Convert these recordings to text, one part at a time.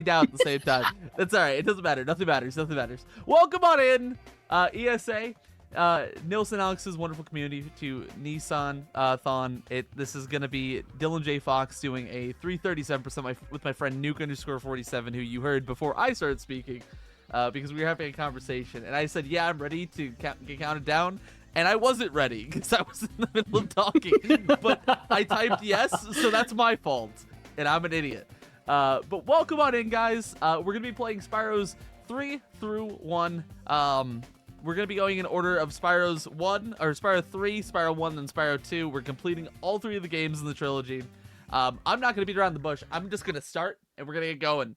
down at the same time. That's all right. It doesn't matter. Nothing matters. Nothing matters. Welcome on in, ESA. Nilson Alex's wonderful community to Nissan Thon. This is gonna be DylanJayFox doing a 337% with my friend Nuke _47, who you heard before I started speaking, because we were having a conversation, and I said, yeah, I'm ready to get counted down, and I wasn't ready because I was in the middle of talking, but I typed yes, so that's my fault, and I'm an idiot. But welcome on in, guys. We're gonna be playing Spyro's 3 through 1. We're going to be going in order of Spyro 3, Spyro 1, then Spyro 2. We're completing all 3 of the games in the trilogy. I'm not going to beat around the bush. I'm just going to start, and we're going to get going.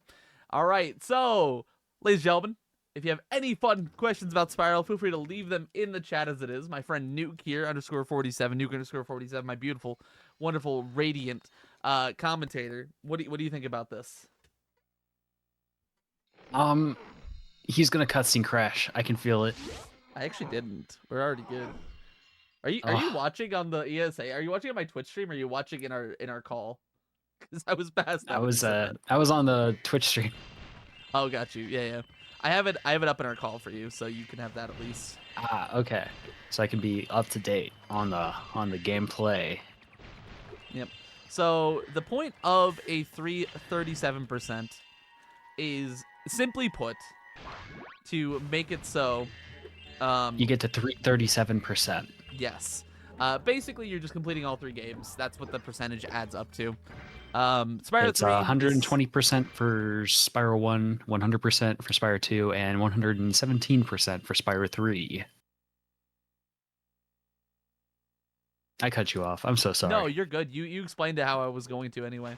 All right, so, ladies and gentlemen, if you have any fun questions about Spyro, feel free to leave them in the chat as it is. My friend Nuke here, _47, Nuke _47, my beautiful, wonderful, radiant commentator. What do you think about this? He's gonna cutscene crash. I can feel it. I actually didn't. We're already good. Are you watching on the ESA? Are you watching on my Twitch stream? Or are you watching in our call? Because I was past that. I was on the Twitch stream. Oh, got you. Yeah. I have it up in our call for you, so you can have that at least. Ah, okay. So I can be up to date on the gameplay. Yep. So the point of a 337% is, simply put, to make it so you get to 337%. Yes. Basically, you're just completing all 3 games. That's what the percentage adds up to. Spyro it's 3 120% for Spyro 1, 100% for Spyro 2, and 117% for Spyro 3. I cut you off. I'm so sorry. No, you're good. You explained it how I was going to anyway.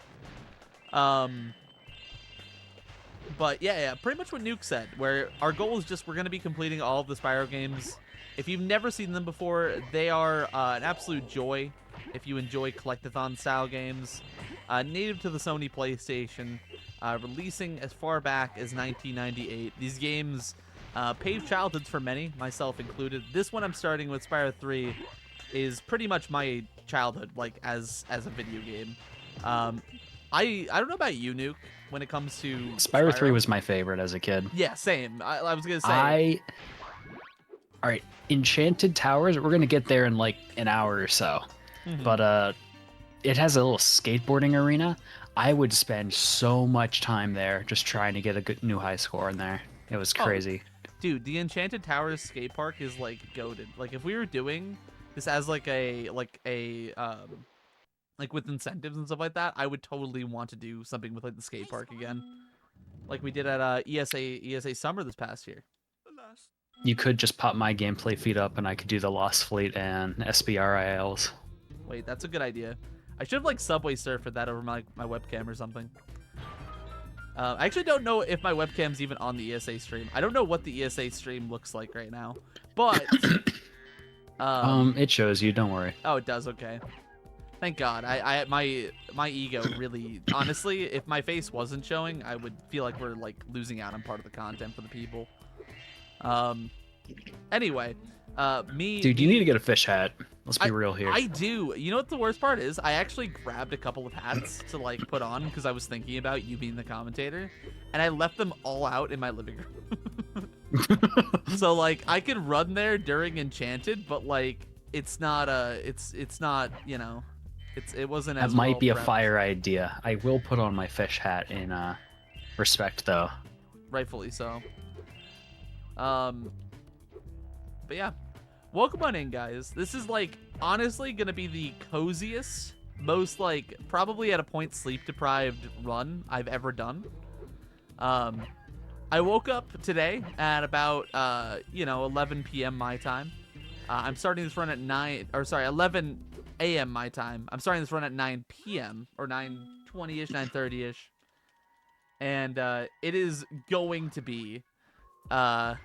But yeah, pretty much what Nuke said, where our goal is just we're going to be completing all of the Spyro games. If you've never seen them before, they are an absolute joy if you enjoy collectathon style games. Native to the Sony PlayStation, releasing as far back as 1998. These games paved childhoods for many, myself included. This one I'm starting with, Spyro 3, is pretty much my childhood, like as a video game. I don't know about you, Nuke, when it comes to Spyro 3 was my favorite as a kid. Yeah, same. I was gonna say. All right, Enchanted Towers. We're gonna get there in like an hour or so, but it has a little skateboarding arena. I would spend so much time there just trying to get a good new high score in there. It was crazy. Dude, the Enchanted Towers skate park is like goated. Like if we were doing this as like with incentives and stuff like that, I would totally want to do something with like the skate park again, like we did at ESA Summer this past year. You could just pop my gameplay feed up, and I could do the Lost Fleet and SBRILs. Wait, that's a good idea. I should have like Subway Surfed that over my webcam or something. I actually don't know if my webcam's even on the ESA stream. I don't know what the ESA stream looks like right now, but it shows you. Don't worry. Oh, it does. Okay. Thank God. My ego really, honestly, if my face wasn't showing, I would feel like we're like losing out on part of the content for the people. Anyway, Dude, you need to get a fish hat. Let's be real here. I do. You know what the worst part is? I actually grabbed a couple of hats to like put on because I was thinking about you being the commentator, and I left them all out in my living room. So like I could run there during Enchanted, but like it's not you know. It wasn't as that might well be a prepped. fire idea. I will put on my fish hat in respect, though. Rightfully so. But yeah, welcome on in, guys. This is like honestly gonna be the coziest, most like probably at a point sleep deprived run I've ever done. I woke up today at about 11 p.m. my time. I'm starting this run at 11 a.m. my time. I'm starting this run at 9 p.m. or 9:20ish, 9:30ish, and it is going to be a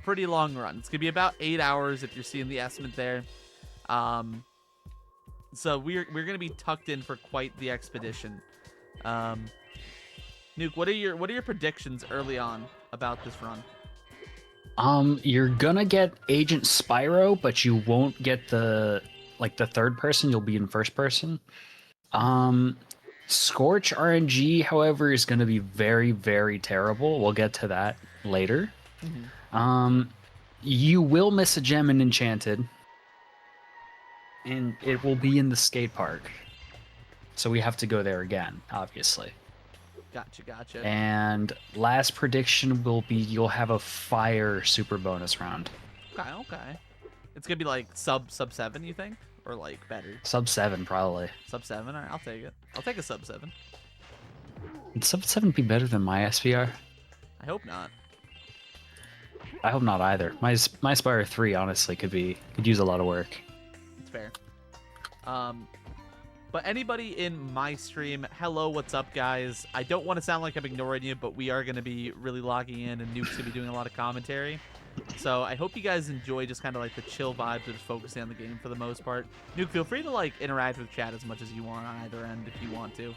pretty long run. It's gonna be about 8 hours if you're seeing the estimate there. So we're gonna be tucked in for quite the expedition. Nuke, what are your predictions early on about this run? You're gonna get Agent Spyro, but you won't get the third person. You'll be in first person. Scorch RNG, however, is going to be very, very terrible. We'll get to that later. You will miss a gem in Enchanted, and it will be in the skate park. So we have to go there again, obviously. Gotcha. And last prediction will be you'll have a fire super bonus round. Okay. It's gonna be like sub 7, you think, or like better? Sub 7 probably. Sub 7. All right, I'll take it. I'll take a sub 7. Would sub 7 be better than my SVR? I hope not. I hope not either. My Spyro 3 honestly could use a lot of work. It's fair. But anybody in my stream, hello, what's up, guys? I don't want to sound like I'm ignoring you, but we are going to be really logging in, and Nuke's going to be doing a lot of commentary. So I hope you guys enjoy just kind of like the chill vibes of just focusing on the game for the most part. Nuke, feel free to like interact with chat as much as you want on either end if you want to.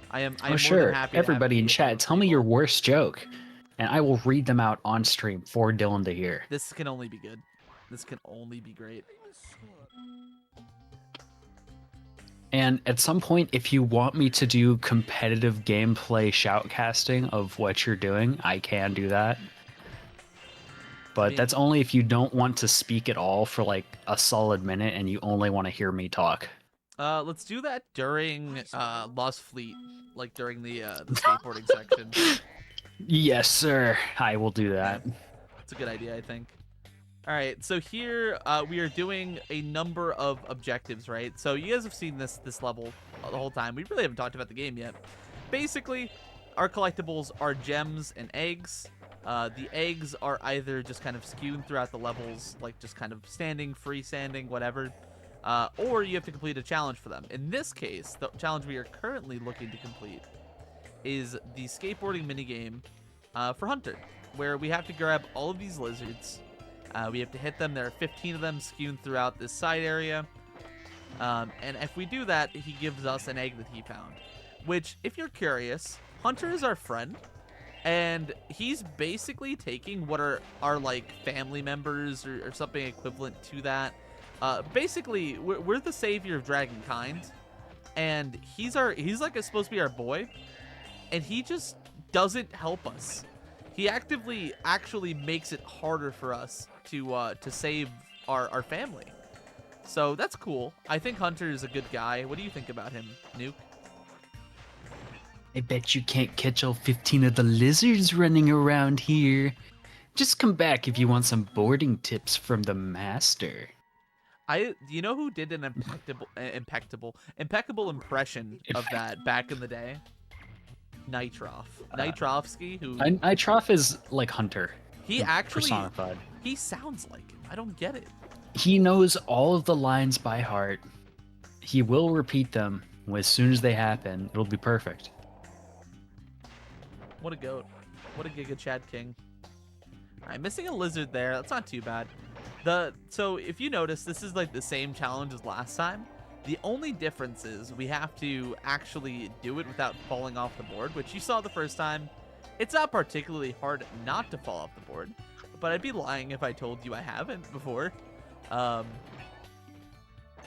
I am more sure. than happy Everybody to in chat, tell me your worst joke, and I will read them out on stream for Dylan to hear. This can only be good. This can only be great. And at some point, if you want me to do competitive gameplay shoutcasting of what you're doing, I can do that. But that's only if you don't want to speak at all for like a solid minute and you only want to hear me talk. Let's do that during Lost Fleet, like during the skateboarding section. Yes, sir. I will do that. It's a good idea, I think. All right, so here we are doing a number of objectives, right? So you guys have seen this level the whole time. We really haven't talked about the game yet. Basically, our collectibles are gems and eggs. The eggs are either just kind of skewed throughout the levels, like just kind of standing, freestanding, whatever, or you have to complete a challenge for them. In this case, the challenge we are currently looking to complete is the skateboarding minigame for Hunter, where we have to grab all of these lizards. We have to hit them. There are 15 of them skewed throughout this side area. And if we do that, he gives us an egg that he found. Which, if you're curious, Hunter is our friend. And he's basically taking what are our like family members or something equivalent to that. Basically, we're the savior of Dragonkind. And he's like supposed to be our boy. And he just doesn't help us. He actively actually makes it harder for us to save our family. So that's cool. I think Hunter is a good guy. What do you think about him, Nuke? I bet you can't catch all 15 of the lizards running around here. Just come back if you want some boarding tips from the master. You know who did an impeccable impression of that back in the day? Nitroff. Nitrovsky, who... Nitroff is like Hunter. He actually... personified. He sounds like him. I don't get it. He knows all of the lines by heart. He will repeat them as soon as they happen. It'll be perfect. What a goat. What a Giga Chad King. Alright, missing a lizard there. That's not too bad. So if you notice, this is like the same challenge as last time. The only difference is we have to actually do it without falling off the board, which you saw the first time. It's not particularly hard not to fall off the board, but I'd be lying if I told you I haven't before.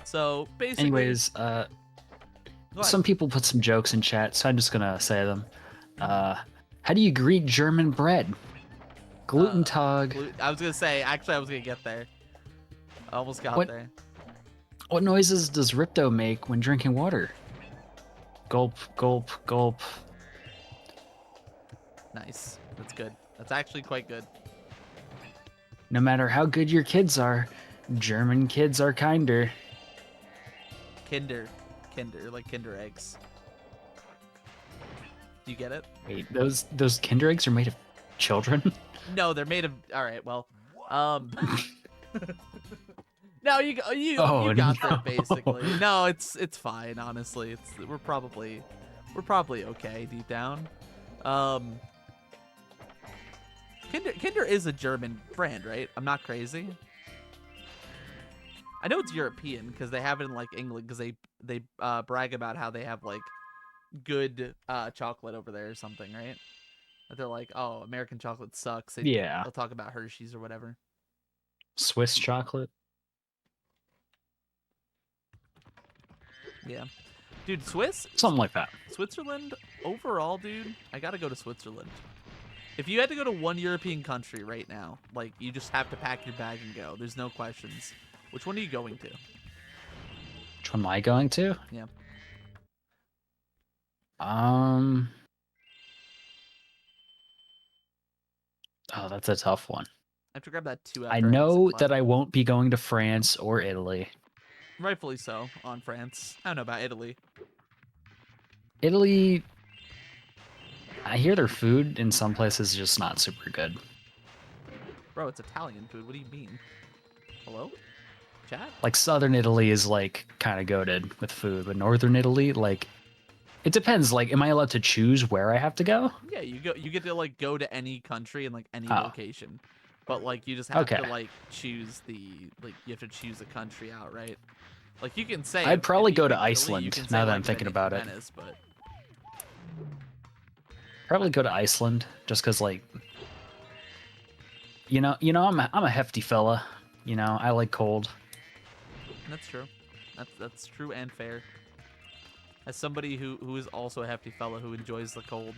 So basically... Anyways, some people put some jokes in chat, so I'm just gonna say them. How do you greet German bread? Gluten Tag. I was gonna say, actually I was gonna get there. I almost got there. What noises does Ripto make when drinking water? Gulp, gulp, gulp. Nice. That's good. That's actually quite good. No matter how good your kids are, German kids are kinder. Kinder, like Kinder eggs. Do you get it? Wait, those Kinder eggs are made of children? No, they're made of... Alright, well... No, you got that basically. No, it's fine, honestly. We're probably okay deep down. Kinder is a German brand, right? I'm not crazy. I know it's European because they have it in like England because they brag about how they have like good chocolate over there or something, right? That they're like, oh, American chocolate sucks. They'll talk about Hershey's or whatever. Swiss chocolate. Yeah. Dude, Something like that. Switzerland overall, dude. I gotta go to Switzerland. If you had to go to one European country right now, like you just have to pack your bag and go. There's no questions. Which one are you going to? Which one am I going to? Yeah. Oh, that's a tough one. I have to grab that 2 I after know exit that clap. I won't be going to France or Italy. Rightfully so on France. I don't know about Italy. Italy, I hear their food in some places is just not super good. Bro, it's Italian food. What do you mean? Hello? Chat? Like southern Italy is like kind of goated with food, but northern Italy, like it depends. Like, am I allowed to choose where I have to go? Yeah, you get to like go to any country and like any Oh. location. But like you just have Okay. to like choose you have to choose the country outright. Like you can say I'd probably if you go to pick Italy, you Iceland, can now say, that like, I'm thinking about it. Venice, but Probably go to Iceland, just because like, I'm a hefty fella. You know, I like cold. that's true. That's true and fair. As somebody who is also a hefty fella who enjoys the cold.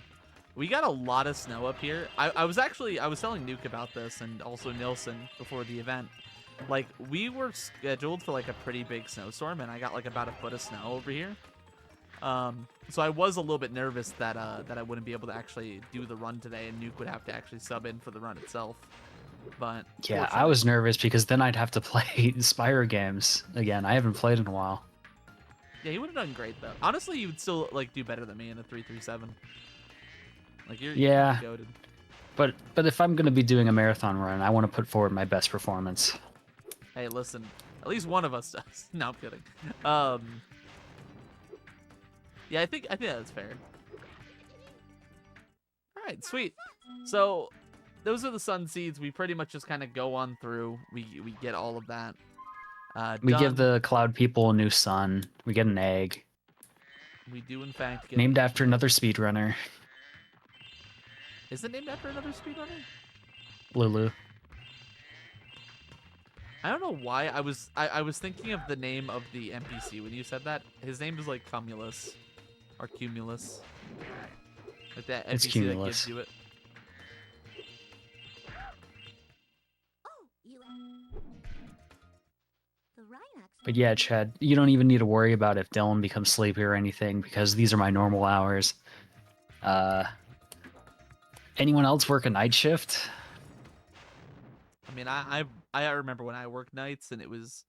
We got a lot of snow up here. I was telling Nuke about this and also Nilsson before the event. Like, we were scheduled for like a pretty big snowstorm, and I got like about a foot of snow over here. So I was a little bit nervous that I wouldn't be able to actually do the run today, and Nuke would have to actually sub in for the run itself. But Yeah, I was nervous because then I'd have to play Spyro games again. I haven't played in a while. Yeah, he would have done great though. Honestly, you would still like do better than me in a 337. Like you're goated. But if I'm gonna be doing a marathon run, I want to put forward my best performance. Hey, listen, at least one of us does. No, I'm kidding. Yeah, I think that's fair. All right, sweet. So those are the sun seeds. We pretty much just kind of go on through. We get all of that. We done. give the cloud people a new sun. We get an egg. We do in fact get named after another speedrunner. Is it named after another speedrunner? Lulu. I don't know why I was thinking of the name of the NPC when you said that. His name is like Cumulus or Cumulus. Like that It's NPC Cumulus. that gives you it. But yeah, Chad, you don't even need to worry about if Dylan becomes sleepy or anything because these are my normal hours. Anyone else work a night shift? I mean, I remember when I worked nights, and it was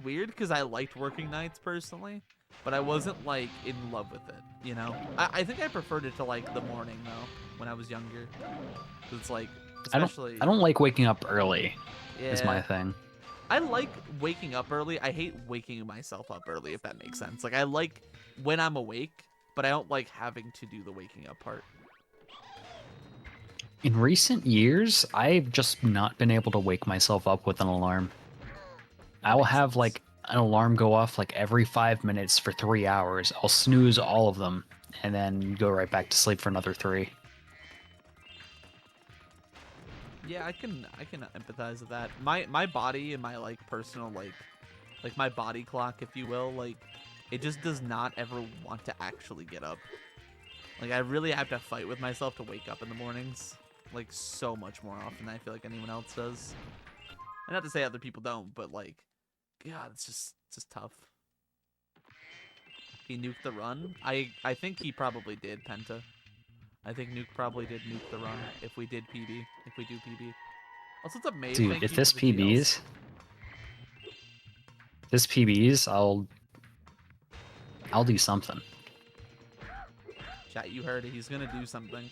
weird because I liked working nights personally, but I wasn't like in love with it. You know, I think I preferred it to like the morning though when I was younger. 'Cause it's like especially I don't like waking up early. Yeah. Is my thing. I like waking up early. I hate waking myself up early, if that makes sense. Like I like when I'm awake, but I don't like having to do the waking up part. In recent years, I've just not been able to wake myself up with an alarm. I will have like an alarm go off like every 5 minutes for 3 hours. I'll snooze all of them and then go right back to sleep for another 3. Yeah, I can empathize with that. My body and my like personal like my body clock, if you will, like it just does not ever want to actually get up. Like I really have to fight with myself to wake up in the mornings, like so much more often than I feel like anyone else does. And not to say other people don't, but like, God, it's just tough. He nuked the run. I think he probably did, Penta. I think Nuke probably did nuke the run if we did PB. If we do PB. Also, what's up, Maeve? Dude, Thank if you this for the GLs. PBs, I'll do something. Chat, you heard it. He's gonna do something.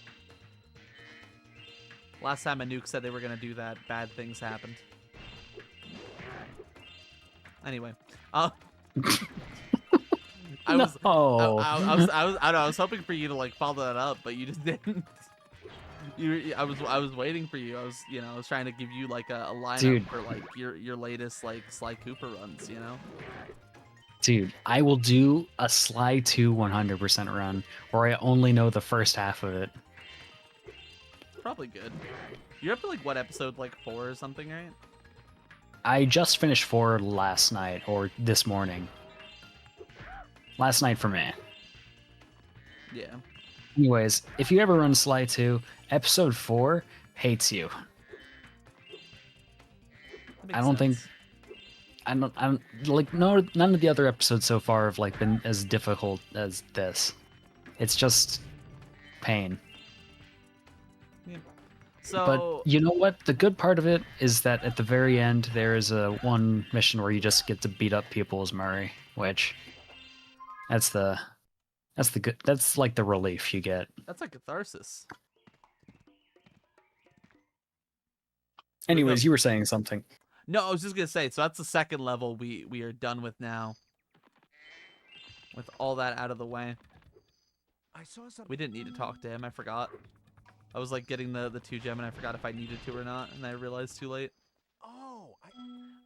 Last time a Nuke said they were gonna do that, bad things happened. Anyway, I was hoping for you to like follow that up, but you just didn't. I was waiting for you. I was trying to give you like a lineup Dude. for like your latest like Sly Cooper runs, you know? Dude, I will do a Sly 2 100% run where I only know the first half of it. Probably good. You're up to like what episode, like 4 or something, right? I just finished 4 last night or this morning. Last night for me. Yeah. Anyways, if you ever run Sly 2, episode 4 hates you. That I makes don't think sense. I'm like no none of the other episodes so far have like been as difficult as this. It's just pain. Yeah. But So you know what? The good part of it is that at the very end there is a one mission where you just get to beat up people as Murray, which that's good, that's like the relief you get. that's like catharsis. Anyways, you were saying something. No, I was just gonna say. So that's the second level we are done with now. With all that out of the way, I saw something. we didn't need to talk to him. I forgot. I was like getting the 2 gem, and I forgot if I needed to or not, and I realized too late. Oh,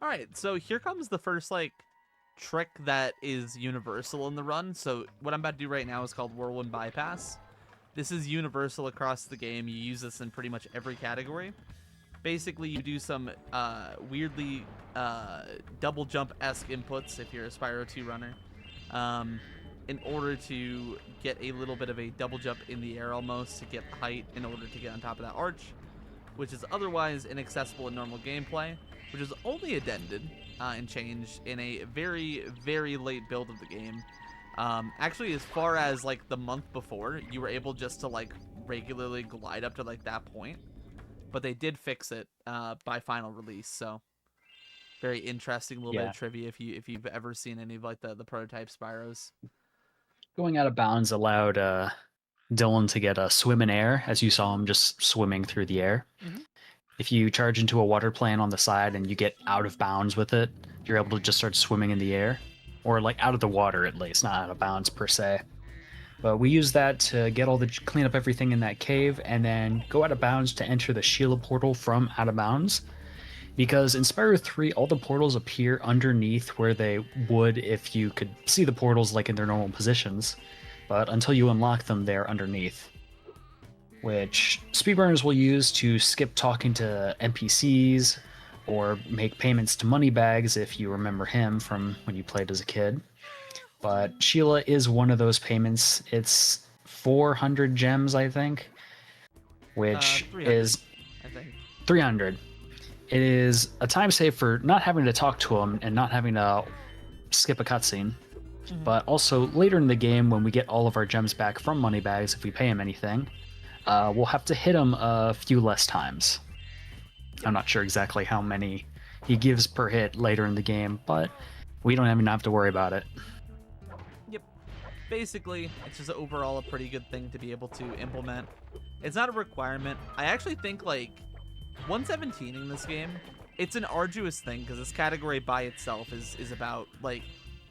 All right, so here comes the first like trick that is universal in the run. So what I'm about to do right now is called Whirlwind Bypass. This is universal across the game. You use this in pretty much every category. Basically, you do some weirdly double jump-esque inputs if you're a Spyro 2 runner, in order to get a little bit of a double jump in the air almost to get height in order to get on top of that arch, which is otherwise inaccessible in normal gameplay, which is only addended and changed in a very, very late build of the game. Actually, as far as like the month before, you were able just to like regularly glide up to like that point. But they did fix it by final release, so very interesting little bit of trivia if you've ever seen any of like the prototype Spyros. Going out of bounds allowed Dylan to get a swim in air, as you saw him just swimming through the air. Mm-hmm. If you charge into a water plane on the side and you get out of bounds with it, you're able to just start swimming in the air, or like out of the water at least, not out of bounds per se. But we use that to clean up everything in that cave, and then go out of bounds to enter the Sheila portal from out of bounds. Because in Spyro 3, all the portals appear underneath where they would if you could see the portals like in their normal positions. But until you unlock them, they're underneath. Which speedrunners will use to skip talking to NPCs, or make payments to Moneybags if you remember him from when you played as a kid. But Sheila is one of those payments. It's 400 gems, I think, which 300, is I think. 300. It is a time save for not having to talk to him and not having to skip a cutscene. Mm-hmm. But also later in the game, when we get all of our gems back from Moneybags, if we pay him anything, we'll have to hit him a few less times. I'm not sure exactly how many he gives per hit later in the game, but we don't even have to worry about it. Yep. Basically, it's just overall a pretty good thing to be able to implement. It's not a requirement. I actually think like 117 in this game, it's an arduous thing because this category by itself is about like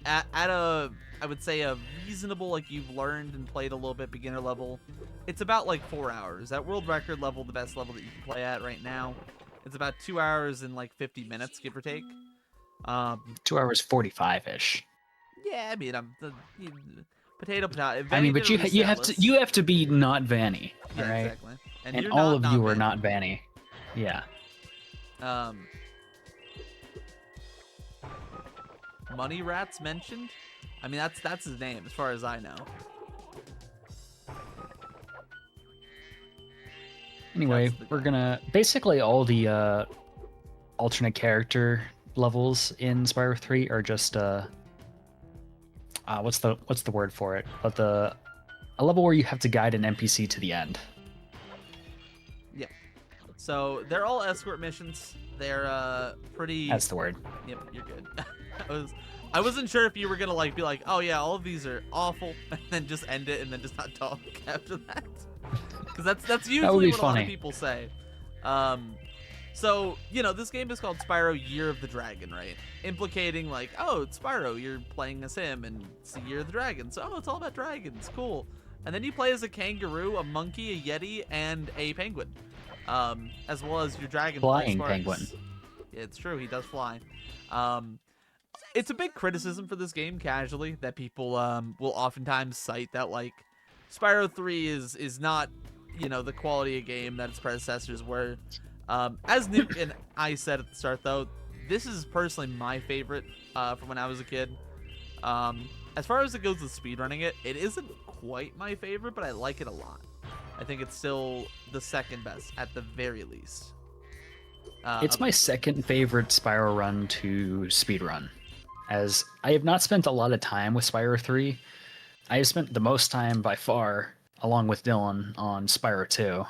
at a, I would say a reasonable, like you've learned and played a little bit beginner level, it's about like 4 hours. At world record level, the best level that you can play at right now, it's about 2 hours and like 50 minutes, give or take. 2 hours 45-ish. Yeah, I mean, potato. I mean, but you have to be not Vanny, Yeah, all right? exactly. And you're all of not you are Vanny. not Vanny. Yeah. Money Rats mentioned. I mean, that's his name as far as I know. Anyway, That's the we're guy. gonna basically all the alternate character levels in Spyro 3 are just what's the word for it? But a level where you have to guide an NPC to the end. Yep. So they're all escort missions. They're pretty. That's the word. Yep, you're good. I wasn't sure if you were gonna like be like, oh yeah, all of these are awful, and then just end it and then just not talk after that. Because that's usually what a lot of people say. So, you know, this game is called Spyro Year of the Dragon, right? Implicating like, oh, it's Spyro, you're playing as him, and it's the Year of the Dragon. So, oh, it's all about dragons, cool. And then you play as a kangaroo, a monkey, a yeti, and a penguin. As well as your dragon. Flying penguin. Yeah, it's true, he does fly. It's a big criticism for this game, casually, that people will oftentimes cite that, like, Spyro 3 is not, you know, the quality of game that its predecessors were. As Nuke and I said at the start, though, this is personally my favorite from when I was a kid. as far as it goes with speedrunning it isn't quite my favorite, but I like it a lot. I think it's still the second best at the very least. It's my second favorite Spyro run to speedrun, as I have not spent a lot of time with Spyro 3. I have spent the most time by far, along with Dylan, on Spyro 2.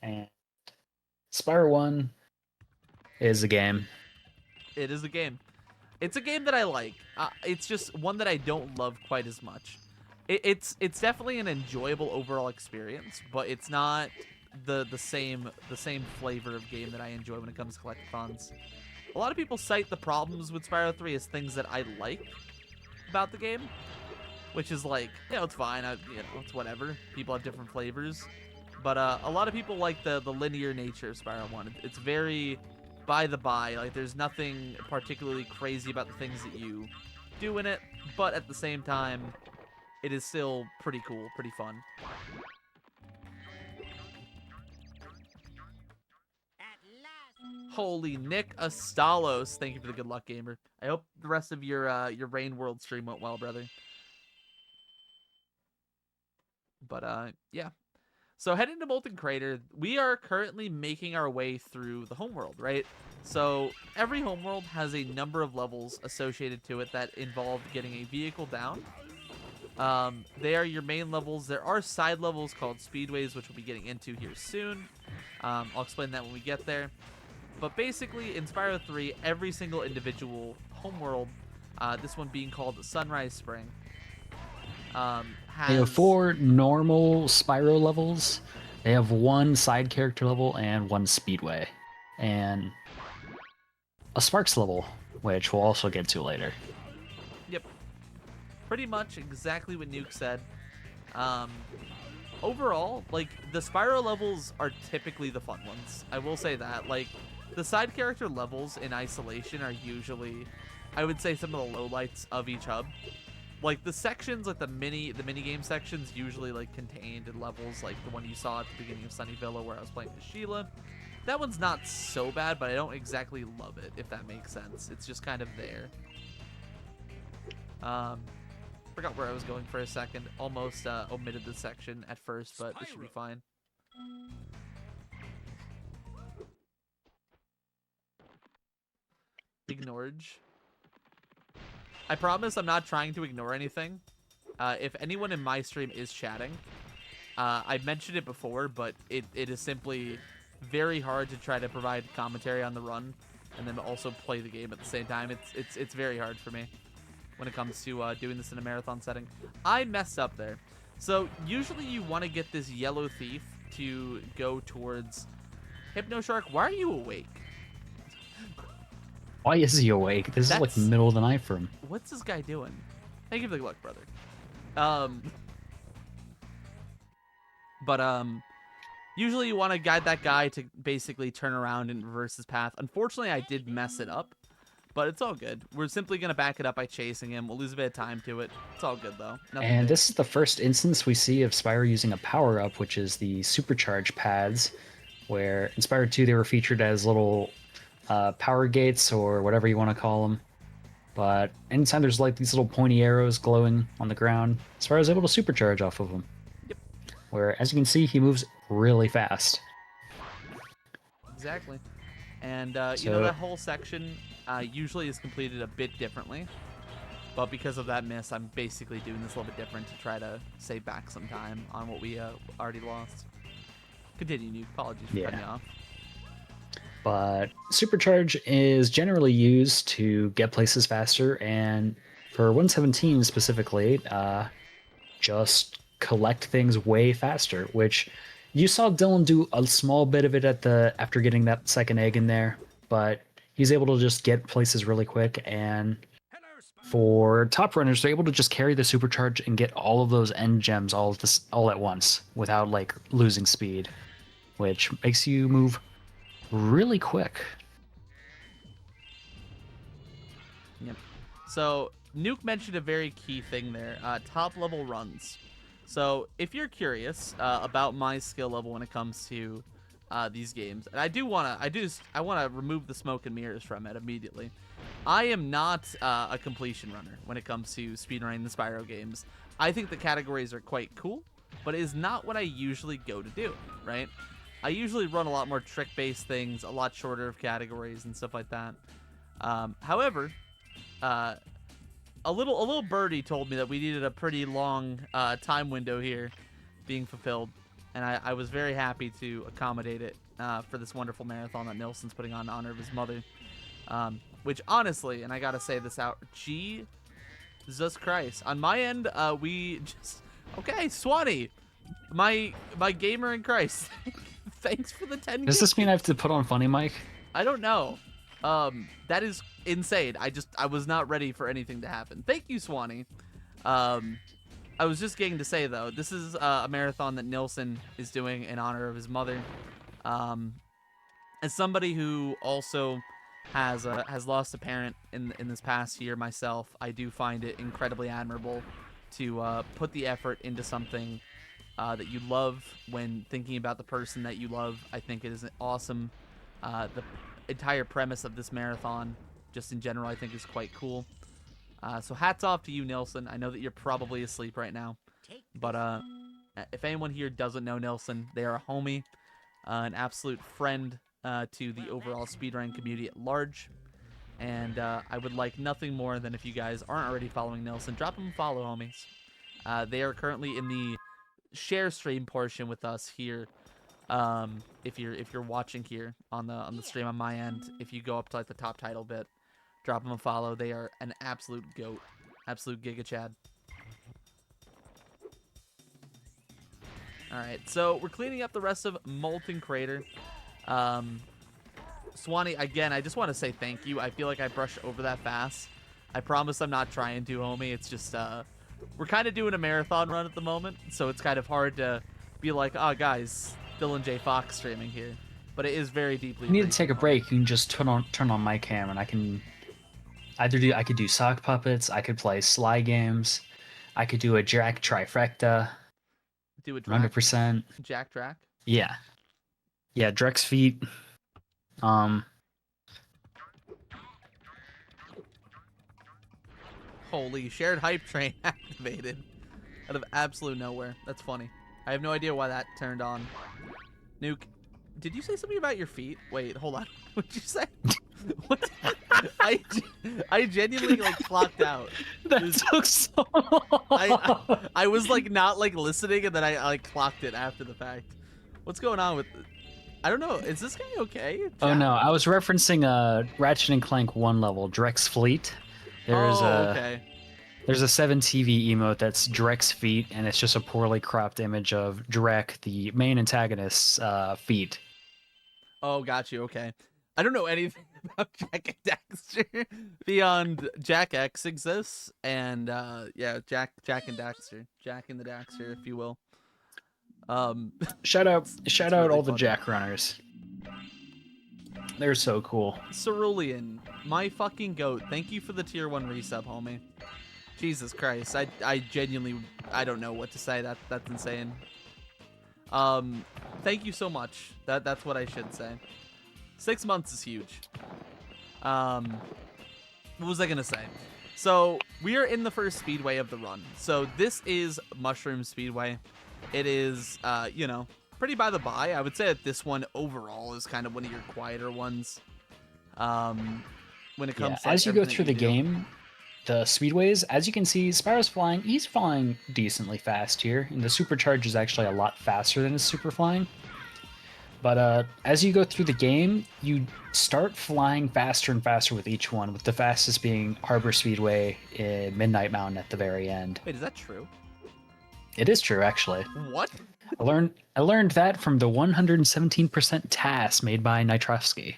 And Spyro 1 is a game. It is a game. It's a game that I like. It's just one that I don't love quite as much. It's definitely an enjoyable overall experience, but it's not the same flavor of game that I enjoy when it comes to collectathons. A lot of people cite the problems with Spyro 3 as things that I like about the game, which is like, it's fine. It's whatever. People have different flavors, but a lot of people like the linear nature of Spyro 1. It's very by the by. Like, there's nothing particularly crazy about the things that you do in it, but at the same time, it is still pretty cool, pretty fun. Holy Nick Astalos, thank you for the good luck, gamer. I hope the rest of your Rain World stream went well, brother. But yeah. So heading to Molten Crater, we are currently making our way through the homeworld, right? So every homeworld has a number of levels associated to it that involve getting a vehicle down. They are your main levels. There are side levels called speedways, which we'll be getting into here soon. I'll explain that when we get there. But basically, in Spyro 3, every single individual homeworld, this one being called Sunrise Spring, has... They have 4 normal Spyro levels. They have 1 side character level and 1 speedway. And a Sparks level, which we'll also get to later. Yep. Pretty much exactly what Nuke said. Overall, like, the Spyro levels are typically the fun ones. I will say that. Like, the side character levels in isolation are usually, I would say, some of the lowlights of each hub. Like, the sections, like the mini game sections, usually like contained in levels, like the one you saw at the beginning of Sunnyvilla where I was playing as Sheila. That one's not so bad, but I don't exactly love it, if that makes sense. It's just kind of there. Forgot where I was going for a second. Almost omitted the section at first, but it should be fine. Ignored. I promise I'm not trying to ignore anything. If anyone in my stream is chatting, I've mentioned it before, but it is simply very hard to try to provide commentary on the run and then also play the game at the same time. It's very hard for me when it comes to doing this in a marathon setting. I messed up there. So usually you want to get this yellow thief to go towards HypnoShark. Why are you awake? Why is he awake? This is like the middle of the night for him. What's this guy doing? Thank you for the luck, brother. Usually you want to guide that guy to basically turn around and reverse his path. Unfortunately, I did mess it up, but it's all good. We're simply going to back it up by chasing him. We'll lose a bit of time to it. It's all good, though. And this is the first instance we see of Spyro using a power-up, which is the supercharge pads, where in Spyro 2 they were featured as little power gates or whatever you want to call them. But anytime there's like these little pointy arrows glowing on the ground, Spyro's able to supercharge off of them. Yep. Where, as you can see, he moves really fast. Exactly. And, you know, that whole section usually is completed a bit differently. But because of that miss, I'm basically doing this a little bit different to try to save back some time on what we already lost. Continue, Nuke. Apologies for cutting you off. But supercharge is generally used to get places faster, and for 117 specifically, just collect things way faster, which you saw Dylan do a small bit of it after getting that second egg in there, but he's able to just get places really quick, and for top runners, they're able to just carry the supercharge and get all of those end gems all at once without like losing speed, which makes you move really quick. Yep. So Nuke mentioned a very key thing there, top level runs. So if you're curious about my skill level when it comes to these games, and I want to remove the smoke and mirrors from it immediately. I am not a completion runner when it comes to speedrunning the Spyro games. I think the categories are quite cool, but it is not what I usually go to do, right? I usually run a lot more trick-based things, a lot shorter of categories and stuff like that. However, a little birdie told me that we needed a pretty long time window here being fulfilled, and I was very happy to accommodate it for this wonderful marathon that Nilsson's putting on in honor of his mother. Which honestly, and I gotta say this out, Jesus Christ. On my end, we just... Okay, Swanee, my gamer in Christ. Thanks for the 10 Does this mean I have to put on funny mic? I don't know. That is insane. I was not ready for anything to happen. Thank you, Swanee. I was just getting to say, though, this is a marathon that Nilsson is doing in honor of his mother. As somebody who also has lost a parent in this past year myself, I do find it incredibly admirable to put the effort into something that you love when thinking about the person that you love. I think it is awesome. The entire premise of this marathon, just in general, I think is quite cool. So hats off to you, Nilsson. I know that you're probably asleep right now, but if anyone here doesn't know Nilsson, they are a homie, an absolute friend to the overall speedrunning community at large. And I would like nothing more than if you guys aren't already following Nilsson, drop him a follow, homies. They are currently in the share stream portion with us here. If you're watching here on the stream on my end, if you go up to like the top title bit, drop them a follow. They are an absolute goat, absolute giga chad. All right, so we're cleaning up the rest of Molten Crater. Swanee, again, I just want to say thank you. I feel like I brushed over that fast. I promise I'm not trying to, homie. It's just we're kind of doing a marathon run at the moment, so it's kind of hard to be like, oh guys, DylanJayFox streaming here. But it is very deeply. You need to take a break. You can just turn on my cam, and I can I could do sock puppets. I could play Sly games. I could do a Jack trifecta. Do a Drac? 100%. Jack Drac? Yeah. Yeah, Drek's feet. Holy, shared hype train activated out of absolute nowhere. That's funny. I have no idea why that turned on. Nuke, did you say something about your feet? Wait, hold on. What'd you say? What? I genuinely like clocked out. That took so long. I was like not like listening, and then I like clocked it after the fact. What's going on with? I don't know. Is this guy okay? Oh no, I was referencing Ratchet and Clank 1 level, Drek's Fleet. There's there's a 7TV emote that's Drek's feet, and it's just a poorly cropped image of Drek, the main antagonist's feet. Oh, got you. Okay. I don't know anything about Jack and Daxter beyond Jack X exists, and yeah, Jack and Daxter, Jack and the Daxter, if you will. Shout out really all the fun. Jack runners. They're so cool. Cerulean, my fucking goat. Thank you for the tier 1 resub, homie. Jesus Christ, I genuinely, I don't know what to say. That's insane. Thank you so much. That's what I should say. 6 months is huge. What was I gonna say? So we are in the first speedway of the run. So this is Mushroom Speedway. It is, you know, pretty by the by. I would say that this one overall is kind of one of your quieter ones. When it comes to as you go through the do. game, the speedways, as you can see, Spyro's flying. He's flying decently fast here, and the supercharge is actually a lot faster than his super flying. But as you go through the game, you start flying faster and faster with each one, with the fastest being Harbor Speedway in Midnight Mountain at the very end. Wait, is that true? It is true, actually. What? I learned that from the 117% TAS made by Nitrovsky,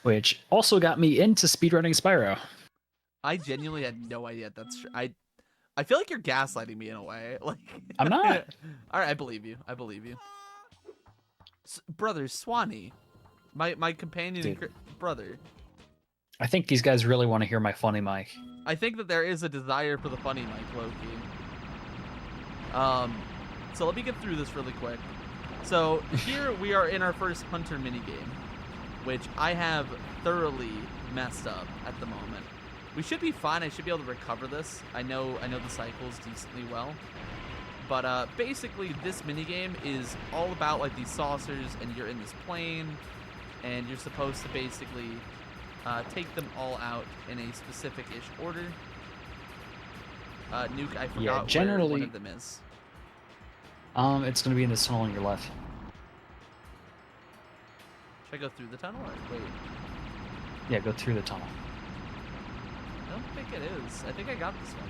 which also got me into speedrunning Spyro. I genuinely had no idea that's true. I feel like you're gaslighting me in a way. Like I'm not. All right, I believe you. Brother Swanee, my companion and brother. I think these guys really want to hear my funny mic. I think that there is a desire for the funny mic, Loki. So let me get through this really quick. So here we are in our first hunter minigame, which I have thoroughly messed up at the moment. We should be fine. I should be able to recover this. I know the cycles decently well. But basically, this minigame is all about like these saucers, and you're in this plane, and you're supposed to basically take them all out in a specific-ish order. Nuke, I forgot generally, where one of them is. It's gonna be in this tunnel on your left. Should I go through the tunnel or wait? Yeah, go through the tunnel. I don't think it is. I think I got this one.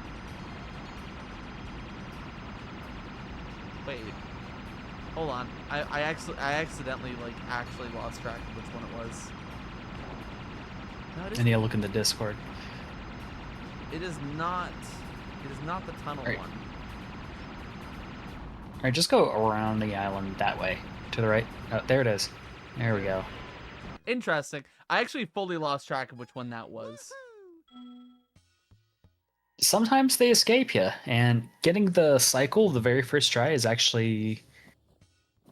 Wait. Hold on. I accidentally like actually lost track of which one it was. No, it And yeah, look in the Discord. It is not. It is not the tunnel one. All right, just go around the island that way, to the right. Oh, there it is. There we go. Interesting. I actually fully lost track of which one that was. Sometimes they escape you, and getting the cycle the very first try is actually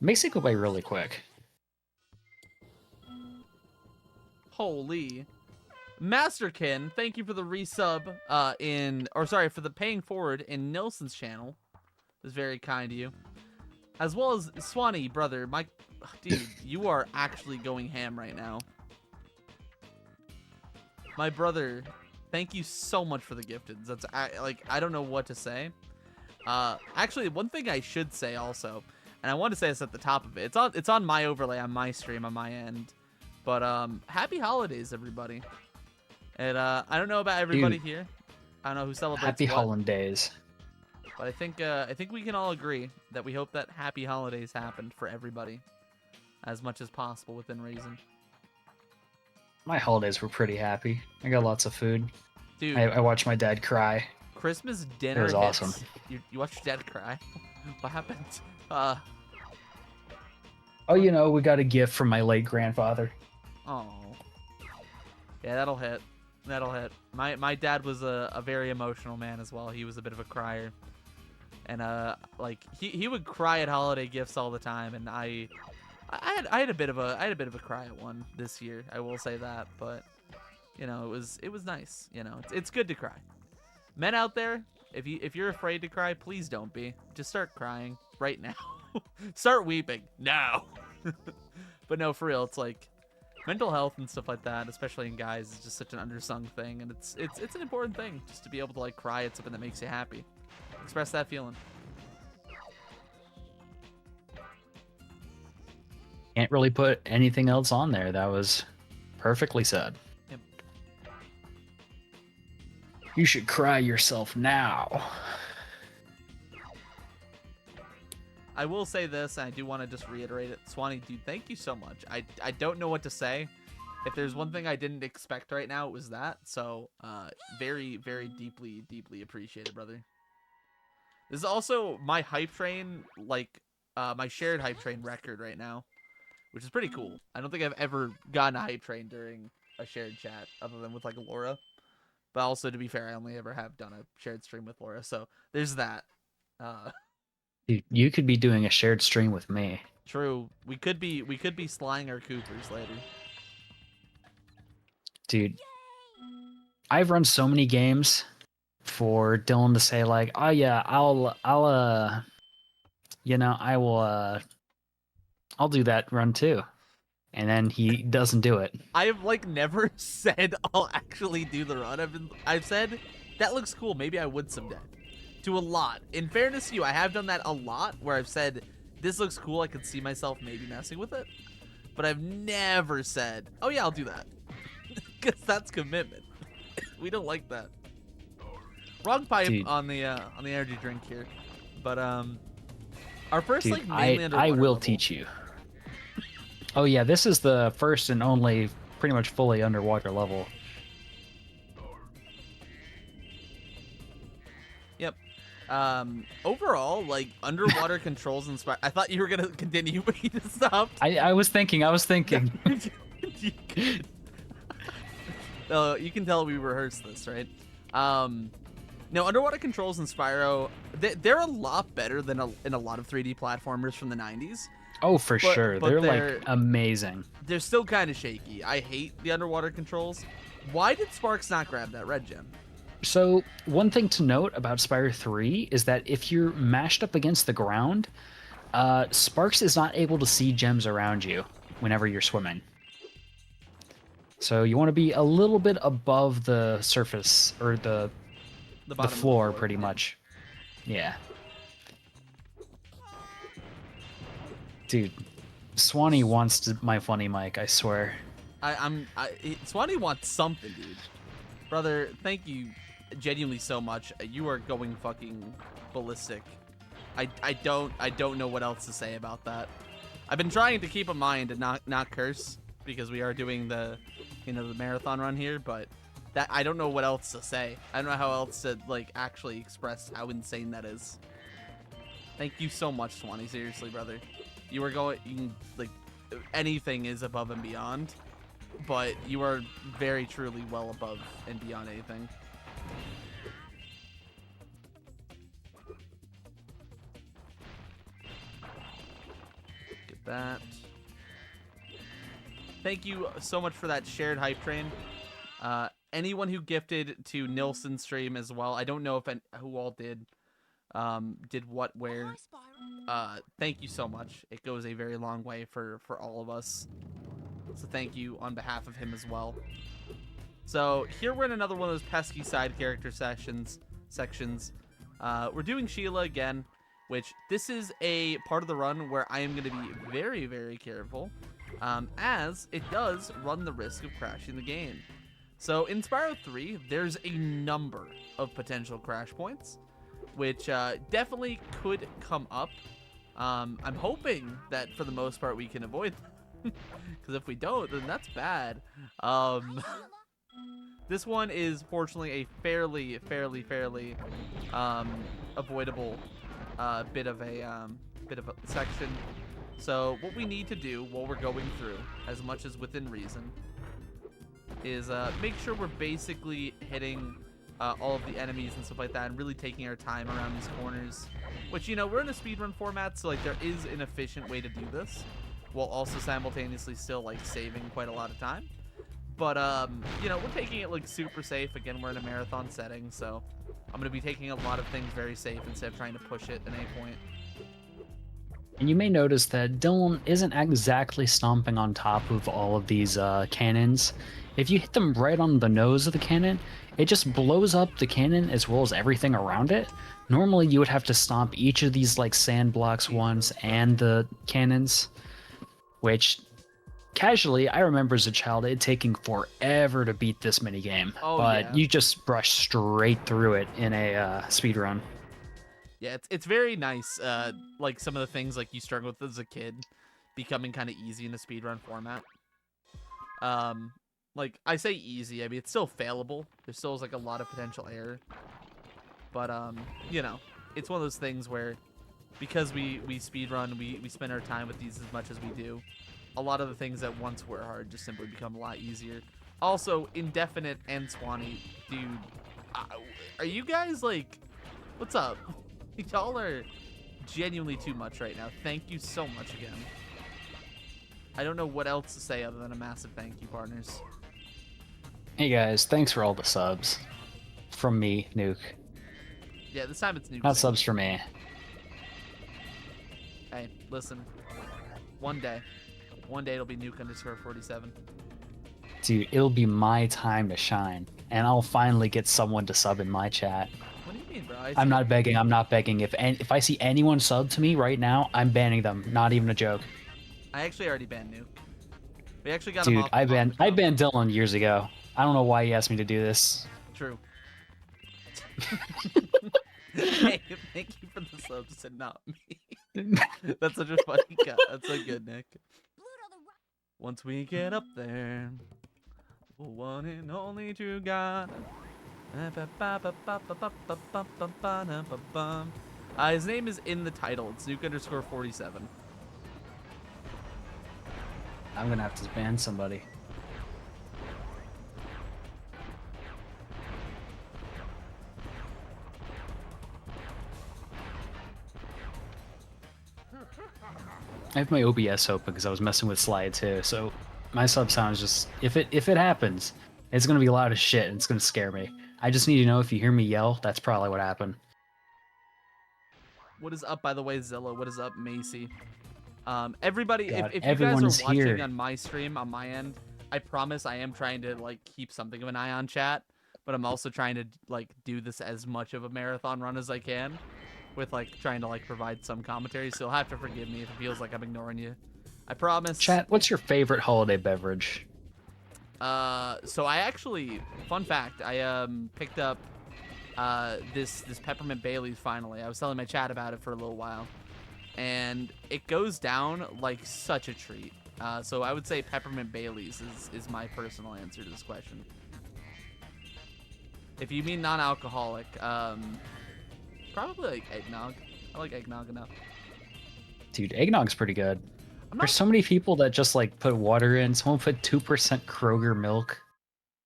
makes it go by really quick. Holy. Masterkin, thank you for the resub for the paying forward in Nilson's channel. It was very kind of you. As well as Swanee, brother. Dude, you are actually going ham right now. My brother, thank you so much for the gifteds. That's I don't know what to say. Actually, one thing I should say also, and I want to say this at the top of it. It's on my overlay on my stream on my end. But happy holidays, everybody. And I don't know about everybody here. I don't know who celebrates Happy what, holidays. but I think we can all agree that we hope that happy holidays happened for everybody, as much as possible within reason. My holidays were pretty happy. I got lots of food. Dude, I watched my dad cry. Christmas dinner It was hits. awesome. You watched your dad cry? What happened? Oh, you know, we got a gift from my late grandfather. Oh. Yeah, that'll hit. That'll hit. My dad was a very emotional man as well. He was a bit of a crier. And like he would cry at holiday gifts all the time, and I had a bit of a cry at one this year. I will say that, but you know, it was nice. You know, it's good to cry. Men out there, if you're afraid to cry, please don't be. Just start crying right now. Start weeping now. But no, for real, it's like mental health and stuff like that, especially in guys, is just such an undersung thing, and it's an important thing just to be able to like cry at something that makes you happy. Express that feeling. Can't really put anything else on there. That was perfectly said. Yep. You should cry yourself now. I will say this, and I do want to just reiterate it. Swanee, dude, thank you so much. I don't know what to say. If there's one thing I didn't expect right now, it was that. So, very, very deeply, deeply appreciated, brother. This is also my hype train, like, my shared hype train record right now, which is pretty cool. I don't think I've ever gotten a hype train during a shared chat, other than with, like, Laura. But also, to be fair, I only ever have done a shared stream with Laura, so there's that. Dude, you could be doing a shared stream with me. True. We could be slying our Coopers later. Dude, I've run so many games for Dylan to say like, "Oh yeah, I'll do that run too." And then he doesn't do it. I have like never said I'll actually do the run. I've said that looks cool. Maybe I would someday. To a lot. In fairness to you, I have done that a lot where I've said this looks cool. I could see myself maybe messing with it. But I've never said, "Oh yeah, I'll do that." Because that's commitment. We don't like that. Wrong pipe. Dude. on the energy drink here. But our first Dude, like mainly underwater I will level. teach you. Oh yeah, this is the first and only pretty much fully underwater level. Yep. Overall, like underwater controls and I thought you were gonna continue, but you just stopped. I was thinking. You could. You can tell we rehearsed this, right? No, underwater controls in Spyro, they're a lot better than in a lot of 3D platformers from the 90s. Oh, for sure. but They're they're like amazing. they're still kind of shaky. I hate the underwater controls. Why did Sparks not grab that red gem? So, one thing to note about Spyro 3 is that if you're mashed up against the ground, Sparks is not able to see gems around you whenever you're swimming. So you want to be a little bit above the surface, or the bottom of floor, the pretty yeah. much. Yeah. Dude, Swanee wants my funny mic, I swear. Swanee wants something, dude. Brother, thank you genuinely so much. You are going fucking ballistic. I don't know what else to say about that. I've been trying to keep a mind and not curse because we are doing the the marathon run here, but that I don't know what else to say. I don't know how else to like actually express how insane that is. Thank you so much, Swanee. Seriously, brother. You are going like anything is above and beyond, but you are very truly well above and beyond anything. Get that. Thank you so much for that shared hype train. Anyone who gifted to Nilson's stream as well. I don't know if who all did what where. Thank you so much. It goes a very long way for all of us. So thank you on behalf of him as well. So here we're in another one of those pesky side character sections. We're doing Sheila again, which this is a part of the run where I am going to be very, very careful, as it does run the risk of crashing the game. So in Spyro 3, there's a number of potential crash points, which definitely could come up. I'm hoping that for the most part we can avoid them, because if we don't, then that's bad. This one is fortunately a fairly avoidable bit of a section. So what we need to do while we're going through, as much as within reason, is make sure we're basically hitting all of the enemies and stuff like that, and really taking our time around these corners. Which, we're in a speedrun format, so like there is an efficient way to do this, while also simultaneously still like saving quite a lot of time. But we're taking it like super safe. Again, we're in a marathon setting, so I'm gonna be taking a lot of things very safe instead of trying to push it at any point. And you may notice that Dylan isn't exactly stomping on top of all of these cannons. If you hit them right on the nose of the cannon, it just blows up the cannon as well as everything around it. Normally you would have to stomp each of these like sand blocks once and the cannons, which casually I remember as a child it taking forever to beat this minigame. But yeah. You just brush straight through it in a speedrun. Yeah, it's very nice. Like some of the things like you struggled with as a kid becoming kind of easy in a speedrun format. Like I say easy, I mean it's still failable. There still is like a lot of potential error. But it's one of those things where because we speedrun, we spend our time with these as much as we do. A lot of the things that once were hard just simply become a lot easier. Also, Indefinite and Swanee, dude, are you guys like, what's up? Y'all are genuinely too much right now. Thank you so much again. I don't know what else to say other than a massive thank you, partners. Hey guys, thanks for all the subs. From me, Nuke. Yeah, this time it's Nuke. Not subs for me. Hey, listen. One day it'll be Nuke_47. Dude, it'll be my time to shine, and I'll finally get someone to sub in my chat. What do you mean, bro? I'm not begging. If I see anyone sub to me right now, I'm banning them. Not even a joke. I actually already banned Nuke. We actually got Dude, him off. I banned Dylan years ago. I don't know why he asked me to do this. True. Hey, thank you for the subs and not me. That's such a funny cut. That's so good, Nick. Once we get up there, one and only true God. His name is in the title. It's Nuke_47. I'm gonna have to ban somebody. I have my OBS open because I was messing with slide too. So my sub sound is just if it happens, it's gonna be loud as shit and it's gonna scare me. I just need to know if you hear me yell, that's probably what happened. What is up, by the way, Zilla? What is up, Macy? Everybody, God, if you guys everyone are is watching here. on my stream, on my end, I promise I am trying to like keep something of an eye on chat, but I'm also trying to like do this as much of a marathon run as I can, with like trying to like provide some commentary. So you'll have to forgive me if it feels like I'm ignoring you. I promise. Chat, what's your favorite holiday beverage? So I actually, fun fact, I picked up this peppermint Bailey's finally. I was telling my chat about it for a little while, and it goes down like such a treat. So I would say peppermint Bailey's is my personal answer to this question. If you mean non-alcoholic, probably like eggnog. I like eggnog enough. Dude, eggnog's pretty good. I'm not. There's so many people that just like put water in. Someone put 2% Kroger milk.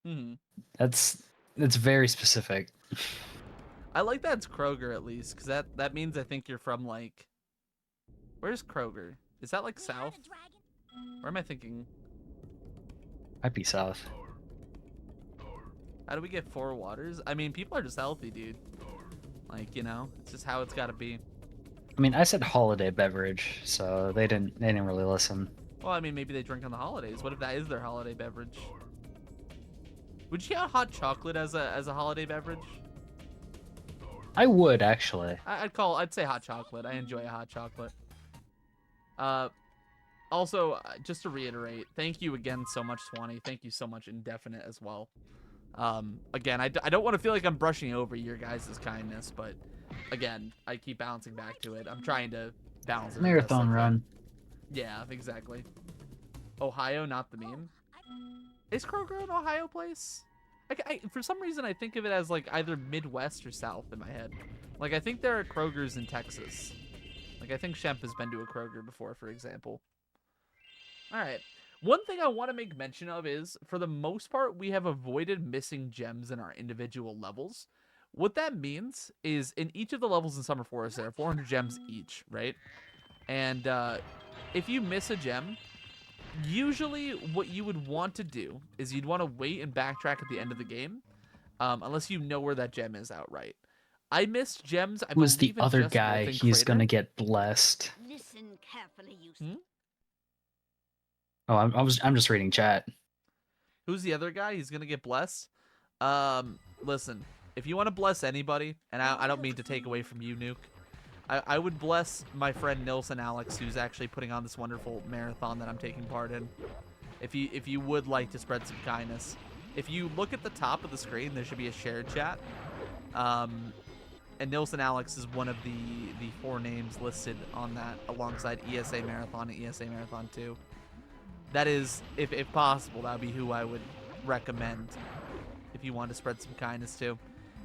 Mhm. That's very specific. I like that it's Kroger at least, because that means I think you're from like. Where's Kroger? Is that like south? Where am I thinking? Might be south. How do we get 4 waters? I mean, people are just healthy, dude. Like, you know, it's just how it's got to be. I mean, I said holiday beverage, so they didn't really listen. Well, I mean, maybe they drink on the holidays. What if that is their holiday beverage? Would you count hot chocolate as a holiday beverage? I would actually. I'd say hot chocolate. I enjoy a hot chocolate. Also, just to reiterate, thank you again so much, Swanee. Thank you so much, Indefinite, as well. Again, I don't want to feel like I'm brushing over your guys' kindness, but again, I keep bouncing back to it. I'm trying to balance it. Marathon run. Yeah, exactly. Ohio, not the meme. Is Kroger an Ohio place? For some reason, I think of it as like either Midwest or South in my head. Like, I think there are Krogers in Texas. Like, I think Shemp has been to a Kroger before, for example. All right. One thing I want to make mention of is, for the most part, we have avoided missing gems in our individual levels. What that means is, in each of the levels in Summer Forest, there are 400 gems each, right? And if you miss a gem, usually what you would want to do is you'd want to wait and backtrack at the end of the game, unless you know where that gem is outright. I missed gems. I Who's the believe in other just guy? Wolfen He's Crater. gonna get blessed. Listen carefully, you. Oh, I'm just reading chat. Who's the other guy? He's gonna get blessed. Listen, if you want to bless anybody, and I don't mean to take away from you, Nuke, I would bless my friend Nilson Alex, who's actually putting on this wonderful marathon that I'm taking part in. If you would like to spread some kindness, if you look at the top of the screen, there should be a shared chat. And Nilson Alex is one of the 4 names listed on that, alongside ESA Marathon and ESA Marathon 2. That is, if possible, that would be who I would recommend if you want to spread some kindness to.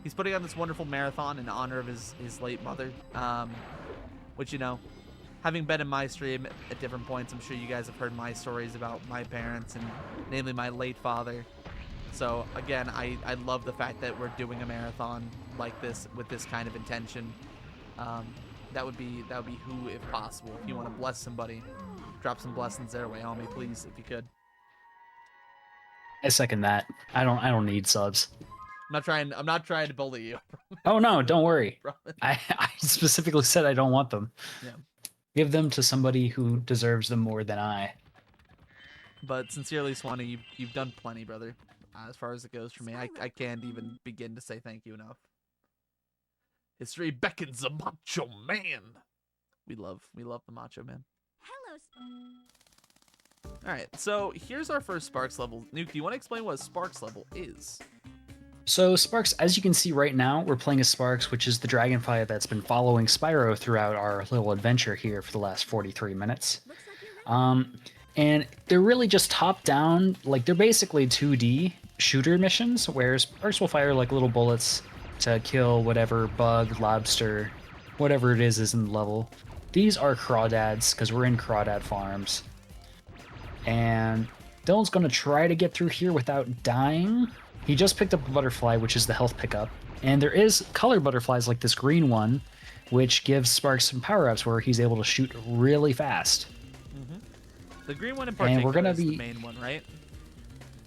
He's putting on this wonderful marathon in honor of his late mother, which, you know, having been in my stream at different points, I'm sure you guys have heard my stories about my parents, and namely my late father. So again, I love the fact that we're doing a marathon like this with this kind of intention. That would be who, if possible. If you want to bless somebody, drop some blessings their way, homie, please, if you could. I second that. I don't need subs. I'm not trying to bully you. Oh no, don't worry. Promise. I specifically said I don't want them. Yeah. Give them to somebody who deserves them more than I. But sincerely, Swanee, you've done plenty, brother. As far as it goes for me, I can't even begin to say thank you enough. History beckons a macho man. We love the macho man. Hello. All right, so here's our first Sparks level. Nuke, do you want to explain what a Sparks level is? So Sparks, as you can see right now, we're playing as Sparks, which is the dragonfly that's been following Spyro throughout our little adventure here for the last 43 minutes. And they're really just top-down, like they're basically 2D shooter missions, where Sparks will fire like little bullets to kill whatever bug, lobster, whatever it is in the level. These are crawdads, because we're in crawdad farms. And Dylan's going to try to get through here without dying. He just picked up a butterfly, which is the health pickup. And there is color butterflies like this green one, which gives Sparks some power-ups where he's able to shoot really fast. The green one in And particular we're gonna is the be- main one, right?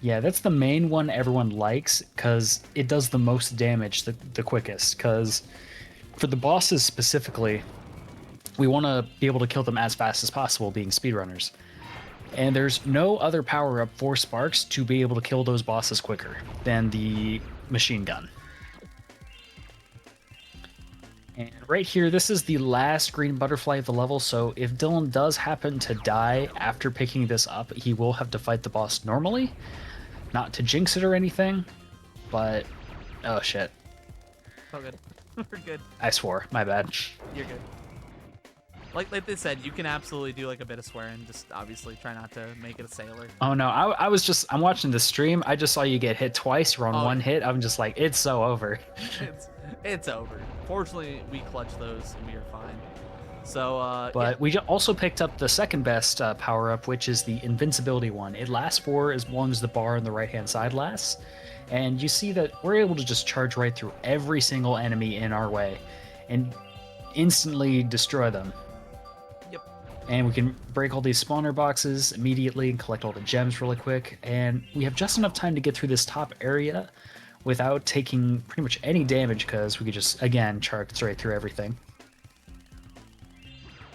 Yeah, that's the main one everyone likes because it does the most damage the quickest. Because for the bosses specifically, we want to be able to kill them as fast as possible, being speedrunners. And there's no other power up for Sparks to be able to kill those bosses quicker than the machine gun. And right here, this is the last green butterfly of the level, so if Dylan does happen to die after picking this up, he will have to fight the boss normally. Not to jinx it or anything, but... Oh shit. Oh, good. We're good. I swore. My bad. You're good. Like they said, you can absolutely do like a bit of swearing. Just obviously try not to make it a sailor. Oh no, I'm watching the stream. I just saw you get hit twice. You're on one hit. I'm just like, it's so over. It's over. Fortunately, we clutched those and we are fine. So, but we also picked up the second best power up, which is the invincibility one. It lasts for as long as the bar on the right hand side lasts, and you see that we're able to just charge right through every single enemy in our way, and instantly destroy them. Yep. And we can break all these spawner boxes immediately and collect all the gems really quick. And we have just enough time to get through this top area without taking pretty much any damage because we could just, again, charge straight through everything.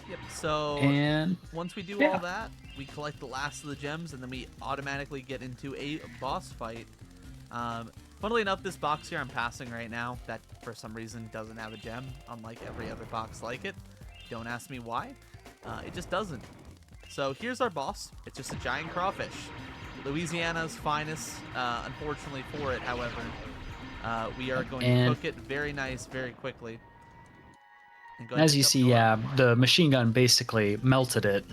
Yep, so and once we do all that, we collect the last of the gems and then we automatically get into a boss fight. Funnily enough, this box here I'm passing right now, that for some reason doesn't have a gem, unlike every other box like it. Don't ask me why. It just doesn't. So here's our boss. It's just a giant crawfish. Louisiana's finest. Unfortunately for it, however, we are going to cook it very nice, very quickly. As you see, yeah, the machine gun basically melted it.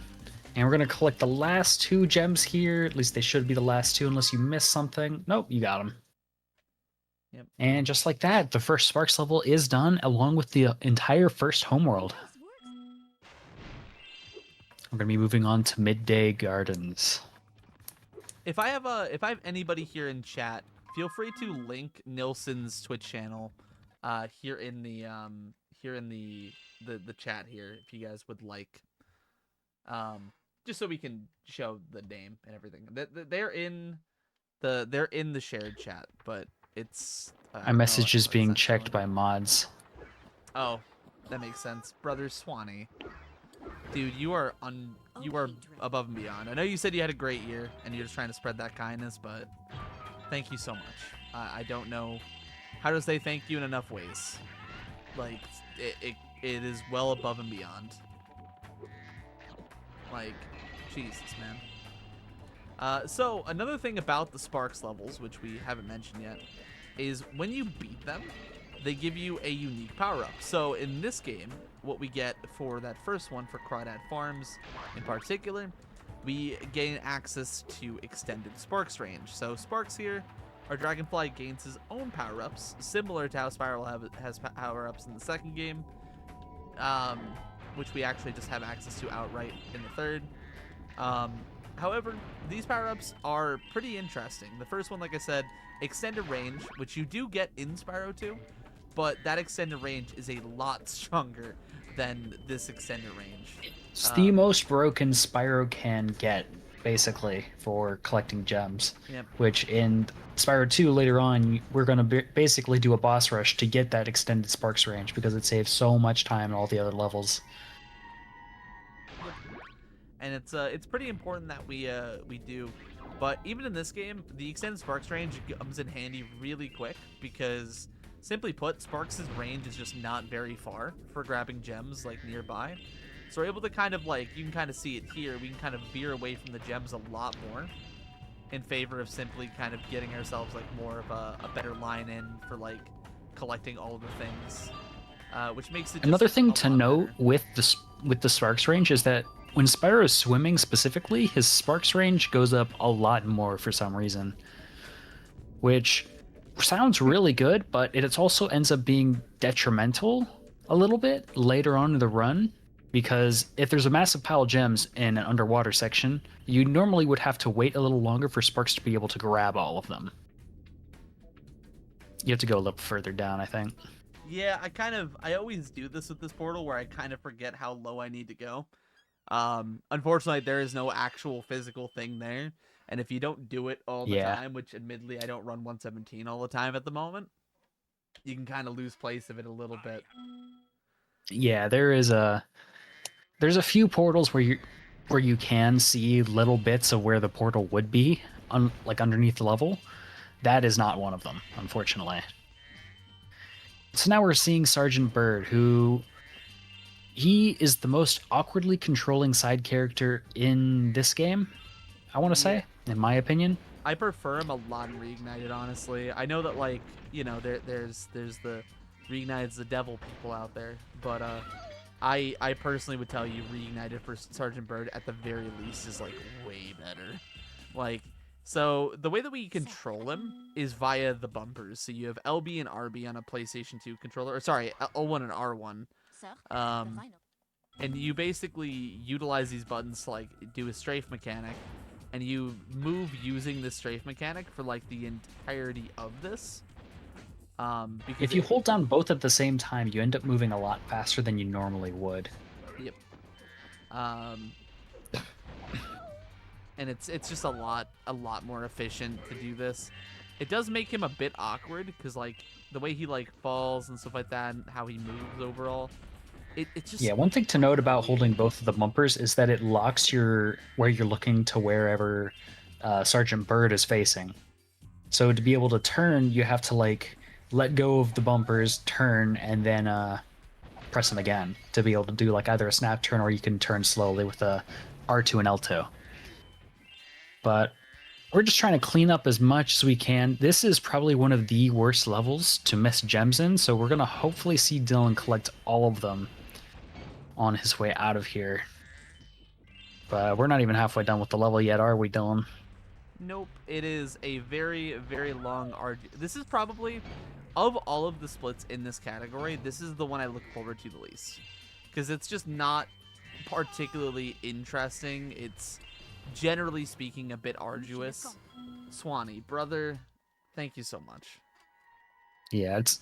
And we're going to collect the last 2 gems here. At least they should be the last 2 unless you missed something. Nope, you got them. Yep. And just like that, the first Sparks level is done, along with the entire first homeworld. We're going to be moving on to Midday Gardens. If I have anybody here in chat, feel free to link Nilsson's Twitch channel here in the chat here if you guys would like. Just so we can show the name and everything. They're in the shared chat, but it's my message is being checked by mods. Oh, that makes sense. Brother Swanee. Dude, you are above and beyond. I know you said you had a great year and you're just trying to spread that kindness, but thank you so much. I don't know how to say thank you in enough ways. Like it is well above and beyond. Like, Jesus, man. So another thing about the Sparks levels, which we haven't mentioned yet, is when you beat them, they give you a unique power-up. So in this game, what we get for that first one, for Crawdad Farms in particular, we gain access to extended Sparks range. So Sparks here, our Dragonfly gains his own power-ups, similar to how Spyro has power-ups in the second game, which we actually just have access to outright in the third. However, these power-ups are pretty interesting. The first one, like I said, extended range, which you do get in Spyro 2, but that extended range is a lot stronger than this extended range. It's the most broken Spyro can get, basically, for collecting gems. Yep. Which in Spyro 2, later on, we're going to basically do a boss rush to get that extended Sparks range, because it saves so much time in all the other levels. And it's pretty important that we do. But even in this game, the extended Sparks range comes in handy really quick because, simply put, Sparks' range is just not very far for grabbing gems like nearby. So we're able to kind of like, you can kind of see it here, we can kind of veer away from the gems a lot more in favor of simply kind of getting ourselves like more of a better line in for like collecting all of the things, which makes it just another thing to note better. with the Sparks range is that when Spyro is swimming specifically, his Sparks range goes up a lot more for some reason, which sounds really good, but it also ends up being detrimental a little bit later on in the run, because if there's a massive pile of gems in an underwater section, you normally would have to wait a little longer for Sparks to be able to grab all of them. You have to go a little further down, I think. Yeah, I always do this with this portal where I kind of forget how low I need to go. Unfortunately, there is no actual physical thing there, and if you don't do it all the Yeah. time, which admittedly I don't run 117 all the time at the moment, you can kind of lose place of it a little bit. Yeah, there's a few portals where you can see little bits of where the portal would be, like underneath the level. That is not one of them, unfortunately. So now we're seeing Sergeant Bird, who he is the most awkwardly controlling side character in this game, I want to say, in my opinion. I prefer him a lot in Reignited, honestly. I know that, like, you know, there's the Reignited's the devil people out there, but I personally would tell you Reignited for Sergeant Bird at the very least is like way better. Like, so the way that we control him is via the bumpers. So you have LB and RB on a PlayStation 2 controller, or sorry, L1 and R1. And you basically utilize these buttons to like do a strafe mechanic, and you move using the strafe mechanic for like the entirety of this. Because If you hold down both at the same time, you end up moving a lot faster than you normally would. Yep. And it's just a lot more efficient to do this. It does make him a bit awkward because like the way he like falls and stuff like that, and how he moves overall. It just Yeah, one thing to note about holding both of the bumpers is that it locks where you're looking to wherever Sergeant Bird is facing. So to be able to turn, you have to like let go of the bumpers, turn, and then press them again to be able to do like either a snap turn or you can turn slowly with a R2 and L2. But we're just trying to clean up as much as we can. This is probably one of the worst levels to miss gems in, so we're going to hopefully see Dylan collect all of them on his way out of here. But we're not even halfway done with the level yet, are we, Dylan? Nope. It is a very, very long This is probably, of all of the splits in this category, this is the one I look forward to the least. Because it's just not particularly interesting. It's, generally speaking, a bit arduous. Swanee, brother, thank you so much. Yeah, it's...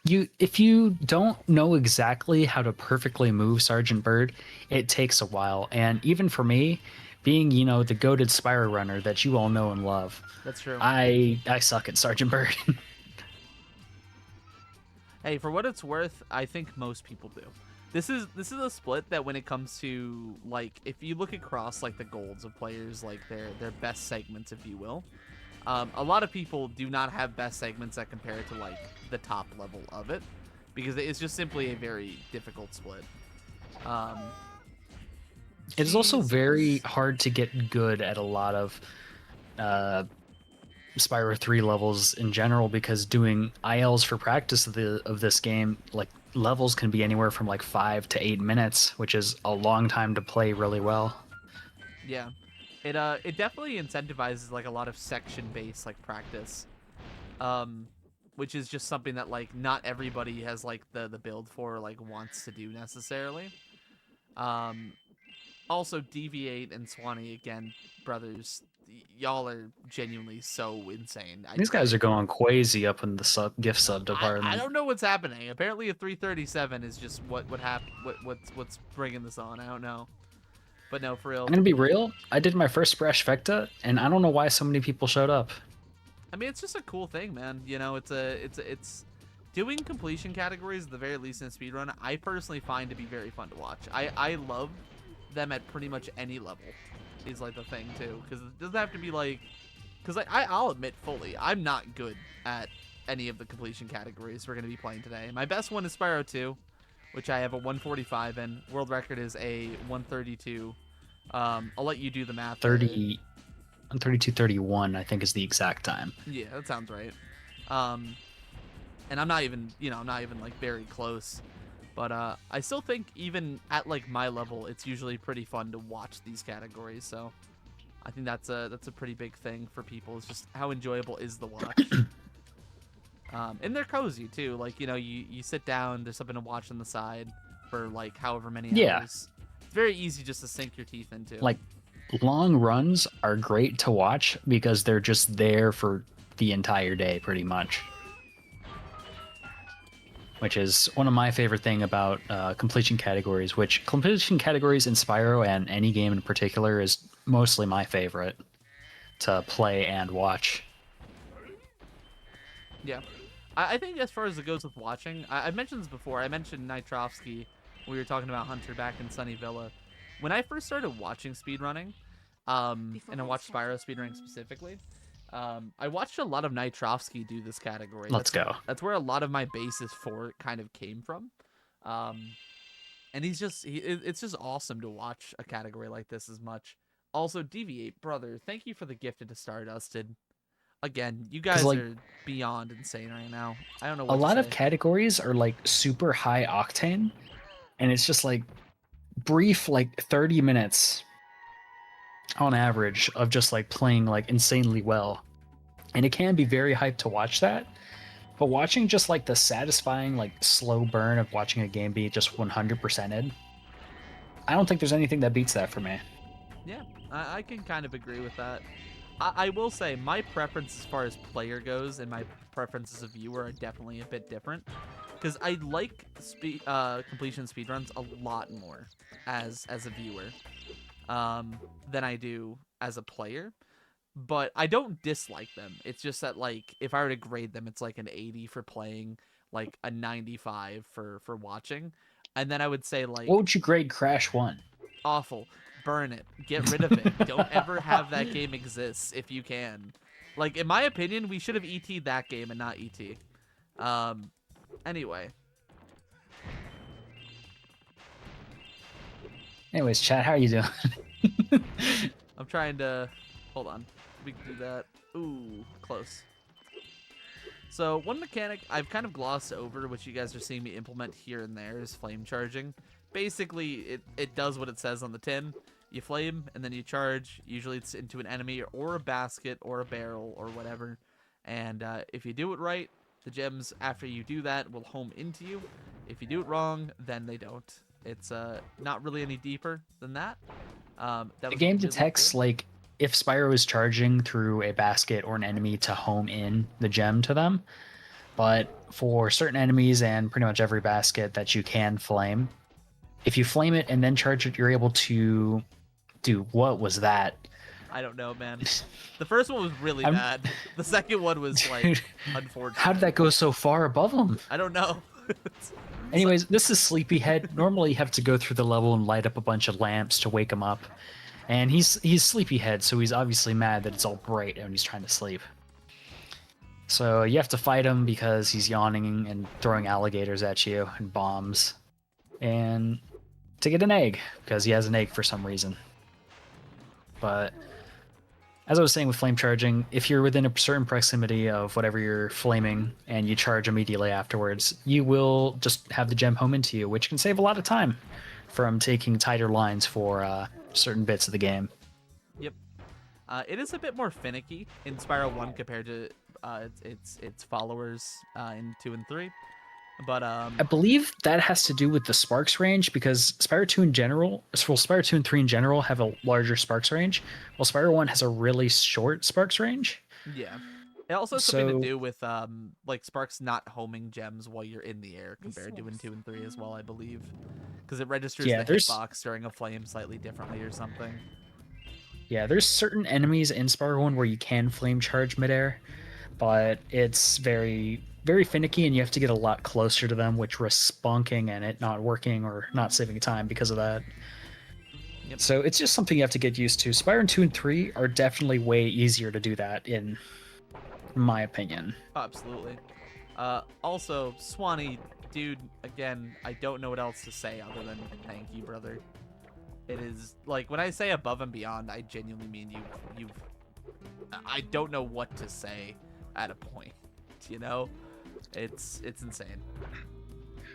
If you don't know exactly how to perfectly move Sergeant Bird, it takes a while. And even for me, being, you know, the goated Spyro runner that you all know and love, That's true. I suck at Sergeant Bird. Hey, for what it's worth, I think most people do. This is a split that when it comes to, like, if you look across like the golds of players, like their best segments, if you will, a lot of people do not have best segments that compare to like the top level of it, because it's just simply a very difficult split. It's also very hard to get good at a lot of Spyro 3 levels in general, because doing ILs for practice of this game, like, levels can be anywhere from like 5 to 8 minutes, which is a long time to play really well. Yeah. It definitely incentivizes like a lot of section-based like practice, which is just something that like not everybody has like the build for or like wants to do necessarily. Also, Deviate and Swanee, again, brothers, y'all are genuinely so insane. These guys are going crazy up in the gift sub department. I don't know what's happening. Apparently, a 337 is just what happened. What's bringing this on? I don't know. But no, for real. I'm gonna be real. I did my first Brash Vecta, and I don't know why so many people showed up. I mean, it's just a cool thing, man. You know, it's doing completion categories at the very least in speedrun. I personally find to be very fun to watch. I love them at pretty much any level. Is like the thing too, because it doesn't have to be like, because like I'll admit fully, I'm not good at any of the completion categories we're gonna be playing today. My best one is Spyro 2, which I have a 145 in. World record is a 132. I'll let you do the math. 132.31, I think, is the exact time. Yeah, that sounds right. And I'm not even, I'm not even like very close. But I still think even at like my level, it's usually pretty fun to watch these categories. So I think that's a pretty big thing for people. Is just how enjoyable is the watch. And they're cozy too. Like, you sit down, there's something to watch on the side for like however many hours. It's very easy just to sink your teeth into. Like, long runs are great to watch because they're just there for the entire day, pretty much. which is one of my favorite thing about completion categories, which completion categories in Spyro and any game in particular is mostly my favorite to play and watch. Yeah. I think as far as it goes with watching, I've mentioned this before. I mentioned Nitrovsky. We were talking about Hunter back in Sunny Villa. When I first started watching speedrunning, and I watched Spyro speedrunning specifically, I watched a lot of Nitrovsky do this category. Let's go. That's where a lot of my basis for it kind of came from. And it's just awesome to watch a category like this as much. Also, Deviate, brother, thank you for the gift into Stardusted. Again, you guys like, are beyond insane right now. I don't know a what lot to of say. categories are like super high octane, and it's just like brief, like 30 minutes on average of just like playing like insanely well. And it can be very hyped to watch that. But watching just like the satisfying, like slow burn of watching a game be just 100%ed, I don't think there's anything that beats that for me. Yeah, I can kind of agree with that. I will say my preference as far as player goes and my preference as a viewer are definitely a bit different. Because I like completion speedruns a lot more as a viewer than I do as a player. But I don't dislike them. It's just that, like, if I were to grade them, it's like an 80 for playing, like a 95 for watching. And then I would say, like, What would you grade Crash 1? awful. Burn it. Get rid of it. Don't ever have that game exist if you can. Like, in my opinion, we should have ET'd that game and not ET. Anyway. Anyways, chat, how are you doing? I'm trying to... Hold on. We can do that. Ooh, close. So, one mechanic I've kind of glossed over, which you guys are seeing me implement here and there, is flame charging. Basically, it does what it says on the tin. You flame, and then you charge. Usually it's into an enemy or a basket or a barrel or whatever. And if you do it right, the gems, after you do that, will home into you. If you do it wrong, then they don't. It's not really any deeper than that. The game detects, like, if Spyro is charging through a basket or an enemy to home in the gem to them. But for certain enemies and pretty much every basket that you can flame, if you flame it and then charge it, you're able to do... What was that? I don't know, man. The first one was really bad. The second one was, like, unfortunate. How did that go so far above him? I don't know. Anyways, this is Sleepyhead. Normally you have to go through the level and light up a bunch of lamps to wake him up. And he's Sleepyhead, so he's obviously mad that it's all bright and he's trying to sleep. So you have to fight him because he's yawning and throwing alligators at you and bombs. And to get an egg, because he has an egg for some reason. But as I was saying with flame charging, if you're within a certain proximity of whatever you're flaming and you charge immediately afterwards, you will just have the gem home into you, which can save a lot of time from taking tighter lines for certain bits of the game. Yep. It is a bit more finicky in Spyro 1 compared to its followers in 2 and 3. But I believe that has to do with the sparks range, because Spyro 2 in general, well, Spyro 2 and 3 in general have a larger sparks range, while Spyro 1 has a really short sparks range. Yeah. It also has something to do with like sparks not homing gems while you're in the air compared to in 2 and 3 as well, I believe. Because it registers the hitbox during a flame slightly differently or something. Yeah, there's certain enemies in Spyro 1 where you can flame charge midair, but it's very, very finicky and you have to get a lot closer to them, which risks bonking and it not working or not saving time because of that. Yep. So it's just something you have to get used to. Spyro 2 and 3 are definitely way easier to do that, in my opinion. Oh, absolutely. Also, Swanee, dude, again, I don't know what else to say other than thank you, brother. It is, like, when I say above and beyond, I genuinely mean you've I don't know what to say at a point, you know? It's insane.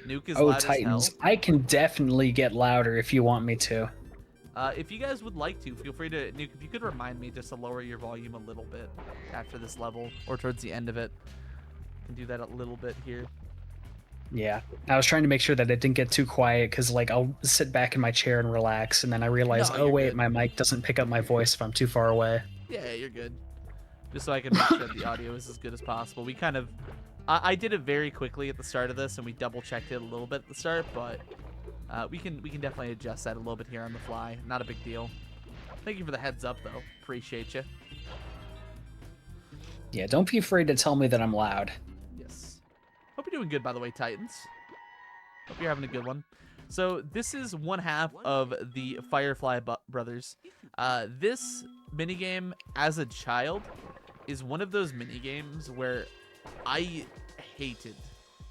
Nuke is loud Titans, as hell. I can definitely get louder if you want me to. If you guys would like to, feel free to, Nuke, if you could remind me just to lower your volume a little bit after this level, or towards the end of it. I can do that a little bit here. Yeah, I was trying to make sure that it didn't get too quiet, because, like, I'll sit back in my chair and relax, and then I realize, oh wait, my mic doesn't pick up my voice if I'm too far away. Yeah, you're good. Just so I can make sure the audio is as good as possible. We kind of I did it very quickly at the start of this, and we double checked it a little bit at the start, but we can definitely adjust that a little bit here on the fly. Not a big deal. Thank you for the heads up, though. Appreciate you. Yeah, don't be afraid to tell me that I'm loud. Yes. Hope you're doing good, by the way, Titans. Hope you're having a good one. So this is one half of the Firefly Brothers. This minigame, as a child, is one of those minigames where I hated,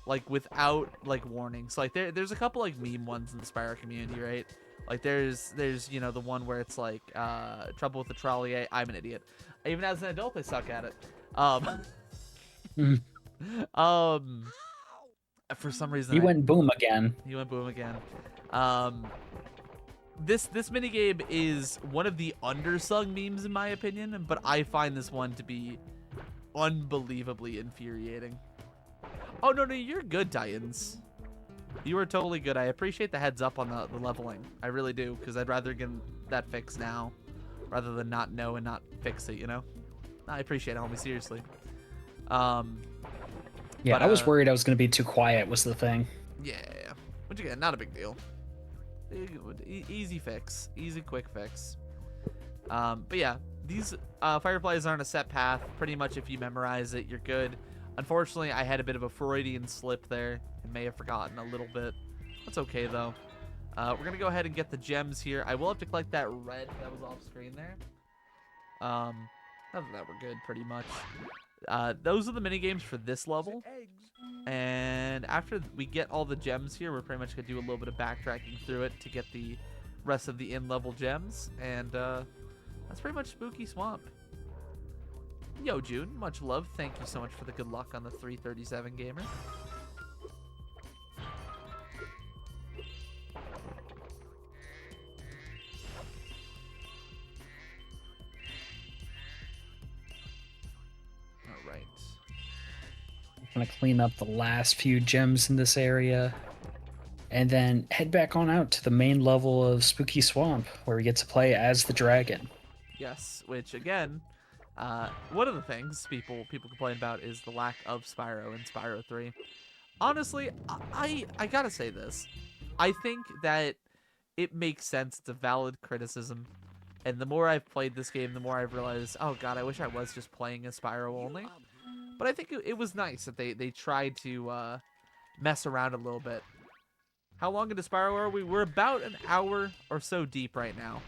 like, without, like, warnings. Like, there's a couple, like, meme ones in the Spyro community, right? Like, there's you know, the one where it's, like, trouble with the trolley, I'm an idiot. Even as an adult, I suck at it. For some reason, You went boom again. He went boom again. This minigame is one of the undersung memes, in my opinion, but I find this one to be unbelievably infuriating. Oh, no, you're good, Titans. You are totally good. I appreciate the heads up on the leveling. I really do, because I'd rather get that fixed now rather than not know and not fix it, you know? I appreciate it, homie, seriously. Yeah, but, I was worried I was going to be too quiet was the thing. Yeah. Which, again, not a big deal. Easy fix. Easy, quick fix. But yeah, these fireflies aren't a set path. Pretty much if you memorize it, you're good. Unfortunately, I had a bit of a Freudian slip there and may have forgotten a little bit. That's okay, though. We're going to go ahead and get the gems here. I will have to collect that red that was off screen there. Other than that, we're good, pretty much. Those are the minigames for this level. And after we get all the gems here, we're pretty much going to do a little bit of backtracking through it to get the rest of the in-level gems. And that's pretty much Spooky Swamp. Yo, June, much love. Thank you so much for the good luck on the 337 gamer. All right. I'm going to clean up the last few gems in this area and then head back on out to the main level of Spooky Swamp where we get to play as the dragon. Yes, which again, one of the things people complain about is the lack of Spyro in Spyro 3. Honestly, I gotta say this. I think that it makes sense. It's a valid criticism. And the more I've played this game, the more I've realized, oh god, I wish I was just playing as Spyro only. But I think it was nice that they tried to mess around a little bit. How long into Spyro are we? We're about an hour or so deep right now.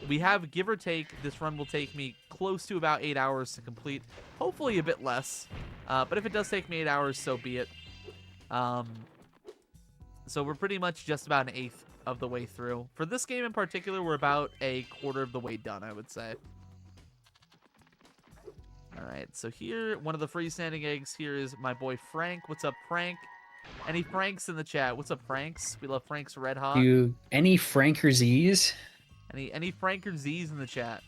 We have, give or take, this run will take me close to about 8 hours to complete. Hopefully a bit less. But if it does take me 8 hours, so be it. So we're pretty much just about an eighth of the way through. For this game in particular, we're about a quarter of the way done, I would say. Alright, so here, one of the freestanding eggs here is my boy Frank. What's up, Frank? Any Franks in the chat? What's up, Franks? We love Franks red hot. Any Frankerz's? Any Franker Z's in the chat?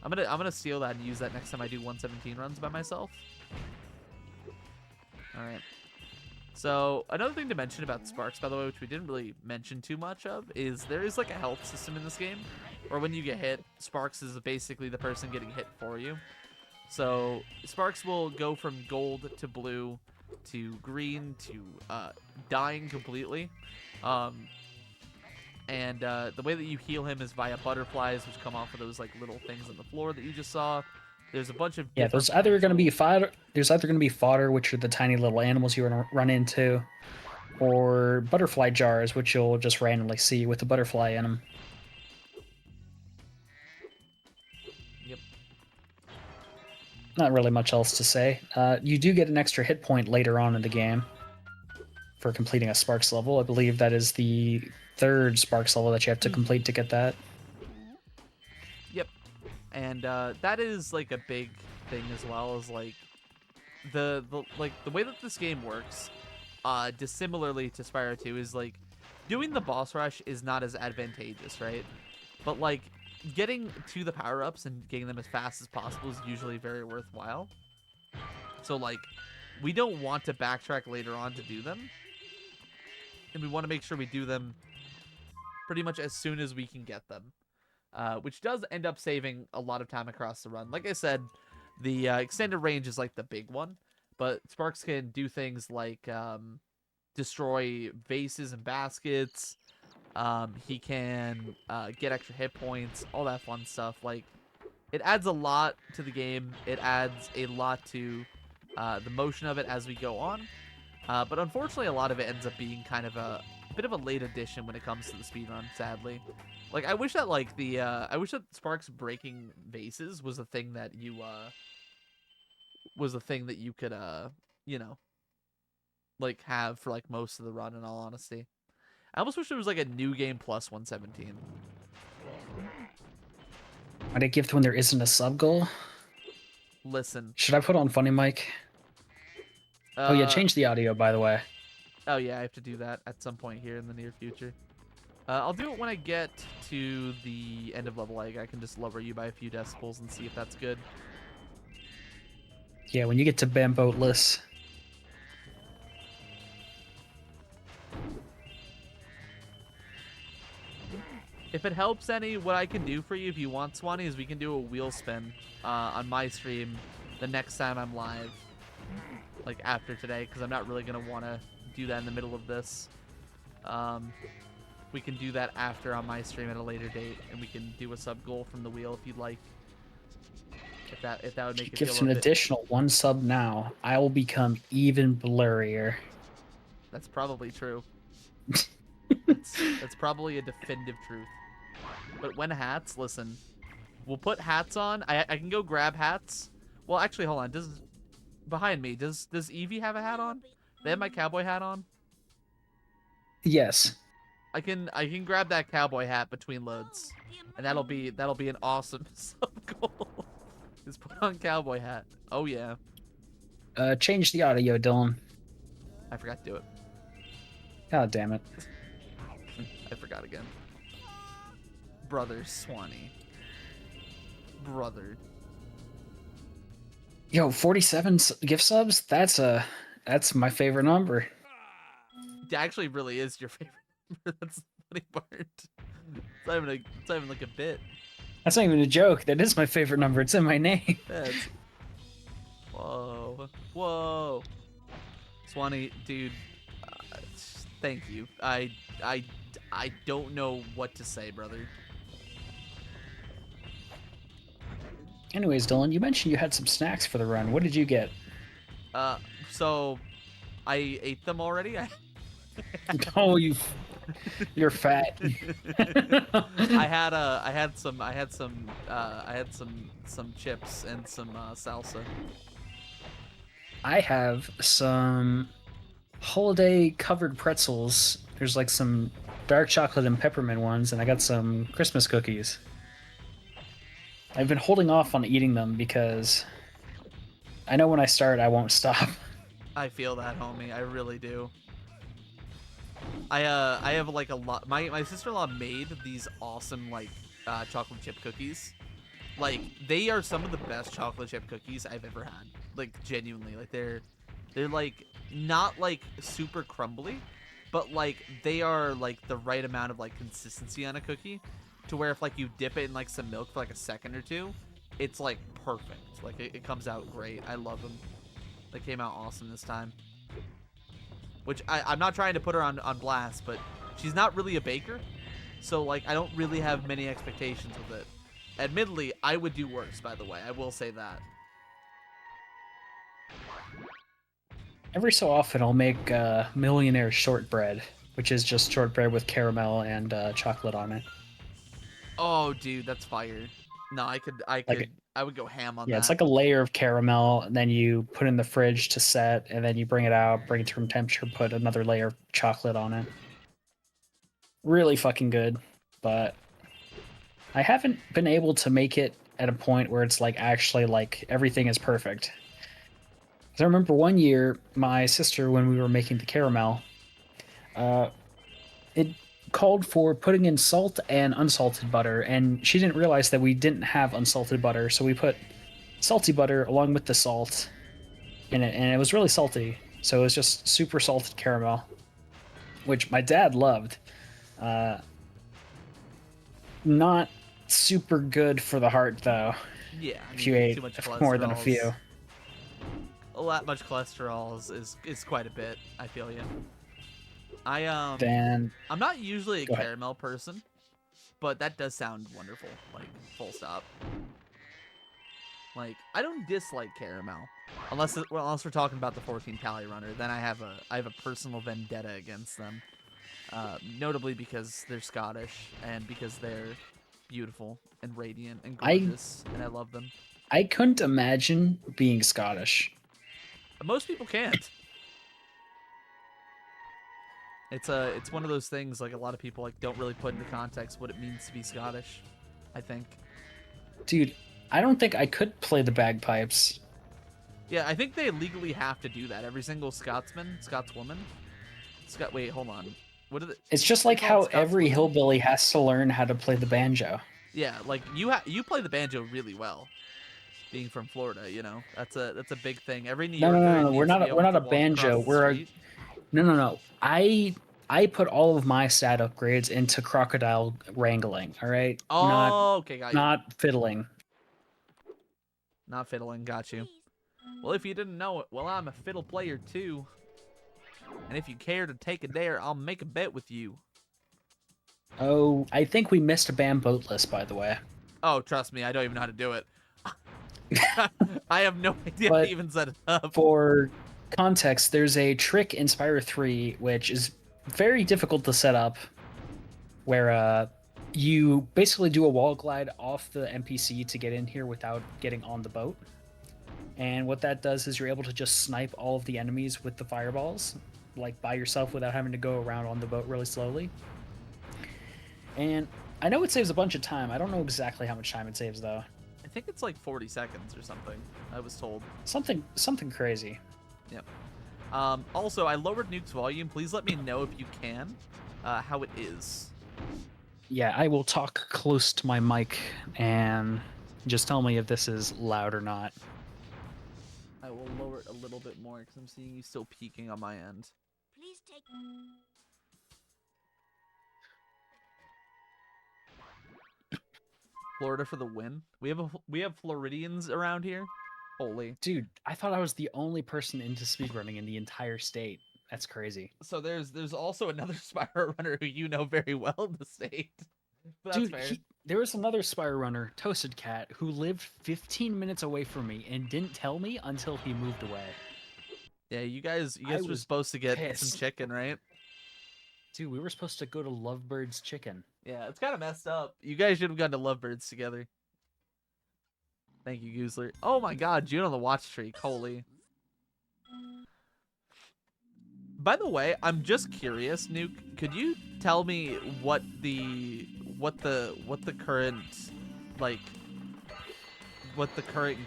I'm gonna steal that and use that next time I do 117 runs by myself. All right. So another thing to mention about Sparks, by the way, which we didn't really mention too much of, is there is like a health system in this game, where when you get hit, Sparks is basically the person getting hit for you. So Sparks will go from gold to blue to green to dying completely. And the way that you heal him is via butterflies, which come off of those like little things on the floor that you just saw. There's a bunch of there's either going to be fodder. There's either going to be fodder, which are the tiny little animals you run into, or butterfly jars, which you'll just randomly see with a butterfly in them. Yep. Not really much else to say. You do get an extra hit point later on in the game for completing a Sparks level. I believe that is the third Sparks level that you have to complete to get that. Yep. And that is like a big thing as well, is like the way that this game works, dissimilarly to Spyro 2, is like doing the boss rush is not as advantageous, right? But like getting to the power-ups and getting them as fast as possible is usually very worthwhile. So like we don't want to backtrack later on to do them, and we want to make sure we do them pretty much as soon as we can get them, which does end up saving a lot of time across the run. Like I said, The extended range is like the big one, but Sparks can do things like destroy vases and baskets. He can get extra hit points, all that fun stuff. Like, it adds a lot to the game. It adds a lot to the motion of it as we go on. But unfortunately, a lot of it ends up being kind of a bit of a late addition when it comes to the speedrun, sadly. Like, I wish that, like, I wish that Sparks breaking vases was a thing that you, could, you know, like, have for, like, most of the run, in all honesty. I almost wish there was, like, a new game plus 117. Might I gift when there isn't a sub goal? Listen. Should I put on funny mic? Oh yeah, change the audio, by the way. Oh yeah, I have to do that at some point here in the near future. I'll do it when I get to the end of level. Like, I can just lower you by a few decibels and see if that's good. Yeah, when you get to Bamboatless. If it helps any, what I can do for you if you want, Swanee, is we can do a wheel spin on my stream the next time I'm live. Like, after today, because I'm not really going to want to do that in the middle of this. We can do that after on my stream at a later date, and we can do a sub goal from the wheel if you'd like. If that would make it feel Gives a an bit... additional 1 sub now, I will become even blurrier. That's probably true. That's probably a definitive truth. But when hats, listen, we'll put hats on. I can go grab hats. Well, actually, hold on. Behind me, does Evie have a hat on? They have my cowboy hat on? Yes. I can grab that cowboy hat between loads. And that'll be an awesome sub goal. Just put on cowboy hat. Oh yeah. Change the audio, Dylan. I forgot to do it. God damn it. I forgot again. Brother Swanee. Brother. Yo, 47 gift subs? That's my favorite number. It actually really is your favorite number. That's the funny part. It's not even like a bit. That's not even a joke. That is my favorite number. It's in my name. That's... Whoa. Swanee, dude, thank you. I don't know what to say, brother. Anyways, Dylan, you mentioned you had some snacks for the run. What did you get? So I ate them already. Oh, you're fat. I had some chips and some salsa. I have some holiday covered pretzels. There's like some dark chocolate and peppermint ones, and I got some Christmas cookies. I've been holding off on eating them because I know when I start, I won't stop. I feel that, homie. I really do. I have like a lot. My sister-in-law made these awesome like chocolate chip cookies. Like, they are some of the best chocolate chip cookies I've ever had. Like, genuinely, like they're like not like super crumbly, but like they are like the right amount of like consistency on a cookie, to where if like you dip it in like some milk for like a second or two, it's like perfect. Like it comes out great. I love them. They came out awesome this time. Which I'm not trying to put her on blast, but she's not really a baker, so like I don't really have many expectations with it. Admittedly, I would do worse, by the way. I will say that. Every so often, I'll make millionaire shortbread, which is just shortbread with caramel and chocolate on it. Oh, dude, that's fire. No, I would go ham on that. Yeah, it's like a layer of caramel, and then you put it in the fridge to set, and then you bring it out, bring it to room temperature, put another layer of chocolate on it. Really fucking good, but I haven't been able to make it at a point where it's like actually like everything is perfect. 'Cause I remember one year, my sister, when we were making the caramel, it called for putting in salt and unsalted butter, and she didn't realize that we didn't have unsalted butter, so we put salty butter along with the salt in it, and it was really salty. So it was just super salted caramel, which my dad loved. Not super good for the heart, though. Yeah, I If you mean, ate too much more than a cholesterol few. a lot much cholesterol is quite a bit. I feel you. Then I'm not usually a go ahead. caramel person, but that does sound wonderful. Like full stop. Like I don't dislike caramel, unless we're talking about the 14 calorie runner. Then I have a personal vendetta against them. Notably because they're Scottish and because they're beautiful and radiant and gorgeous, and I love them. I couldn't imagine being Scottish. Most people can't. It's one of those things, like a lot of people like don't really put into context what it means to be Scottish, I think. Dude, I don't think I could play the bagpipes. Yeah, I think they legally have to do that. Every single Scotswoman. Wait, hold on. What are the? It's just like how every Scotswoman? hillbilly has to learn how to play the banjo. Yeah, like you play the banjo really well. Being from Florida, you know, that's a big thing. Every New Yorker No. needs We're to not be able a to walk banjo. across the We're a street. no. I put all of my stat upgrades into crocodile wrangling. All right. Oh, okay, got you. Not fiddling. Not fiddling, got you. Well, if you didn't know it, well, I'm a fiddle player too. And if you care to take a dare, I'll make a bet with you. Oh, I think we missed a bambootless, by the way. Oh, trust me, I don't even know how to do it. I have no idea how But to even set it up. For context, there's a trick in Spyro 3 which is very difficult to set up, where you basically do a wall glide off the NPC to get in here without getting on the boat. And what that does is you're able to just snipe all of the enemies with the fireballs, like by yourself without having to go around on the boat really slowly. And I know it saves a bunch of time. I don't know exactly how much time it saves though. I think it's like 40 seconds or something, I was told. Something crazy. Yep. Also, I lowered Nuke's volume. Please let me know if you can how it is. Yeah, I will talk close to my mic and just tell me if this is loud or not. I will lower it a little bit more because I'm seeing you still peaking on my end. Please take. Florida for the win. We have Floridians around here. Holy. Dude, I thought I was the only person into speedrunning in the entire state. That's crazy. So there's also another Spyro runner who you know very well in the state. But that's Dude, fair. there was another Spyro runner, Toasted Cat, who lived 15 minutes away from me and didn't tell me until he moved away. Yeah, you guys I were was supposed to get pissed. some chicken, right? Dude, we were supposed to go to Lovebird's Chicken. Yeah, it's kind of messed up. You guys should have gone to Lovebirds together. Thank you, Goosler. Oh my god, June on the watch streak. Holy. By the way, I'm just curious, Nuke. Could you tell me what the current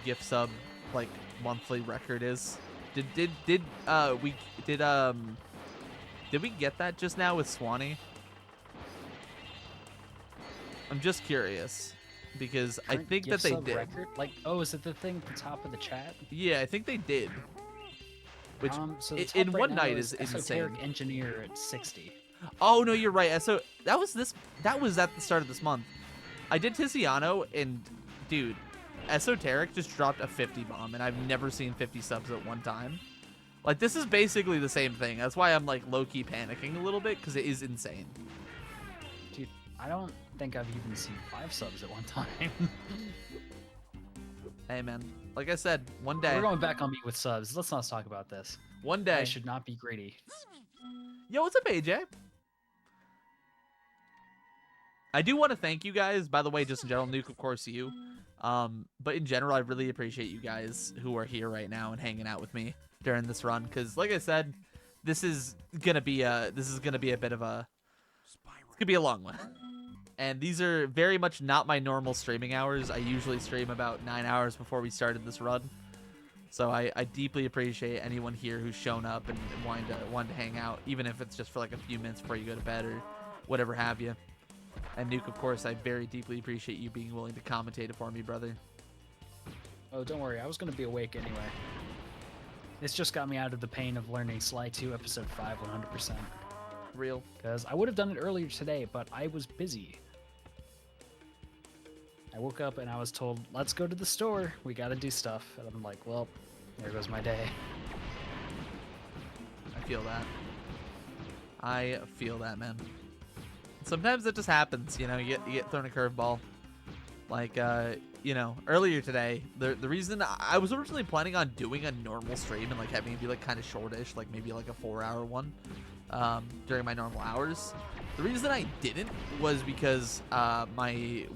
gift sub like monthly record is? Did we get that just now with Swanee? I'm just curious because I Current think that gift they sub did. record? Like, oh, is it the thing at the top of the chat? Yeah, I think they did. Which So the top in right one now night is Esoteric insane. Engineer at 60. Oh no, you're right. So that was at the start of this month. I did Tiziano and dude, Esoteric just dropped a 50 bomb and I've never seen 50 subs at one time. Like this is basically the same thing. That's why I'm like low-key panicking a little bit because it is insane. Dude, I don't think I've even seen 5 subs at one time. Hey man, like I said, one day. We're going back on me with subs. Let's not talk about this. One I day. should not be greedy. Yo, what's up, AJ? I do want to thank you guys, by the way, just in general, Nuke, of course, you. But in general, I really appreciate you guys who are here right now and hanging out with me during this run, because like I said, this is gonna be a bit of a, it's gonna be a long one. And these are very much not my normal streaming hours. I usually stream about 9 hours before we started this run. So I deeply appreciate anyone here who's shown up and wanted to hang out, even if it's just for like a few minutes before you go to bed or whatever have you. And Nuke, of course, I very deeply appreciate you being willing to commentate it for me, brother. Oh, don't worry. I was going to be awake anyway. This just got me out of the pain of learning Sly 2 Episode 5 100%. Real. Because I would have done it earlier today, but I was busy. I woke up and I was told, let's go to the store. We got to do stuff. And I'm like, well, there goes my day. I feel that. I feel that, man. Sometimes it just happens, you know, you get thrown a curveball. Like, you know, earlier today, the reason I was originally planning on doing a normal stream and like having it be like kind of shortish, like maybe like a 4-hour one during my normal hours. The reason I didn't was because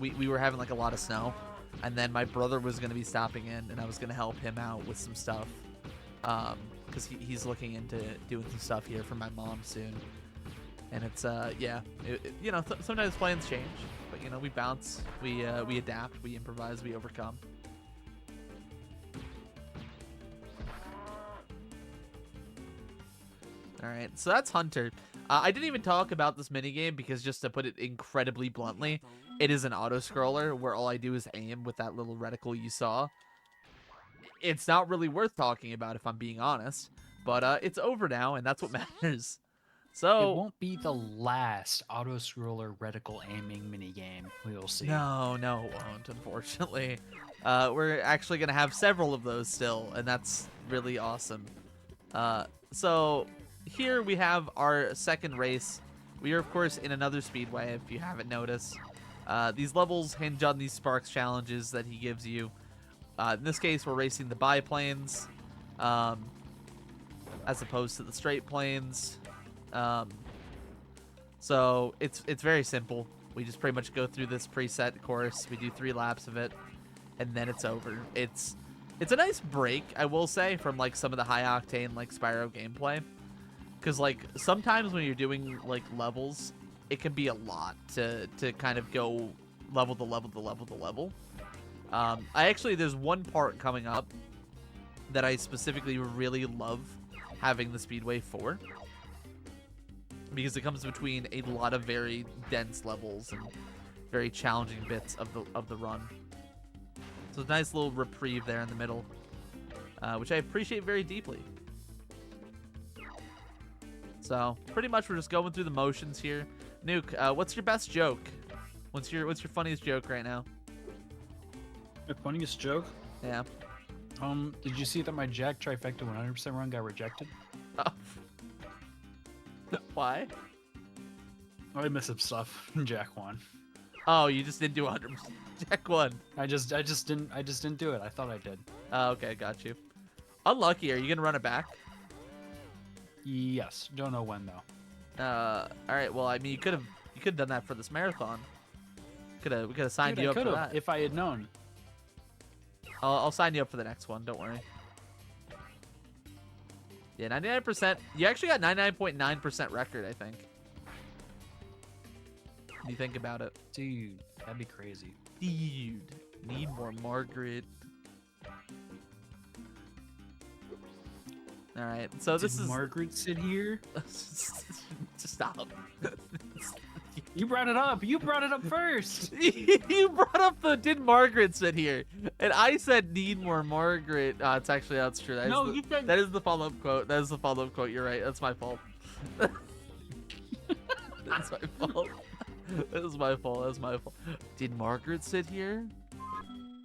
we were having like a lot of snow, and then my brother was going to be stopping in, and I was going to help him out with some stuff because he's looking into doing some stuff here for my mom soon. And it's yeah, you know, sometimes plans change, but you know, we bounce, we adapt, we improvise, we overcome. All right, so that's Hunter. I didn't even talk about this minigame because, just to put it incredibly bluntly, it is an auto-scroller where all I do is aim with that little reticle you saw. It's not really worth talking about if I'm being honest, but it's over now, and that's what matters. So it won't be the last auto-scroller reticle aiming minigame. We will see. No, it won't, unfortunately. We're actually going to have several of those still, and that's really awesome. So here we have our second race. We are, of course, in another speedway, if you haven't noticed. These levels hinge on these Sparks challenges that he gives you. In this case, we're racing the biplanes, as opposed to the straight planes. So it's very simple. We just pretty much go through this preset course. We do 3 laps of it, and then it's over. It's a nice break, I will say, from like some of the high octane like Spyro gameplay, because like sometimes when you're doing like levels, it can be a lot to kind of go level to level to level to level. There's one part coming up that I specifically really love having the speedway for, because it comes between a lot of very dense levels and very challenging bits of the run. So a nice little reprieve there in the middle, which I appreciate very deeply. So pretty much we're just going through the motions here. Nuke, what's your best joke? What's your funniest joke right now? The funniest joke? Yeah. Did you see that my Jack Trifecta 100% run got rejected? Why? I missed some stuff. Jack won. Oh, you just didn't do 100%. Jack won. I just didn't do it. I thought I did. Oh, okay, got you. Unlucky. Are you gonna run it back? Yes. Don't know when though. All right. Well, I mean, you could have done that for this marathon. We could have signed you up for that. If I had known. I'll sign you up for the next one. Don't worry. Yeah, 99%. You actually got 99.9% record, I think. When you think about it. Dude, that'd be crazy. Dude, need more Margaret. All right, so this is Margaret sit here. Just stop. You brought it up. You brought it up first. You brought up the did Margaret sit here, and I said need more Margaret. That's true. You said that is the follow-up quote. That is the follow-up quote. You're right. That's my fault. That's my fault. That is my fault. That's my fault. Did Margaret sit here?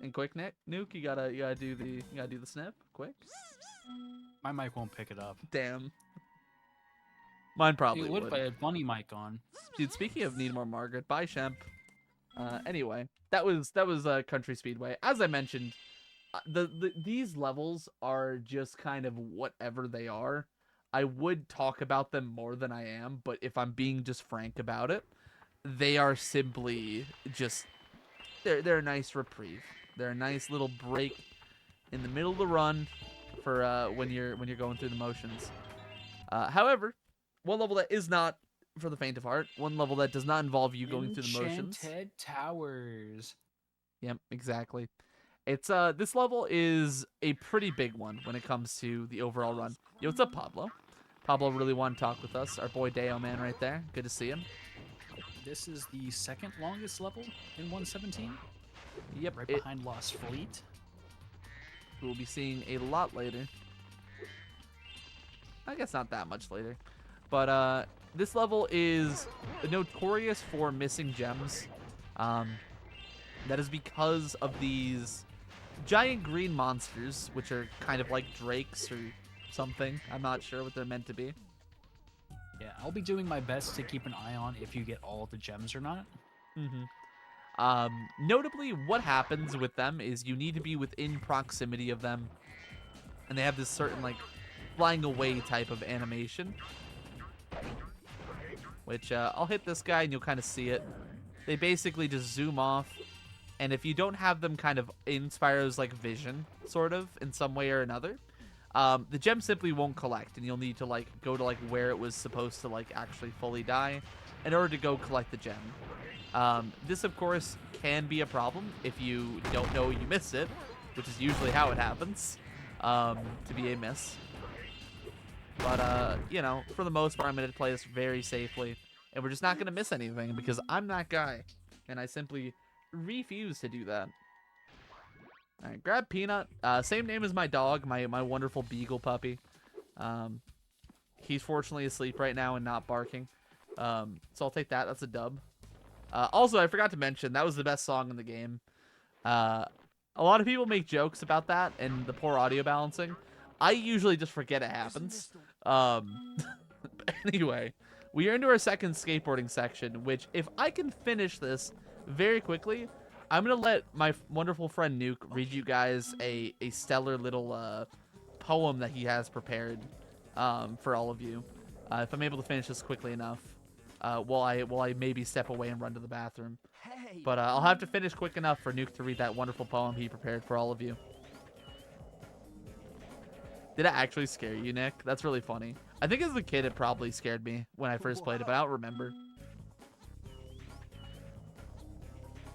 And quick, Nuke, you gotta do the snip quick. My mic won't pick it up. Damn. Mine probably It would if I had funny mic on. Dude, speaking of need more Margaret, bye Shemp. Anyway, that was Country Speedway. As I mentioned, these levels are just kind of whatever they are. I would talk about them more than I am, but if I'm being just frank about it, they are simply just they're a nice reprieve. They're a nice little break in the middle of the run for when you're going through the motions. However, one level that is not for the faint of heart, one level that does not involve you going through the motions. Enchanted Towers. Yep, exactly. It's this level is a pretty big one when it comes to the overall run. Yo, what's up, Pablo? Pablo really wanted to talk with us. Our boy Deo man right there. Good to see him. This is the second longest level in 117. Yep, right behind Lost Fleet. We'll be seeing a lot later. I guess not that much later. But this level is notorious for missing gems. That is because of these giant green monsters, which are kind of like drakes or something. I'm not sure what they're meant to be. Yeah, I'll be doing my best to keep an eye on if you get all the gems or not. Notably, what happens with them is you need to be within proximity of them, and they have this certain like flying away type of animation, which I'll hit this guy and you'll kind of see it. They basically just zoom off, and if you don't have them kind of in Spyro's like vision, sort of in some way or another, the gem simply won't collect, and you'll need to like go to like where it was supposed to like actually fully die in order to go collect the gem. This, of course, can be a problem if you don't know you miss it, which is usually how it happens, to be a miss. But, you know, for the most part, I'm going to play this very safely, and we're just not going to miss anything because I'm that guy, and I simply refuse to do that. All right, grab Peanut. Same name as my dog, my wonderful beagle puppy. He's fortunately asleep right now and not barking, so I'll take that. That's a dub. Also, I forgot to mention, that was the best song in the game. A lot of people make jokes about that and the poor audio balancing. I usually just forget it happens. Anyway, we are into our second skateboarding section, which if I can finish this very quickly, I'm going to let my wonderful friend Nuke read you guys a stellar little poem that he has prepared for all of you. If I'm able to finish this quickly enough. While I maybe step away and run to the bathroom. Hey. But I'll have to finish quick enough for Nuke to read that wonderful poem he prepared for all of you. Did it actually scare you, Nick? That's really funny. I think as a kid it probably scared me when I first played it, but I don't remember.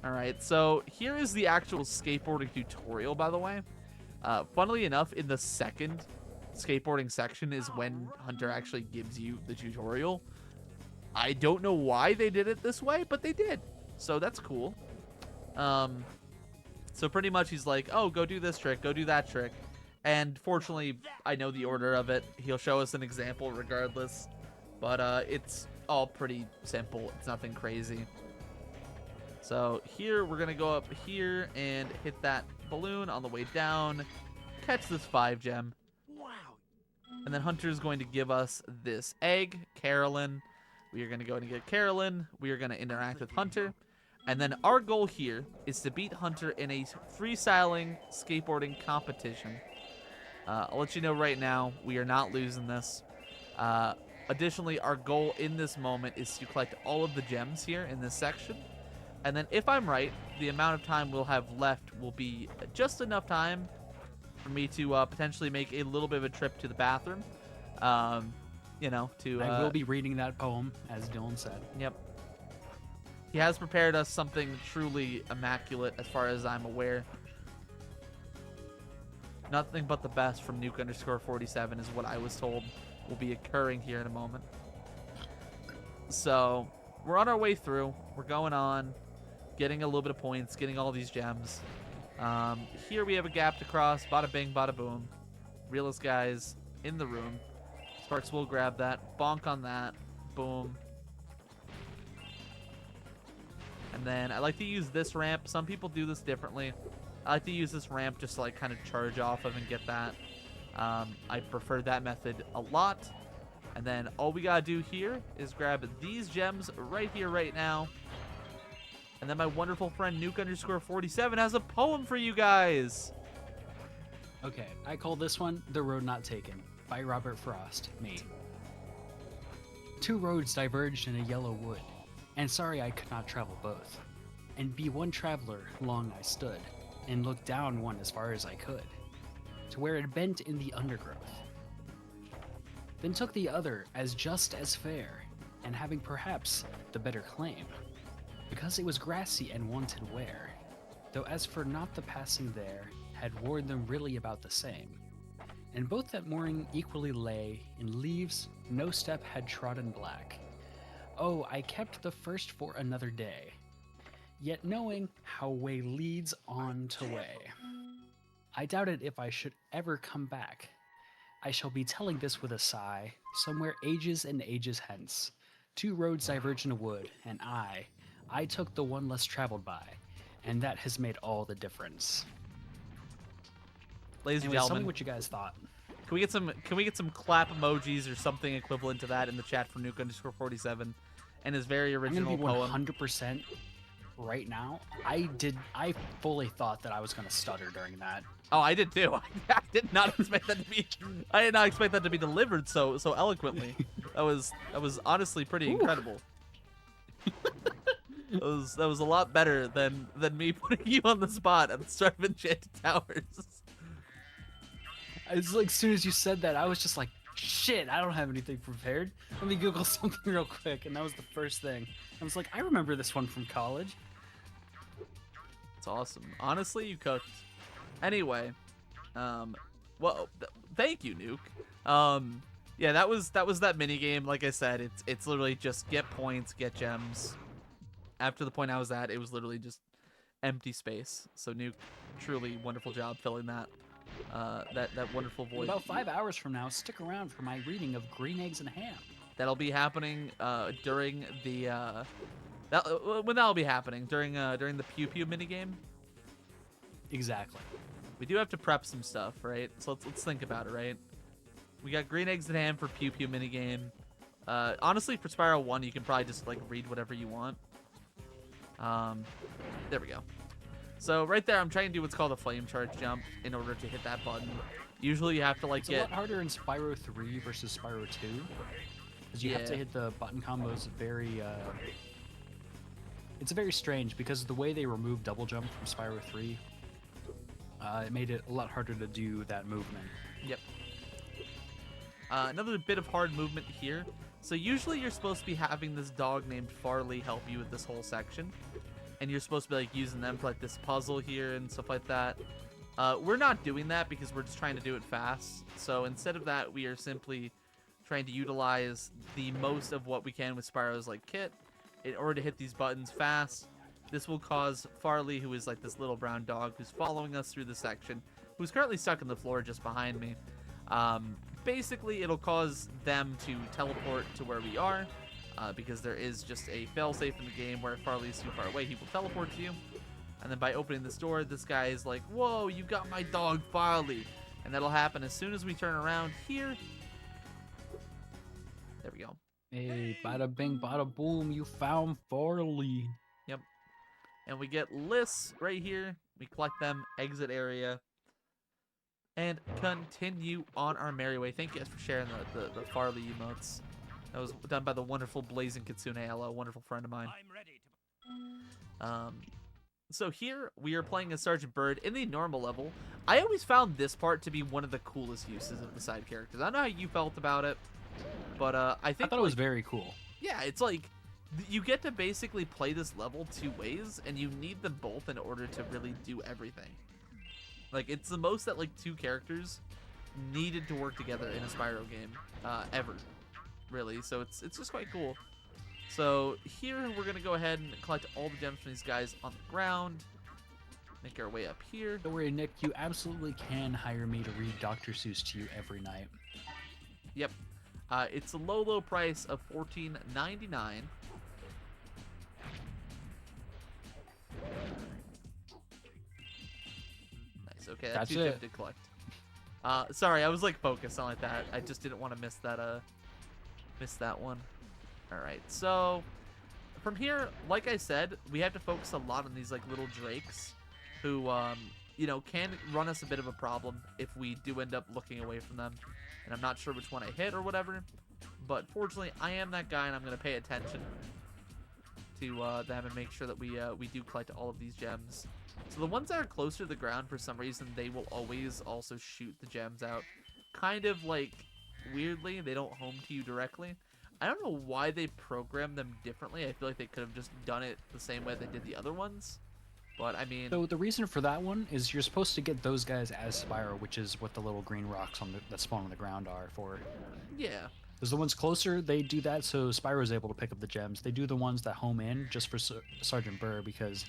Alright, so here is the actual skateboarding tutorial, by the way. Funnily enough, in the second skateboarding section is when Hunter actually gives you the tutorial. I don't know why they did it this way, but they did. So that's cool. So pretty much he's like, oh, go do this trick, go do that trick. And fortunately, I know the order of it. He'll show us an example regardless. But it's all pretty simple. It's nothing crazy. So here, we're going to go up here and hit that balloon on the way down. Catch this 5 gem. Wow. And then Hunter's going to give us this egg, Carolyn. We are going to go and get Carolyn. We are going to interact with Hunter. And then our goal here is to beat Hunter in a freestyling skateboarding competition. I'll let you know right now, we are not losing this. Additionally, our goal in this moment is to collect all of the gems here in this section. And then if I'm right, the amount of time we'll have left will be just enough time for me to potentially make a little bit of a trip to the bathroom. You know, to... I will be reading that poem, as Dylan said. Yep. He has prepared us something truly immaculate as far as I'm aware. Nothing but the best from Nuke_47 is what I was told will be occurring here in a moment. So, we're on our way through. We're going on, getting a little bit of points, getting all these gems. Here we have a gap to cross. Bada bing, bada boom. Realest guys in the room. Sparks will grab that. Bonk on that. Boom. And then I like to use this ramp. Some people do this differently. I like to use this ramp just to like kind of charge off of and get that. I prefer that method a lot. And then all we gotta do here is grab these gems right here, right now. And then my wonderful friend Nuke_47 has a poem for you guys. Okay, I call this one The Road Not Taken by Robert Frost, me. 2 roads diverged in a yellow wood, and sorry I could not travel both. And be one traveler long I stood, and looked down one as far as I could, to where it bent in the undergrowth. Then took the other as just as fair, and having perhaps the better claim, because it was grassy and wanted wear, though as for not the passing there, had worn them really about the same. And both that morning equally lay in leaves no step had trodden black. Oh, I kept the first for another day, yet knowing how way leads on to way. I doubted if I should ever come back. I shall be telling this with a sigh, somewhere ages and ages hence. 2 roads diverge in a wood, and I took the one less traveled by, and that has made all the difference. Ladies and Anyways, tell me gentlemen, what you guys thought. can we get some clap emojis or something equivalent to that in the chat for Nuke_47 and his very I'm original gonna be poem? 100% right now. I fully thought that I was gonna stutter during that. Oh, I did too. I did not expect that to be. I did not expect that to be delivered so eloquently. That was honestly pretty incredible. That was a lot better than me putting you on the spot at the start of Enchanted Towers. It's like as soon as you said that, I was just like, shit, I don't have anything prepared. Let me Google something real quick, and that was the first thing. I was like, I remember this one from college. It's awesome. Honestly, you cooked. Anyway, well, thank you, Nuke. Yeah, that was that mini game. Like I said, it's literally just get points, get gems. After the point I was at, it was literally just empty space. So Nuke, truly wonderful job filling that that wonderful void. About 5 hours from now, stick around for my reading of Green Eggs and Ham. That'll be happening during the when that'll be happening during the Pew Pew minigame. Exactly. We do have to prep some stuff, right? So let's think about it, right? We got Green Eggs and Ham for Pew Pew minigame. Honestly, for Spyro 1, you can probably just like read whatever you want. There we go. So right there, I'm trying to do what's called a flame charge jump in order to hit that button. Usually you have to like It's a lot harder in Spyro 3 versus Spyro 2. Because you have to hit the button combos very, it's very strange because of the way they removed double jump from Spyro 3. It made it a lot harder to do that movement. Yep. Another bit of hard movement here. So usually you're supposed to be having this dog named Farley help you with this whole section. And you're supposed to be like using them for like this puzzle here and stuff like that. We're not doing that because we're just trying to do it fast. So instead of that, we are simply trying to utilize the most of what we can with Spyro's like kit in order to hit these buttons fast. This will cause Farley, who is like this little brown dog who's following us through the section, who's currently stuck in the floor just behind me. Basically, it'll cause them to teleport to where we are, because there is just a failsafe in the game where if Farley is too far away, he will teleport to you. And then by opening this door, this guy is like, whoa, you got my dog Farley. And that'll happen as soon as we turn around here. There we go. Hey, bada bing, bada boom, you found Farley. Yep. And we get lists right here. We collect them, exit area, and continue on our merry way. Thank you guys for sharing the Farley emotes. That was done by the wonderful Blazing Kitsune. Hello, a wonderful friend of mine. I'm ready to... So here we are playing as Sergeant Bird in the normal level. I always found this part to be one of the coolest uses of the side characters. I don't know how you felt about it, but I think I thought it was very cool. yeah, it's like you get to basically play this level two ways, and you need them both in order to really do everything. Like, it's the most that like two characters needed to work together in a Spyro game ever, really. So it's just quite cool. So here we're gonna go ahead and collect all the gems from these guys on the ground. Make our way up here. Don't worry, Nick, you absolutely can hire me to read Dr. Seuss to you every night. Yep. It's a low price of $14.99. Nice. Okay, that's two gems to collect. Sorry, I was like focused on like that. I just didn't want to miss that one. All right, so from here, like I said, we have to focus a lot on these like little drakes, who you know, can run us a bit of a problem if we do end up looking away from them. And I'm not sure which one I hit or whatever, but fortunately, I am that guy, and I'm gonna pay attention to them and make sure that we do collect all of these gems. So the ones that are closer to the ground, for some reason, they will always also shoot the gems out. Kind of like, weirdly, they don't home to you directly. I don't know why they programmed them differently. I feel like they could have just done it the same way they did the other ones. But, I mean... So the reason for that one is you're supposed to get those guys as Spyro, which is what the little green rocks that spawn on the ground are for. Yeah. Because the ones closer, they do that so Spyro's able to pick up the gems. They do the ones that home in just for Sergeant Burr, because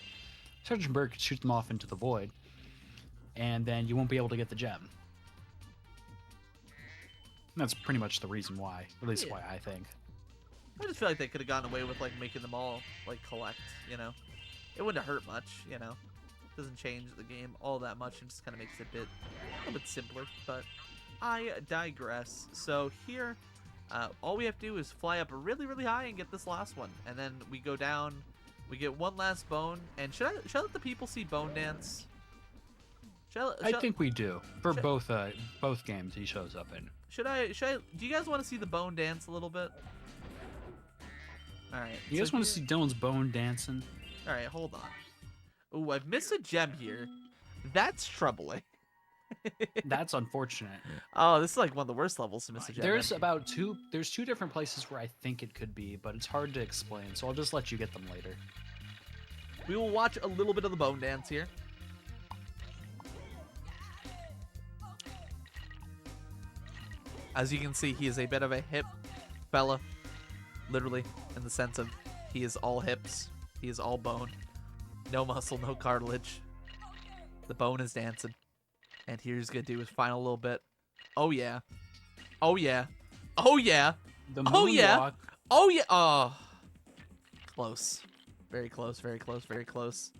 Sergeant Burr could shoot them off into the void, and then you won't be able to get the gem. And that's pretty much the reason why, at least why I think. I just feel like they could have gotten away with like making them all like collect, you know? it wouldn't hurt much, you know. Doesn't change the game all that much and just kind of makes it a little bit simpler. But I digress. So here, all we have to do is fly up really, really high and get this last one. And then we go down, we get one last bone. And should I let the people see Bone Dance? I think we do. For both games he shows up in. Should I, do you guys want to see the Bone Dance a little bit? Alright. You guys want to see Dylan's bone dancing? Alright, hold on. Ooh, I've missed a gem here. That's troubling. That's unfortunate. Oh, this is like one of the worst levels to miss a gem. There's two different places where I think it could be, but it's hard to explain, so I'll just let you get them later. We will watch a little bit of the Bone Dance here. As you can see, he is a bit of a hip fella. Literally, in the sense of he is all hips. He is all bone. No muscle, no cartilage. The bone is dancing. And here he's going to do his final little bit. Oh, yeah. Oh, yeah. Oh, yeah. Oh, yeah. Oh, yeah. Oh. Close. Very close, very close, very close.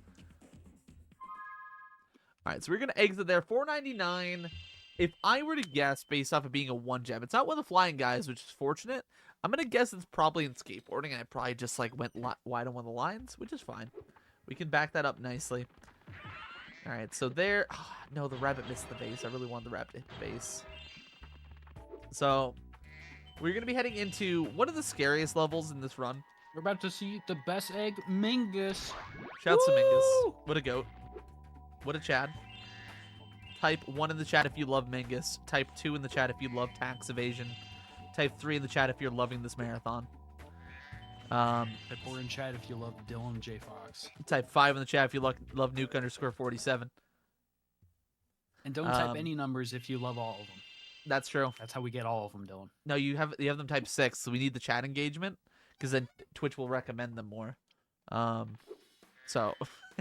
All right, so we're going to exit there. $4.99. If I were to guess based off of being a one gem, it's not one of the flying guys, which is fortunate. I'm going to guess it's probably in skateboarding, and I probably just like went wide on one of the lines, which is fine. We can back that up nicely. All right, so there... Oh, no, the rabbit missed the base. I really wanted the rabbit to hit the base. So, we're going to be heading into one of the scariest levels in this run. We're about to see the best egg, Mingus. Shouts to Mingus. What a goat. What a Chad. Type 1 in the chat if you love Mingus. Type 2 in the chat if you love tax evasion. Type 3 in the chat if you're loving this marathon. Type 4 in chat if you love DylanJayFox. Type 5 in the chat if you love Nuke_47. And don't type any numbers if you love all of them. That's true. That's how we get all of them, Dylan. No, you have them type 6, so we need the chat engagement, because then Twitch will recommend them more. So,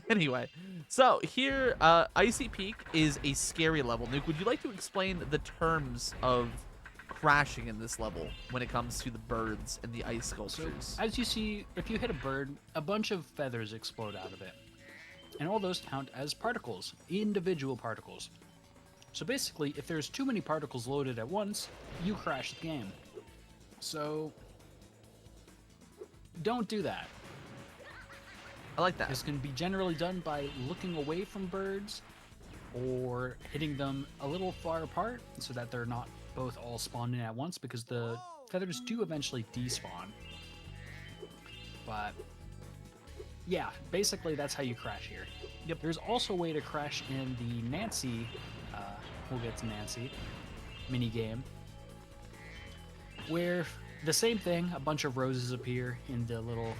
anyway. So, here, Icy Peak is a scary level. Nuke, would you like to explain the terms of crashing in this level when it comes to the birds and the ice sculptures? So, as you see, if you hit a bird, a bunch of feathers explode out of it. And all those count as particles, individual particles. So basically, if there's too many particles loaded at once, you crash the game. So, don't do that. I like that. This can be generally done by looking away from birds or hitting them a little far apart so that they're not both all spawned in at once, because the feathers do eventually despawn. But yeah, basically that's how you crash here. Yep. There's also a way to crash in the Nancy, we'll get to Nancy, mini game, where the same thing, a bunch of roses appear in the little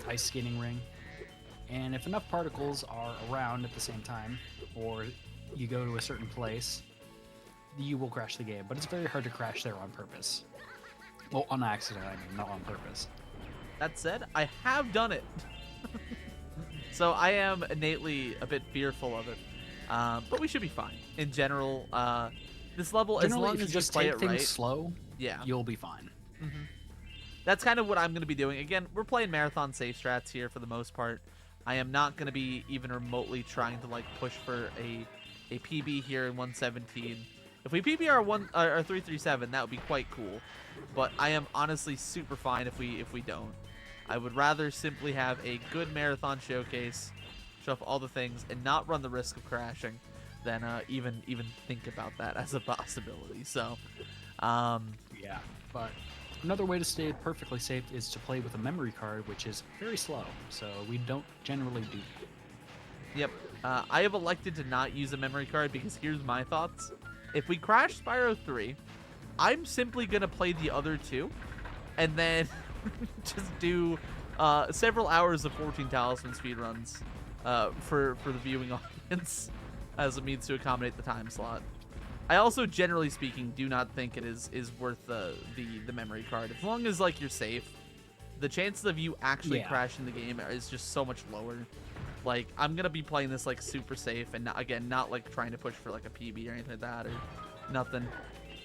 ice skating ring, and if enough particles are around at the same time, or you go to a certain place, you will crash the game. But it's very hard to crash there on purpose. Well, on accident, I mean, not on purpose. That said, I have done it. So I am innately a bit fearful of it. But we should be fine. In general, this level, generally, as long if as you just play take it things right, slow, yeah, you'll be fine. Mm-hmm. That's kind of what I'm going to be doing. Again, we're playing marathon safe strats here for the most part. I am not going to be even remotely trying to like push for a PB here in 117. If we PB our 337, that would be quite cool. But I am honestly super fine if we don't. I would rather simply have a good marathon showcase, show off all the things, and not run the risk of crashing than even think about that as a possibility. So, yeah. But another way to stay perfectly safe is to play with a memory card, which is very slow. So we don't generally do that. Yep. I have elected to not use a memory card because here's my thoughts. If we crash Spyro 3, I'm simply going to play the other two and then just do several hours of 14 Talisman speedruns for the viewing audience as a means to accommodate the time slot. I also, generally speaking, do not think it is worth the memory card. As long as like you're safe, the chances of you actually crashing the game is just so much lower. Like, I'm gonna be playing this like super safe and not like trying to push for like a PB or anything like that or nothing.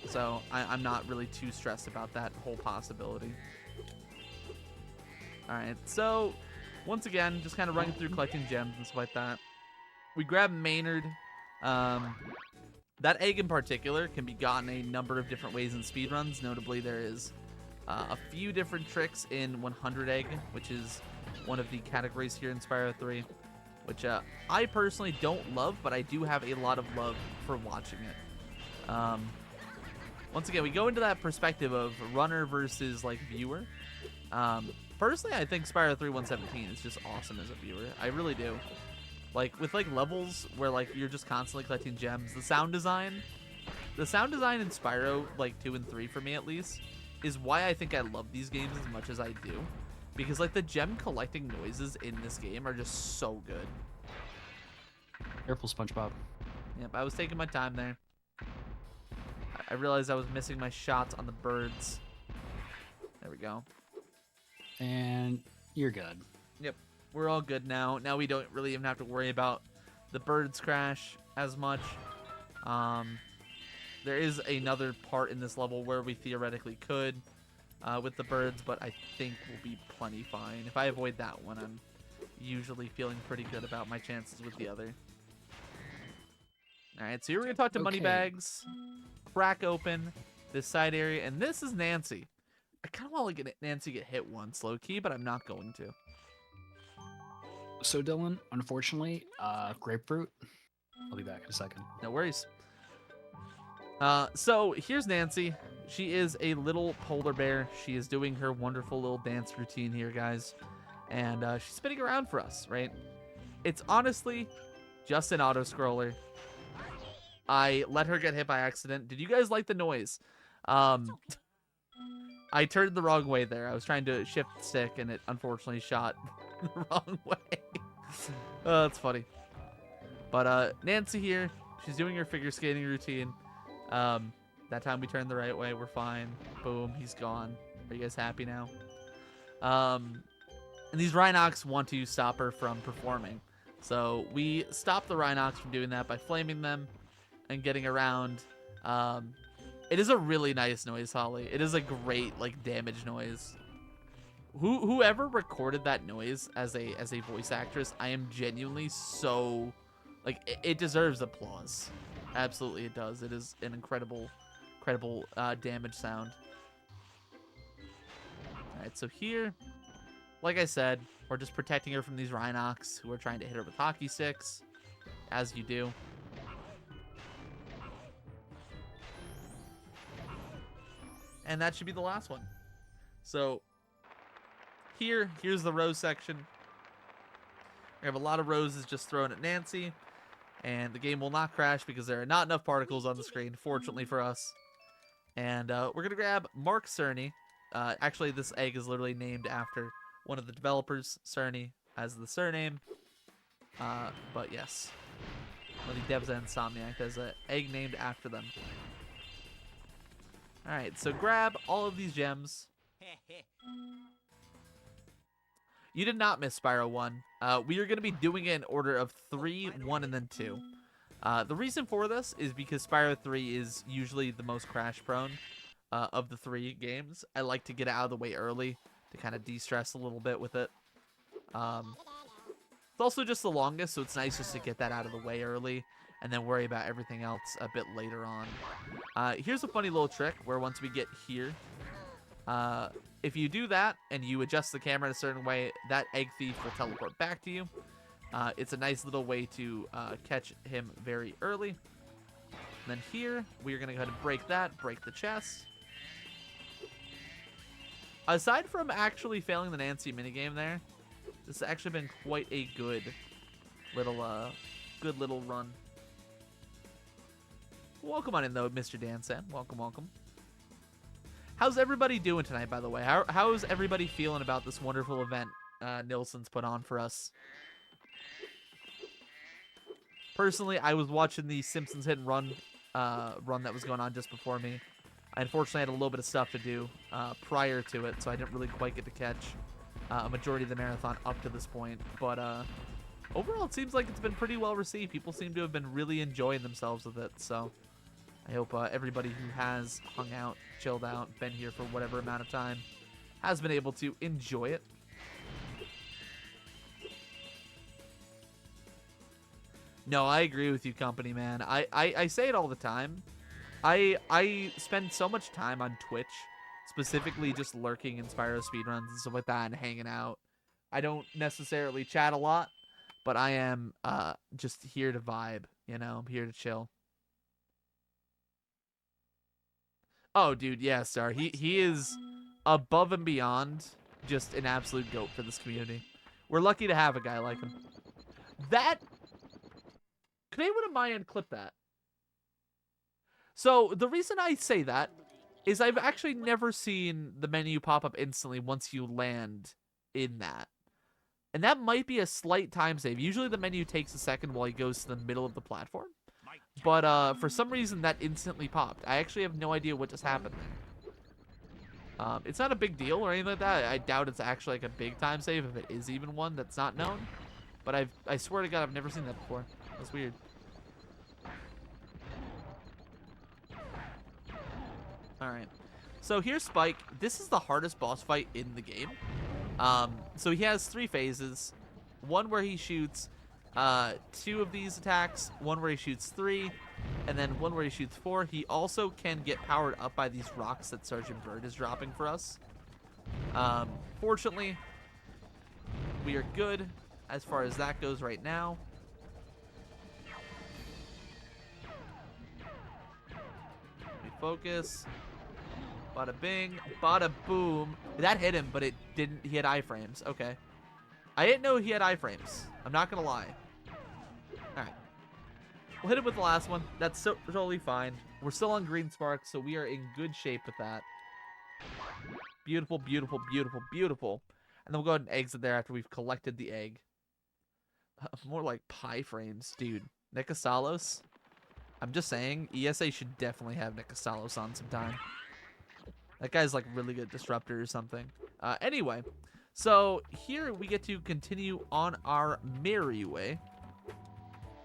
So I'm not really too stressed about that whole possibility. All right, so once again, just kind of running through collecting gems and stuff like that. We grab Maynard. That egg in particular can be gotten a number of different ways in speedruns. Notably, there is a few different tricks in 100 egg, which is one of the categories here in Spyro 3, which I personally don't love, but I do have a lot of love for watching it. Once again, we go into that perspective of runner versus like viewer. Personally, I think Spyro 3 117 is just awesome as a viewer. I really do. Like with like levels where like you're just constantly collecting gems, the sound design in Spyro like 2 and 3 for me at least is why I think I love these games as much as I do, because like the gem collecting noises in this game are just so good. Careful, SpongeBob. Yep, I was taking my time there. I realized I was missing my shots on the birds. There we go. And you're good. Yep, we're all good now. Now we don't really even have to worry about the birds crash as much. There is another part in this level where we theoretically could with the birds, but I think we'll be plenty fine. If I avoid that one, I'm usually feeling pretty good about my chances with the other. Alright, so here we're going to talk to Moneybags, crack open this side area, and this is Nancy. I kind of want to let Nancy get hit once, low-key, but I'm not going to. So, Dylan, unfortunately, grapefruit. I'll be back in a second. No worries. So here's Nancy. She is a little polar bear. She is doing her wonderful little dance routine here, guys. And she's spinning around for us, right? It's honestly just an auto-scroller. I let her get hit by accident. Did you guys like the noise? I turned the wrong way there. I was trying to shift the stick, and it unfortunately shot the wrong way. Oh, that's funny. But Nancy here, she's doing her figure skating routine. That time we turned the right way. We're fine. Boom, he's gone. Are you guys happy now? And these Rhinox want to stop her from performing. So we stop the Rhinox from doing that by flaming them and getting around. It is a really nice noise, Holly. It is a great like damage noise. Whoever recorded that noise as a voice actress, I am genuinely so like it deserves applause. Absolutely, it does. It is an incredible damage sound. All right, so here, like I said, we're just protecting her from these Rhinox who are trying to hit her with hockey sticks, as you do. And that should be the last one. So here's the rose section. We have a lot of roses just thrown at Nancy, and the game will not crash because there are not enough particles on the screen, fortunately for us. And we're gonna grab Mark Cerny. Actually, this egg is literally named after one of the developers, Cerny, as the surname. But yes, one of the devs at Insomniac has an egg named after them. Alright, so grab all of these gems. You did not miss Spyro 1. We are going to be doing it in order of 3, 1, and then 2. The reason for this is because Spyro 3 is usually the most crash prone of the 3 games. I like to get out of the way early to kind of de-stress a little bit with it. It's also just the longest, so it's nice just to get that out of the way early and then worry about everything else a bit later on. Here's a funny little trick where once we get here, if you do that and you adjust the camera in a certain way, that egg thief will teleport back to you. It's a nice little way to catch him very early. And then here, we are going to go ahead and break that, break the chest. Aside from actually failing the Nancy minigame there, this has actually been quite a good little run. Welcome on in, though, Mr. Dan-san. Welcome, welcome. How's everybody doing tonight, by the way? How's everybody feeling about this wonderful event Nilsson's put on for us? Personally, I was watching the Simpsons Hit and Run that was going on just before me. I unfortunately had a little bit of stuff to do prior to it, so I didn't really quite get to catch a majority of the marathon up to this point. But overall, it seems like it's been pretty well received. People seem to have been really enjoying themselves with it, so I hope everybody who has hung out, chilled out, been here for whatever amount of time has been able to enjoy it. No, I agree with you, company man. I say it all the time. I spend so much time on Twitch, specifically just lurking in Spyro speedruns and stuff like that and hanging out. I don't necessarily chat a lot, but I am just here to vibe, you know? I'm here to chill. Oh, dude, yeah, Star. He is above and beyond just an absolute goat for this community. We're lucky to have a guy like him. That... Could anyone on my end clip that? So, the reason I say that is I've actually never seen the menu pop up instantly once you land in that. And that might be a slight time save. Usually the menu takes a second while he goes to the middle of the platform. But for some reason that instantly popped. I actually have no idea what just happened there. It's not a big deal or anything like that. I doubt it's actually like a big time save if it is even one that's not known. But I swear to God, I've never seen that before. That's weird. Alright. So here's Spike. This is the hardest boss fight in the game. So he has 3 phases. One where he shoots 2 of these attacks, one where he shoots 3, and then one where he shoots 4. He also can get powered up by these rocks that Sergeant Bird is dropping for us. Fortunately, we are good as far as that goes right now. We focus. Bada bing, bada boom. That hit him, but it didn't. He had iframes. Okay. I didn't know he had iframes. I'm not gonna lie. Alright. We'll hit him with the last one. That's totally fine. We're still on green sparks, so we are in good shape with that. Beautiful, beautiful, beautiful, beautiful. And then we'll go ahead and exit there after we've collected the egg. More like pie frames, dude. Nikasalos? I'm just saying, ESA should definitely have Nikasalos on sometime. That guy's like really good disruptor or something. Anyway, so here we get to continue on our merry way.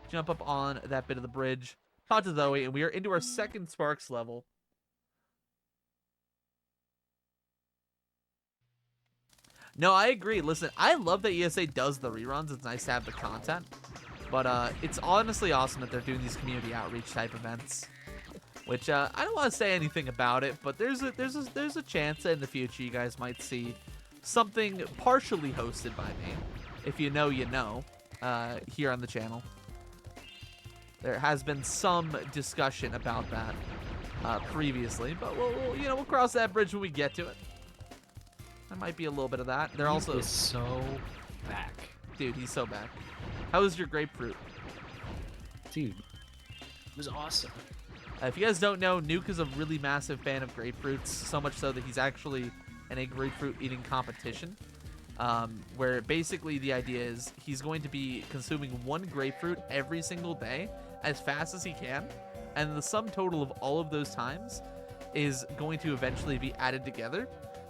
Jump up on that bit of the bridge. Talk to Zoe, and we are into our second Sparks level. No, I agree. Listen, I love that ESA does the reruns. It's nice to have the content. But it's honestly awesome that they're doing these community outreach type events. Which I don't want to say anything about it, but there's a chance that in the future you guys might see something partially hosted by me. If you know, you know. Here on the channel, there has been some discussion about that previously, but we'll cross that bridge when we get to it. There might be a little bit of that. They're also He is so back, dude. He's so back. How was your grapefruit? dude? It was awesome. If you guys don't know, Nuke is a really massive fan of grapefruits, so much so that he's actually in a grapefruit eating competition, where basically the idea is he's going to be consuming 1 grapefruit every single day as fast as he can, and the sum total of all of those times is going to eventually be added together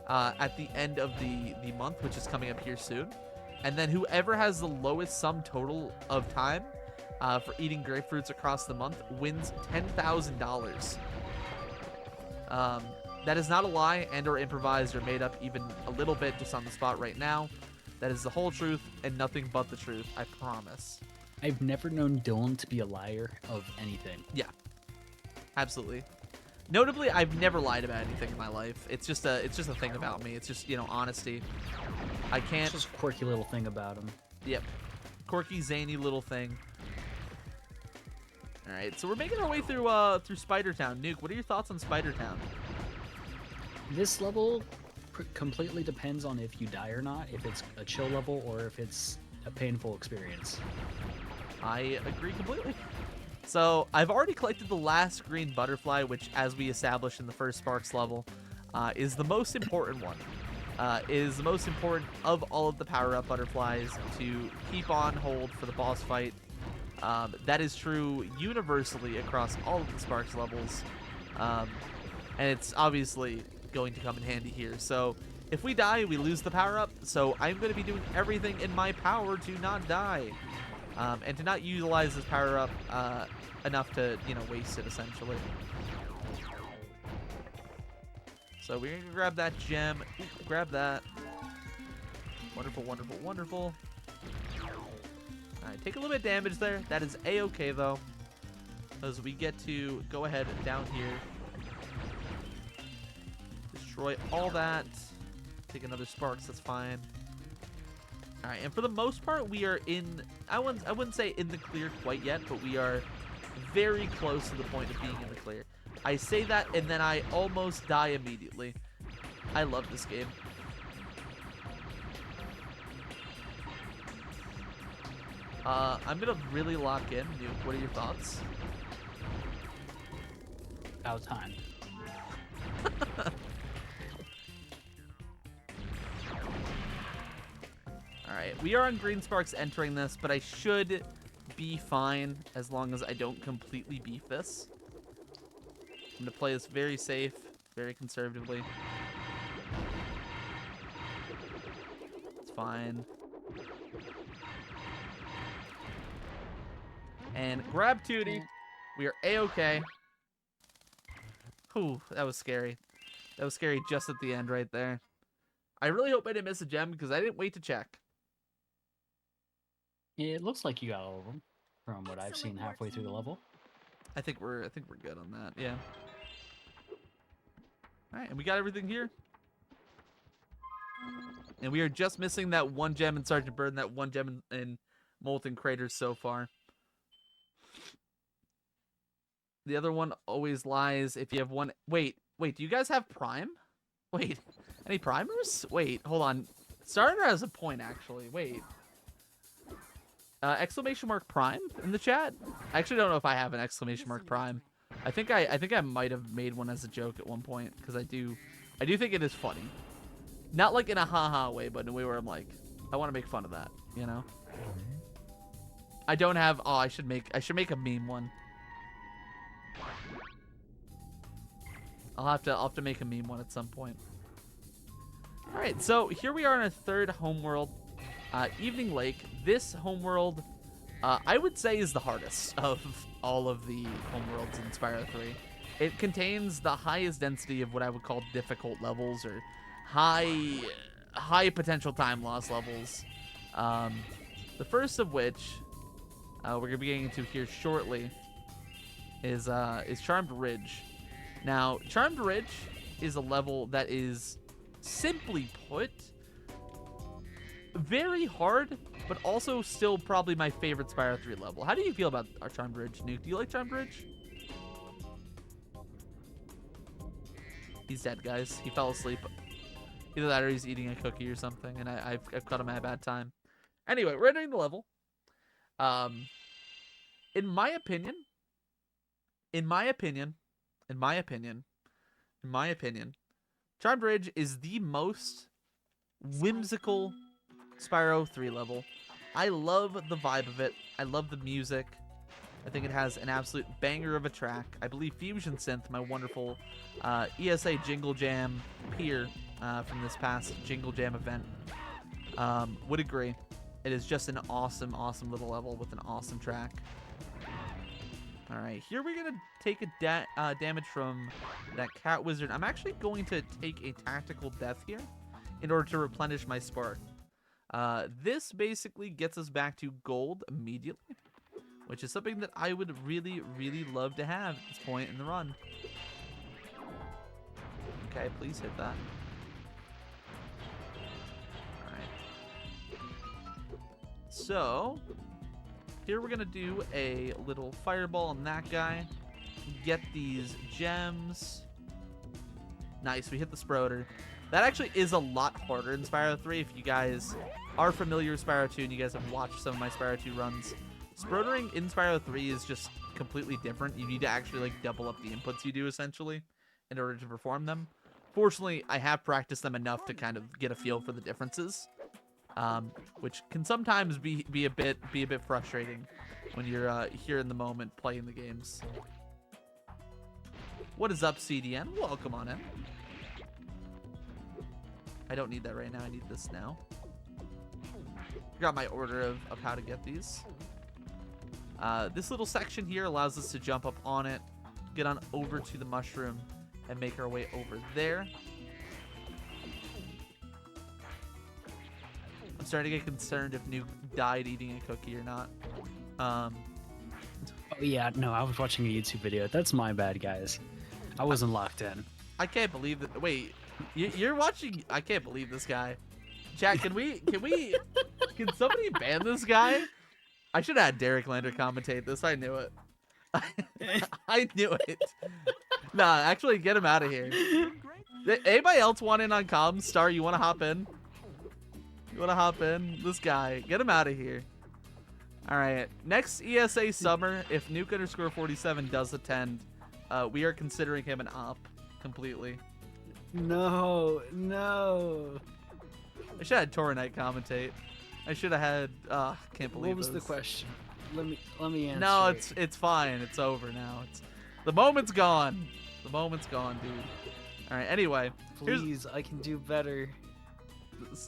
at the end of the month, which is coming up here soon. And then whoever has the lowest sum total of time for eating grapefruits across the month wins $10,000. That is not a lie and or improvised or made up even a little bit just on the spot right now. That is the whole truth and nothing but the truth, I promise. I've never known Dylan to be a liar of anything. Yeah, absolutely. Notably, I've never lied about anything in my life. It's just a thing about me. It's just, honesty. I can't. It's just a quirky little thing about him. Yep. Quirky, zany little thing. All right, so we're making our way through Spider Town. Nuke, what are your thoughts on Spider Town? This level completely depends on if you die or not, if it's a chill level or if it's a painful experience. I agree completely. So I've already collected the last green butterfly, which, as we established in the first Sparks level, is the most important one. Is the most important of all of the power-up butterflies to keep on hold for the boss fight. That is true universally across all of the Sparks levels, and it's obviously going to come in handy here. So if we die, we lose the power-up, so I'm going to be doing everything in my power to not die, and to not utilize this power-up enough to, waste it, essentially. So we're going to grab that gem. Ooh, grab that. Wonderful, wonderful, wonderful. Alright, take a little bit of damage there. That is a-okay, though. As we get to go ahead down here. Destroy all that. Take another sparks, that's fine. Alright, and for the most part, we are in... I wouldn't say in the clear quite yet, but we are very close to the point of being in the clear. I say that, and then I almost die immediately. I love this game. I'm gonna really lock in. Nuke, what are your thoughts? About time. Alright, we are on green sparks entering this, but I should be fine as long as I don't completely beef this. I'm gonna play this very safe, very conservatively. It's fine. And grab Tootie. We are a-okay. Whew, that was scary. That was scary just at the end right there. I really hope I didn't miss a gem because I didn't wait to check. It looks like you got all of them from what I've seen halfway through the level. I think we're good on that. Yeah. All right, and we got everything here. And we are just missing that one gem in Sergeant Bird and that one gem in Molten Craters so far. The other one always lies if you have one. Wait, do you guys have Prime? Wait, any primers? Wait, hold on. Starter has a point, actually. Wait. Exclamation mark Prime in the chat? I actually don't know if I have an exclamation mark Prime. I think I might have made one as a joke at one point, because I do think it is funny. Not like in a haha way, but in a way where I'm like, I want to make fun of that, you know? I don't have. Oh, I should make a meme one. I'll have to make a meme one at some point. All right, so here we are in a third homeworld, Evening Lake. This homeworld, I would say, is the hardest of all of the homeworlds in Spyro 3. It contains the highest density of what I would call difficult levels or high potential time loss levels. The first of which we're gonna be getting into here shortly is Charmed Ridge. Now, Charmed Ridge is a level that is, simply put, very hard, but also still probably my favorite Spyro 3 level. How do you feel about our Charmed Ridge, Nuke? Do you like Charmed Ridge? He's dead, guys. He fell asleep. Either that or he's eating a cookie or something, and I've caught him at a bad time. Anyway, we're entering the level. In my opinion, Charmed Ridge is the most whimsical Spyro 3 level. I love the vibe of it. I love the music. I think it has an absolute banger of a track. I believe Fusion Synth, my wonderful ESA Jingle Jam peer from this past Jingle Jam event, would agree. It is just an awesome, awesome little level with an awesome track. All right, here we're going to take a damage from that cat wizard. I'm actually going to take a tactical death here in order to replenish my spark. This basically gets us back to gold immediately, which is something that I would really, really love to have at this point in the run. Okay, please hit that. All right. So here we're going to do a little fireball on that guy. Get these gems. Nice, we hit the Sproder. That actually is a lot harder in Spyro 3 if you guys are familiar with Spyro 2 and you guys have watched some of my Spyro 2 runs. Sprodering in Spyro 3 is just completely different. You need to actually like double up the inputs you do essentially in order to perform them. Fortunately, I have practiced them enough to kind of get a feel for the differences. Which can sometimes be a bit frustrating when you're here in the moment playing the games. What is up, CDN? Welcome on in. I don't need that right now. I need this now. Got my order of how to get these. This little section here allows us to jump up on it, get on over to the mushroom, and make our way over there. starting to get concerned if Nuke died eating a cookie or not. Oh yeah, no, I was watching a YouTube video. That's my bad, guys. I wasn't locked in. I can't believe that. Wait, you're watching? I can't believe this guy. Chat, can somebody ban this guy? I should have had Derek Lander commentate this. I knew it. I knew it. Nah, actually, get him out of here. Anybody else want in on comms? Star, you want to hop in? You want to hop in? This guy, get him out of here. All right, next ESA summer, if Nuke_47 does attend, we are considering him an op completely. No. I should have had Toronite commentate. I should have had. Can't believe. What was the question? Let me answer. No, it's fine. It's over now. The moment's gone. The moment's gone, dude. All right. Anyway, please, I can do better.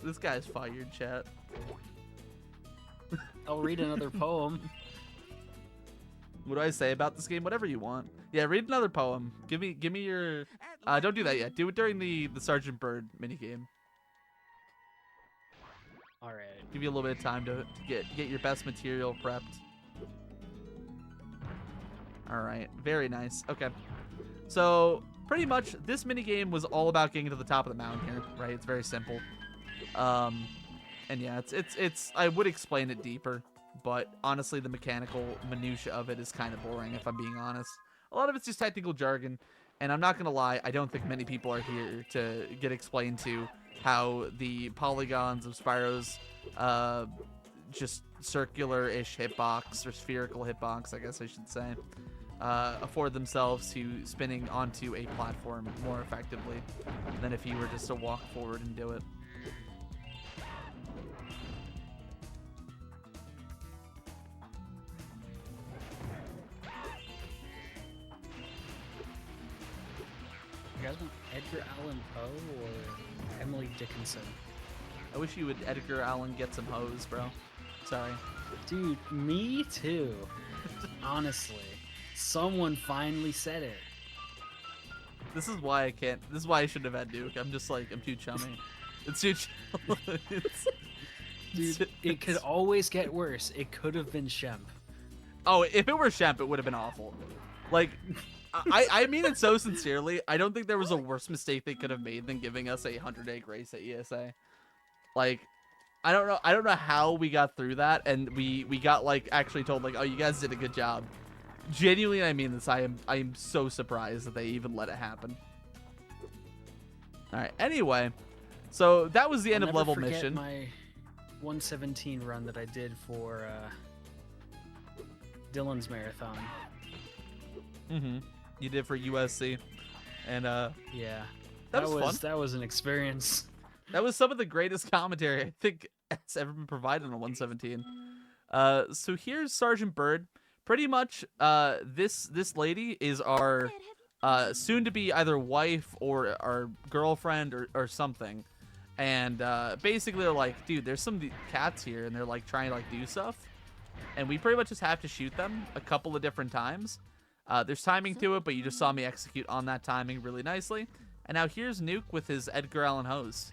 This guy's fired, chat. I'll read another poem. What do I say about this game? Whatever you want. Yeah, read another poem. Give me your. Don't do that yet. Do it during the Sergeant Bird minigame. All right. Give you a little bit of time to get your best material prepped. All right. Very nice. Okay. So pretty much this minigame was all about getting to the top of the mountain here, right? It's very simple. And yeah, it's I would explain it deeper, but honestly the mechanical minutia of it is kind of boring if I'm being honest. A lot of it's just technical jargon, and I'm not gonna lie, I don't think many people are here to get explained to how the polygons of Spyro's just circular-ish hitbox, or spherical hitbox, I guess I should say, afford themselves to spinning onto a platform more effectively than if you were just to walk forward and do it. You guys want Edgar Allan Poe or Emily Dickinson? I wish you would Edgar Allan get some hose, bro. Sorry. Dude, me too. Honestly. Someone finally said it. This is why I can't. This is why I shouldn't have had Nuke. I'm just like, I'm too chummy. It's too Dude, it could always get worse. It could have been Shemp. Oh, if it were Shemp, it would have been awful. Like, I mean it so sincerely. I don't think there was a worse mistake they could have made than giving us a 100-day grace at ESA. Like, I don't know how we got through that, and we got like actually told like, oh, you guys did a good job. Genuinely, I mean this. I am so surprised that they even let it happen. All right. Anyway, so that was the end of level mission. My 117 run that I did for Dylan's marathon. You did for USC, and yeah, that was fun. That was an experience. That was some of the greatest commentary I think has ever been provided on a 117. So here's Sergeant Bird. Pretty much, this lady is our soon to be either wife or our girlfriend or something, and basically they're like, dude, there's some cats here, and they're like trying to like do stuff, and we pretty much just have to shoot them a couple of different times. There's timing to it, but you just saw me execute on that timing really nicely. And now here's Nuke with his Edgar Allan hose.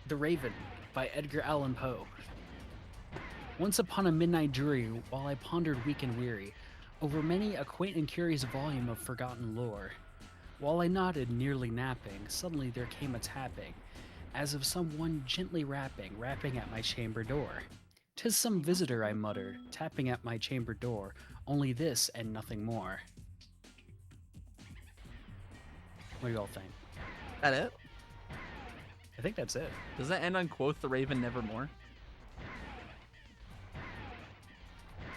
The Raven by Edgar Allan Poe. Once upon a midnight dreary, while I pondered weak and weary over many a quaint and curious volume of forgotten lore, while I nodded, nearly napping, suddenly there came a tapping, as of someone gently rapping at my chamber door. "'Tis some visitor," I muttered, tapping at my chamber door, only this and nothing more. What do y'all think? That it? I think that's it. Does that end on quote the Raven nevermore?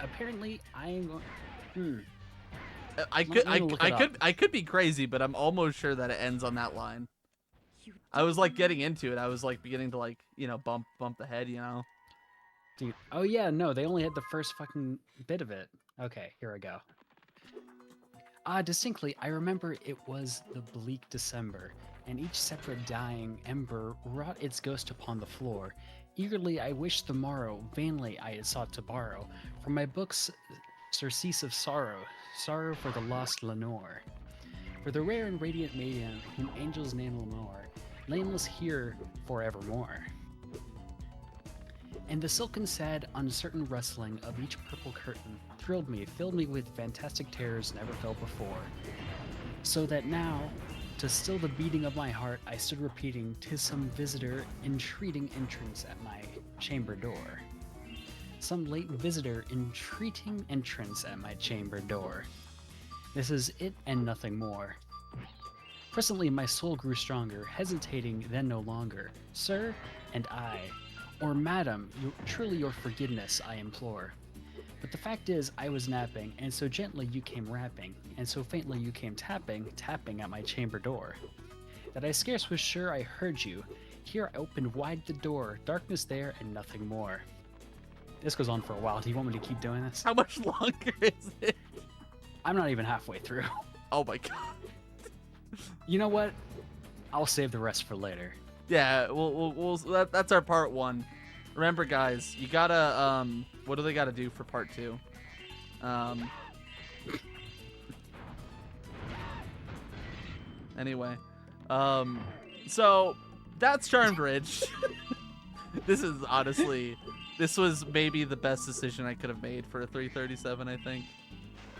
Apparently, I'm going. I could be crazy, but I'm almost sure that it ends on that line. I was like getting into it. I was like beginning to like, you know, bump the head, you know. Dude, oh yeah, no, they only had the first fucking bit of it. Okay, here I go. Distinctly, I remember it was the bleak December, and each separate dying ember wrought its ghost upon the floor. Eagerly I wished the morrow, vainly I had sought to borrow from my books surcease of sorrow, sorrow for the lost Lenore, for the rare and radiant maiden whom angels name Lenore, nameless here forevermore. And the silken sad, uncertain rustling of each purple curtain thrilled me, filled me with fantastic terrors never felt before. So that now, to still the beating of my heart, I stood repeating, "'Tis some visitor entreating entrance at my chamber door." Some late visitor entreating entrance at my chamber door. This is it and nothing more. Presently my soul grew stronger, hesitating then no longer. "Sir," and I, or "Madam, truly your forgiveness I implore." But the fact is, I was napping, and so gently you came rapping, and so faintly you came tapping at my chamber door, that I scarce was sure I heard you. Here I opened wide the door, darkness there and nothing more. This goes on for a while. Do you want me to keep doing this? How much longer is it? I'm not even halfway through. Oh my god. You know what? I'll save the rest for later. Yeah, that's our part 1. Remember, guys, you gotta, what do they gotta do for part 2? Anyway, so that's Charmed Ridge. This is honestly, this was maybe the best decision I could have made for a 337, I think.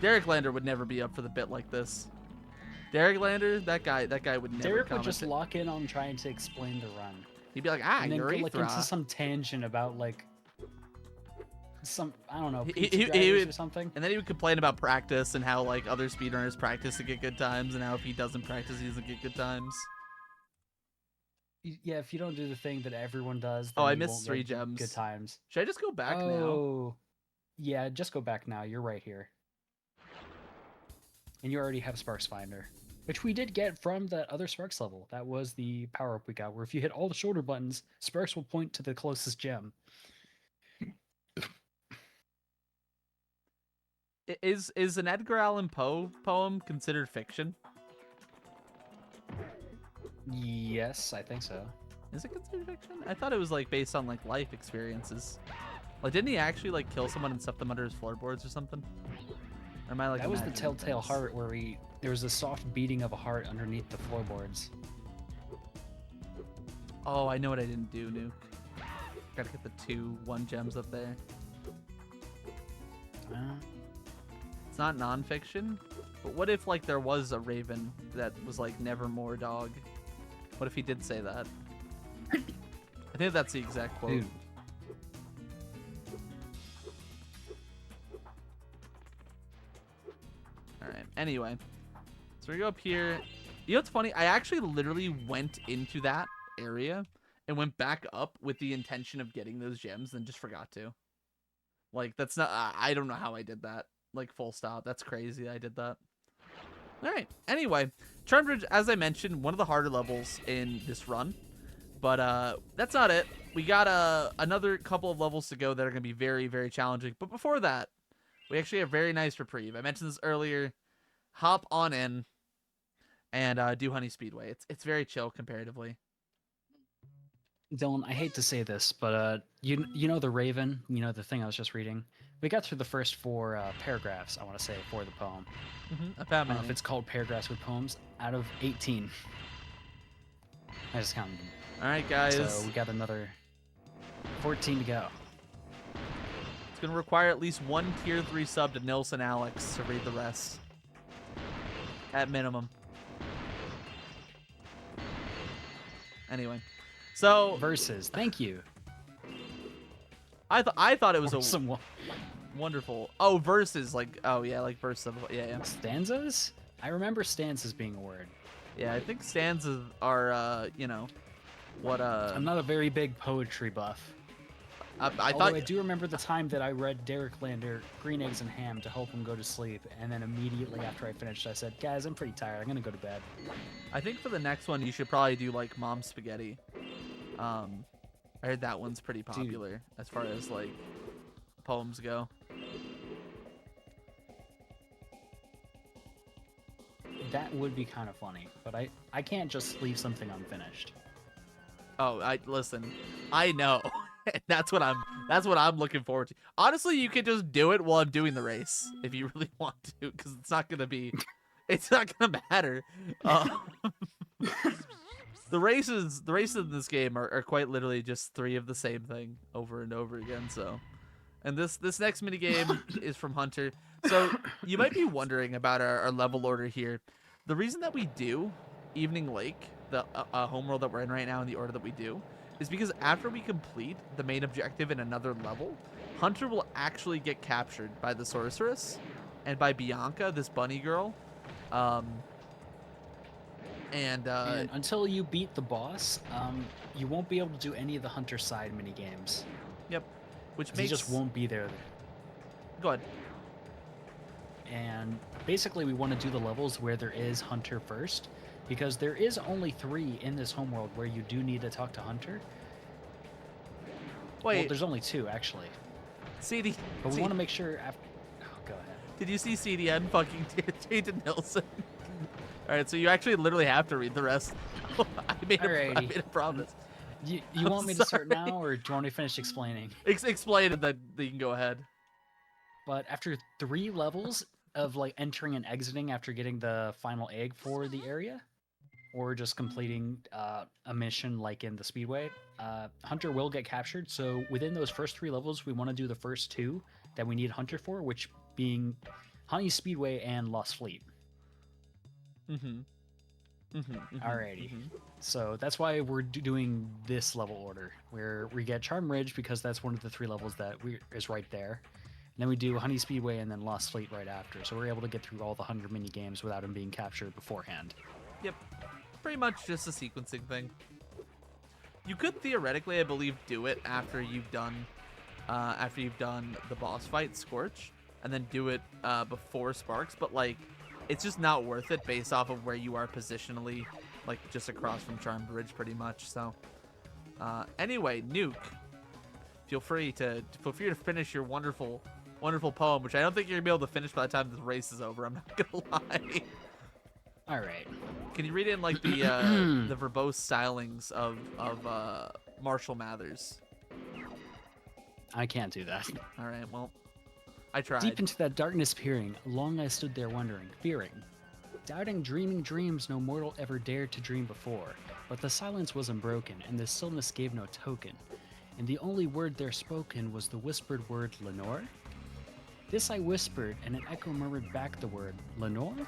Derek Lander would never be up for the bit like this. Derek Lander, that guy would never Derek comment would just it. lock in on trying to explain the run. He'd be like, And then go like urethra. into some tangent about like some, I don't know, He pizza drivers would- or something. And then he would complain about practice and how like other speedrunners practice to get good times, and how if he doesn't practice, he doesn't get good times. Yeah, if you don't do the thing that everyone does, Oh, then I you missed won't 3 get gems. Good times. Should I just go back now? Oh, yeah, just go back now. You're right here. And you already have Sparks Finder, which we did get from that other Sparks level. That was the power-up we got, where if you hit all the shoulder buttons, Sparks will point to the closest gem. Is an Edgar Allan Poe poem considered fiction? Yes, I think so. Is it considered fiction? I thought it was like based on like life experiences. Like, didn't he actually like kill someone and stuff them under his floorboards or something? Or am I like That was the imagining telltale things? heart where there was a soft beating of a heart underneath the floorboards. Oh, I know what I didn't do, Nuke. Gotta get the 2 1 gems up there. It's not nonfiction, but what if like there was a raven that was like nevermore dog? What if he did say that? I think that's the exact quote. Dude. Alright, anyway. So we go up here. You know what's funny? I actually literally went into that area and went back up with the intention of getting those gems, then just forgot to. Like, that's not... I don't know how I did that. Like, full stop. That's crazy I did that. Alright, anyway. Charmed Ridge, as I mentioned, one of the harder levels in this run. But that's not it. We got another couple of levels to go that are going to be very, very challenging. But before that, we actually have a very nice reprieve. I mentioned this earlier. Hop on in and do Honey Speedway. It's very chill comparatively. Dylan, I hate to say this, but you know the Raven, you know the thing I was just reading. We got through the first 4 paragraphs, I want to say, for the poem. Mm-hmm. I don't know if it's called paragraphs with poems. Out of 18, I just counted them. All right, guys. So we got another 14 to go. It's gonna require at least 1 tier 3 sub to Nilson Alex to read the rest. At minimum. Anyway, so Verses, thank you. I thought it was a Some wonderful. Oh, verses, like, oh yeah, like verse of, yeah. stanzas. I remember stanzas being a word. Yeah, I think stanzas are you know, what I'm not a very big poetry buff. I Although thought I do remember the time that I read Derek Lander, Green Eggs and Ham to help him go to sleep, and then immediately after I finished, I said, "Guys, I'm pretty tired. I'm gonna go to bed." I think for the next one you should probably do like Mom Spaghetti. I heard that one's pretty popular as far as like poems go. That would be kind of funny, but I can't just leave something unfinished. Oh, listen. I know. That's what I'm looking forward to. Honestly, you could just do it while I'm doing the race if you really want to, because it's not gonna matter. The races in this game are quite literally just 3 of the same thing over and over again. So, and this next mini game is from Hunter. So you might be wondering about our level order here. The reason that we do Evening Lake, the homeworld that we're in right now, in the order that we do, is because after we complete the main objective in another level, Hunter will actually get captured by the sorceress and by Bianca, this bunny girl. And until you beat the boss, you won't be able to do any of the Hunter side mini games. Yep. Which He makes... just won't be there. Go ahead. And basically we want to do the levels where there is Hunter first, because there is only 3 in this homeworld where you do need to talk to Hunter. Wait. Well, there's only 2 actually. CD... But we want to make sure after... Oh, go ahead. Did you see CDN fucking Jaden Nelson? Alright, so you actually literally have to read the rest. I made a promise. You want me to start now, or do you want me to finish explaining? Explain it, then you can go ahead. But after 3 levels of like entering and exiting after getting the final egg for the area, or just completing a mission like in the Speedway, Hunter will get captured. So within those first 3 levels, we want to do the first 2 that we need Hunter for, which being Honey Speedway and Lost Fleet. Alrighty. So that's why we're doing this level order, where we get Charm Ridge because that's one of the 3 levels that is right there. And then we do Honey Speedway and then Lost Fleet right after. So we're able to get through all the 100 mini games without him being captured beforehand. Yep. Pretty much just a sequencing thing. You could theoretically, I believe, do it after you've done the boss fight, Scorch, and then do it before Sparks, but like it's just not worth it based off of where you are positionally, like just across from Charm Bridge pretty much. So anyway, Nuke, feel free to finish your wonderful poem, which I don't think you're gonna be able to finish by the time this race is over, I'm not gonna lie. All right. Can you read in like the the verbose stylings of Marshall Mathers? I can't do that. All right, well, I tried. Deep into that darkness peering, long I stood there wondering, fearing, doubting, dreaming dreams no mortal ever dared to dream before. But the silence was unbroken, and the stillness gave no token, and the only word there spoken was the whispered word Lenore. This I whispered, and an echo murmured back the word Lenore.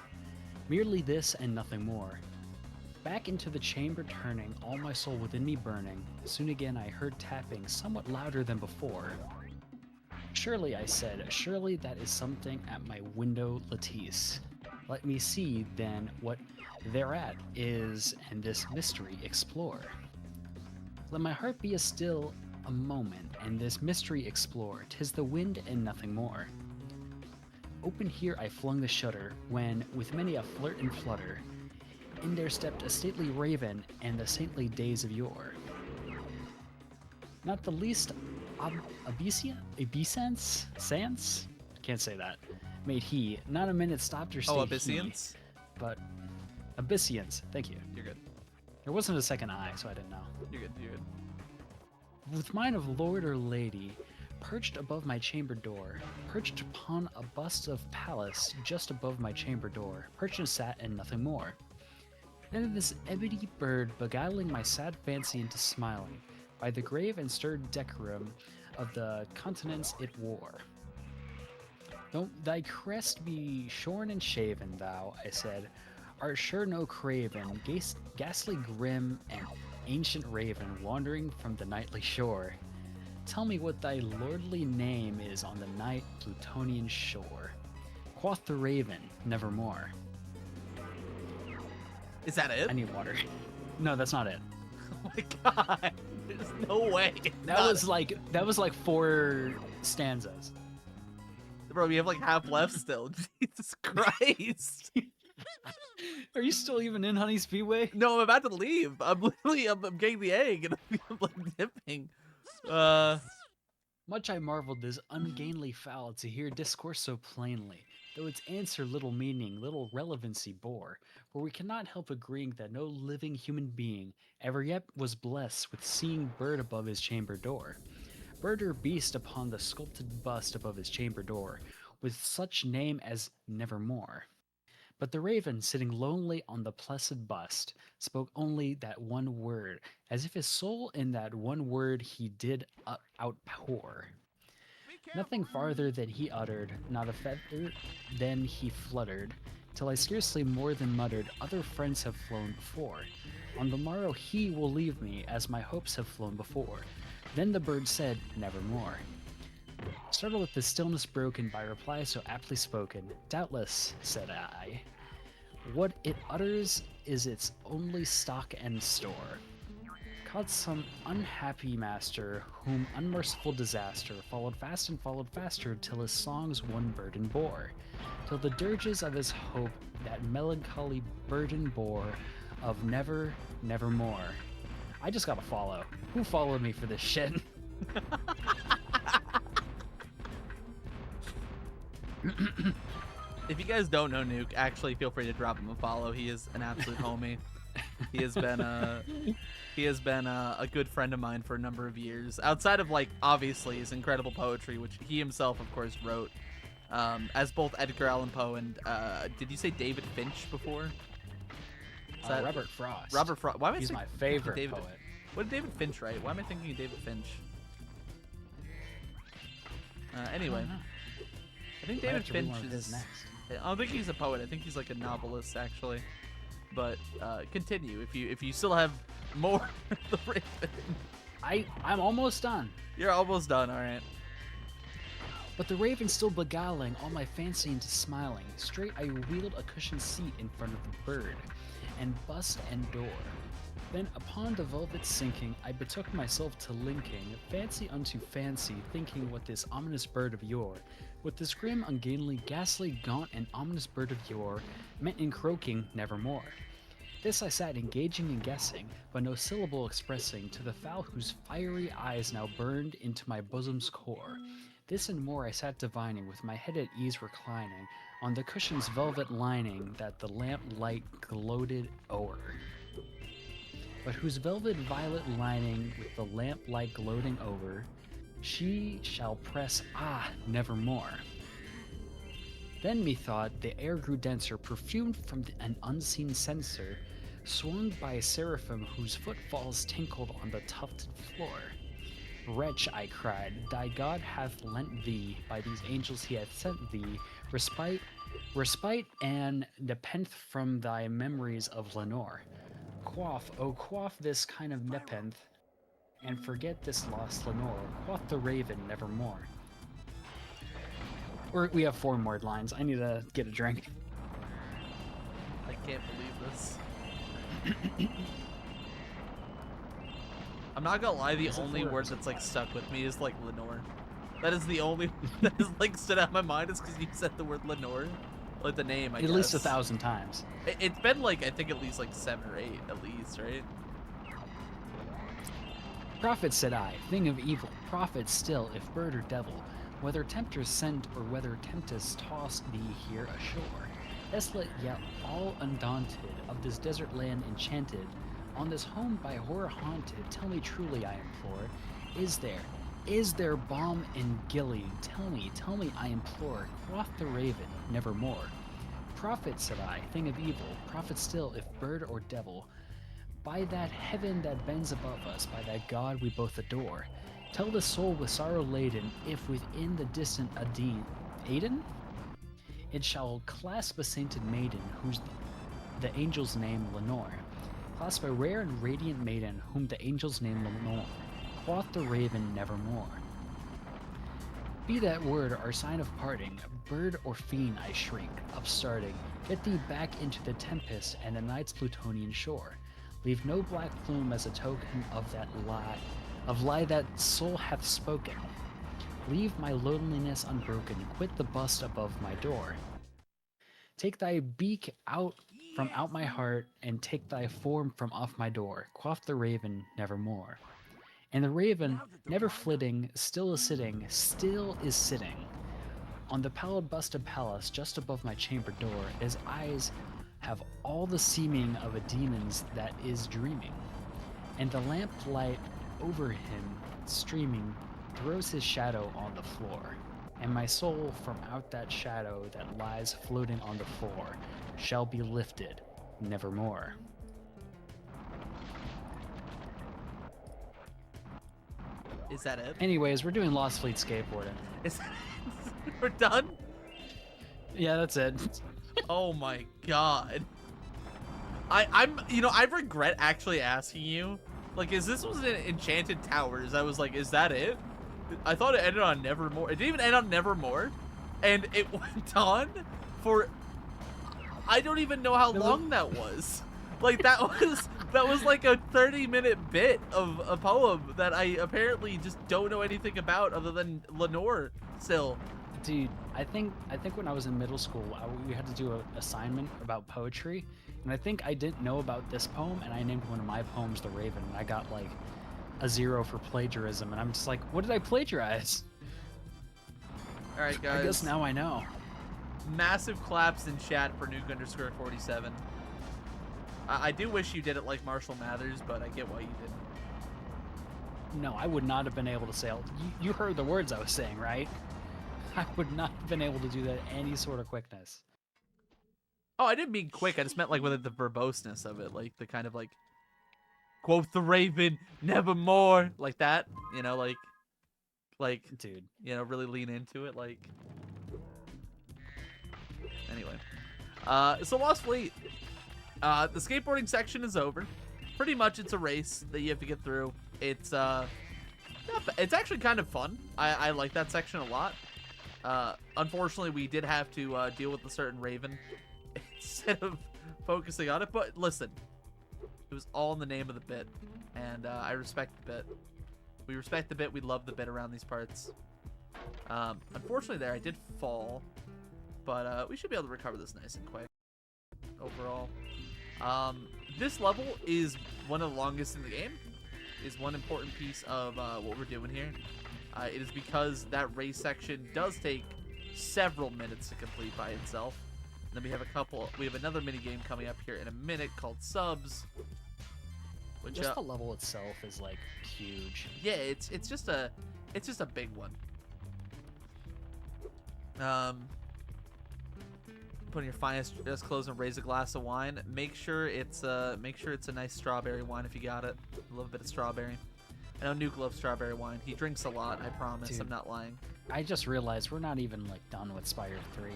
Merely this and nothing more. Back into the chamber turning, all my soul within me burning, soon again I heard tapping, somewhat louder than before. Surely, I said, surely that is something at my window lattice. Let me see, then, what thereat is, and this mystery explore. Let my heart be as still a moment, and this mystery explore. 'Tis the wind and nothing more. Open here I flung the shutter, when, with many a flirt and flutter, in there stepped a stately raven and the saintly days of yore. Not the least obeisance? Can't say that. Made he, not a minute stopped or stayed Abyssians? But obeisance, thank you. You're good. There wasn't a second I, so I didn't know. You're good. You're good. With mine of lord or lady, perched above my chamber door, perched upon a bust of Pallas just above my chamber door, perched and sat and nothing more. Then this ebony bird beguiling my sad fancy into smiling, by the grave and stirred decorum of the countenance it wore. Don't thy crest be shorn and shaven, thou, I said, art sure no craven, ghastly grim and ancient raven, wandering from the nightly shore. Tell me what thy lordly name is on the night Plutonian shore. Quoth the raven, nevermore. Is that it? I need water. No, that's not it. Oh my god. There's no way. That was like 4 stanzas. Bro, we have like half left still. Jesus Christ. Are you still even in Honey Speedway? No, I'm about to leave. I'm getting the egg and I'm like dipping. Much I marveled this ungainly fowl to hear discourse so plainly, though its answer little meaning, little relevancy bore, for we cannot help agreeing that no living human being ever yet was blessed with seeing bird above his chamber door, bird or beast upon the sculpted bust above his chamber door, with such name as Nevermore. But the raven, sitting lonely on the placid bust, spoke only that one word, as if his soul in that one word he did outpour. Nothing farther than he uttered, not a feather then he fluttered, till I scarcely more than muttered, other friends have flown before. On the morrow he will leave me, as my hopes have flown before. Then the bird said, nevermore. Startled at the stillness broken by reply so aptly spoken, doubtless, said I, what it utters is its only stock and store. Caught some unhappy master, whom unmerciful disaster followed fast and followed faster, till his songs one burden bore, till the dirges of his hope that melancholy burden bore of never, nevermore. I just got to follow. Who followed me for this shit? If you guys don't know Nuke, actually feel free to drop him a follow. He is an absolute homie. He has been a good friend of mine for a number of years. Outside of, like, obviously his incredible poetry, which he himself, of course, wrote as both Edgar Allan Poe and did you say David Finch before? Robert Frost. Robert Frost. Why am I He's thinking my favorite David? poet. What did David Finch write? Why am I thinking of David Finch? Anyway, I think David Finch is next. I don't think he's a poet. I think he's like a novelist, actually. But continue if you still have more. The Raven. I'm almost done. You're almost done. All right. But the raven still beguiling all my fancy into smiling, straight I wheeled a cushioned seat in front of the bird, and bust and door. Then upon the velvet sinking, I betook myself to linking fancy unto fancy, thinking what this ominous bird of yore, what this grim, ungainly, ghastly, gaunt, and ominous bird of yore, meant in croaking nevermore. This I sat engaging and guessing, but no syllable expressing to the fowl whose fiery eyes now burned into my bosom's core. This and more I sat divining, with my head at ease reclining, on the cushion's velvet lining that the lamp light gloated o'er. But whose velvet violet lining with the lamp light gloating over, she shall press nevermore. Then methought the air grew denser, perfumed from an unseen censer, swung by a seraphim whose footfalls tinkled on the tufted floor. Wretch, I cried, thy God hath lent thee, by these angels he hath sent thee, respite and nepenthe from thy memories of Lenore. Quaff this kind of nepenthe, and forget this lost Lenore, quoth the raven nevermore. We have 4 more lines. I need to get a drink. I can't believe this. I'm not gonna lie, the only word that's like stuck with me is like Lenore. That is the only that is like stood out in my mind is because you said the word Lenore, like the name. I guess. At least 1,000 times. It's been like I think at least like 7 or 8 at least, right? Prophet, said I, thing of evil, prophet still, if bird or devil, whether tempters sent or whether tempest tossed thee here ashore, desolate yet all undaunted, of this desert land enchanted, on this home by horror haunted, tell me truly, I implore, is there balm in Gilead? Tell me, I implore, quoth the raven, nevermore. Prophet, said I, thing of evil, prophet still, if bird or devil, by that heaven that bends above us, by that God we both adore, tell the soul with sorrow laden, if within the distant Aden, it shall clasp a sainted maiden, whose the angel's name Lenore, clasp a rare and radiant maiden, whom the angel's name Lenore, quoth the raven nevermore. Be that word our sign of parting, bird or fiend, I shriek, upstarting, get thee back into the tempest and the night's Plutonian shore. Leave no black plume as a token of that lie that soul hath spoken. Leave my loneliness unbroken, quit the bust above my door. Take thy beak out from out my heart, and take thy form from off my door, quoth the raven nevermore. And the raven, never flitting, still is sitting, on the pallid busted palace just above my chamber door, his eyes have all the seeming of a demon's that is dreaming, and the lamplight over him streaming throws his shadow on the floor. and my soul from out that shadow that lies floating on the floor shall be lifted nevermore. Is that it? Anyways, we're doing Lost Fleet skateboarding. Is we're done? Yeah, that's it. Oh my god. I regret actually asking you. Like, was in Enchanted Towers? I was like, is that it? I thought it ended on Nevermore. It didn't even end on Nevermore. And it went on for, I don't even know how long that was. Like, that was like a 30-minute bit of a poem that I apparently just don't know anything about other than Lenore still. Dude, I think when I was in middle school, we had to do an assignment about poetry, and I think I didn't know about this poem, and I named one of my poems The Raven, and I got like a 0 for plagiarism, and I'm just like, what did I plagiarize? All right, guys. I guess now I know. Massive claps in chat for Nuke_47. I do wish you did it like Marshall Mathers, but I get why you didn't. No, I would not have been able to say. You heard the words I was saying, right? I would not have been able to do that at any sort of quickness. Oh, I didn't mean quick. I just meant like with the verboseness of it, like the kind of like, quote the Raven, nevermore, like that. You know, like, dude, you know, really lean into it, like. Anyway, so Lost Fleet. The skateboarding section is over. Pretty much, it's a race that you have to get through. It's actually kind of fun. I like that section a lot. Unfortunately, we did have to deal with a certain Raven instead of focusing on it. But listen, it was all in the name of the bit, and I respect the bit. We respect the bit. We love the bit around these parts. Unfortunately, there I did fall, but we should be able to recover this nice and quick. Overall, this level is one of the longest in the game. Is one important piece of what we're doing here. It is because that race section does take several minutes to complete by itself. And then we have another mini game coming up here in a minute called Subs. Which, just the level itself is like huge. Yeah, it's just a big one. Put on your finest dress clothes and raise a glass of wine. Make sure it's a nice strawberry wine if you got it. A little bit of strawberry. I know Nuke loves strawberry wine. He drinks a lot, I promise. Dude, I'm not lying. I just realized we're not even like done with Spyro 3.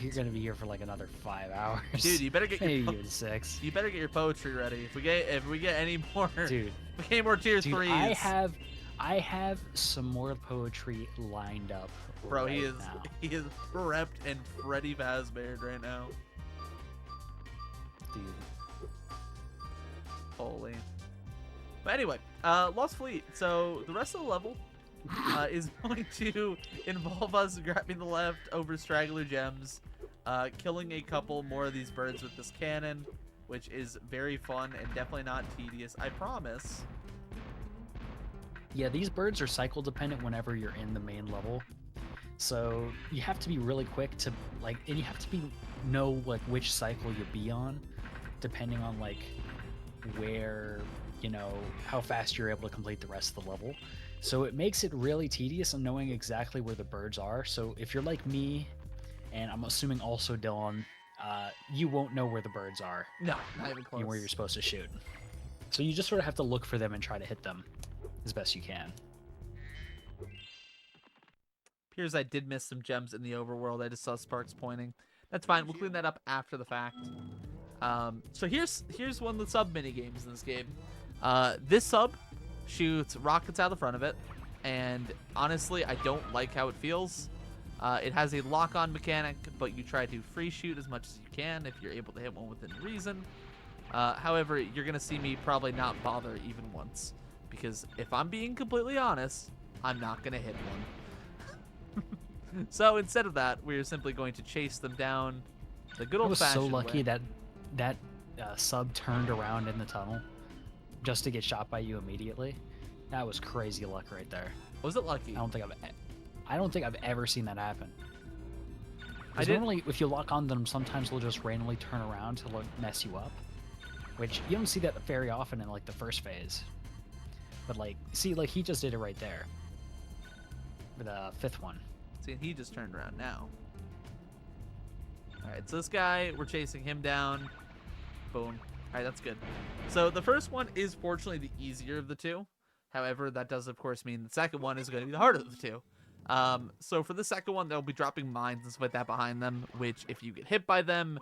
You're gonna be here for like another 5 hours. Dude, you better get maybe your even 6. You better get your poetry ready. If we get any more, dude, if we get any more tier 3s. I have some more poetry lined up. Bro, right he is now. prepped and Freddy Fazbear right now. Dude. Holy. But anyway, Lost Fleet. So the rest of the level is going to involve us grabbing the leftover straggler gems, killing a couple more of these birds with this cannon, which is very fun and definitely not tedious, I promise. Yeah, these birds are cycle dependent whenever you're in the main level. So you have to be really quick to like, and you have to know like which cycle you'll be on, depending on like where, you know, how fast you're able to complete the rest of the level. So it makes it really tedious in knowing exactly where the birds are. So if you're like me, and I'm assuming also Dylan, you won't know where the birds are. No, not even close. And where you're supposed to shoot. So you just sort of have to look for them and try to hit them as best you can. Appears I did miss some gems in the overworld. I just saw sparks pointing. That's fine. We'll clean that up after the fact. So here's one of the sub mini games in this game. This sub shoots rockets out the front of it, and honestly, I don't like how it feels. It has a lock-on mechanic, but you try to free shoot as much as you can if you're able to hit one within reason. However, you're gonna see me probably not bother even once, because if I'm being completely honest, I'm not gonna hit one. So instead of that, we're simply going to chase them down the good old-fashioned way. I was so lucky that sub turned around in the tunnel just to get shot by you immediately. That was crazy luck right there. Was it lucky? I don't think I've ever seen that happen. Normally, if you lock on them, sometimes they'll just randomly turn around to mess you up, which you don't see that very often in like the first phase. But like, see, like he just did it right there. For the 5th one. See, he just turned around now. All right, so this guy, we're chasing him down. Boom. All right, that's good. So the first one is fortunately the easier of the two. However, that does, of course, mean the second one is going to be the harder of the two. So for the second one, they'll be dropping mines and stuff like that behind them, which if you get hit by them,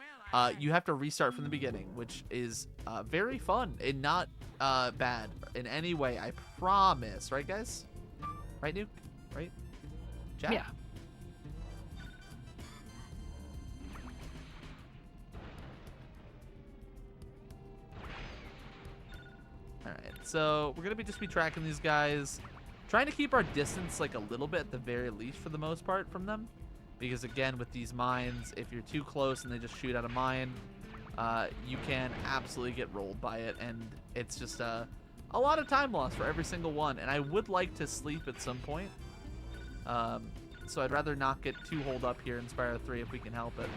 you have to restart from the beginning, which is very fun and not bad in any way, I promise. Right, guys? Right, Nuke? Right? Chat? Yeah. Alright, so we're going to just be tracking these guys, trying to keep our distance like a little bit at the very least for the most part from them. Because again, with these mines, if you're too close and they just shoot out a mine, you can absolutely get rolled by it. And it's just a lot of time lost for every single one. And I would like to sleep at some point. So I'd rather not get too holed up here in Spyro 3 if we can help it.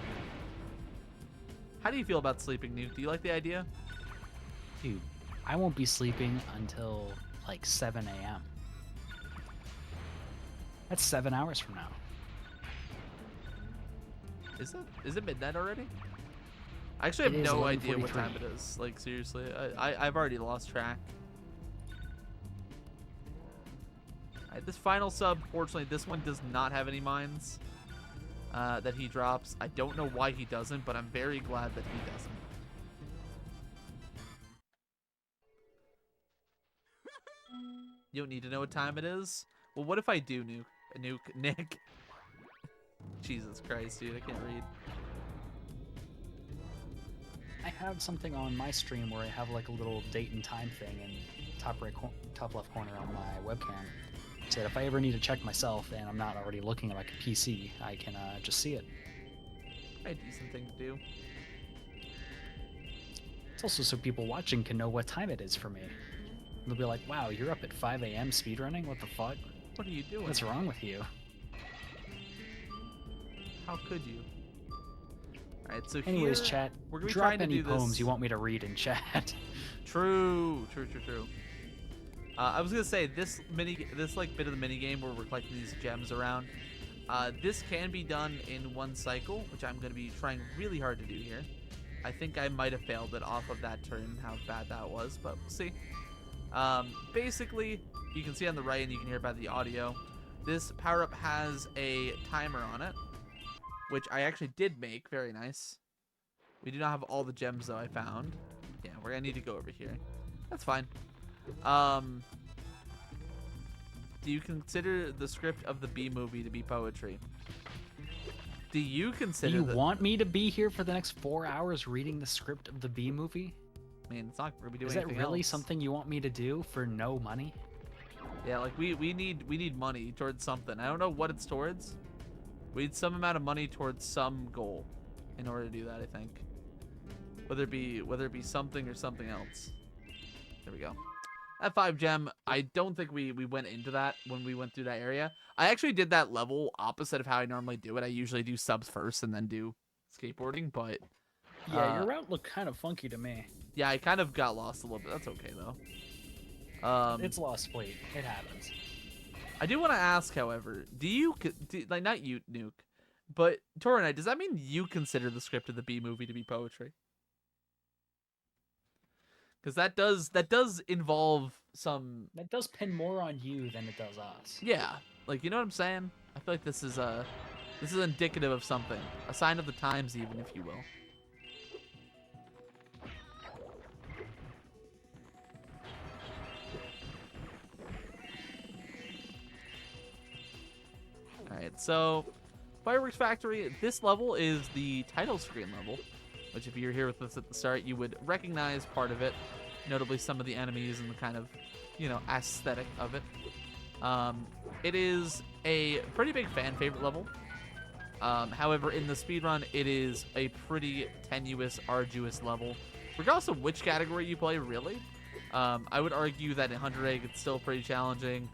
How do you feel about sleeping, Nuke? Do you like the idea? Dude, I won't be sleeping until like 7 a.m. That's 7 hours from now. Is it midnight already? I actually have It is no idea what 11:43. time it is. Like, seriously, I've already lost track. Alright, this final sub, fortunately, this one does not have any mines that he drops. I don't know why he doesn't, but I'm very glad that he doesn't. You don't need to know what time it is? Well, what if I do, Nick? Jesus Christ, dude, I can't read. I have something on my stream where I have like a little date and time thing in top left corner on my webcam. So that if I ever need to check myself and I'm not already looking at like a PC, I can just see it. A decent thing to do. It's also so people watching can know what time it is for me. They'll be like, wow, you're up at 5 a.m. speedrunning? What the fuck? What are you doing? What's wrong with you? How could you? Alright, so Anyways, here, chat, we're gonna be drop trying to any do poems this. you want me to read in chat. True. I was gonna say this like bit of the mini game where we're collecting these gems around. This can be done in one cycle, which I'm gonna be trying really hard to do here. I think I might have failed it off of that turn, how bad that was, but we'll see. Basically, you can see on the right and you can hear by the audio, this power-up has a timer on it, which I actually did make. Very nice. We do not have all the gems, though, I found. Yeah, we're going to need to go over here. That's fine. Do you consider the script of the B movie to be poetry? Do you Do consider you want me to be here for the next 4 hours reading the script of the B movie? I mean, it's not going to be doing Is that anything really else. something you want me to do for no money? Yeah, like we need money towards something. I don't know what it's towards. We need some amount of money towards some goal in order to do that, I think. Whether it be something or something else. There we go. That 5 gem, I don't think we went into that when we went through that area. I actually did that level opposite of how I normally do it. I usually do subs first and then do skateboarding, but Yeah, your route looked kind of funky to me. yeah, I kind of got lost a little bit. That's okay though. It's lost fleet. It happens. I do want to ask, however, like, not you, Nuke, but Torinite, does that mean you consider the script of the B movie to be poetry? Because that does involve some. That does pin more on you than it does us. Yeah, like, you know what I'm saying? I feel like this is indicative of something, a sign of the times, even, if you will. Alright, so Fireworks Factory, this level is the title screen level, which if you're here with us at the start, you would recognize part of it, notably some of the enemies and the kind of, aesthetic of it. It is a pretty big fan favorite level. However, in the speedrun, it is a pretty tenuous, arduous level, regardless of which category you play, really. I would argue that in 100 Egg, it's still pretty challenging.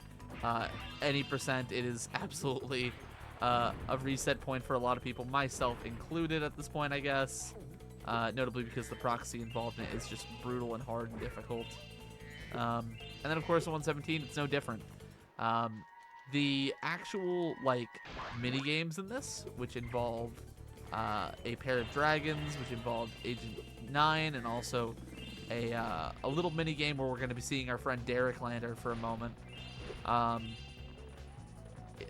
Any percent, it is absolutely a reset point for a lot of people, myself included at this point, I guess. Notably because the proxy involved in it is just brutal and hard and difficult. And then, of course, in 117, it's no different. The actual like mini games in this, which involve a pair of dragons, which involved Agent 9, and also a little mini game where we're going to be seeing our friend Derek Lander for a moment.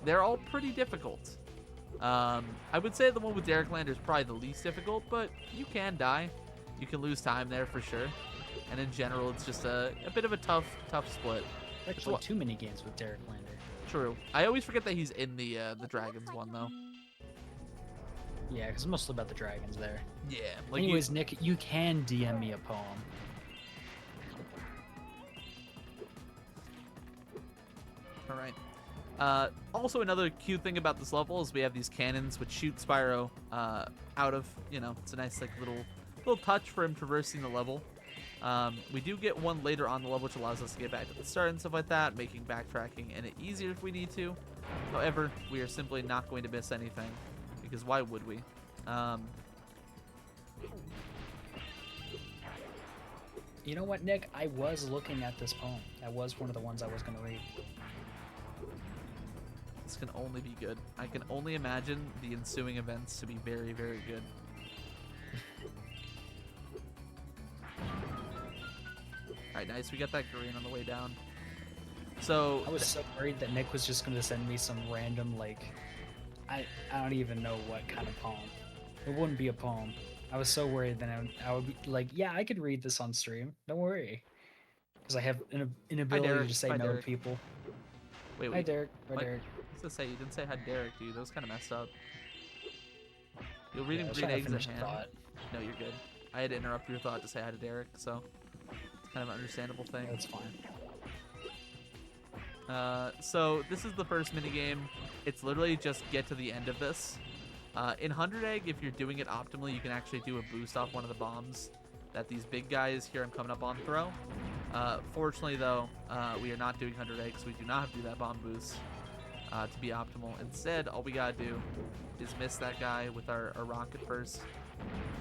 They're all pretty difficult. I would say the one with Derek Lander is probably the least difficult, but you can die. You can lose time there for sure. And in general, it's just a bit of a tough split. Actually, too many games with Derek Lander. True. I always forget that he's in the Dragons one, though. Yeah, because it's mostly about the dragons there. Yeah. Like anyways, Nick, you can DM me a poem. All right. Also, another cute thing about this level is we have these cannons which shoot Spyro out of, it's a nice like little touch for him traversing the level. We do get one later on the level which allows us to get back to the start and stuff like that, making backtracking and it easier if we need to. However, we are simply not going to miss anything because why would we? You know what, Nick? I was looking at this poem. That was one of the ones I was going to read. This can only be good. I can only imagine the ensuing events to be very, very good. Alright, nice. We got that green on the way down. So I was so worried that Nick was just going to send me some random, like, I don't even know what kind of poem. It wouldn't be a poem. I was so worried that I would be like, yeah, I could read this on stream. Don't worry. Because I have an ability to say no to people. Wait. Hi, Derek. Hi, what? Derek. I was gonna say, you didn't say hi, Derek, dude. That was kind of messed up. You're reading Yeah, green eggs in hand. thought. No, you're good. I had to interrupt your thought to say hi to Derek, so it's kind of an understandable thing. That's fine. So this is the first minigame. It's literally just get to the end of this. In 100 Egg, if you're doing it optimally, you can actually do a boost off one of the bombs that these big guys here I'm coming up on throw. Fortunately, though, we are not doing 100 Egg, so we do not have to do that bomb boost to be optimal. Instead, all we gotta do is miss that guy with our rocket first.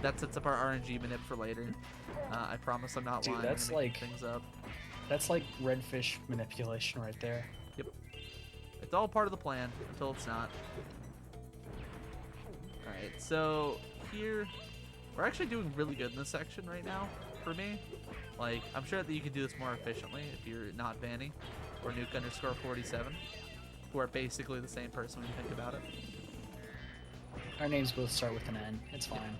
That sets up our RNG manip for later. I promise I'm not lying. That's I'm making like things up. That's like redfish manipulation right there. Yep. It's all part of the plan until it's not. Alright, so here we're actually doing really good in this section right now for me. Like, I'm sure that you can do this more efficiently if you're not Vanny or Nuke_47, who are basically the same person when you think about it. Our names both start with an N. It's fine.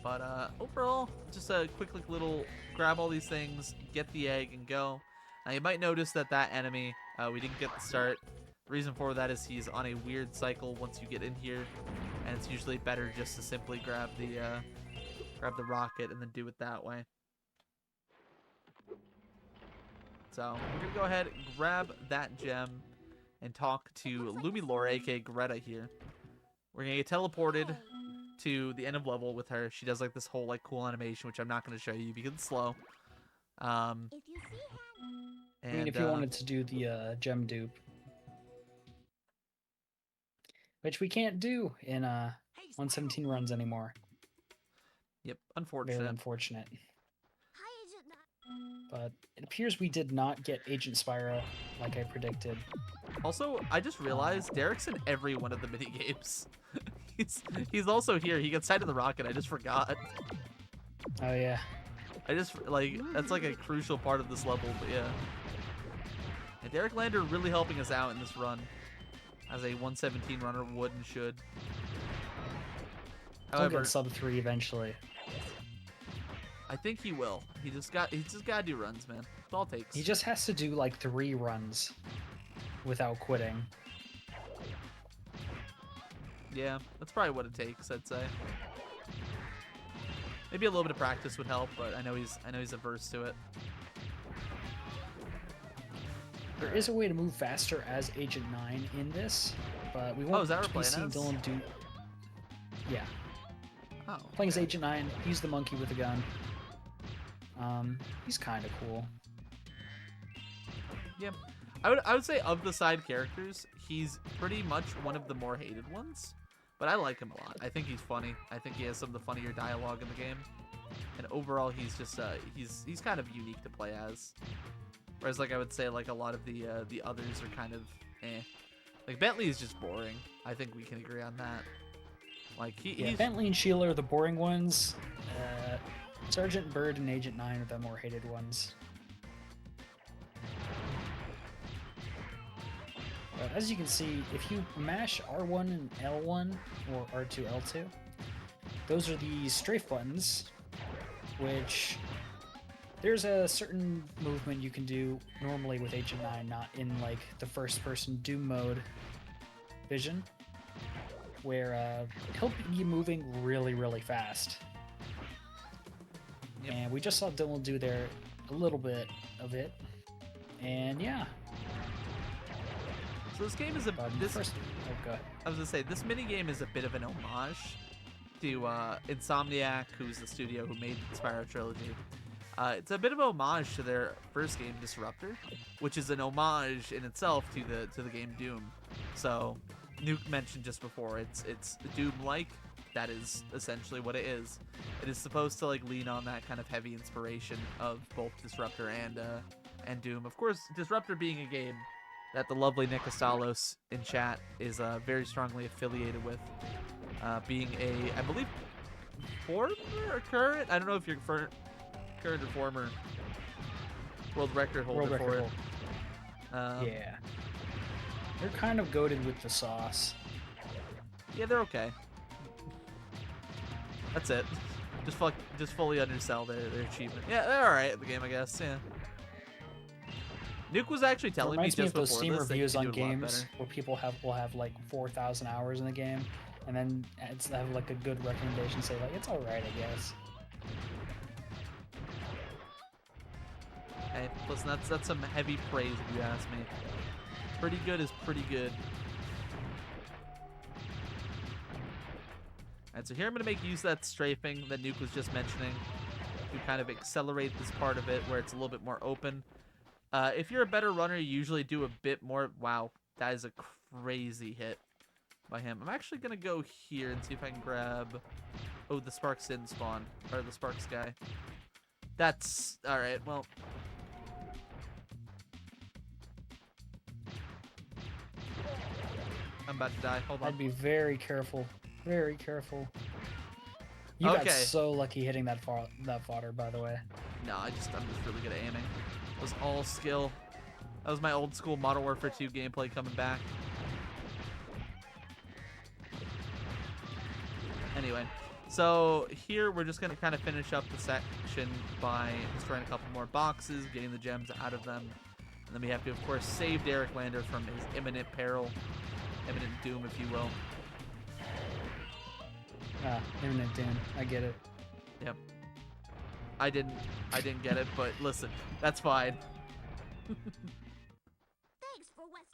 But overall, just a quick little grab all these things, get the egg, and go. Now you might notice that enemy, we didn't get the start. The reason for that is he's on a weird cycle once you get in here, and it's usually better just to simply grab the rocket and then do it that way. So we're gonna go ahead, grab that gem, and talk to Lumilore, aka Greta here. We're gonna get teleported to the end of level with her. She does like this whole like cool animation, which I'm not gonna show you because it's slow. If you see I mean, if you wanted to do the gem dupe, which we can't do in 117 runs anymore. Yep, Very unfortunate. unfortunate. Hi, Agent But it appears we did not get Agent Spyro like I predicted. Also, I just realized Derek's in every one of the mini games. he's also here. He gets sight of the rocket. I just forgot. Oh yeah. I just like that's like a crucial part of this level. But yeah, and Derek Lander really helping us out in this run, as a 117 runner would and should. He'll However, get sub 3 eventually. I think he will. He just gotta do runs, man. That's all it takes. He just has to do like 3 runs without quitting. Yeah, that's probably what it takes, I'd say. Maybe a little bit of practice would help, but I know he's averse to it. There is a way to move faster as Agent 9 in this, but we won't is that what be we're seeing playing as? Dylan do. Yeah, Oh, playing as Agent 9. He's the monkey with a gun. He's kind of cool. yeah. I would say of the side characters, he's pretty much one of the more hated ones, but I like him a lot. I think he's funny. I think he has some of the funnier dialogue in the game, and overall, he's just he's kind of unique to play as. Whereas like I would say like a lot of the others are kind of eh. Like Bentley is just boring. I think we can agree on that. Like he's Bentley and Sheila are the boring ones. Sergeant Bird and Agent 9 are the more hated ones. But as you can see, if you mash R1 and L1 or R2, L2, those are the strafe buttons, which there's a certain movement you can do normally with Agent 9, not in like the first person Doom mode vision, where he'll be moving really, really fast. Yep. And we just saw Dylan do there a little bit of it. And yeah. So this game is Oh, go ahead. I was gonna say this mini game is a bit of an homage to Insomniac, who's the studio who made the Spyro trilogy. It's a bit of a homage to their first game, Disruptor, which is an homage in itself to the game Doom. So Nuke mentioned just before, it's Doom-like. That is essentially what it is. It is supposed to like lean on that kind of heavy inspiration of both Disruptor and Doom. Of course, Disruptor being a game that the lovely Nick Costalos in chat is very strongly affiliated with, being a, I believe, former or current? I don't know if you're current or former world record holder for it. Yeah. They're kind of goated with the sauce. Yeah, they're okay. That's it. Just fully undersell their achievement. Yeah, they're alright at the game, I guess. Yeah. Nuke was actually telling me Reminds me just of those before Steam this reviews they on could do it a lot games better. where people will have like 4,000 hours in the game, and then it's have like a good recommendation, say like it's alright, I guess. Hey, listen, that's some heavy praise if you ask me. Pretty good is pretty good. Alright, so here I'm going to make use of that strafing that Nuke was just mentioning to kind of accelerate this part of it where it's a little bit more open. If you're a better runner, you usually do a bit more. Wow, that is a crazy hit by him. I'm actually going to go here and see if I can grab... Oh, the Sparks didn't spawn. Or the Sparks guy. That's... Alright, well... I'm about to die. Hold on. I'd be very careful. Very careful. You got so lucky hitting that fodder, by the way. No, I'm just really good at aiming. It was all skill. That was my old school Modern Warfare 2 gameplay coming back. Anyway, so here we're just gonna kind of finish up the section by destroying a couple more boxes, getting the gems out of them, and then we have to, of course, save Derek Lander from his imminent peril, imminent doom, if you will. Ah, imminent doom. I get it. Yep. I didn't get it, but listen, that's fine. Thanks for West.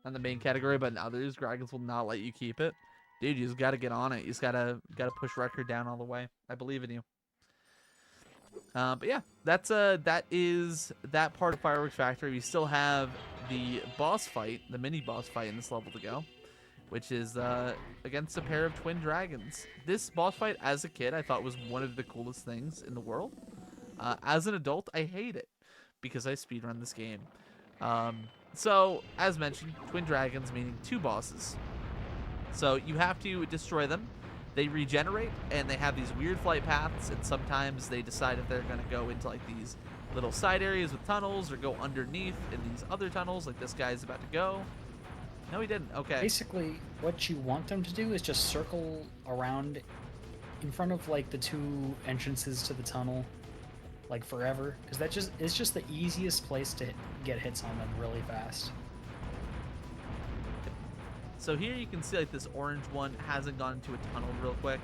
On the main category, but in others, Dragons will not let you keep it. Dude, you just gotta get on it. You just gotta push record down all the way. I believe in you. But yeah, that is that part of Fireworks Factory. We still have the boss fight, the mini boss fight in this level to go, which is against a pair of twin dragons. This boss fight, as a kid, I thought was one of the coolest things in the world. As an adult, I hate it because I speedrun this game. So, as mentioned, twin dragons meaning two bosses. So you have to destroy them. They regenerate, and they have these weird flight paths, and sometimes they decide if they're going to go into like these little side areas with tunnels or go underneath in these other tunnels like this guy's about to go. No, he didn't. Okay. Basically, what you want them to do is just circle around in front of like the two entrances to the tunnel, like forever, because it's just the easiest place to get hits on them really fast. So here you can see like this orange one hasn't gone into a tunnel real quick,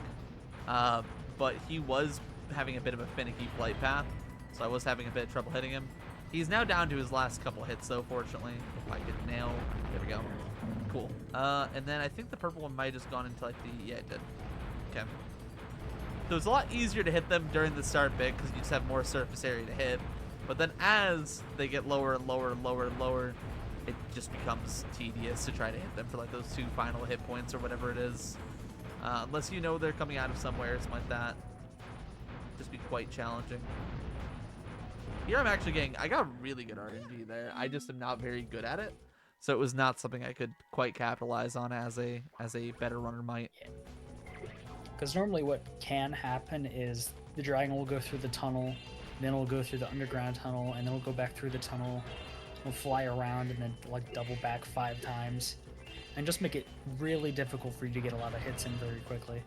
but he was having a bit of a finicky flight path, so I was having a bit of trouble hitting him. He's now down to his last couple hits though, fortunately. If I could nail, there we go. Cool. And then I think the purple one might have just gone into like the, yeah, it did. Okay. So it's a lot easier to hit them during the start bit because you just have more surface area to hit. But then as they get lower and lower and lower and lower, it just becomes tedious to try to hit them for like those two final hit points or whatever it is. Unless you know they're coming out of somewhere, something like that. Just be quite challenging. Here I'm actually getting, I got really good RNG there. I just am not very good at it. So it was not something I could quite capitalize on as a better runner might. Because normally what can happen is the dragon will go through the tunnel, then it'll go through the underground tunnel, and then it'll go back through the tunnel. It'll fly around and then like double back 5 times, and just make it really difficult for you to get a lot of hits in very quickly.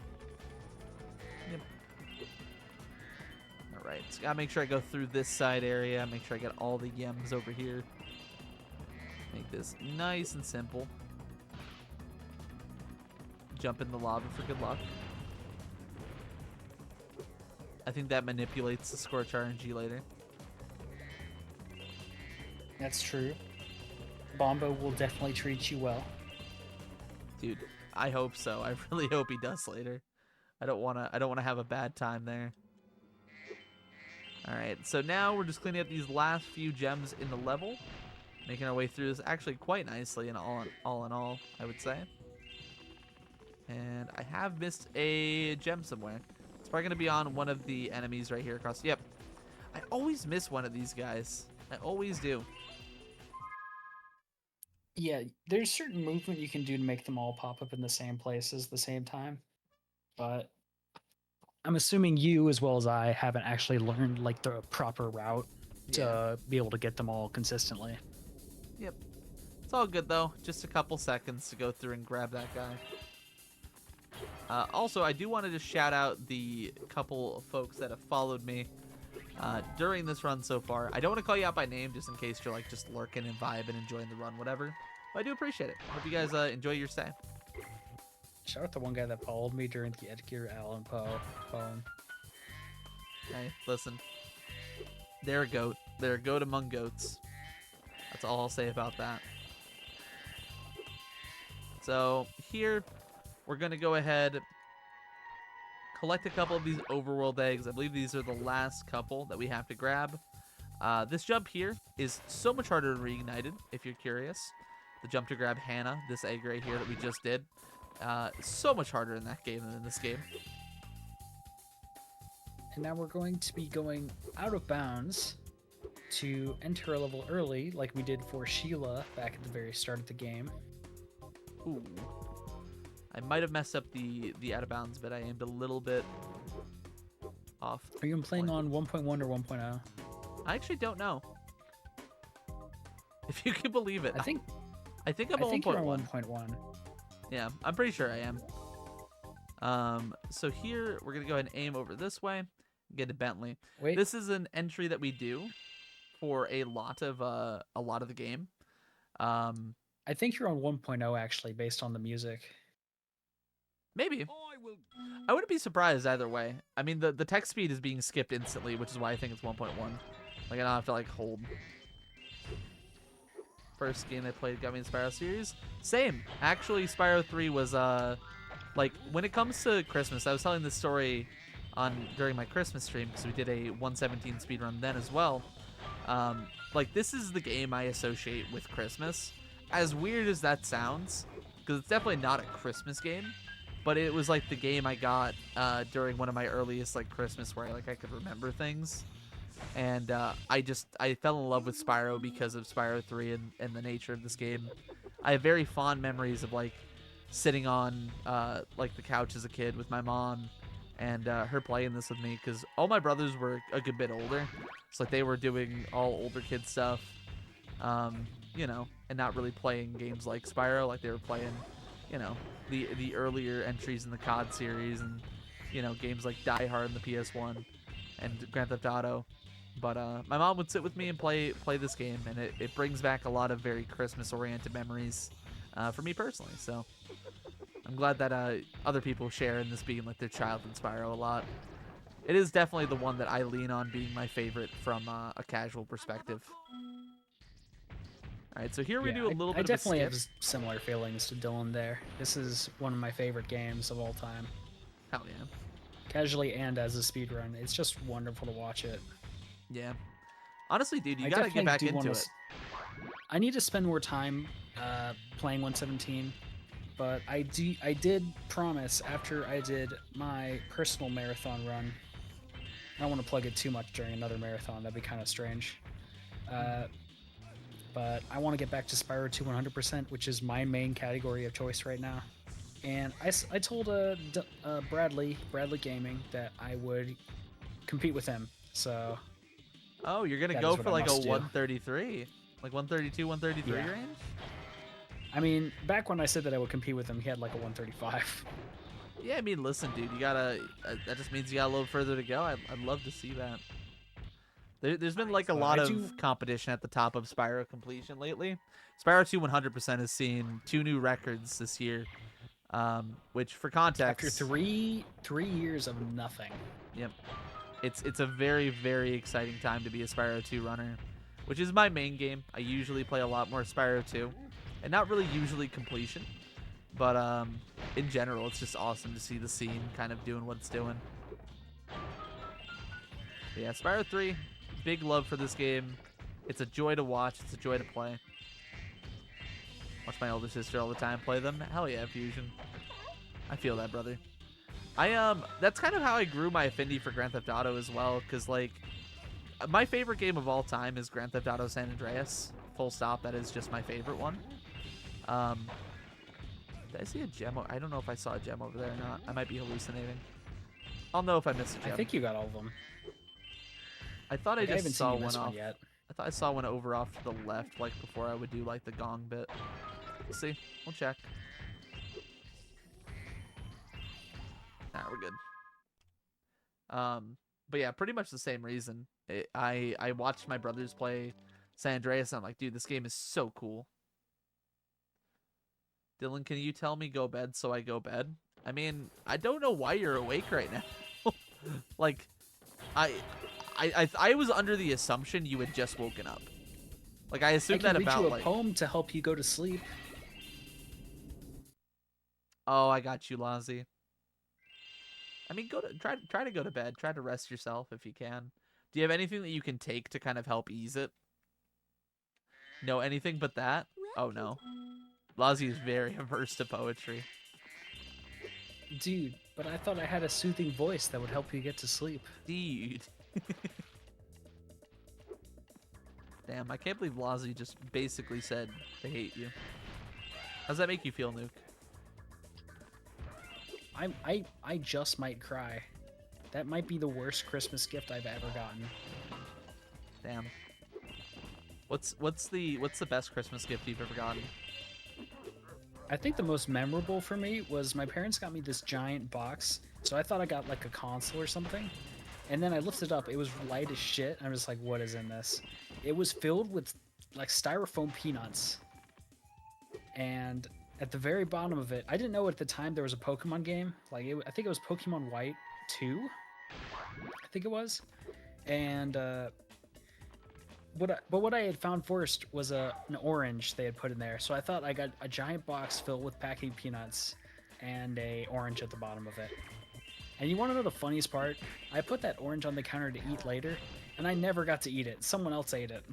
Yep. All right, so gotta make sure I go through this side area. Make sure I get all the yems over here. Make this nice and simple. Jump in the lava for good luck. I think that manipulates the Scorch RNG later. That's true. Bombo will definitely treat you well. Dude, I hope so. I really hope he does later. I don't wanna have a bad time there. Alright, so now we're just cleaning up these last few gems in the level. Making our way through this actually quite nicely and all in all, I would say. And I have missed a gem somewhere. It's probably gonna be on one of the enemies right here across. Yep. I always miss one of these guys. I always do. Yeah, there's certain movement you can do to make them all pop up in the same places at the same time. But I'm assuming you, as well as I, haven't actually learned like the proper route to be able to get them all consistently. Yep. It's all good though. Just a couple seconds to go through and grab that guy. Also, I do want to just shout out the couple of folks that have followed me during this run so far. I don't want to call you out by name just in case you're like just lurking and vibing, enjoying the run, whatever. But I do appreciate it. Hope you guys enjoy your stay. Shout out to one guy that followed me during the Edgar Allan Poe poem. Hey, listen. They're a goat. They're a goat among goats. That's all I'll say about that. So here, we're going to go ahead, collect a couple of these overworld eggs. I believe these are the last couple that we have to grab. This jump here is so much harder to reignited, if you're curious. The jump to grab Hannah, this egg right here that we just did. So much harder in that game than in this game. And now we're going to be going out of bounds to enter a level early, like we did for Sheila back at the very start of the game. Ooh. I might have messed up the out of bounds, but I aimed a little bit off. Are you playing on 1.1 or 1.0? I actually don't know. If you can believe it. I think I'm on 1.1. You're on 1.1. Yeah, I'm pretty sure I am. So here we're gonna go ahead and aim over this way. Get a Bentley. Wait. This is an entry that we do for a lot of the game. I think you're on 1.0 actually, based on the music. Maybe. I wouldn't be surprised either way. I mean, the text speed is being skipped instantly, which is why I think it's 1.1. Like I don't have to like hold. First game I played got me in Spyro series. Same. Actually, Spyro 3 was like when it comes to Christmas, I was telling this story during my Christmas stream because we did a 117 speedrun then as well. Like this is the game I associate with Christmas. As weird as that sounds, because it's definitely not a Christmas game, but it was like the game I got during one of my earliest like Christmas where I could remember things. And I fell in love with Spyro because of Spyro 3 and the nature of this game. I have very fond memories of like sitting on like the couch as a kid with my mom and her playing this with me because all my brothers were a good bit older. It's like they were doing all older kid stuff, you know, and not really playing games like Spyro. Like they were playing, you know, the earlier entries in the COD series and, you know, games like Die Hard in the PS1 and Grand Theft Auto. But my mom would sit with me and play this game, and it brings back a lot of very Christmas-oriented memories for me personally. So I'm glad that other people share in this being like their childhood Spyro a lot. It is definitely the one that I lean on being my favorite from a casual perspective. All right, so here we do a little bit of a skip. I definitely have similar feelings to Dylan there. This is one of my favorite games of all time. Hell yeah. Casually and as a speedrun. It's just wonderful to watch it. Yeah. Honestly, dude, you gotta get back into it. I need to spend more time playing 117, but I did promise after I did my personal marathon run I don't want to plug it too much during another marathon. That'd be kind of strange. But I want to get back to Spyro 2 100%, which is my main category of choice right now. And I told Bradley Gaming that I would compete with him. So. Oh, you're gonna go for like a 133, like 132, 133 range? I mean, back when I said that I would compete with him, he had like a 135. Yeah, I mean, listen, dude, you gotta. That just means you got a little further to go. I'd love to see that. There's been like a lot of competition at the top of Spyro completion lately. Spyro 2 100% has seen 2 new records this year, which for context. After three years of nothing. Yep. It's a very, very exciting time to be a Spyro 2 runner, which is my main game. I usually play a lot more Spyro 2, and not really usually completion, but in general, it's just awesome to see the scene kind of doing what it's doing. But yeah, Spyro 3, big love for this game. It's a joy to watch. It's a joy to play. Watch my older sister all the time play them. Hell yeah, Fusion. I feel that, brother. That's kind of how I grew my affinity for Grand Theft Auto as well, because like my favorite game of all time is Grand Theft Auto San Andreas. Full stop. That is just my favorite one. Did I see a gem? I don't know if I saw a gem over there or not. I might be hallucinating. I'll know if I missed a gem. I think you got all of them. I thought I just saw one off. Yet. I thought I saw one over off to the left, like before I would do like the gong bit. We'll see. We'll check. Nah, we're good. But yeah, pretty much the same reason. I watched my brothers play San Andreas, and I'm like, dude, this game is so cool. Dylan, can you tell me go bed so I go bed? I mean, I don't know why you're awake right now. Like, I was under the assumption you had just woken up. Like, I assumed that about, I can read you a like, poem to help you go to sleep. Oh, I got you, Lazi. I mean, try to go to bed. Try to rest yourself if you can. Do you have anything that you can take to kind of help ease it? No, anything but that? Oh, no. Lazi is very averse to poetry. Dude, but I thought I had a soothing voice that would help you get to sleep. Dude. Damn, I can't believe Lazi just basically said they hate you. How's that make you feel, Nuke? I just might cry. That might be the worst Christmas gift I've ever gotten. Damn. What's the best Christmas gift you've ever gotten? I think the most memorable for me was my parents got me this giant box. So I thought I got like a console or something. And then I lifted it up. It was light as shit. I'm just like, what is in this? It was filled with like styrofoam peanuts. And at the very bottom of it, I didn't know at the time there was a Pokemon game. Like, I think it was Pokemon White 2. I think it was. And what I had found first was an orange they had put in there. So I thought I got a giant box filled with packing peanuts and a orange at the bottom of it. And you want to know the funniest part? I put that orange on the counter to eat later, and I never got to eat it. Someone else ate it.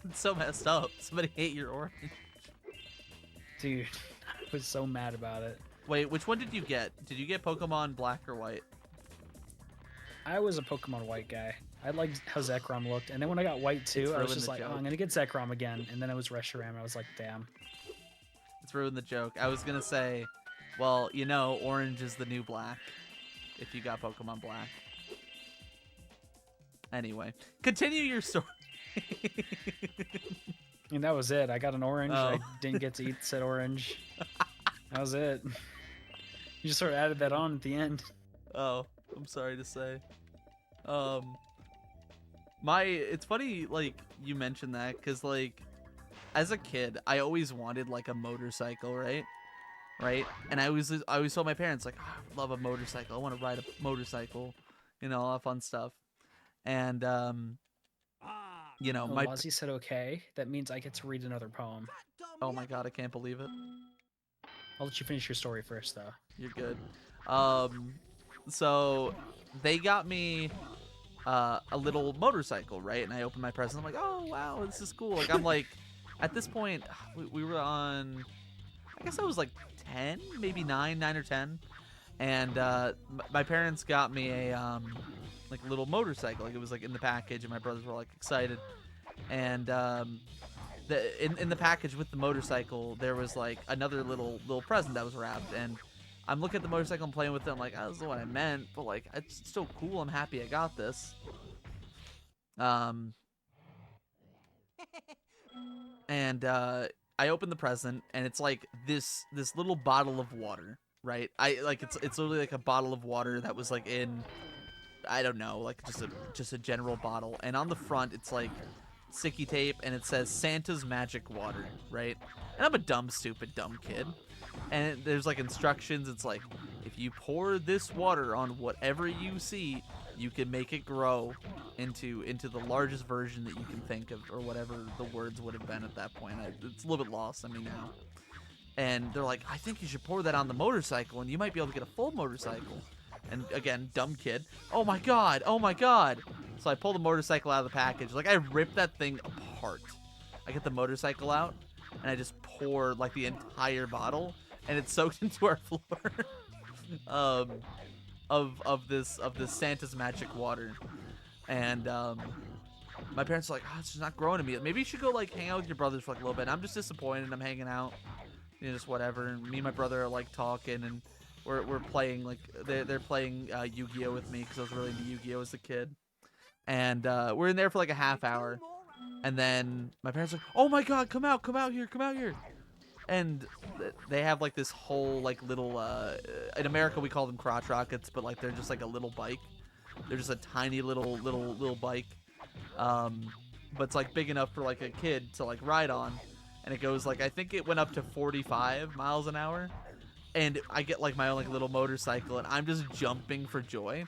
It's so messed up. Somebody ate your orange. Dude, I was so mad about it. Wait, which one did you get? Did you get Pokemon Black or White? I was a Pokemon White guy. I liked how Zekrom looked, and then when I got White too, I was just like, oh, I'm gonna get Zekrom again, and then it was Reshiram, and I was like, damn. It's ruined the joke. I was gonna say, well, you know, orange is the new black if you got Pokemon Black. Anyway, continue your story. And that was it. I got an orange. Oh. I didn't get to eat said orange. That was it. You just sort of added that on at the end. Oh, I'm sorry to say. It's funny, like, you mentioned that, because, like, as a kid, I always wanted, like, a motorcycle, right? And I always told my parents, like, oh, I love a motorcycle. I want to ride a motorcycle, you know, all that fun stuff. And, you know, my... Ozzy said okay. That means I get to read another poem. Oh my god, I can't believe it. I'll let you finish your story first, though. You're good. So they got me a little motorcycle, right? And I opened my present. I'm like, oh wow, this is cool. Like, I'm like, at this point, we were on, I guess I was like 10, maybe 9 or 10, and my parents got me a little motorcycle. Like it was like in the package, and my brothers were like excited. And in the package with the motorcycle, there was like another little present that was wrapped. And I'm looking at the motorcycle and playing with it. I'm like, oh, this is what I meant, but like it's so cool. I'm happy I got this. And I opened the present, and it's like this little bottle of water, right? It's literally like a bottle of water that was like in, I don't know, like just a general bottle. And on the front, it's like sticky tape, and it says Santa's magic water, right? And I'm a dumb kid. And there's like instructions. It's like, if you pour this water on whatever you see, you can make it grow into the largest version that you can think of, or whatever the words would have been at that point. It's a little bit lost on me now. And they're like, I think you should pour that on the motorcycle, and you might be able to get a full motorcycle. And again, dumb kid. Oh my god! Oh my god! So I pull the motorcycle out of the package. Like, I rip that thing apart. I get the motorcycle out, and I just pour like the entire bottle, and it's soaked into our floor. Of this Santa's magic water. And my parents are like, oh, it's just not growing to me. Maybe you should go like hang out with your brothers for like a little bit. And I'm just disappointed. I'm hanging out, you know, just whatever. And me and my brother are like talking, and we're playing like they're playing Yu-Gi-Oh with me, because I was really into Yu-Gi-Oh as a kid. And we're in there for like a half hour, and then my parents are like, oh my god, come out here. And they have like this whole like little in America we call them crotch rockets, but like they're just like a little bike. They're just a tiny little bike, but it's like big enough for like a kid to like ride on. And it goes like, I think it went up to 45 miles an hour. And I get like my own like little motorcycle, and I'm just jumping for joy.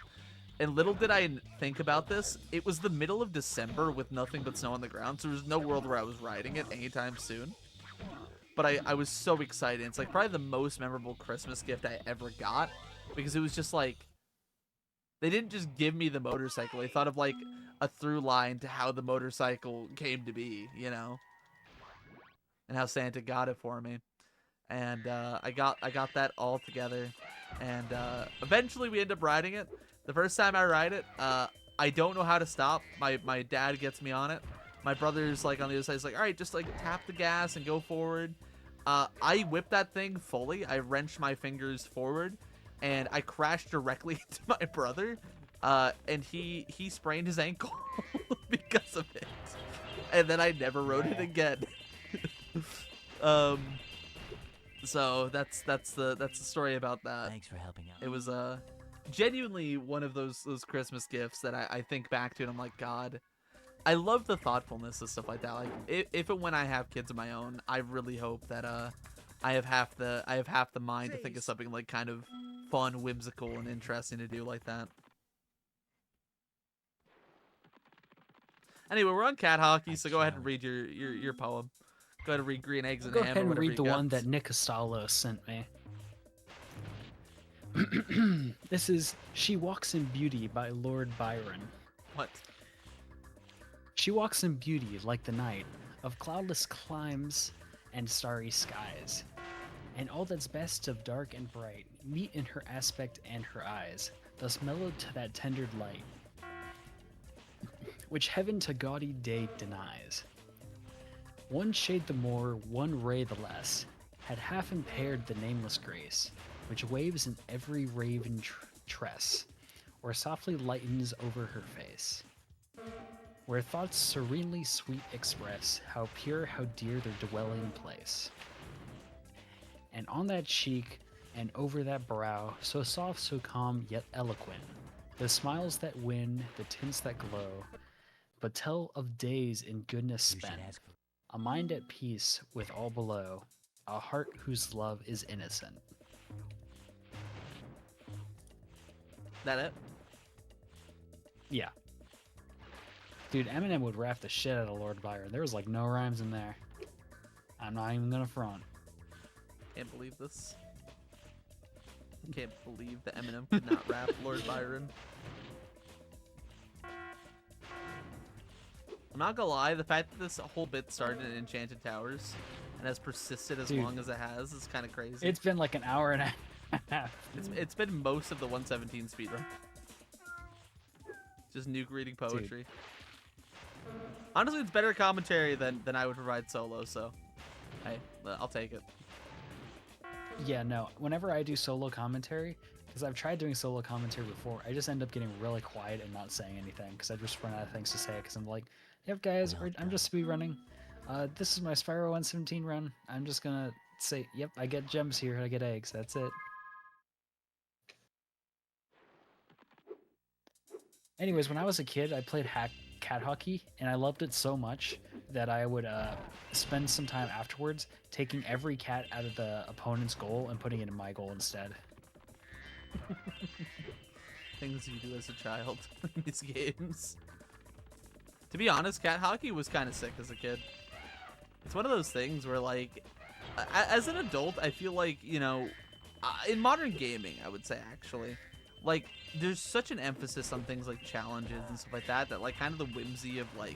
And little did I think about this, it was the middle of December with nothing but snow on the ground, so there was no world where I was riding it anytime soon. But I was so excited. It's like probably the most memorable Christmas gift I ever got, because it was just like, they didn't just give me the motorcycle. They thought of like a through line to how the motorcycle came to be, you know, and how Santa got it for me. And I got that all together, and eventually we end up riding it. The first time I ride it, I don't know how to stop. My dad gets me on it. My brother's like on the other side. He's like, all right, just like tap the gas and go forward. I whipped that thing fully. I wrenched my fingers forward, and I crashed directly into my brother. And he sprained his ankle because of it. And then I never rode it again. So that's the story about that. Thanks for helping out. It was genuinely one of those Christmas gifts that I think back to, and I'm like, God, I love the thoughtfulness of stuff like that. Like if and when I have kids of my own, I really hope that I have half the mind to think of something like kind of fun, whimsical, and interesting to do like that. Anyway, we're on cat hockey, so go ahead and read your poem. Go ahead and read Green Eggs and Go Ham. ahead Or and whatever read the you got. one that Nick Costello sent me. This is She Walks in Beauty by Lord Byron. What? She walks in beauty like the night of cloudless climes and starry skies, and all that's best of dark and bright meet in her aspect and her eyes, thus mellowed to that tender light, which heaven to gaudy day denies. One shade the more, one ray the less, had half impaired the nameless grace, which waves in every raven tress, or softly lightens over her face. Where thoughts serenely sweet express how pure, how dear their dwelling place. And on that cheek and over that brow, so soft, so calm, yet eloquent, the smiles that win, the tints that glow, but tell of days in goodness You should spent, ask for a mind at peace with all below, a heart whose love is innocent. That it? Yeah. Dude, Eminem would rap the shit out of Lord Byron. There was like no rhymes in there. I'm not even gonna front. Can't believe this. I can't believe that Eminem could not rap Lord Byron. I'm not gonna lie, the fact that this whole bit started in Enchanted Towers and has persisted as Dude. long as it has is kind of crazy. It's been like an hour and a half. It's been most of the 117 speedrun. Just Nuke reading poetry. Honestly, it's better commentary than I would provide solo, so hey, I'll take it. Yeah, no. Whenever I do solo commentary, because I've tried doing solo commentary before, I just end up getting really quiet and not saying anything because I just run out of things to say. Because I'm like, yep, guys, I'm just speedrunning. This is my Spyro 117 run. I'm just gonna say, yep, I get gems here, I get eggs. That's it. Anyways, when I was a kid, I played cat hockey, and I loved it so much that I would spend some time afterwards taking every cat out of the opponent's goal and putting it in my goal instead. Things you do as a child in these games. To be honest, cat hockey was kind of sick as a kid. It's one of those things where, like, as an adult, I feel like, you know, in modern gaming, I would say, actually, like, there's such an emphasis on things like challenges and stuff like that, that, like, kind of the whimsy of, like,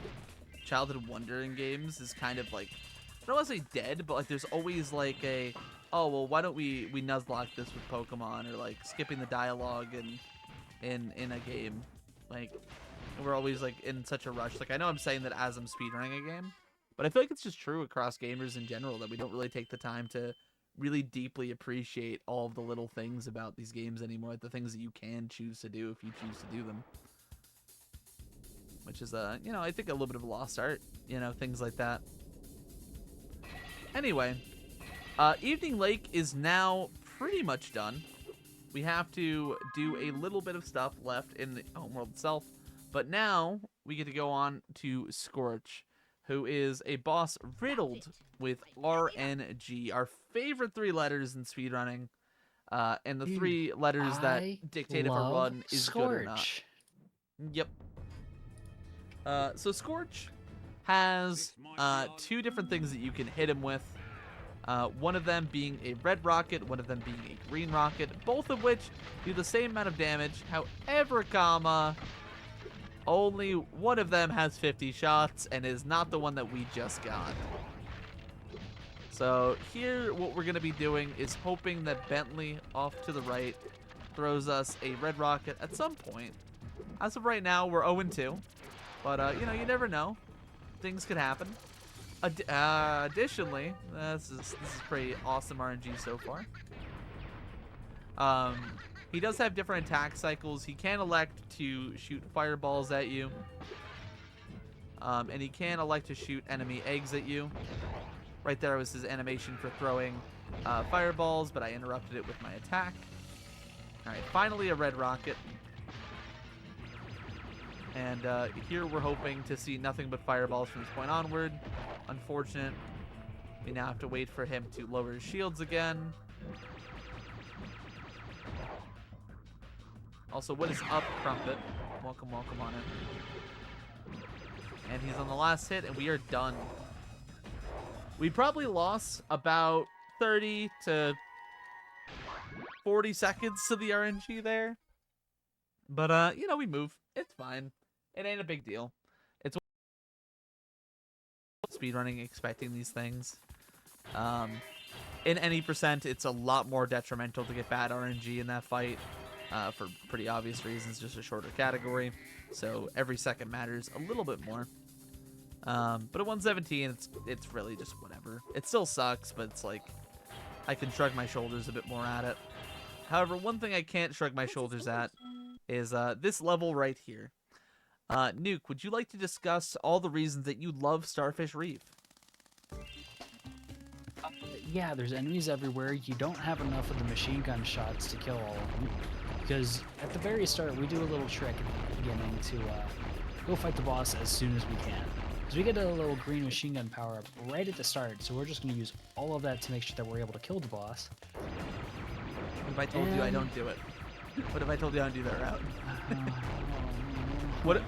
childhood wonder in games is kind of, like, I don't want to say dead, but, like, there's always, like, a, oh, well, why don't we nuzlocke this with Pokemon, or, like, skipping the dialogue in a game. Like, we're always, like, in such a rush. Like, I know I'm saying that as I'm speedrunning a game, but I feel like it's just true across gamers in general that we don't really take the time to really deeply appreciate all of the little things about these games anymore, the things that you can choose to do if you choose to do them. Which is, you know, I think a little bit of a lost art, you know, things like that. Anyway, Evening Lake is now pretty much done. We have to do a little bit of stuff left in the homeworld itself, but now we get to go on to Scorch, who is a boss riddled with RNG, our favorite 3 letters in speedrunning, and the 3 letters that dictate if a run is good or not. Yep. So Scorch has 2 different things that you can hit him with. One of them being a red rocket, one of them being a green rocket, both of which do the same amount of damage. However, only one of them has 50 shots and is not the one that we just got. So here, what we're going to be doing is hoping that Bentley off to the right throws us a red rocket at some point. As of right now, we're 0-2, but you know, you never know. Things could happen. Additionally, this is pretty awesome RNG so far. He does have different attack cycles. He can elect to shoot fireballs at you. And he can elect to shoot enemy eggs at you. Right there was his animation for throwing fireballs, but I interrupted it with my attack. Alright, finally a red rocket. And here we're hoping to see nothing but fireballs from this point onward. Unfortunate. We now have to wait for him to lower his shields again. Also, what is up, Crumpet? Welcome, welcome on in. And he's on the last hit, and we are done. We probably lost about 30 to 40 seconds to the RNG there. But, you know, we move. It's fine. It ain't a big deal. It's speedrunning, expecting these things. In any percent, it's a lot more detrimental to get bad RNG in that fight. For pretty obvious reasons, just a shorter category. So every second matters a little bit more. But at 117, it's really just whatever. It still sucks, but it's like I can shrug my shoulders a bit more at it. However, one thing I can't shrug my shoulders at is this level right here. Nuke, would you like to discuss all the reasons that you love Starfish Reef? Yeah, there's enemies everywhere. You don't have enough of the machine gun shots to kill all of them. Because at the very start, we do a little trick at the beginning to go fight the boss as soon as we can. Because we get a little green machine gun power up right at the start, so we're just going to use all of that to make sure that we're able to kill the boss. What if I told you I don't do it? What if I told you I don't do that route?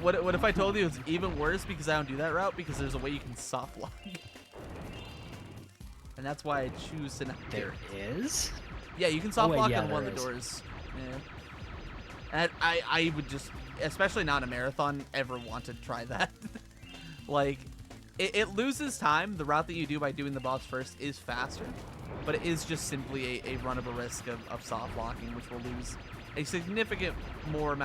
What if I told you it's even worse because I don't do that route because there's a way you can soft lock? And that's why I choose to not do it. There is? Yeah, you can soft lock yeah, on one of the doors. Yeah. And I would just, especially not a marathon, ever want to try that. Like, it loses time. The route that you do by doing the boss first is faster. but it is just simply a run of a risk of soft locking, which will lose a significantly more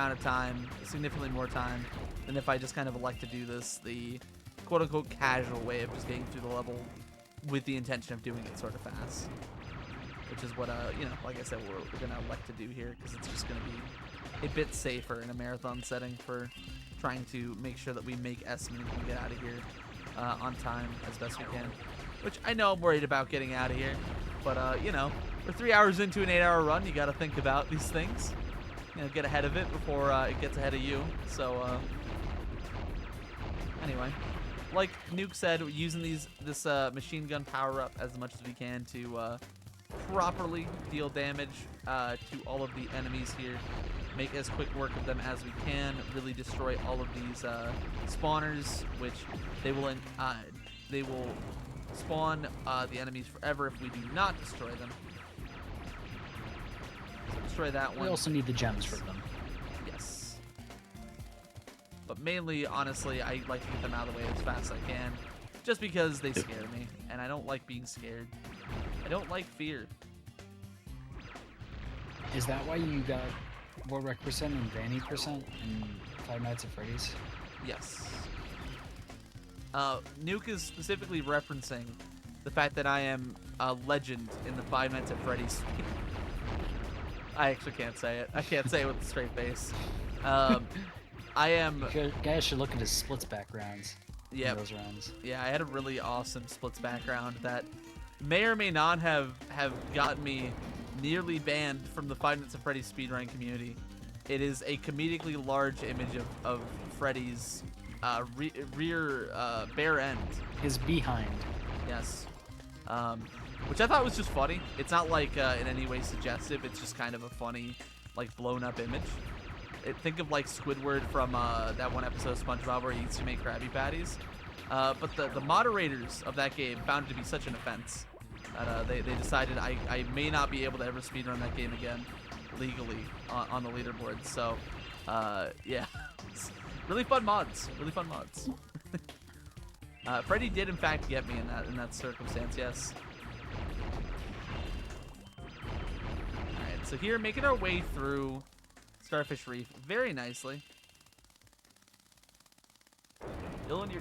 time than if I just kind of elect to do this the quote-unquote casual way of just getting through the level with the intention of doing it sort of fast. Which is what, you know, like I said, we're going to elect to do here, because it's just going to be a bit safer in a marathon setting for trying to make sure that we make S and we can get out of here on time as best we can. Which I know I'm worried about getting out of here, but, you know, we're 3 hours into an 8-hour run. You got to think about these things. You know, get ahead of it before it gets ahead of you. So, anyway, like Nuke said, we're using this machine gun power-up as much as we can to properly deal damage to all of the enemies here. Make as quick work of them as we can. Really destroy all of these spawners, which they will spawn the enemies forever if we do not destroy them. So destroy that one. We also need the gems from them. Yes. But mainly, honestly, I like to get them out of the way as fast as I can, just because they scare me, and I don't like being scared. I don't like fear. Is that why you got World Rec % and Vanny % in Five Nights at Freddy's? Yes. Nuke is specifically referencing the fact that I am a legend in the Five Nights at Freddy's. I actually can't say it. I can't say it with a straight face. I am... You guys should look at his splits backgrounds in those rounds. Yeah, I had a really awesome splits background that may or may not have gotten me nearly banned from the Five Nights at Freddy's speedrun community. It is a comedically large image of Freddy's rear bare end. His behind. Yes. Which I thought was just funny. It's not like in any way suggestive. It's just kind of a funny, like, blown up image. Think of like Squidward from that one episode of SpongeBob where he used to make Krabby Patties. But the moderators of that game found it to be such an offense that they decided I may not be able to ever speedrun that game again legally on the leaderboard. So, yeah. Really fun mods. Really fun mods. Freddy did in fact get me in that circumstance, yes. Alright, so here making our way through Starfish Reef very nicely.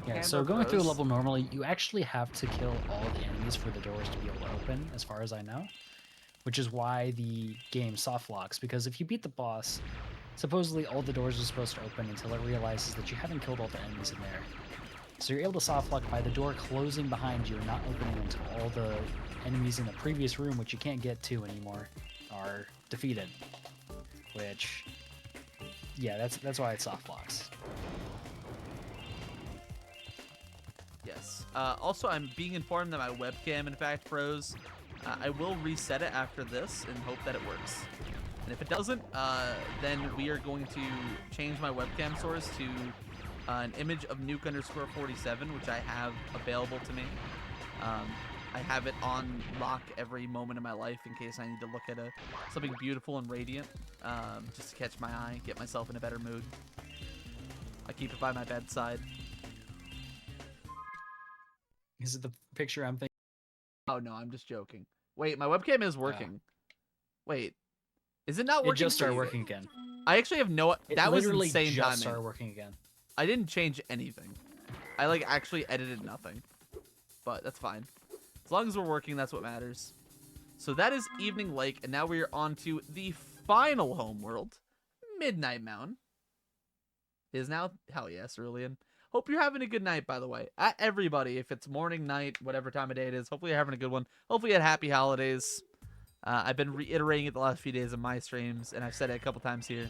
Yeah, so going through a level normally, you actually have to kill all the enemies for the doors to be able to open, as far as I know. Which is why the game soft locks, because if you beat the boss, supposedly all the doors are supposed to open until it realizes that you haven't killed all the enemies in there. So you're able to soft lock by the door closing behind you and not opening until all the enemies in the previous room, which you can't get to anymore, are defeated. Which, yeah, that's why it soft locks. Yes. Also, I'm being informed that my webcam, in fact, froze. I will reset it after this and hope that it works. And if it doesn't, then we are going to change my webcam source to an image of Nuke_47, which I have available to me. I have it on lock every moment of my life in case I need to look at something beautiful and radiant, just to catch my eye, get myself in a better mood. I keep it by my bedside. Is it the picture I'm thinking? Oh no, I'm just joking. Wait, my webcam is working. Wait, is it not working? It just started working again. I actually have no. That was insane just timing. started working again. I didn't change anything. I like actually edited nothing, but that's fine. As long as we're working, that's what matters. So that is Evening Lake, and now we are on to the final homeworld, Midnight Mountain. It is now, hell yes, Cerulean. Hope you're having a good night, by the way. Everybody, if it's morning, night, whatever time of day it is, hopefully you're having a good one. Hopefully you had happy holidays. I've been reiterating it the last few days of my streams, and I've said it a couple times here.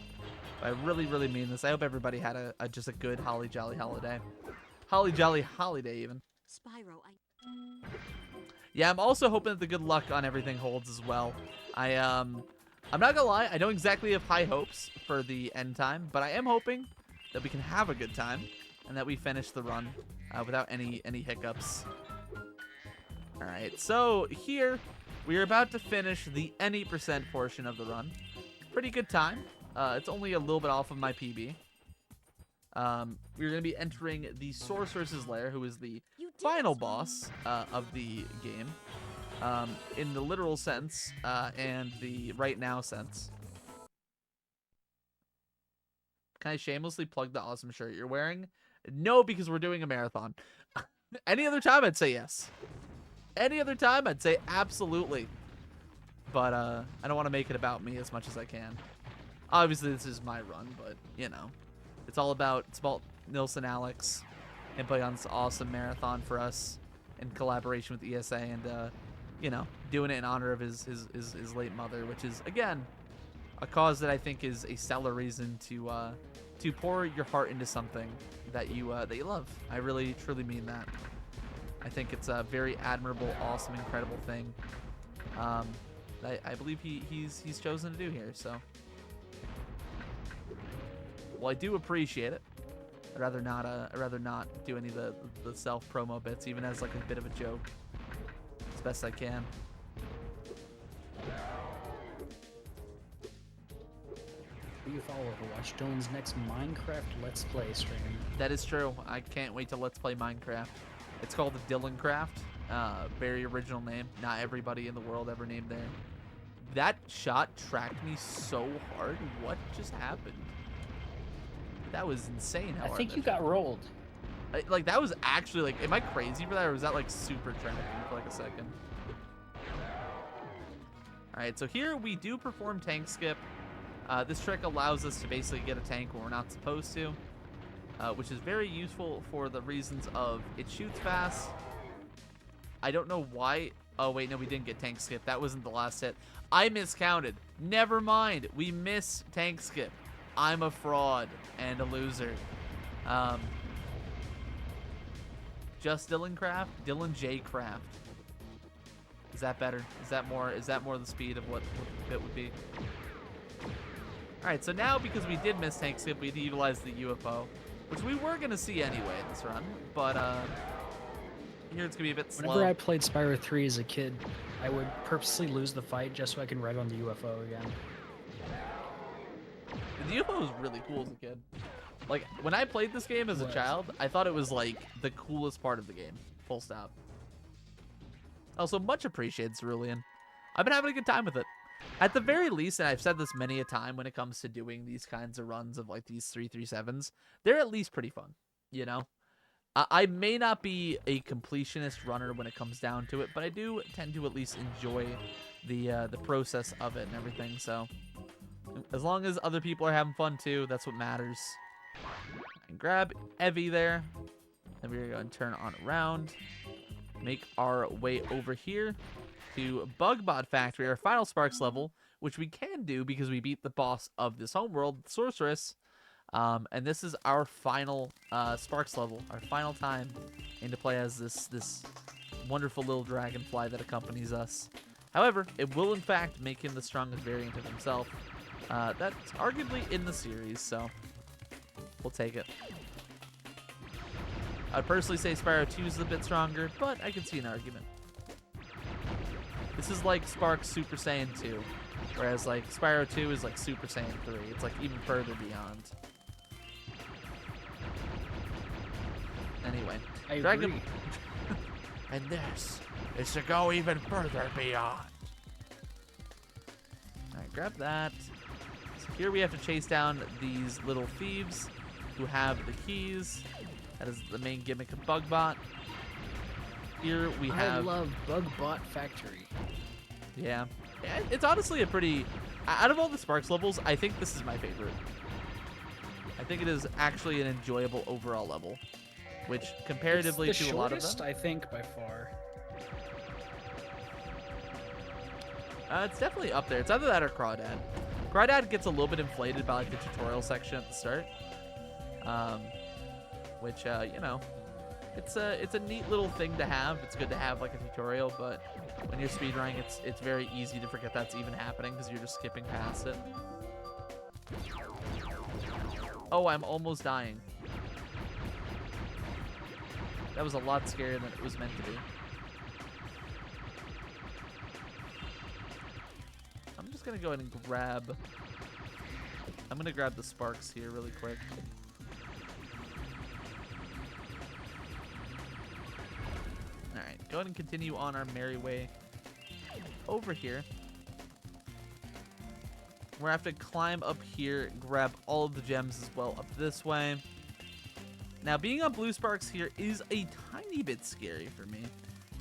But I really, really mean this. I hope everybody had just a good holly jolly holiday. Holly jolly holiday, even. Spyro, Yeah, I'm also hoping that the good luck on everything holds as well. I'm not gonna lie, I don't exactly have high hopes for the end time, but I am hoping that we can have a good time and that we finish the run without any hiccups. All right, so here we are about to finish the any percent portion of the run. Pretty good time. It's only a little bit off of my PB. We're gonna be entering the Sorceress's Lair, who is the final boss of the game. in the literal sense and the right now sense. Can I shamelessly plug the awesome shirt you're wearing? No, because we're doing a marathon. Any other time, I'd say yes. Any other time, I'd say absolutely. But I don't want to make it about me as much as I can. Obviously, this is my run, but, you know. It's about Nils and Alex and putting on this awesome marathon for us in collaboration with ESA and, you know, doing it in honor of his late mother, which is, again, a cause that I think is a stellar reason to pour your heart into something that you love. I really, truly mean that. I think it's a very admirable, awesome, incredible thing. I believe he's chosen to do here. So, well, I do appreciate it. I'd rather not do any of the self promo bits, even as like a bit of a joke, as best I can. Who you follow to watch Dylan's next Minecraft Let's Play stream? That is true. I can't wait to Let's Play Minecraft. It's called the DylanCraft. Very original name. Not everybody in the world ever named there. That shot tracked me so hard. What just happened? That was insane. I think you got rolled. Like, that was actually, like, am I crazy for that, or was that, like, super tracking for, like, a second? Alright, so here we do perform tank skip. This trick allows us to basically get a tank when we're not supposed to, which is very useful for the reasons of it shoots fast. I don't know why. Oh, wait, no, we didn't get tank skip. That wasn't the last hit. I miscounted. Never mind. We miss tank skip. I'm a fraud and a loser. Just DylanCraft? DylanJayFox. Is that better? Is that more the speed of what the bit would be? Alright, so now because we did miss tank skip, we had to utilize the UFO, which we were going to see anyway in this run, but here it's going to be a bit slow. Whenever I played Spyro 3 as a kid, I would purposely lose the fight just so I can ride on the UFO again. The UFO was really cool as a kid. Like, when I played this game as a child, I thought it was, like, the coolest part of the game. Full stop. Also, much appreciated, Cerulean. I've been having a good time with it. At the very least, and I've said this many a time when it comes to doing these kinds of runs of, like, these 337s, they're at least pretty fun, you know? I may not be a completionist runner when it comes down to it, but I do tend to at least enjoy the process of it and everything, so as long as other people are having fun too, that's what matters. And grab Evie there, and we're going to turn on around, make our way over here to Bugbot Factory, our final Sparks level, which we can do because we beat the boss of this homeworld, the Sorceress. And this is our final Sparks level, our final time into play as this wonderful little dragonfly that accompanies us. However, it will in fact make him the strongest variant of himself. That's arguably in the series, so we'll take it. I'd personally say Spyro 2 is a bit stronger, but I can see an argument. This is like Sparks Super Saiyan 2, whereas like Spyro 2 is like Super Saiyan 3. It's like even further beyond. Anyway, I Dragon. agree. And this is to go even further beyond. Alright, grab that. So here we have to chase down these little thieves who have the keys. That is the main gimmick of Bugbot. Here we have... I love Bugbot Factory. Yeah. It's honestly a pretty... Out of all the Sparks levels, I think this is my favorite. I think it is actually an enjoyable overall level, which comparatively it's the to a lot of them... shortest, I think, by far. It's definitely up there. It's either that or Crawdad. Crawdad gets a little bit inflated by like the tutorial section at the start. Which, you know, it's a neat little thing to have. It's good to have like a tutorial, but when you're speedrunning, it's very easy to forget that's even happening because you're just skipping past it. Oh, I'm almost dying. That was a lot scarier than it was meant to be. I'm just gonna go ahead and grab... I'm gonna grab the Sparks here really quick. Alright, go ahead and continue on our merry way over here. We're gonna have to climb up here, grab all of the gems as well up this way. Now, being on Blue Sparks here is a tiny bit scary for me,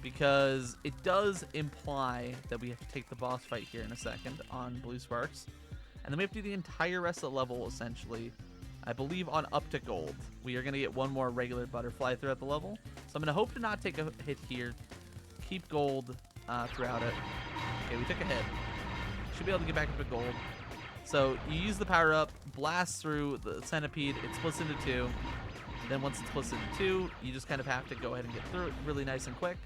because it does imply that we have to take the boss fight here in a second on Blue Sparks. And then we have to do the entire rest of the level, essentially, I believe, on up to gold. We are going to get one more regular butterfly throughout the level. So I'm going to hope to not take a hit here. Keep gold throughout it. Okay, we took a hit. Should be able to get back up to gold. So you use the power-up, blast through the centipede. It splits into two. Then once it splits into two, you just kind of have to go ahead and get through it really nice and quick.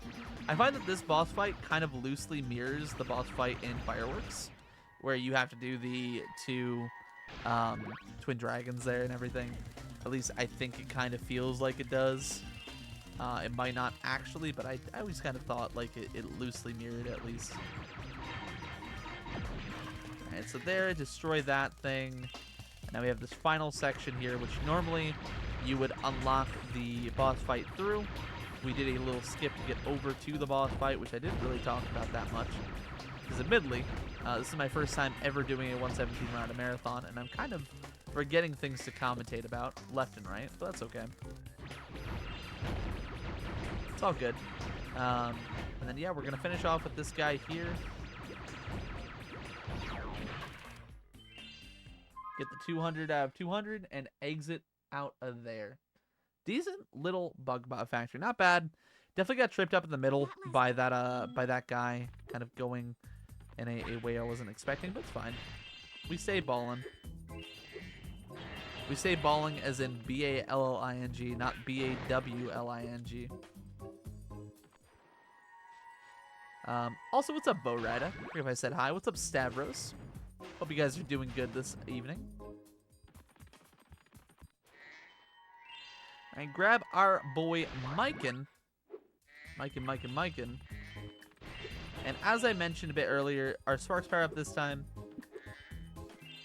I find that this boss fight kind of loosely mirrors the boss fight in Fireworks, where you have to do the two twin dragons there and everything. At least I think it kind of feels like it does. It might not actually, but I always kind of thought like it loosely mirrored it at least. Alright, so there, destroy that thing. And now we have this final section here, which normally you would unlock the boss fight through. We did a little skip to get over to the boss fight, which I didn't really talk about that much. Because admittedly, this is my first time ever doing a 117 round marathon, and I'm kind of forgetting things to commentate about left and right, but that's okay. It's all good. And then, yeah, we're going to finish off with this guy here. Get the 200 out of 200 and exit out of there. Decent little bug bot factory. Not bad. Definitely got tripped up in the middle by that guy kind of going in a way I wasn't expecting, but it's fine. We stay balling. We say balling as in B-A-L-L-I-N-G, not B-A-W-L-I-N-G. Also, what's up, Bo Rida? I forget if I said hi. What's up, Stavros? Hope you guys are doing good this evening. And grab our boy Myken. Myken. And as I mentioned a bit earlier, our Sparks power up this time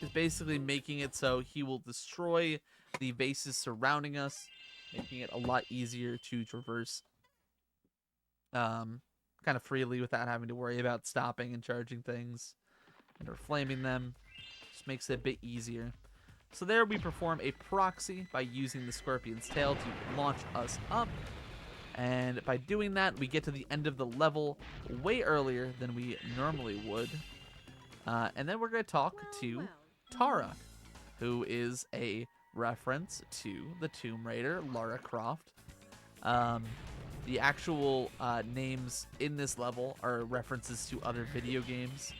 is basically making it so he will destroy the bases surrounding us, making it a lot easier to traverse kind of freely without having to worry about stopping and charging things and or flaming them. Just makes it a bit easier. So there we perform a proxy by using the Scorpion's tail to launch us up. And by doing that, we get to the end of the level way earlier than we normally would. And then we're going to talk to Tara, who is a reference to the Tomb Raider, Lara Croft. The actual names in this level are references to other video games.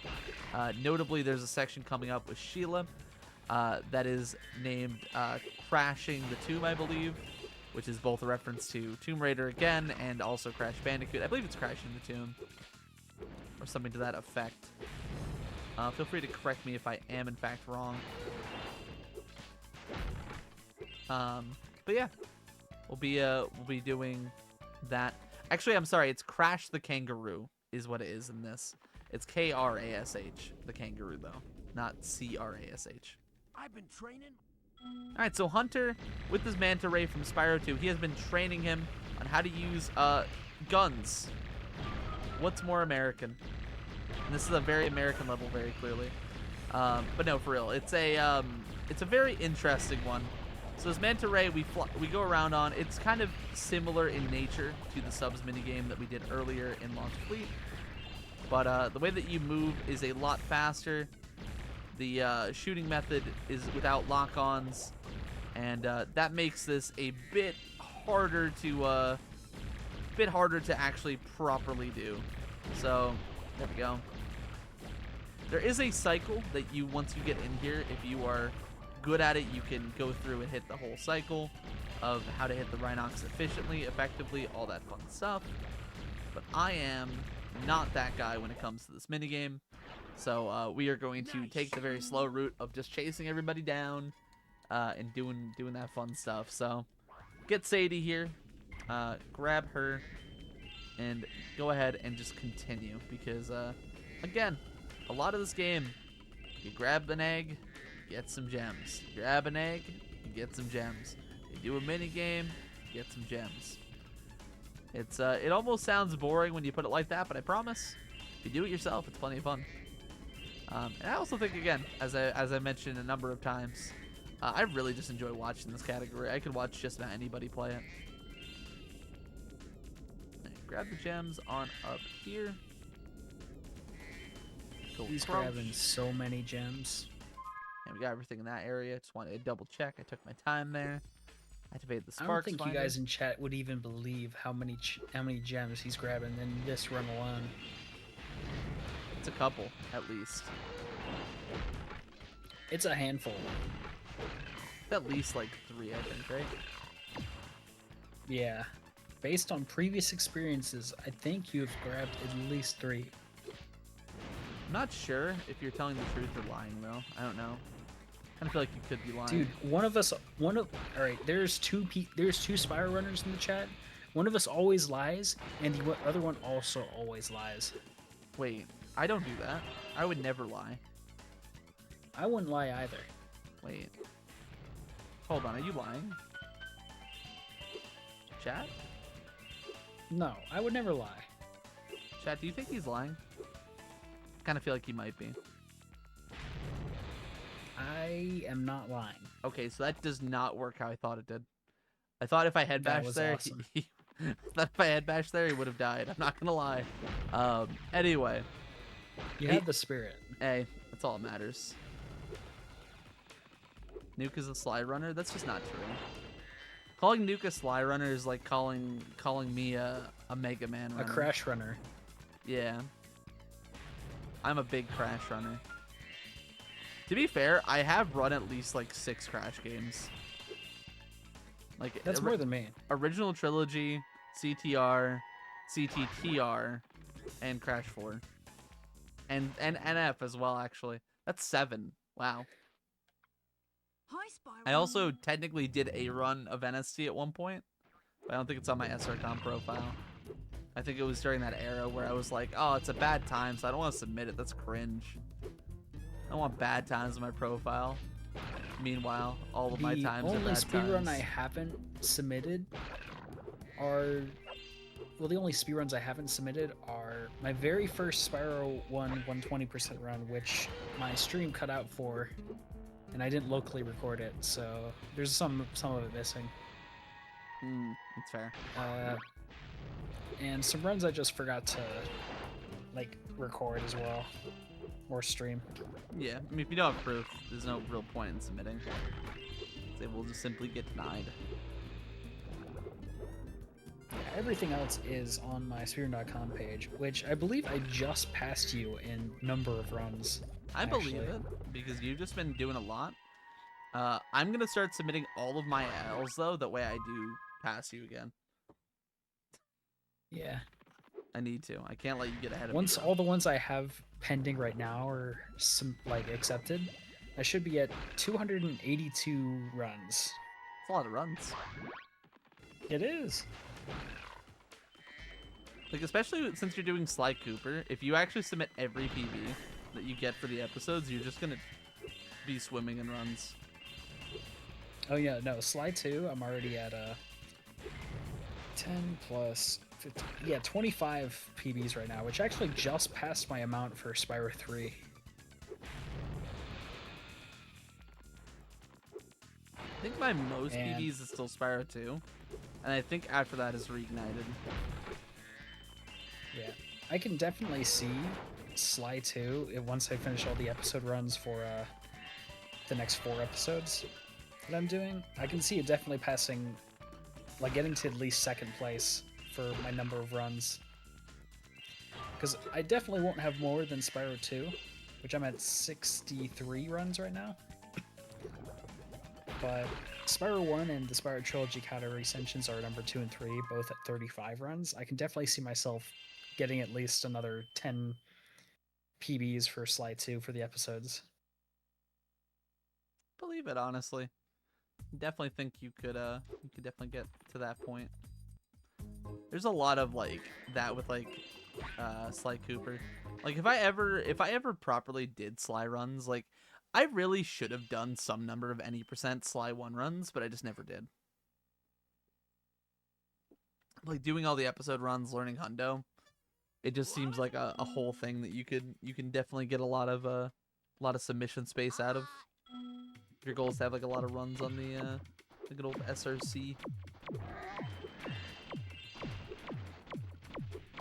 Notably, there's a section coming up with Sheila that is named Crashing the Tomb, I believe, which is both a reference to Tomb Raider again and also Crash Bandicoot. I believe it's Crashing the Tomb or something to that effect. Feel free to correct me if I am in fact wrong. But yeah, we'll be doing that. Actually, I'm sorry. It's Crash the Kangaroo is what it is in this. It's K-R-A-S-H, the kangaroo though, not C-R-A-S-H. I've been training. All right, so Hunter with his manta ray from Spyro 2, he has been training him on how to use guns. What's more American? And this is a very American level, very clearly. But no, for real, it's a very interesting one. So this manta ray we go around on. It's kind of similar in nature to the subs minigame that we did earlier in Launch Fleet, but the way that you move is a lot faster. The shooting method is without lock-ons, and that makes this a bit harder to actually properly do. So there we go. There is a cycle that once you get in here, if you are good at it, you can go through and hit the whole cycle of how to hit the Rhinox efficiently, effectively, all that fun stuff. But I am not that guy when it comes to this minigame. So we are going to take the very slow route of just chasing everybody down and doing that fun stuff. So get Sadie here, grab her, and go ahead and just continue. Because, again, a lot of this game, you grab an egg, get some gems. Grab an egg, you get some gems. You do a mini game, get some gems. It almost sounds boring when you put it like that, but I promise you do it yourself, it's plenty of fun. And I also think, again, as I mentioned a number of times, I really just enjoy watching this category. I could watch just about anybody play it. Right, grab the gems on up here. Go He's approach. grabbing so many gems. And we got everything in that area. Just wanted to double check. I took my time there. Activate the I sparks. don't think finder. you guys in chat would even believe how many gems he's grabbing in this run alone. It's a couple, at least. It's a handful. At least like 3, I think, right? Yeah. Based on previous experiences, I think you've grabbed at least 3. I'm not sure if you're telling the truth or lying, though. I don't know. I kind of feel like you could be lying. Dude, all right, there's two Spyro runners in the chat. One of us always lies, and the other one also always lies. Wait, I don't do that. I would never lie. I wouldn't lie either. Wait. Hold on, are you lying? Chat? No, I would never lie. Chat, do you think he's lying? I kind of feel like he might be. I am not lying. Okay, so that does not work how I thought it did. I thought if I head That bashed was there, awesome. I thought if I head bashed there, he would have died. I'm not gonna lie. Anyway, You Hey- have the spirit. hey, that's all that matters. Nuke is a sly runner. That's just not true. Calling Nuke a sly runner is like calling me a Mega Man runner. A crash runner. Yeah. I'm a big crash runner. To be fair, I have run at least like 6 crash games. Like That's more than me. original Trilogy, CTR, CTTR, and Crash 4. And NF as well, actually. That's 7. Wow. Hi, Spyro. I also technically did a run of NST at one point, but I don't think it's on my SRCom profile. I think it was during that era where I was like, oh, it's a bad time, so I don't want to submit it. That's cringe. I don't want bad times on my profile. Meanwhile, all of my times are The only bad speedrun times. I haven't submitted are... Well, the only speedruns I haven't submitted are my very first Spyro 1 120% run, which my stream cut out for, and I didn't locally record it, so there's some of it missing. That's fair. And some runs I just forgot to, like, record as well, or stream. Yeah, I mean, if you don't have proof, there's no real point in submitting. They will just simply get denied. Everything else is on my speedrun.com page, which I believe I just passed you in number of runs. I believe actually. it, because you've just been doing a lot. I'm going to start submitting all of my L's, though, that way I do pass you again. Yeah. I need to. I can't let you get ahead of Once me. all the ones I have pending right now are accepted, I should be at 282 runs. It's a lot of runs. It is. Like, especially since you're doing Sly Cooper, if you actually submit every PB that you get for the episodes, you're just going to be swimming in runs. Oh yeah, no, Sly 2, I'm already at 10 plus 15, yeah, 25 PBs right now, which actually just passed my amount for Spyro 3. I think my most And- PBs is still Spyro 2, and I think after that is Reignited. Yeah, I can definitely see Sly 2 once I finish all the episode runs for the next 4 episodes that I'm doing. I can see it definitely passing, like getting to at least 2nd place for my number of runs. Because I definitely won't have more than Spyro 2, which I'm at 63 runs right now. But Spyro 1 and the Spyro Trilogy category extensions are number 2 and 3, both at 35 runs. I can definitely see myself getting at least another 10 PBs for Sly 2 for the episodes. Believe it, honestly. Definitely think you could definitely get to that point. There's a lot of like that with like Sly Cooper. Like if I ever properly did Sly runs, like I really should have done some number of any percent Sly 1 runs, but I just never did. Like doing all the episode runs, learning Hundo, it just seems like a whole thing that you can definitely get a lot of submission space out of. If your goal is to have like a lot of runs on the good old SRC.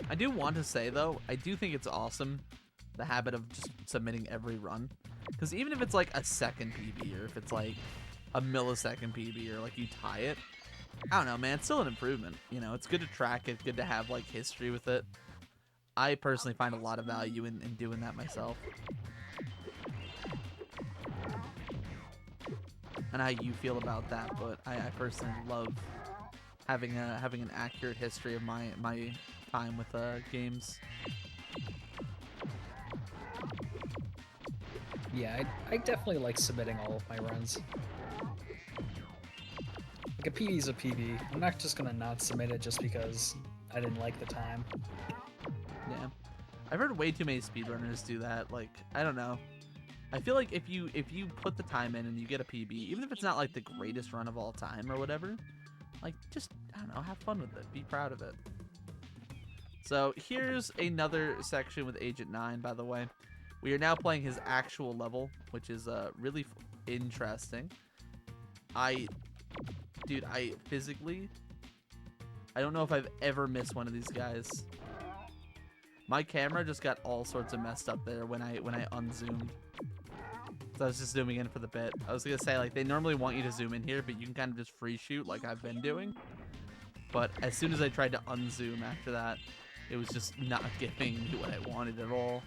I do want to say though, I do think it's awesome, the habit of just submitting every run, because even if it's like a second PB or if it's like a millisecond PB or like you tie it, I don't know, man, it's still an improvement. You know, it's good to track it, good to have like history with it. I personally find a lot of value in doing that myself. And how you feel about that, but I personally love having an accurate history of my time with games. Yeah, I definitely like submitting all of my runs. Like a PB is a PB. I'm not just gonna not submit it just because I didn't like the time. Yeah, I've heard way too many speedrunners do that. Like, I don't know. I feel like if you put the time in and you get a PB, even if it's not like the greatest run of all time or whatever, like just, I don't know, have fun with it. Be proud of it. So here's another section with Agent 9, by the way. We are now playing his actual level, which is really interesting. Dude, I don't know if I've ever missed one of these guys. My camera just got all sorts of messed up there when I unzoomed. So I was just zooming in for the bit. I was gonna say, like, they normally want you to zoom in here, but you can kind of just free shoot like I've been doing. But as soon as I tried to unzoom after that, it was just not giving me what I wanted at all.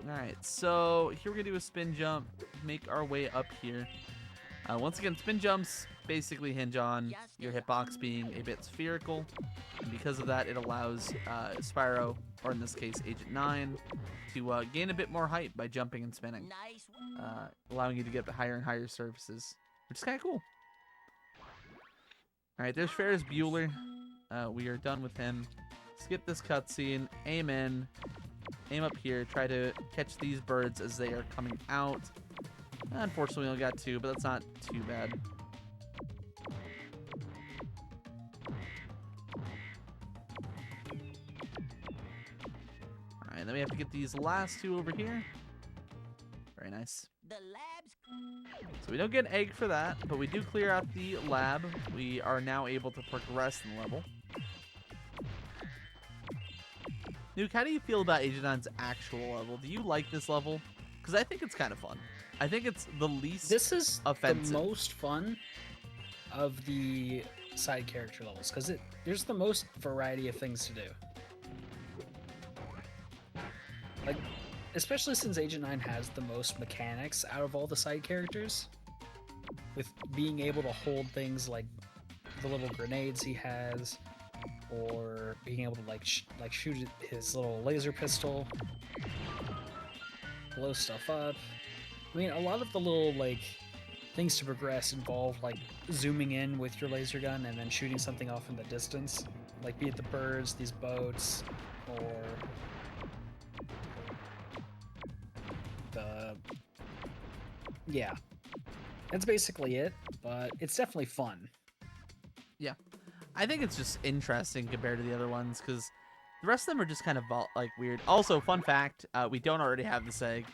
Alright, so here we're gonna do a spin jump, make our way up here. Once again, spin jumps basically hinge on your hitbox being a bit spherical, and because of that, it allows Spyro, or in this case Agent 9, to gain a bit more height by jumping and spinning, allowing you to get higher and higher surfaces, which is kind of cool. Alright, there's Ferris Bueller. We are done with him. Skip this cutscene, aim in, aim up here, try to catch these birds as they are coming out. Unfortunately, we only got 2, but that's not too bad. Alright, then we have to get these last 2 over here. Very nice. So we don't get an egg for that, but we do clear out the lab. We are now able to progress in the level. Nuke, how do you feel about Agent 9's actual level? Do you like this level? Because I think it's kind of fun. I think it's the least This is offensive. the most fun of the side character levels because there's the most variety of things to do. Like, especially since Agent 9 has the most mechanics out of all the side characters, with being able to hold things like the little grenades he has, or being able to like shoot his little laser pistol, blow stuff up. I mean, a lot of the little like things to progress involve like zooming in with your laser gun and then shooting something off in the distance, like be it the birds, these boats, or yeah, that's basically it, but it's definitely fun. Yeah, I think it's just interesting compared to the other ones because the rest of them are just kind of like weird. Also, fun fact, we don't already have this egg.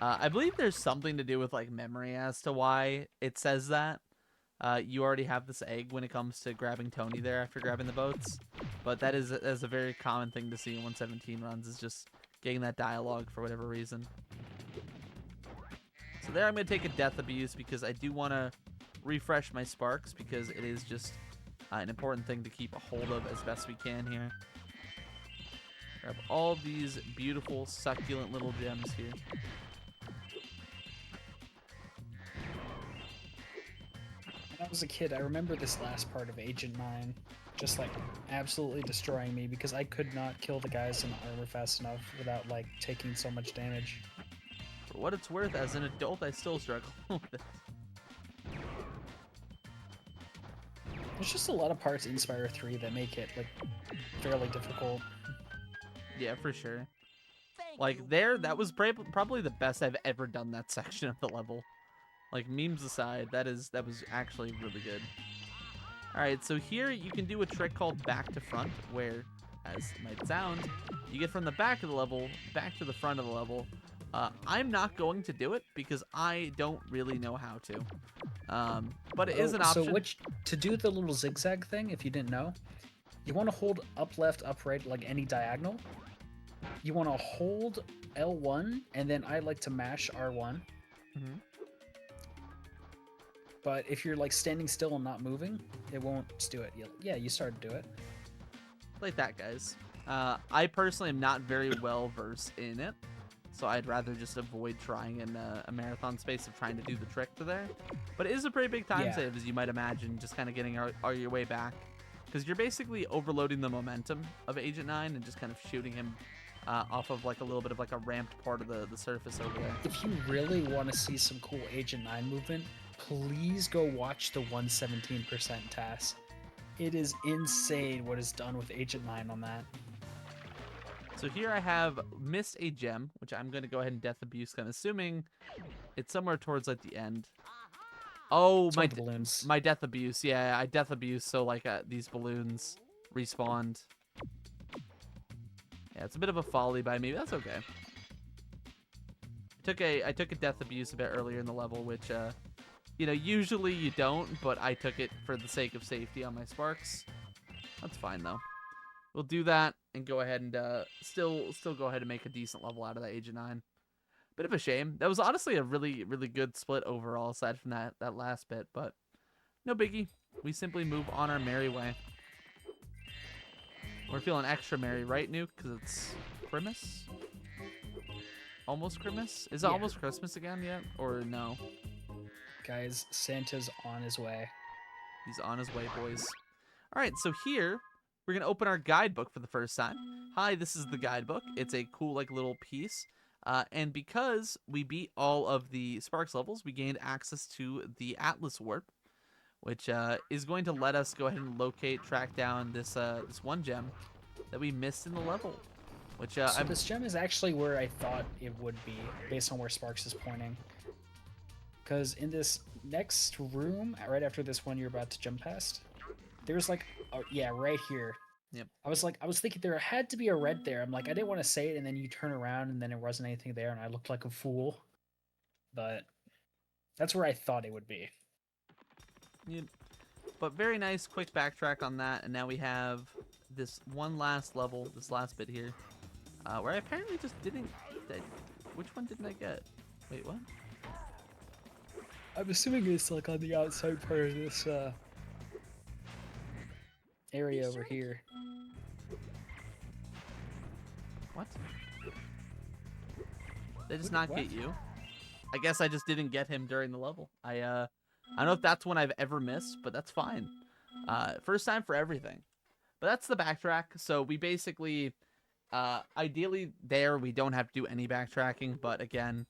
I believe there's something to do with like memory as to why it says that. You already have this egg when it comes to grabbing Tony there after grabbing the boats, but that is a very common thing to see in 117 runs, is just getting that dialogue for whatever reason. So there I'm going to take a death abuse because I do want to refresh my sparks because it is just an important thing to keep a hold of as best we can here. Grab all these beautiful succulent little gems here. When I was a kid, I remember this last part of Agent 9 just like absolutely destroying me because I could not kill the guys in the armor fast enough without like taking so much damage. For what it's worth, as an adult, I still struggle with it. There's just a lot of parts in Spyro 3 that make it like fairly difficult. Yeah, for sure. Like that was probably the best I've ever done that section of the level. Like, memes aside, that was actually really good. All right, so here you can do a trick called back to front, where as it might sound. You get from the back of the level back to the front of the level. I'm not going to do it because I don't really know how to. But it is an option. So to do the little zigzag thing, if you didn't know, you want to hold up, left, up, right, like any diagonal. You want to hold L1, and then I like to mash R1. Mhm. But if you're like standing still and not moving, it won't do it. Yeah, you started to do it. Like that, guys. I personally am not very well versed in it, so I'd rather just avoid trying in a marathon space of trying to do the trick to there. But it is a pretty big time save, as you might imagine, just kind of getting all your way back, because you're basically overloading the momentum of Agent 9 and just kind of shooting him off of like a little bit of like a ramped part of the surface over there. If you really want to see some cool Agent 9 movement, please go watch the 117% task. It is insane what is done with Agent 9 on that. So here I have missed a gem, which I'm going to go ahead and Death Abuse. I'm assuming it's somewhere towards like the end. Oh, It's one of the balloons. my Death Abuse. Yeah, I Death Abuse, so like these balloons respawned. Yeah, it's a bit of a folly by me, but that's okay. I took a Death Abuse a bit earlier in the level, which you know, usually you don't, but I took it for the sake of safety on my Sparks. That's fine though. We'll do that and go ahead and still go ahead and make a decent level out of that Agent 9. Bit of a shame. That was honestly a really good split overall, aside from that last bit, but no biggie. We simply move on our merry way. We're feeling extra merry, right, Nuke? Because it's Christmas? Almost Christmas? Is it almost Christmas again yet? Or no? Guys, Santa's on his way. He's on his way, boys. Alright, so here, we're going to open our guidebook for the first time. Hi, this is the guidebook. It's a cool, like, little piece. And because we beat all of the Sparks levels, we gained access to the Atlas Warp, which is going to let us go ahead and track down this this one gem that we missed in the level. Which so this gem is actually where I thought it would be, based on where Sparks is pointing. Because in this next room, right after this one you're about to jump past, there's like, yeah, right here. Yep. I was thinking there had to be a red there. I'm like, I didn't want to say it, and then you turn around, and then there wasn't anything there, and I looked like a fool. But that's where I thought it would be. Yeah. But very nice, quick backtrack on that, and now we have this one last level, this last bit here, where I apparently just didn't. Which one didn't I get? Wait, what? I'm assuming it's like on the outside part of this area over here. What? Did I just not get you? I guess I just didn't get him during the level. I don't know if that's one I've ever missed, but that's fine. First time for everything. But that's the backtrack. So we basically, ideally there, we don't have to do any backtracking. But again,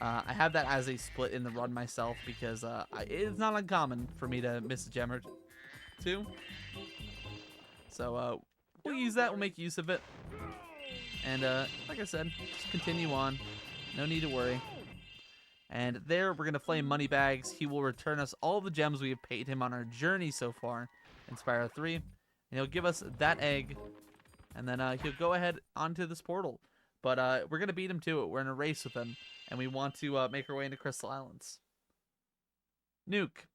I have that as a split in the run myself because it's not uncommon for me to miss a gem or two. So we'll use that. We'll make use of it. And like I said, just continue on. No need to worry. And there, we're going to flame Moneybags. He will return us all the gems we have paid him on our journey so far in Spyro 3. And he'll give us that egg. And then he'll go ahead onto this portal. But we're going to beat him to it. We're in a race with him. And we want to make our way into Crystal Islands. Nuke.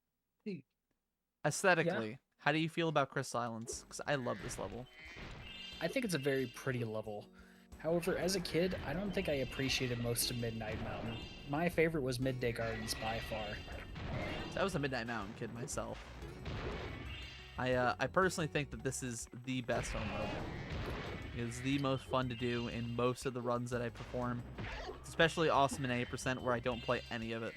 Aesthetically, how do you feel about Crystal Islands? Because I love this level. I think it's a very pretty level. However, as a kid, I don't think I appreciated most of Midnight Mountain. My favorite was Midday Gardens by far. I was a Midnight Mountain kid myself. I personally think that this is the best home level. It's the most fun to do in most of the runs that I perform. It's especially awesome in 8% where I don't play any of it.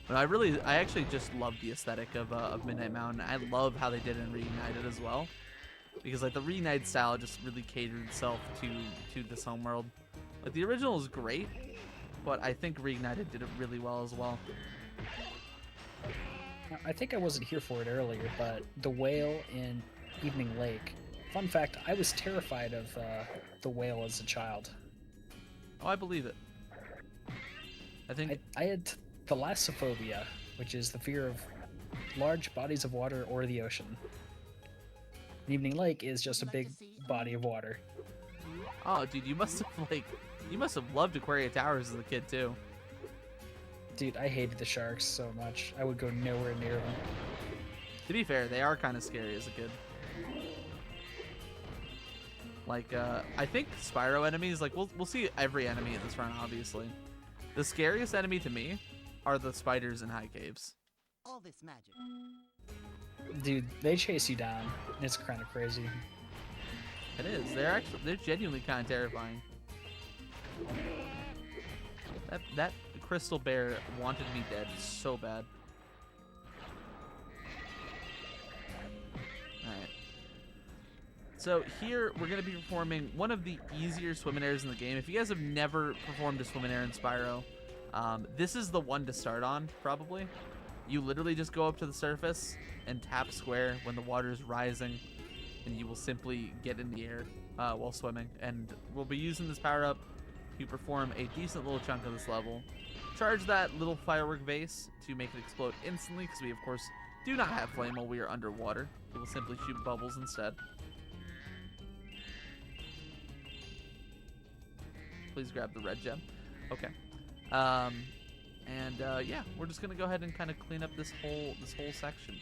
But I actually just love the aesthetic of Midnight Mountain. I love how they did it in Reignited as well. Because like the Reignited style just really catered itself to this homeworld. Like the original is great, but I think Reignited did it really well as well. I think I wasn't here for it earlier, but the whale in Evening Lake. Fun fact, I was terrified of the whale as a child. Oh, I believe it. I had thalassophobia, which is the fear of large bodies of water or the ocean. An evening lake is just a big body of water. Oh, dude, you must have loved Aquaria Towers as a kid too. Dude, I hated the sharks so much. I would go nowhere near them. To be fair, they are kind of scary as a kid. Like, I think Spyro enemies, like, we'll see every enemy in this run, obviously. The scariest enemy to me are the spiders in high caves. All this magic. Dude, they chase you down. It's kind of crazy. It is. They're genuinely kind of terrifying. That crystal bear wanted me dead so bad. Alright. So here we're going to be performing one of the easier swim and airs in the game. If you guys have never performed a swim and air in Spyro, this is the one to start on, probably. You literally just go up to the surface and tap square when the water is rising, and you will simply get in the air while swimming. And we'll be using this power-up to perform a decent little chunk of this level. Charge that little firework vase to make it explode instantly, because we, of course, do not have flame while we are underwater. It will simply shoot bubbles instead. Please grab the red gem. Okay. Yeah, we're just gonna go ahead and kind of clean up this whole section.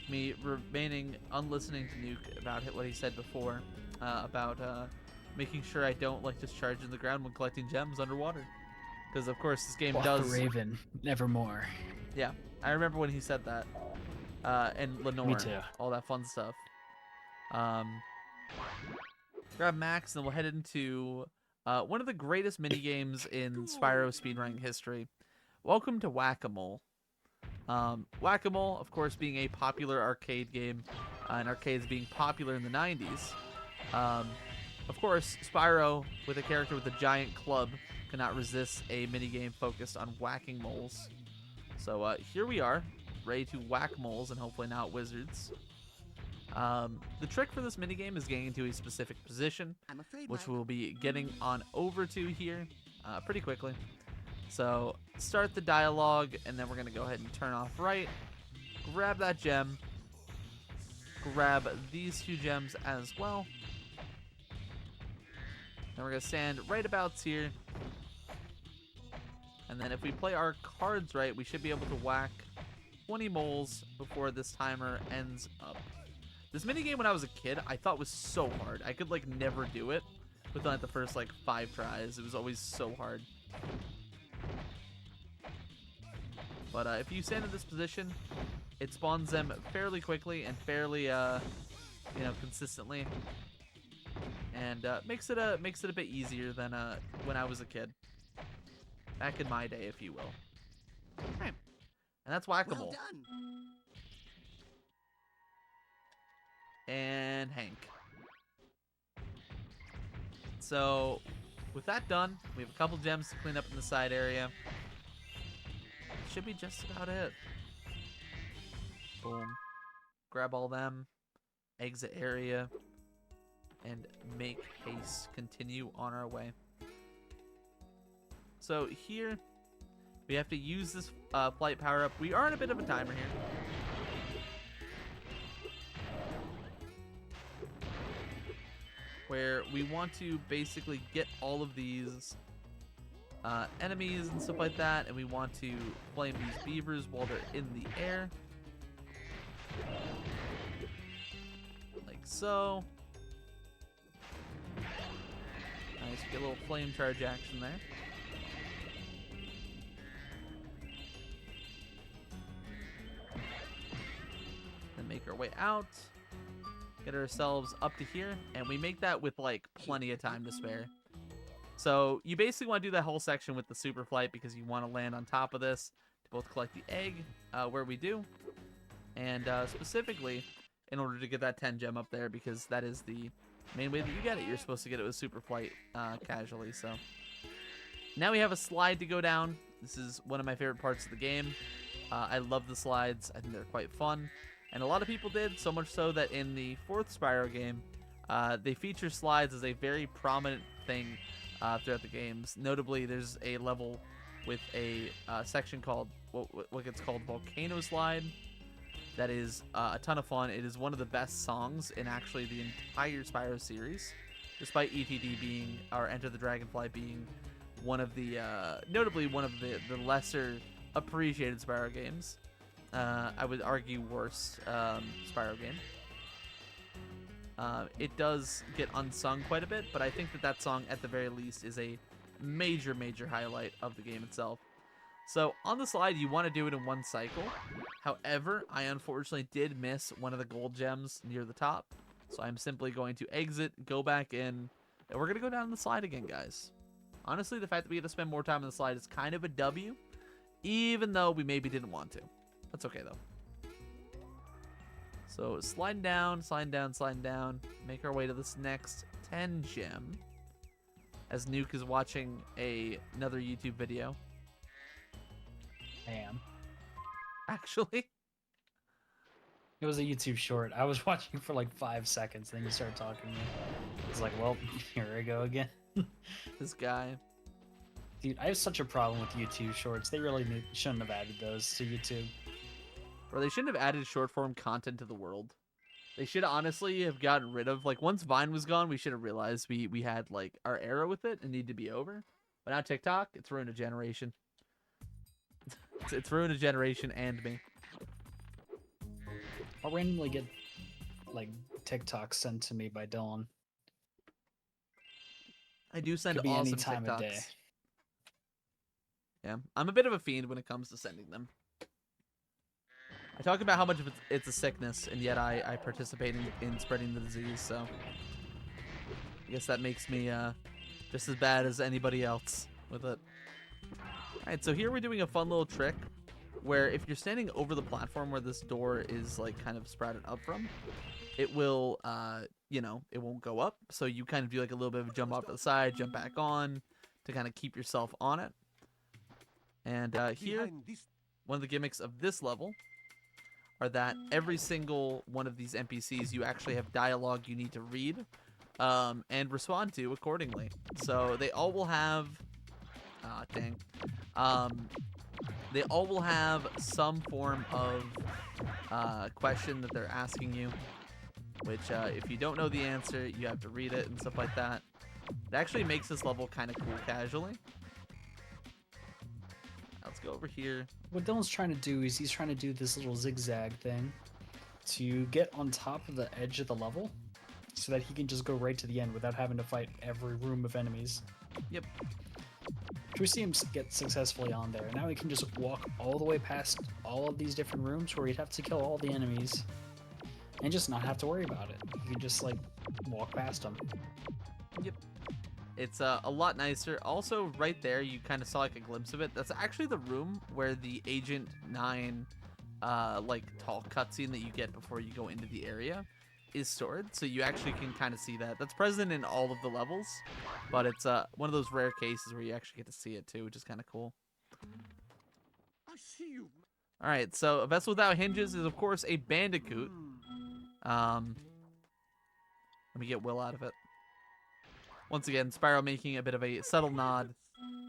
Me remaining unlistening to Nuke about what he said before about making sure I don't like just charge in the ground when collecting gems underwater, because of course this game Walk does. the Raven, nevermore. Yeah, I remember when he said that. And Lenore, Me too. all that fun stuff. Grab Max, and we'll head into one of the greatest mini games in Spyro speedrunning history. Welcome to Whack-A-Mole. Whack-A-Mole, of course, being a popular arcade game, and arcades being popular in the 90s. Of course, Spyro, with a character with a giant club, cannot resist a minigame focused on whacking moles. So here we are, ready to whack moles and hopefully not wizards. The trick for this minigame is getting into a specific position, I'm afraid which my we'll be getting on over to here pretty quickly. So start the dialogue, and then we're going to go ahead and turn off right, grab that gem, grab these 2 gems as well. Then we're going to stand right about here. And then if we play our cards right, we should be able to whack 20 moles before this timer ends up. This minigame when I was a kid, I thought was so hard. I could like never do it within like the first like 5 tries. It was always so hard. But if you stand in this position, it spawns them fairly quickly and fairly, consistently, and makes it a bit easier than when I was a kid, back in my day, if you will. Okay. And that's Whack-A-Mole. well done. And Hank. So with that done, we have a couple gems to clean up in the side area. Should be just about it. Boom. Grab all them. Exit area. And make haste. Continue on our way. So here, we have to use this flight power up. We are in a bit of a timer here. Where we want to basically get all of these enemies and stuff like that, and we want to flame these beavers while they're in the air, like so. Nice, we get a little flame charge action there. Then make our way out, get ourselves up to here, and we make that with like plenty of time to spare. So you basically want to do that whole section with the super flight because you want to land on top of this to both collect the egg, where we do, and specifically in order to get that 10 gem up there, because that is the main way that you get it. You're supposed to get it with super flight casually. So now we have a slide to go down. This is one of my favorite parts of the game. I love the slides. I think they're quite fun, and a lot of people did, so much so that in the 4th Spyro game, they feature slides as a very prominent thing throughout the games. Notably, there's a level with a section called what gets called Volcano Slide, that is a ton of fun. It is one of the best songs in actually the entire Spyro series, despite ETD being, or Enter the Dragonfly being, one of the, notably one of the lesser appreciated Spyro games. I would argue worst Spyro game. It does get unsung quite a bit, but I think that song, at the very least, is a major, major highlight of the game itself. So, on the slide, you want to do it in one cycle. However, I unfortunately did miss one of the gold gems near the top. So, I'm simply going to exit, go back in, and we're going to go down the slide again, guys. Honestly, the fact that we had to spend more time on the slide is kind of a W, even though we maybe didn't want to. That's okay, though. So, sliding down, sliding down, sliding down. Make our way to this next 10 gem. As Nuke is watching another YouTube video. I am. Actually. It was a YouTube short. I was watching for like 5 seconds, then you started talking to me. I was like, well, here I go again. This guy. Dude, I have such a problem with YouTube shorts. They really shouldn't have added those to YouTube. Bro, they shouldn't have added short form content to the world. They should honestly have gotten rid of, like, once Vine was gone, we should have realized we had, like, our era with it and need to be over. But now TikTok, it's ruined a generation. It's ruined a generation and me. I'll randomly get, like, TikToks sent to me by Dylan. I do send Could be awesome any time TikToks. of day. Yeah, I'm a bit of a fiend when it comes to sending them. I talk about how much of it's a sickness, and yet I participate in spreading the disease, so I guess that makes me just as bad as anybody else with it. Alright, so here we're doing a fun little trick where if you're standing over the platform where this door is like kind of sprouted up from, it will, you know, it won't go up. So you kind of do like a little bit of a jump off to the side, jump back on to kind of keep yourself on it. And here, one of the gimmicks of this level are that every single one of these NPCs, you actually have dialogue you need to read and respond to accordingly. So they all will have... they all will have some form of question that they're asking you, which if you don't know the answer, you have to read it and stuff like that. It actually makes this level kind of cool casually. Let's go over here. What Dylan's trying to do is he's trying to do this little zigzag thing to get on top of the edge of the level so that he can just go right to the end without having to fight every room of enemies. Yep. We see him get successfully on there. Now he can just walk all the way past all of these different rooms where he'd have to kill all the enemies and just not have to worry about it. He can just like walk past them. Yep. It's a lot nicer. Also, right there, you kind of saw like a glimpse of it. That's actually the room where the Agent 9 like talk cutscene that you get before you go into the area is stored. So you actually can kind of see that. That's present in all of the levels, but it's one of those rare cases where you actually get to see it too, which is kind of cool. I see you. All right, so a vessel without hinges is of course a bandicoot. Let me get Will out of it. Once again, Spyro making a bit of a subtle nod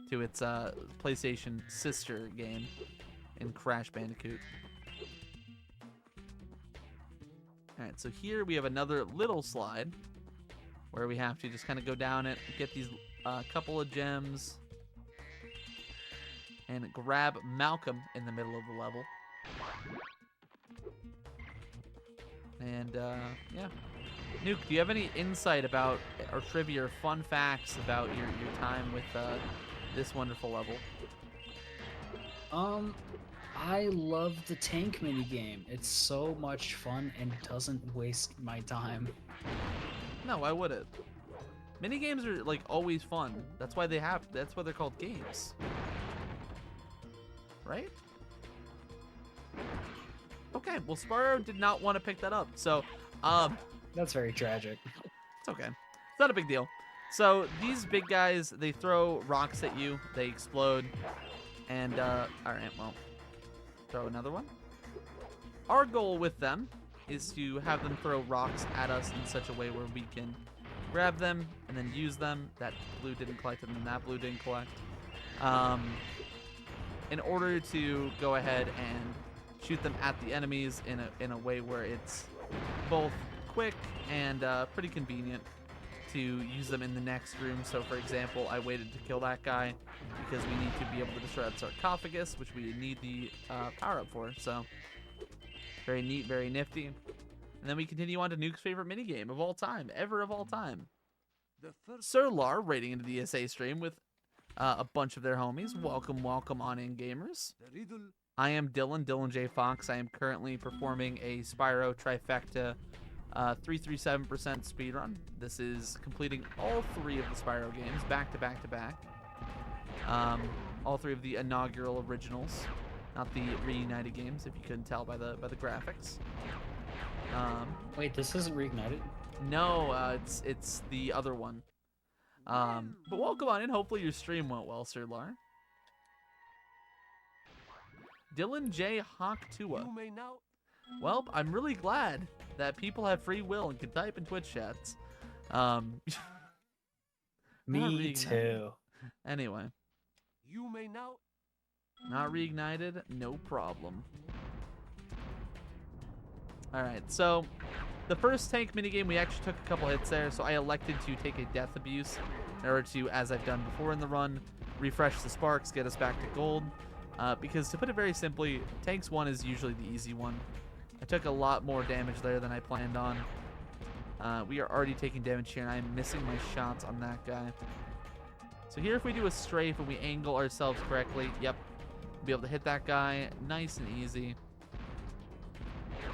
to its PlayStation sister game in Crash Bandicoot. Alright, so here we have another little slide where we have to just kind of go down it, get these couple of gems, and grab Malcolm in the middle of the level. And, yeah. Nuke, do you have any insight about, or trivia, or fun facts about your time with this wonderful level? I love the tank minigame. It's so much fun and doesn't waste my time. No, why would it? Minigames are like always fun. That's why they're called games. Right? Okay, well Spyro did not want to pick that up. So, That's very tragic. it's okay. It's not a big deal. So these big guys, they throw rocks at you, they explode, and alright, well, throw another one. Our goal with them is to have them throw rocks at us in such a way where we can grab them and then use them. That blue didn't collect, and then that blue didn't collect. In order to go ahead and shoot them at the enemies in a way where it's both quick and pretty convenient to use them in the next room. So for example, I waited to kill that guy because we need to be able to destroy that sarcophagus, which we need the power up for. So very neat, very nifty. And then we continue on to Nuke's favorite minigame of all time, ever of all time. Sir Lar raiding into the ESA stream with a bunch of their homies. Welcome, welcome on in, gamers. I am DylanJayFox. I am currently performing a Spyro trifecta 337% speedrun. This is completing all 3 of the Spyro games back to back to back. All 3 of the inaugural originals, not the reunited games, if you couldn't tell by the graphics. Wait, this isn't reignited? No, it's the other one. But welcome on in. Hopefully your stream went well, Sir Lar. DylanJayFox. Well, I'm really glad that people have free will and can type in Twitch chats. Me too. Anyway. Not reignited, no problem. Alright, so the first tank minigame, we actually took a couple hits there, so I elected to take a death abuse in order to, as I've done before in the run, refresh the sparks, get us back to gold. Because to put it very simply, tanks 1 is usually the easy one. I took a lot more damage there than I planned on. We are already taking damage here, and I'm missing my shots on that guy. So here, if we do a strafe and we angle ourselves correctly, yep, we'll be able to hit that guy nice and easy. There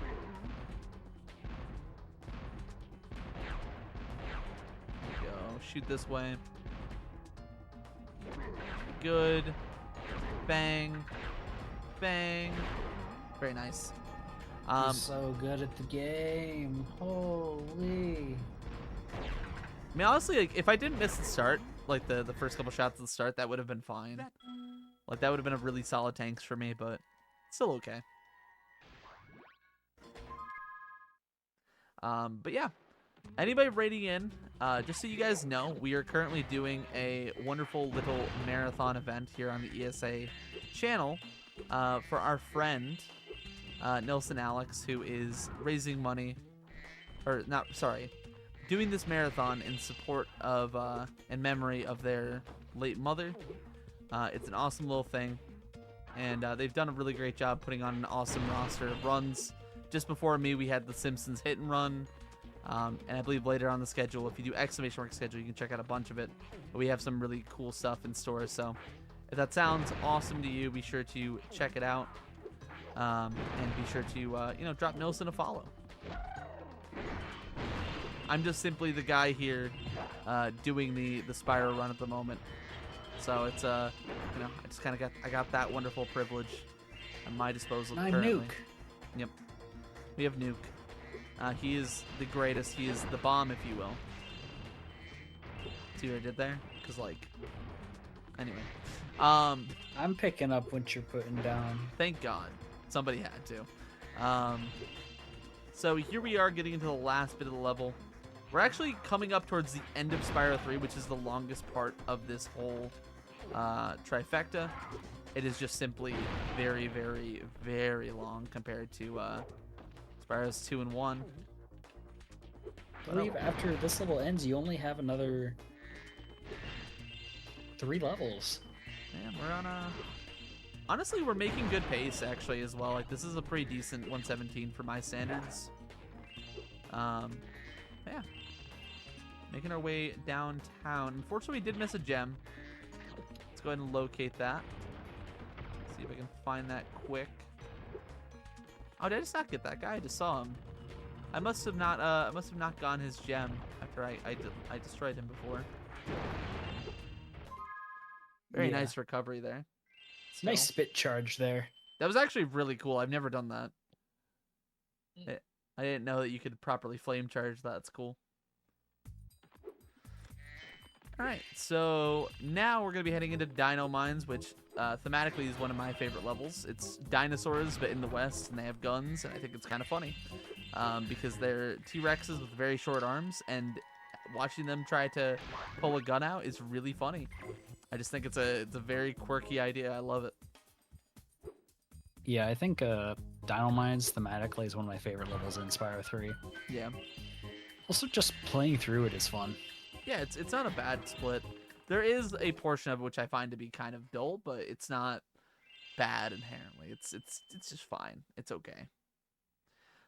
we go. Shoot this way. Good. Bang. Bang. Very nice. You're so good at the game. Holy. I mean, honestly, like, if I didn't miss the start, like the first couple shots at the start, that would have been fine. Like, that would have been a really solid tanks for me, but still okay. But yeah, anybody rating in, just so you guys know, we are currently doing a wonderful little marathon event here on the ESA channel for our friend Nelson Alex, who is raising money, or not, sorry, doing this marathon in support of, in memory of their late mother. It's an awesome little thing, and they've done a really great job putting on an awesome roster of runs. Just before me, we had the Simpsons hit and run, and I believe later on the schedule, if you do exclamation mark schedule, you can check out a bunch of it. But we have some really cool stuff in store, so if that sounds awesome to you, be sure to check it out, and be sure to, you know, drop Nelson a follow. I'm just simply the guy here doing the Spyro run at the moment. So it's, you know, I just kind of got that wonderful privilege at my disposal currently. Nuke. Yep. We have Nuke. He is the greatest. He is the bomb, if you will. See what I did there? Because, like, anyway. I'm picking up what you're putting down. Thank God. Somebody had to. So here we are getting into the last bit of the level. We're actually coming up towards the end of Spyro 3, which is the longest part of this whole trifecta. It is just simply very, very, very long compared to Spyro's 2 and 1. I believe after this level ends, you only have another 3 levels. Man, we're on a... Honestly, we're making good pace, actually, as well. Like, this is a pretty decent 117 for my standards. Yeah. Making our way downtown. Unfortunately, we did miss a gem. Let's go ahead and locate that. See if I can find that quick. Oh, did I just not get that guy? I just saw him. I must have not gotten his gem after I destroyed him before. Very nice recovery there. So, nice spit charge there. that was actually really cool. I've never done that. I didn't know that you could properly flame charge. That's cool. Alright, so now we're going to be heading into Dino Mines, which thematically is one of my favorite levels. It's dinosaurs, but in the West, and they have guns, and I think it's kind of funny. Because they're T-Rexes with very short arms, and watching them try to pull a gun out is really funny. I just think it's a very quirky idea. I love it. Yeah, I think Dino Mines thematically is one of my favorite levels in Spyro 3. Yeah. Also, just playing through it is fun. Yeah, it's not a bad split. There is a portion of it which I find to be kind of dull, but it's not bad inherently. It's just fine. It's okay.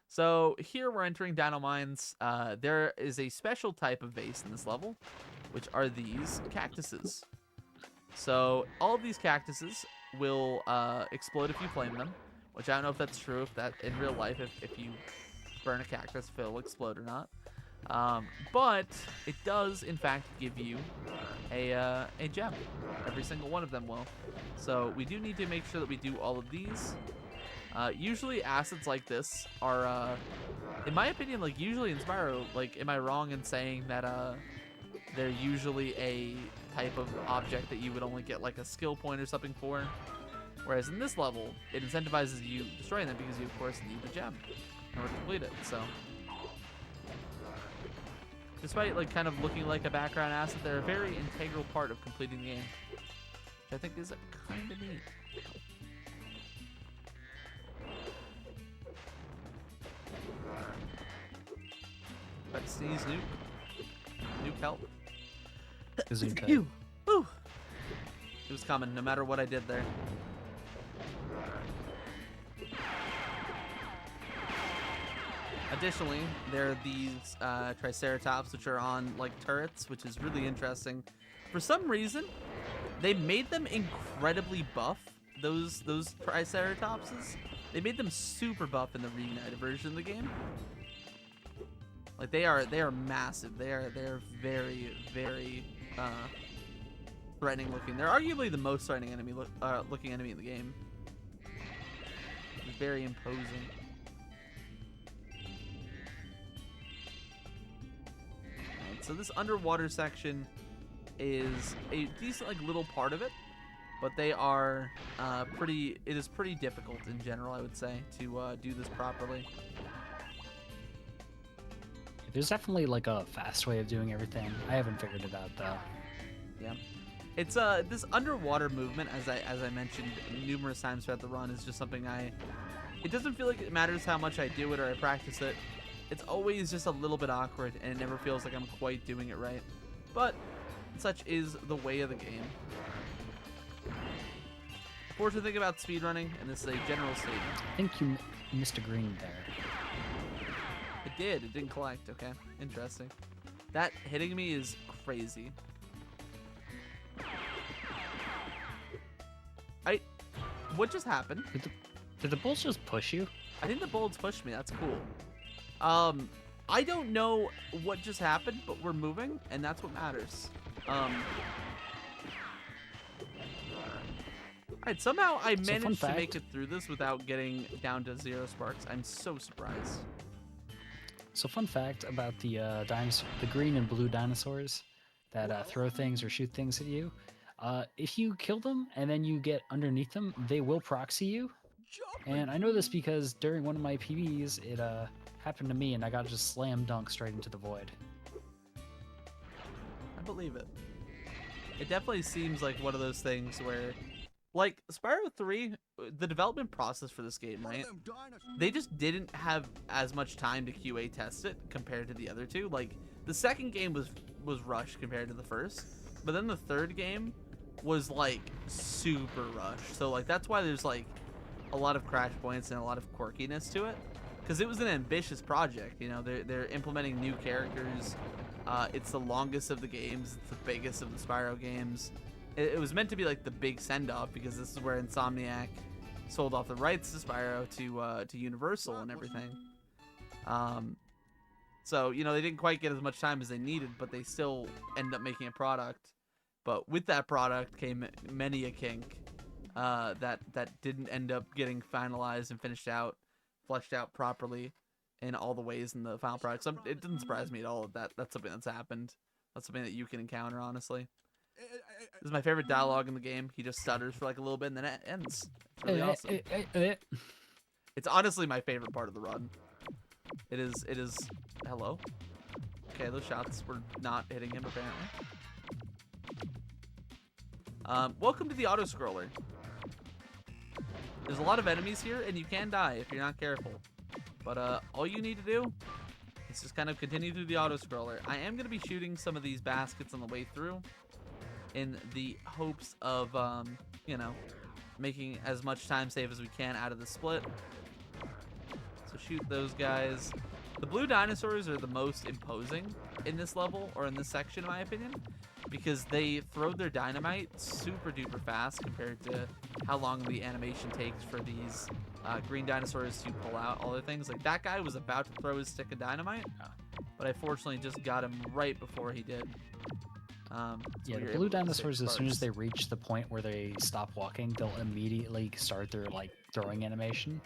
So here we're entering Dino Mines. There is a special type of vase in this level, which are these cactuses. So all of these cactuses will explode if you flame them, which I don't know if that's true, if that in real life, if you burn a cactus, if it'll explode or not. But it does, in fact, give you a gem. Every single one of them will. So we do need to make sure that we do all of these. Usually acids like this are, in my opinion, like usually in Spyro, like, am I wrong in saying that they're usually a type of object that you would only get like a skill point or something for? Whereas in this level, it incentivizes you destroying them because you, of course, need the gem in order to complete it. So, despite like kind of looking like a background asset, they're a very integral part of completing the game, which I think is kind of neat. About to sneeze, Nuke. Nuke help. Gesundheit. Ew. Woo. It was coming, no matter what I did there. Additionally, there are these Triceratops, which are on like turrets, which is really interesting. For some reason, they made them incredibly buff. Those Triceratopses, they made them super buff in the reunited version of the game. Like they are massive. They are very threatening looking. They're arguably the most threatening enemy looking enemy in the game. It's very imposing. Alright, so this underwater section is a decent like little part of it, but they are it is pretty difficult in general, I would say, to do this properly. There's definitely like a fast way of doing everything. I haven't figured it out though. Yeah, it's this underwater movement, as I mentioned numerous times throughout the run, is just something it doesn't feel like it matters how much I do it or I practice it. It's always just a little bit awkward, and it never feels like I'm quite doing it right. But such is the way of the game. Fortunate thing about speedrunning, and this is a general statement. I think you missed a green there. It did. It didn't collect. Okay. Interesting. That hitting me is crazy. What just happened? Did the bulls just push you? I think the bullets pushed me. That's cool. I don't know what just happened, but we're moving, and that's what matters. Alright, somehow I managed to make it through this without getting down to 0 sparks. I'm so surprised. So fun fact about the the green and blue dinosaurs that throw things or shoot things at you. If you kill them and then you get underneath them, they will proxy you. And I know this because during one of my PBs, it happened to me, and I got just slam dunk straight into the void. I believe it. It definitely seems like one of those things where, like, Spyro 3, the development process for this game, right? They just didn't have as much time to QA test it compared to the other two. Like, the second game was rushed compared to the first, but then the third game was, like, super rushed. So, like, that's why there's, like, a lot of crash points and a lot of quirkiness to it. Because it was an ambitious project, you know? They're implementing new characters. It's the longest of the games. It's the biggest of the Spyro games. It was meant to be like the big send-off because this is where Insomniac sold off the rights to Spyro to Universal and everything. So, you know, they didn't quite get as much time as they needed, but they still ended up making a product. But with that product came many a kink that didn't end up getting finalized and fleshed out properly in all the ways in the final product. So it didn't surprise me at all that that's something that's happened. That's something that you can encounter, honestly. This is my favorite dialogue in the game. He just stutters for like a little bit and then it ends. It's really awesome. It's honestly my favorite part of the run. It is. Hello? Okay, those shots were not hitting him apparently. Welcome to the auto-scroller. There's a lot of enemies here, and you can die if you're not careful. But all you need to do is just kind of continue through the auto-scroller. I am going to be shooting some of these baskets on the way through in the hopes of, you know, making as much time save as we can out of the split. So shoot those guys. The blue dinosaurs are the most imposing in this level, or in this section, in my opinion, because they throw their dynamite super duper fast compared to how long the animation takes for these green dinosaurs to pull out all their things. Like, that guy was about to throw his stick of dynamite, but I fortunately just got him right before he did. So yeah, the blue dinosaurs, as soon as they reach the point where they stop walking, they'll immediately start their, like, throwing animation.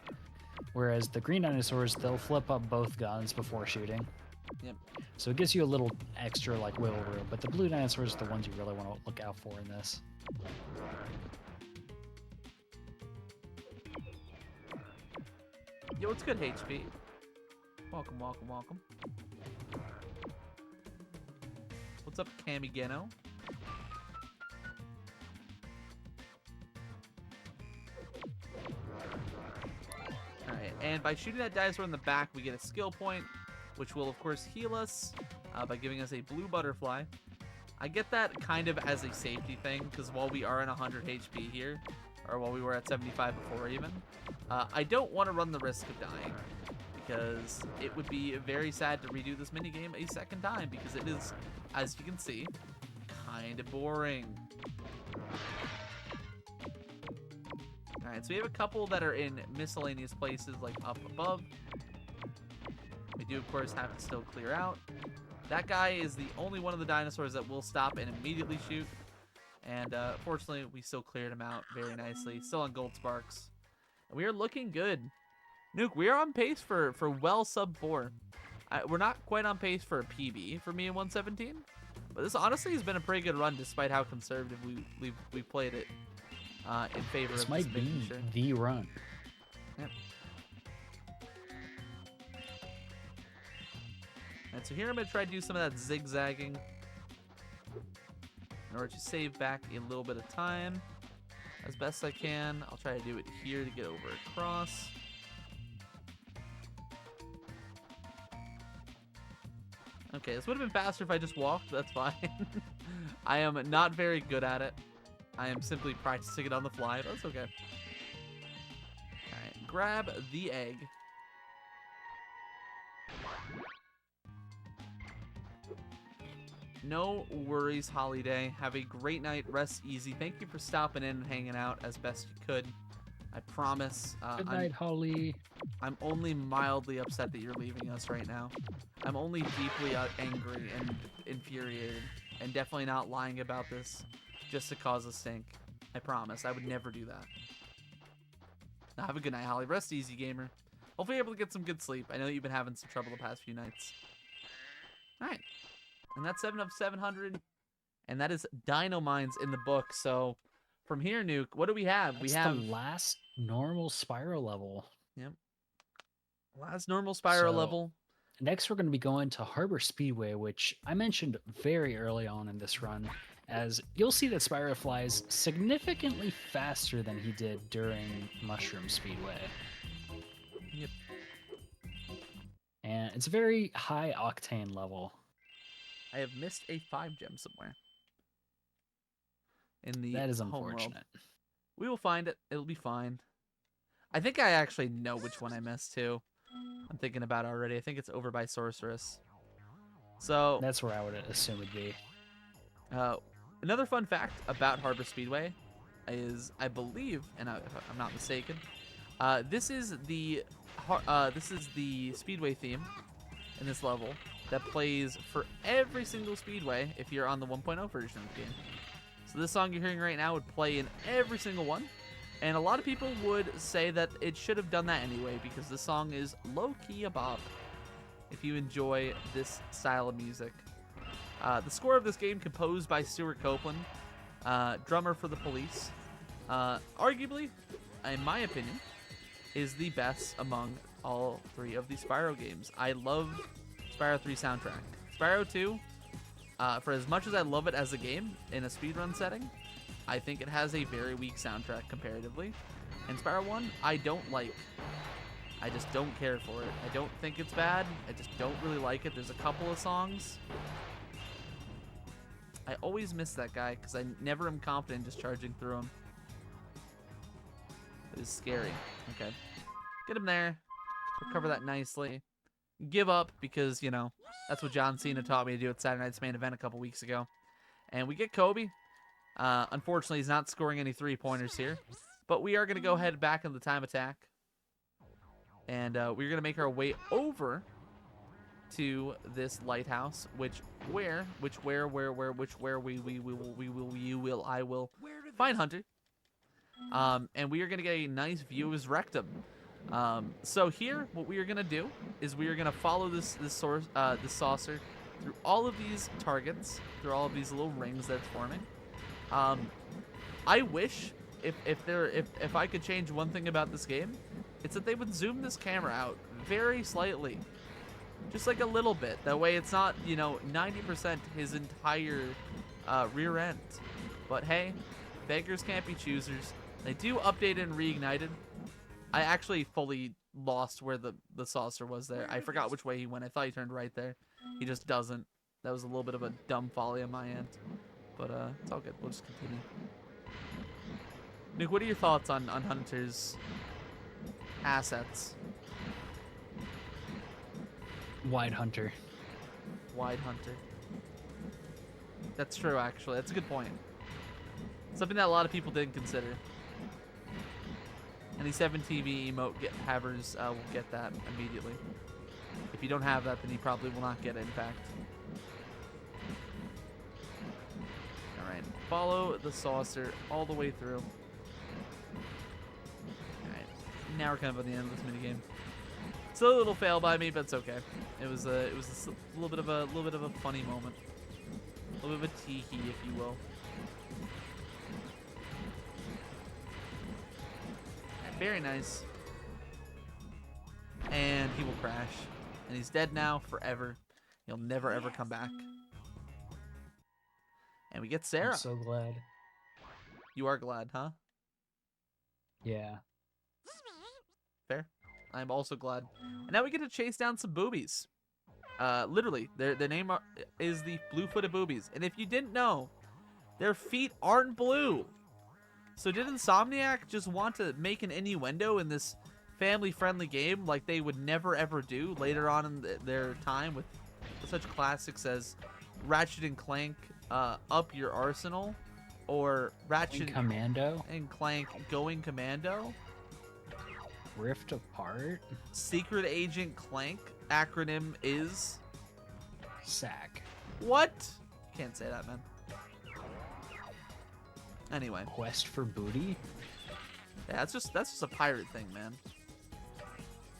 Whereas the green dinosaurs, they'll flip up both guns before shooting. Yep. So it gives you a little extra, like, wiggle room. But the blue dinosaurs are the ones you really want to look out for in this. Yo, what's good, HP? Welcome, welcome, welcome. What's up, Camigeno? Alright, and by shooting that dinosaur in the back, we get a skill point, which will, of course, heal us by giving us a blue butterfly. I get that kind of as a safety thing, because while we are in 100 HP here, or while we were at 75 before even, I don't want to run the risk of dying, because it would be very sad to redo this minigame a second time, because it is, as you can see, kind of boring. Alright, so we have a couple that are in miscellaneous places, like up above. We do, of course, have to still clear out. That guy is the only one of the dinosaurs that will stop and immediately shoot. And fortunately, we still cleared him out very nicely. Still on gold sparks. And we are looking good. Nuke, we are on pace for well sub 4. We're not quite on pace for a PB for me in 117. But this honestly has been a pretty good run, despite how conservative we played it in favor This of might be sure. the run. Yep. And so here I'm going to try to do some of that zigzagging in order to save back a little bit of time as best I can. I'll try to do it here to get over across. Okay, this would have been faster if I just walked. That's fine. I am not very good at it. I am simply practicing it on the fly, but that's okay. Alright, grab the egg. No worries, Holiday. Have a great night. Rest easy. Thank you for stopping in and hanging out as best you could. I promise. Good night, Holly. I'm only mildly upset that you're leaving us right now. I'm only deeply angry and infuriated, and definitely not lying about this just to cause a stink. I promise. I would never do that. Now, have a good night, Holly. Rest easy, gamer. Hopefully you're able to get some good sleep. I know you've been having some trouble the past few nights. Alright. And that's 7 of 700. And that is Dino Mines in the book. So, from here, Nuke, what do we have? That's the last normal Spyro level. Yep. Last normal Spyro level. Next, we're going to be going to Harbor Speedway, which I mentioned very early on in this run, as you'll see that Spyro flies significantly faster than he did during Mushroom Speedway. Yep. And it's a very high octane level. I have missed a 5 gem somewhere. In the That is home world. unfortunate. We will find it. It'll be fine. I think I actually know which one I missed too. I'm thinking about it already. I think it's over by Sorceress. So That's where I would assume it'd be. another fun fact about Harbor Speedway is, I believe, and if I'm not mistaken, this is the Speedway theme in this level that plays for every single Speedway if you're on the 1.0 version of the game. So this song you're hearing right now would play in every single one. And a lot of people would say that it should have done that anyway, because this song is low-key a bop if you enjoy this style of music. The score of this game, composed by Stuart Copeland, drummer for The Police, arguably, in my opinion, is the best among all 3 of the Spyro games. I love Spyro 3 soundtrack. Spyro 2, for as much as I love it as a game in a speedrun setting, I think it has a very weak soundtrack comparatively. And Spyro 1, I don't like. I just don't care for it. I don't think it's bad. I just don't really like it. There's a couple of songs. I always miss that guy because I never am confident just charging through him. It is scary. Okay. Get him there. Recover that nicely. Give up because, you know, that's what John Cena taught me to do at Saturday Night's Main Event a couple weeks ago. And we get Kobe. Unfortunately, he's not scoring any three-pointers here. But we are going to go ahead back in the time attack. And we're going to make our way over to this lighthouse, I will find Hunter. And we are going to get a nice view of his rectum. So here, what we are going to do is we are going to follow this saucer through all of these targets, through all of these little rings that's forming. I wish if I could change one thing about this game, it's that they would zoom this camera out very slightly. Just like a little bit. That way it's not, you know, 90% his entire rear end. But hey, beggars can't be choosers. They do update and reignited. I actually fully lost where the saucer was there. I forgot which way he went. I thought he turned right there. He just doesn't. That was a little bit of a dumb folly on my end. But it's all good. We'll just continue. Nuke, what are your thoughts on Hunter's assets? Wide Hunter. Wide Hunter. That's true, actually. That's a good point. Something that a lot of people didn't consider. And the 7TV emote havers will get that immediately. If you don't have that, then you probably will not get it, in fact. Alright, follow the saucer all the way through. Alright, now we're kind of at the end of this minigame. It's a little fail by me, but it's okay. It was a little bit of a funny moment. A little bit of a tee-hee, if you will. Very nice. And he will crash. And he's dead now forever. He'll never ever come back. And we get Sarah. I'm so glad. You are glad, huh? Yeah. Fair. I'm also glad. And now we get to chase down some boobies. Literally, their name is the blue-footed boobies. And if you didn't know, their feet aren't blue. So did Insomniac just want to make an innuendo in this family-friendly game like they would never ever do later on in their time with such classics as Ratchet and Clank Up Your Arsenal or Ratchet Commando and Clank Going Commando? Rift Apart? Secret Agent Clank acronym is SAC. what? Can't say that, man. Anyway, Quest for Booty? yeah, that's just a pirate thing, man.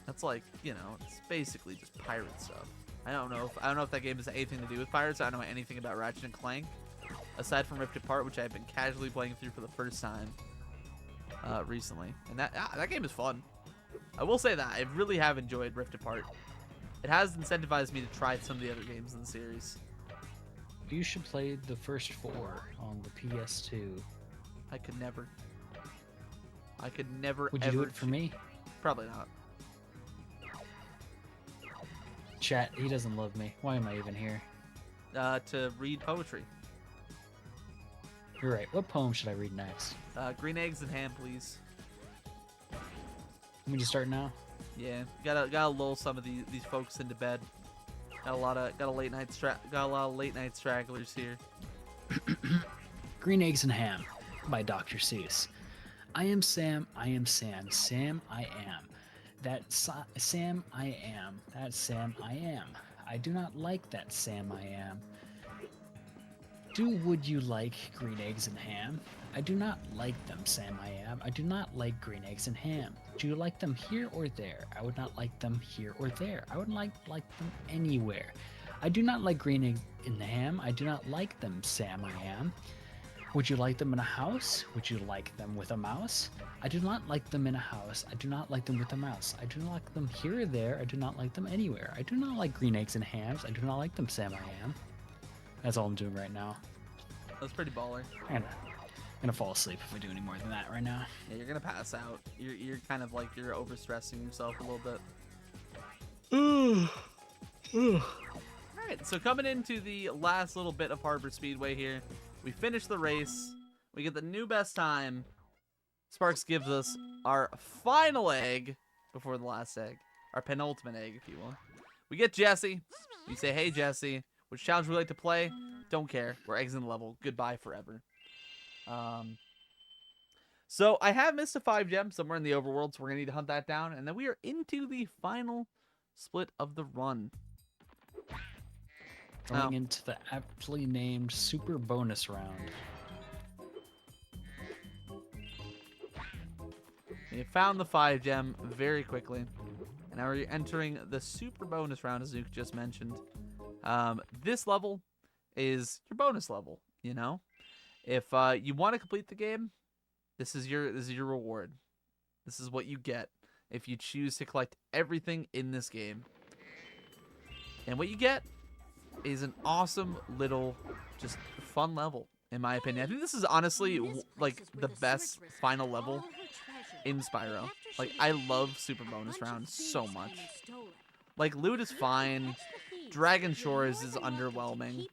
That's like, you know, it's basically just pirate stuff. I don't know if that game has anything to do with pirates. I don't know anything about Ratchet and Clank aside from Rift Apart, which I've been casually playing through for the first time recently, and that game is fun. I will say that I really have enjoyed Rift Apart. It has incentivized me to try some of the other games in the series. You should play the first 4 on the PS2. I could never. Would you ever do it for me? Probably not. Chat, he doesn't love me. Why am I even here? To read poetry. You're right. What poem should I read next? Green eggs and ham, please. Let me just start now. Yeah, gotta lull some of these folks into bed. Got a lot of late night stragglers here. Green Eggs and Ham by Dr. Seuss. I am Sam, I am Sam, Sam I am. Sam I am, that Sam I am. I do not like that Sam I am. Would you like green eggs and ham? I do not like them, Sam I am. I do not like green eggs and ham. Do you like them here or there? I would not like them here or there. I would like them anywhere. I do not like green eggs and ham. I do not like them, Sam I am. Would you like them in a house? Would you like them with a mouse? I do not like them in a house. I do not like them with a mouse. I do not like them here or there. I do not like them anywhere. I do not like green eggs and hams. I do not like them, Sam I am. That's all I'm doing right now. That's pretty baller. And gonna fall asleep if we do any more than that right now. Yeah, you're gonna pass out. You're kind of like you're overstressing yourself a little bit. All right, so coming into the last little bit of Harbor Speedway here, we finish the race. We get the new best time. Sparks gives us our final egg before the last egg, our penultimate egg, if you will. We get Jesse. We say, "Hey Jesse, which challenge would you like to play?" Don't care. We're exiting the level. Goodbye forever. So I have missed a 5 gem somewhere in the overworld, so we're gonna need to hunt that down, and then we are into the final split of the run. Going into the aptly named super bonus round. We found the 5 gem very quickly, and now we're entering the super bonus round, as Nuke just mentioned. This level is your bonus level. You know, if you want to complete the game, this is your reward. This is what you get if you choose to collect everything in this game. And what you get is an awesome little, just fun level, in my opinion. I think this is honestly like the best final level in Spyro. Like, I love super bonus rounds so much. Like, loot is fine. Dragon Shores is underwhelming.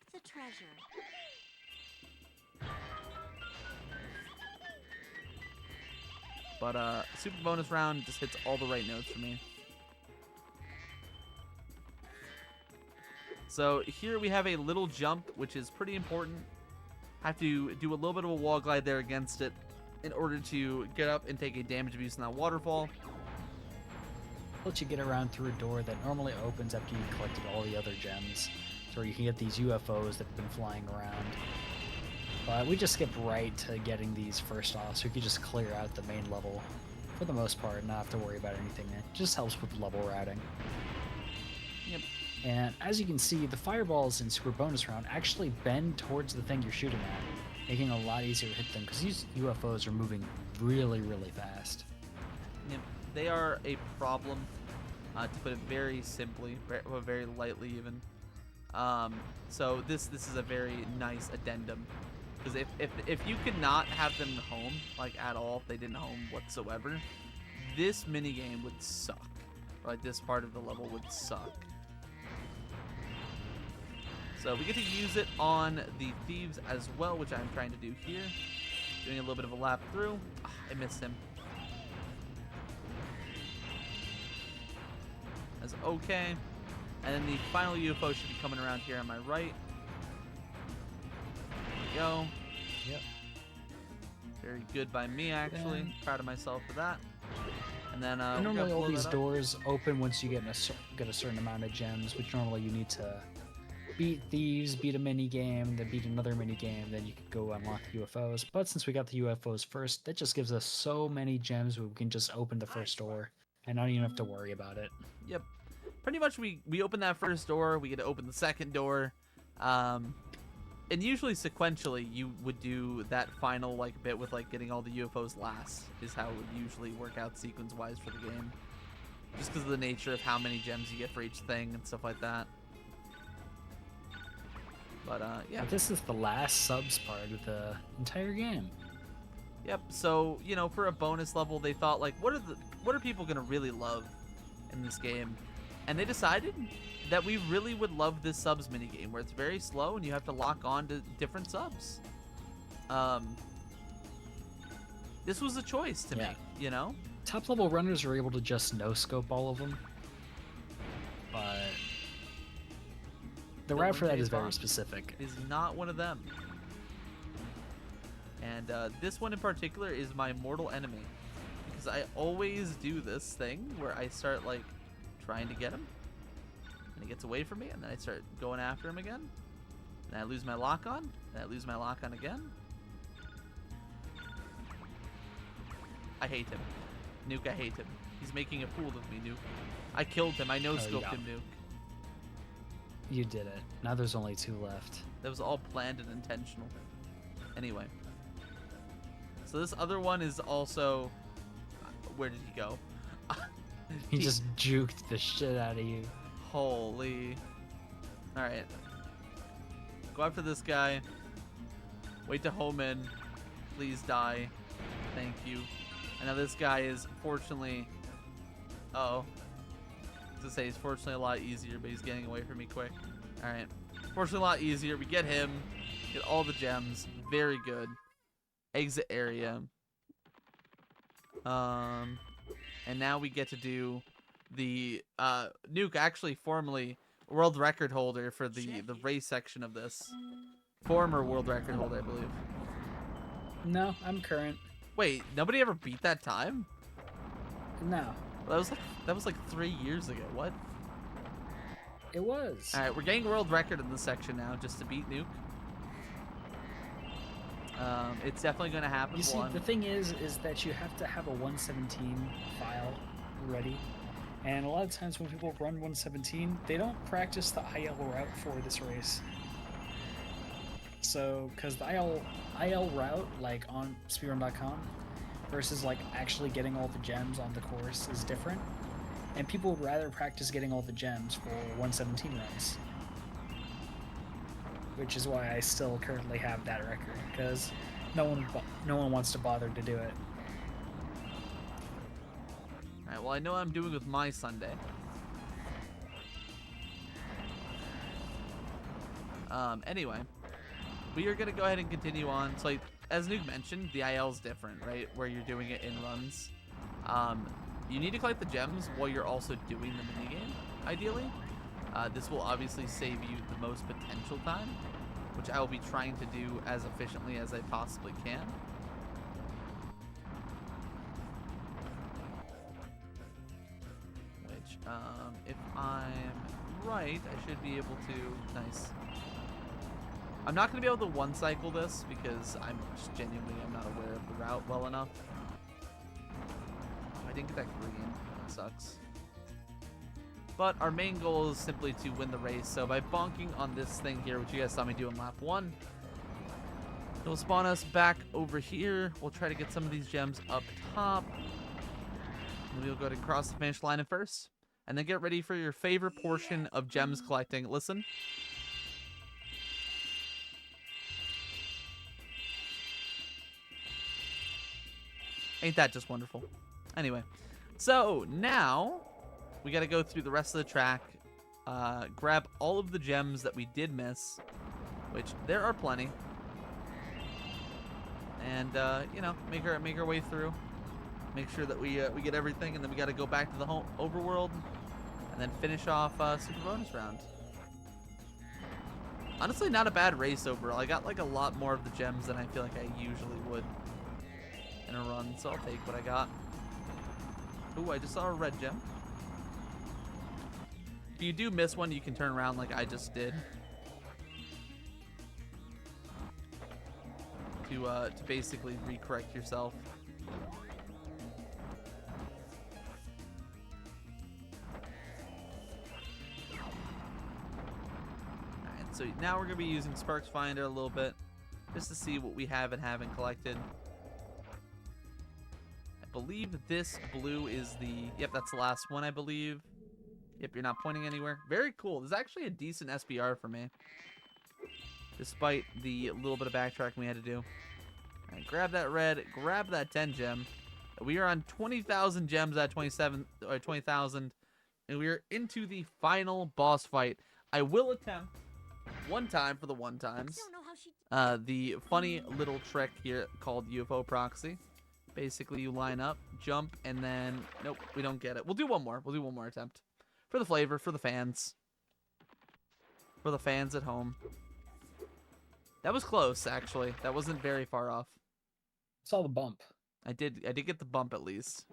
But super bonus round just hits all the right notes for me. So here we have a little jump, which is pretty important. Have to do a little bit of a wall glide there against it in order to get up and take a damage abuse in that waterfall. Let you get around through a door that normally opens after you've collected all the other gems. So you can get these UFOs that have been flying around. But we just skipped right to getting these first off, so we could just clear out the main level for the most part, not have to worry about anything. It just helps with level routing. Yep. And as you can see, the fireballs in Super Bonus Round actually bend towards the thing you're shooting at, making it a lot easier to hit them, because these UFOs are moving really, really fast. Yep. They are a problem, to put it very simply, very lightly even. So this is a very nice addendum, because if you could not have them home, like at all, if they didn't home whatsoever, this minigame would suck. Like, this part of the level would suck. So we get to use it on the thieves as well, which I'm trying to do here. Doing a little bit of a lap through. I missed him. That's okay. And then the final UFO should be coming around here on my right. There we go. Yep. Very good by me, actually. Then, proud of myself for that. And then normally all these doors open once you get a certain amount of gems, which normally you need to beat thieves, beat a mini game, then beat another mini game, then you can go unlock the UFOs. But since we got the UFOs first, that just gives us so many gems we can just open the first door and not even have to worry about it. Yep. Pretty much we open that first door, we get to open the second door. And usually sequentially you would do that final like bit with like getting all the UFOs last is how it would usually work out sequence wise for the game. Just because of the nature of how many gems you get for each thing and stuff like that. But yeah. But this is the last subs part of the entire game. Yep. So, you know, for a bonus level, they thought like, what are people gonna really love in this game? And they decided that we really would love this subs minigame, where it's very slow and you have to lock on to different subs. This was a choice to make, you know? Top level runners are able to just no-scope all of them. But the route for that is very specific. Is not one of them. And this one in particular is my mortal enemy, because I always do this thing where I start like trying to get him, and he gets away from me, and then I start going after him again, and I lose my lock on, and I lose my lock on again. I hate him. Nuke, I hate him. He's making a fool of me, Nuke. I killed him. I no-scoped him, Nuke. You did it. Now there's only 2 left. That was all planned and intentional. Anyway. So this other one is also... Where did he go? He just juked the shit out of you. Holy. Alright. Go after this guy. Wait to home in. Please die. Thank you. And now this guy is fortunately... Uh-oh. To say he's fortunately a lot easier, but he's getting away from me quick. Alright. Fortunately a lot easier. We get him. Get all the gems. Very good. Exit area. And now we get to do the Nuke, actually formerly world record holder for the race section of this. Former world record holder, I believe. No, I'm current. Wait, nobody ever beat that time? No, Well, that was like 3 years ago. What? it was. All right, we're getting world record in this section now, just to beat Nuke. It's definitely going to happen. You see, the thing is that you have to have a 117 file ready. And a lot of times when people run 117, they don't practice the IL route for this race. So, because the IL route, like on speedrun.com, versus like actually getting all the gems on the course is different. And people would rather practice getting all the gems for 117 runs. Which is why I still currently have that record, because no one wants to bother to do it. Alright, well, I know what I'm doing with my Sunday. Anyway, we are going to go ahead and continue on. So, like, as Nuke mentioned, the IL is different, right? Where you're doing it in runs. You need to collect the gems while you're also doing the minigame, ideally. This will obviously save you the most potential time, which I will be trying to do as efficiently as I possibly can. Which, if I'm right, I should be able to... Nice. I'm not going to be able to one-cycle this because I'm just genuinely not aware of the route well enough. I didn't get that green. That sucks. But our main goal is simply to win the race. So by bonking on this thing here, which you guys saw me do in lap 1, it'll spawn us back over here. We'll try to get some of these gems up top. And we'll go to cross the finish line at first. And then get ready for your favorite portion of gems collecting. Listen. Ain't that just wonderful? Anyway, so now we got to go through the rest of the track, grab all of the gems that we did miss, which there are plenty, and you know, make our way through, make sure that we get everything, and then we got to go back to the home overworld, and then finish off super bonus round. Honestly, not a bad race overall. I got like a lot more of the gems than I feel like I usually would in a run, so I'll take what I got. Ooh, I just saw a red gem. If you do miss one, you can turn around like I just did. To basically recorrect yourself. Alright, so now we're going to be using Sparks Finder a little bit, just to see what we have and haven't collected. I believe this blue is the... Yep, that's the last one, I believe. Yep, you're not pointing anywhere. Very cool. This is actually a decent SBR for me, despite the little bit of backtracking we had to do. All right, grab that red. Grab that 10 gem. We are on 20,000 gems at 20,000, and we are into the final boss fight. I will attempt one time for the one times. The funny little trick here called UFO proxy. Basically, you line up, jump, and then... Nope, we don't get it. We'll do one more. We'll do one more attempt. For the flavor, for the fans. For the fans at home. That was close, actually. That wasn't very far off. Saw the bump. I did get the bump at least.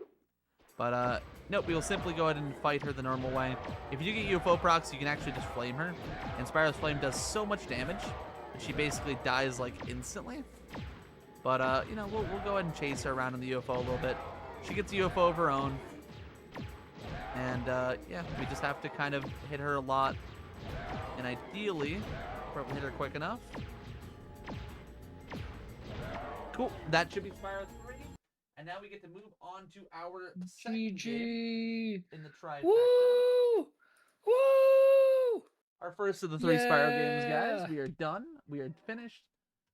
But, nope, we will simply go ahead and fight her the normal way. If you do get UFO procs, you can actually just flame her. And Spyro's flame does so much damage that she basically dies, like, instantly. But, you know, we'll go ahead and chase her around in the UFO a little bit. She gets a UFO of her own. And, yeah, we just have to kind of hit her a lot. And ideally, probably hit her quick enough. Cool. That should be Spyro 3. And now we get to move on to our second game in the trifecta. Woo! Woo! Our first of the 3 Spyro games, guys. We are done. We are finished.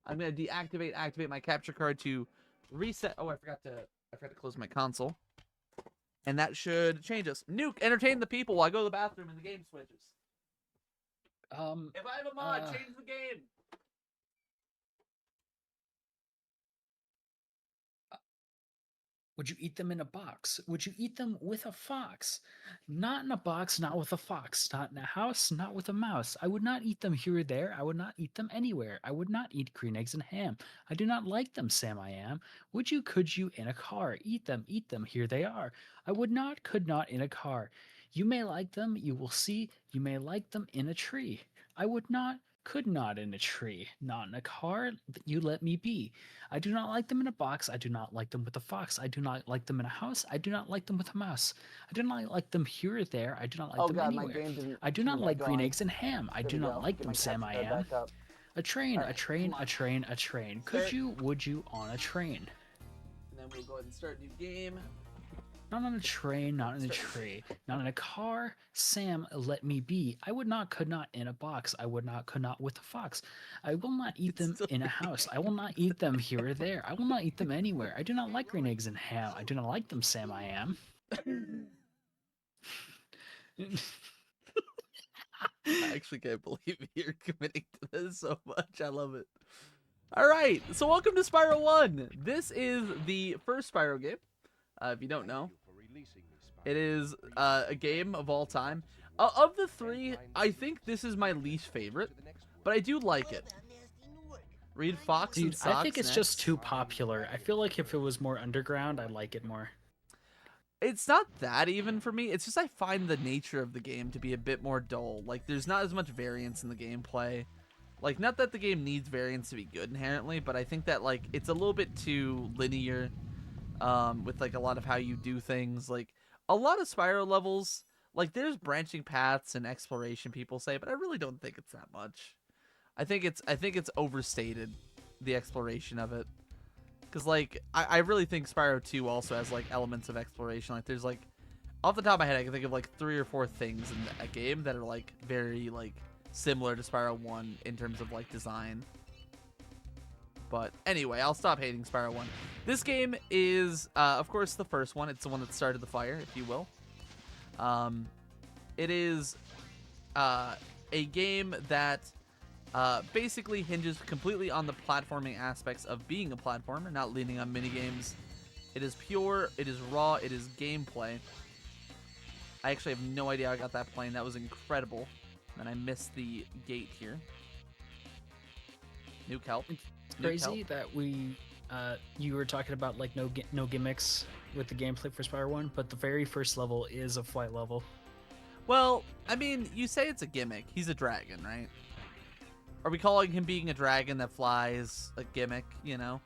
I'm gonna activate my capture card to reset. Oh, I forgot to close my console. And that should change us. Nuke, entertain the people while I go to the bathroom and the game switches. If I have a mod, change the game. Would you eat them in a box? Would you eat them with a fox? Not in a box, not with a fox. Not in a house, not with a mouse. I would not eat them here or there. I would not eat them anywhere. I would not eat green eggs and ham. I do not like them, Sam I am. Would you, could you, in a car? Eat them, here they are. I would not, could not, in a car. You may like them, you will see. You may like them in a tree. I would not, could not in a tree, not in a car, you let me be. I do not like them in a box. I do not like them with a fox. I do not like them in a house. I do not like them with a mouse. I do not like them here or there. I do not like them anywhere. I do not like green eggs and ham. I do not like them, Sam I am. A train, a train, a train, a train. Could you, would you, on a train? And then we'll go ahead and start a new game. Not on a train, not in a tree, not in a car. Sam, let me be. I would not, could not in a box. I would not, could not with a fox. I will not eat them in a house. I will not eat them here or there. I will not eat them anywhere. I do not like green eggs and ham. I do not like them, Sam I am. I actually can't believe you're committing to this so much. I love it. All right, so welcome to Spyro 1. This is the first Spyro game. If you don't know, it is a game of all time. Of the three, I think this is my least favorite, but I do like it. Read Fox and Socks I think it's next. just too popular. I feel like if it was more underground, I'd like it more. It's not that even for me. It's just I find the nature of the game to be a bit more dull. Like, there's not as much variance in the gameplay. Like, not that the game needs variance to be good inherently, but I think that, like, it's a little bit too linear with, like, a lot of how you do things. Like, a lot of Spyro levels, like, there's branching paths and exploration, people say, but I really don't think it's that much. I think it's overstated, the exploration of it. Because, like, I really think Spyro 2 also has, like, elements of exploration. Like, there's, like, off the top of my head, I can think of, like, 3 or 4 things in a game that are, like, very, like, similar to Spyro 1 in terms of, like, design. But anyway, I'll stop hating Spyro 1. This game is, of course, the first one. It's the one that started the fire, if you will. It is a game that basically hinges completely on the platforming aspects of being a platformer, not leaning on minigames. It is pure, it is raw, it is gameplay. I actually have no idea how I got that plane. That was incredible. And I missed the gate here. Nuke help. It's crazy that you were talking about, like, no gimmicks with the gameplay for Spyro 1, but the very first level is a flight level. Well, I mean, you say it's a gimmick. He's a dragon, right? Are we calling him being a dragon that flies a gimmick, you know?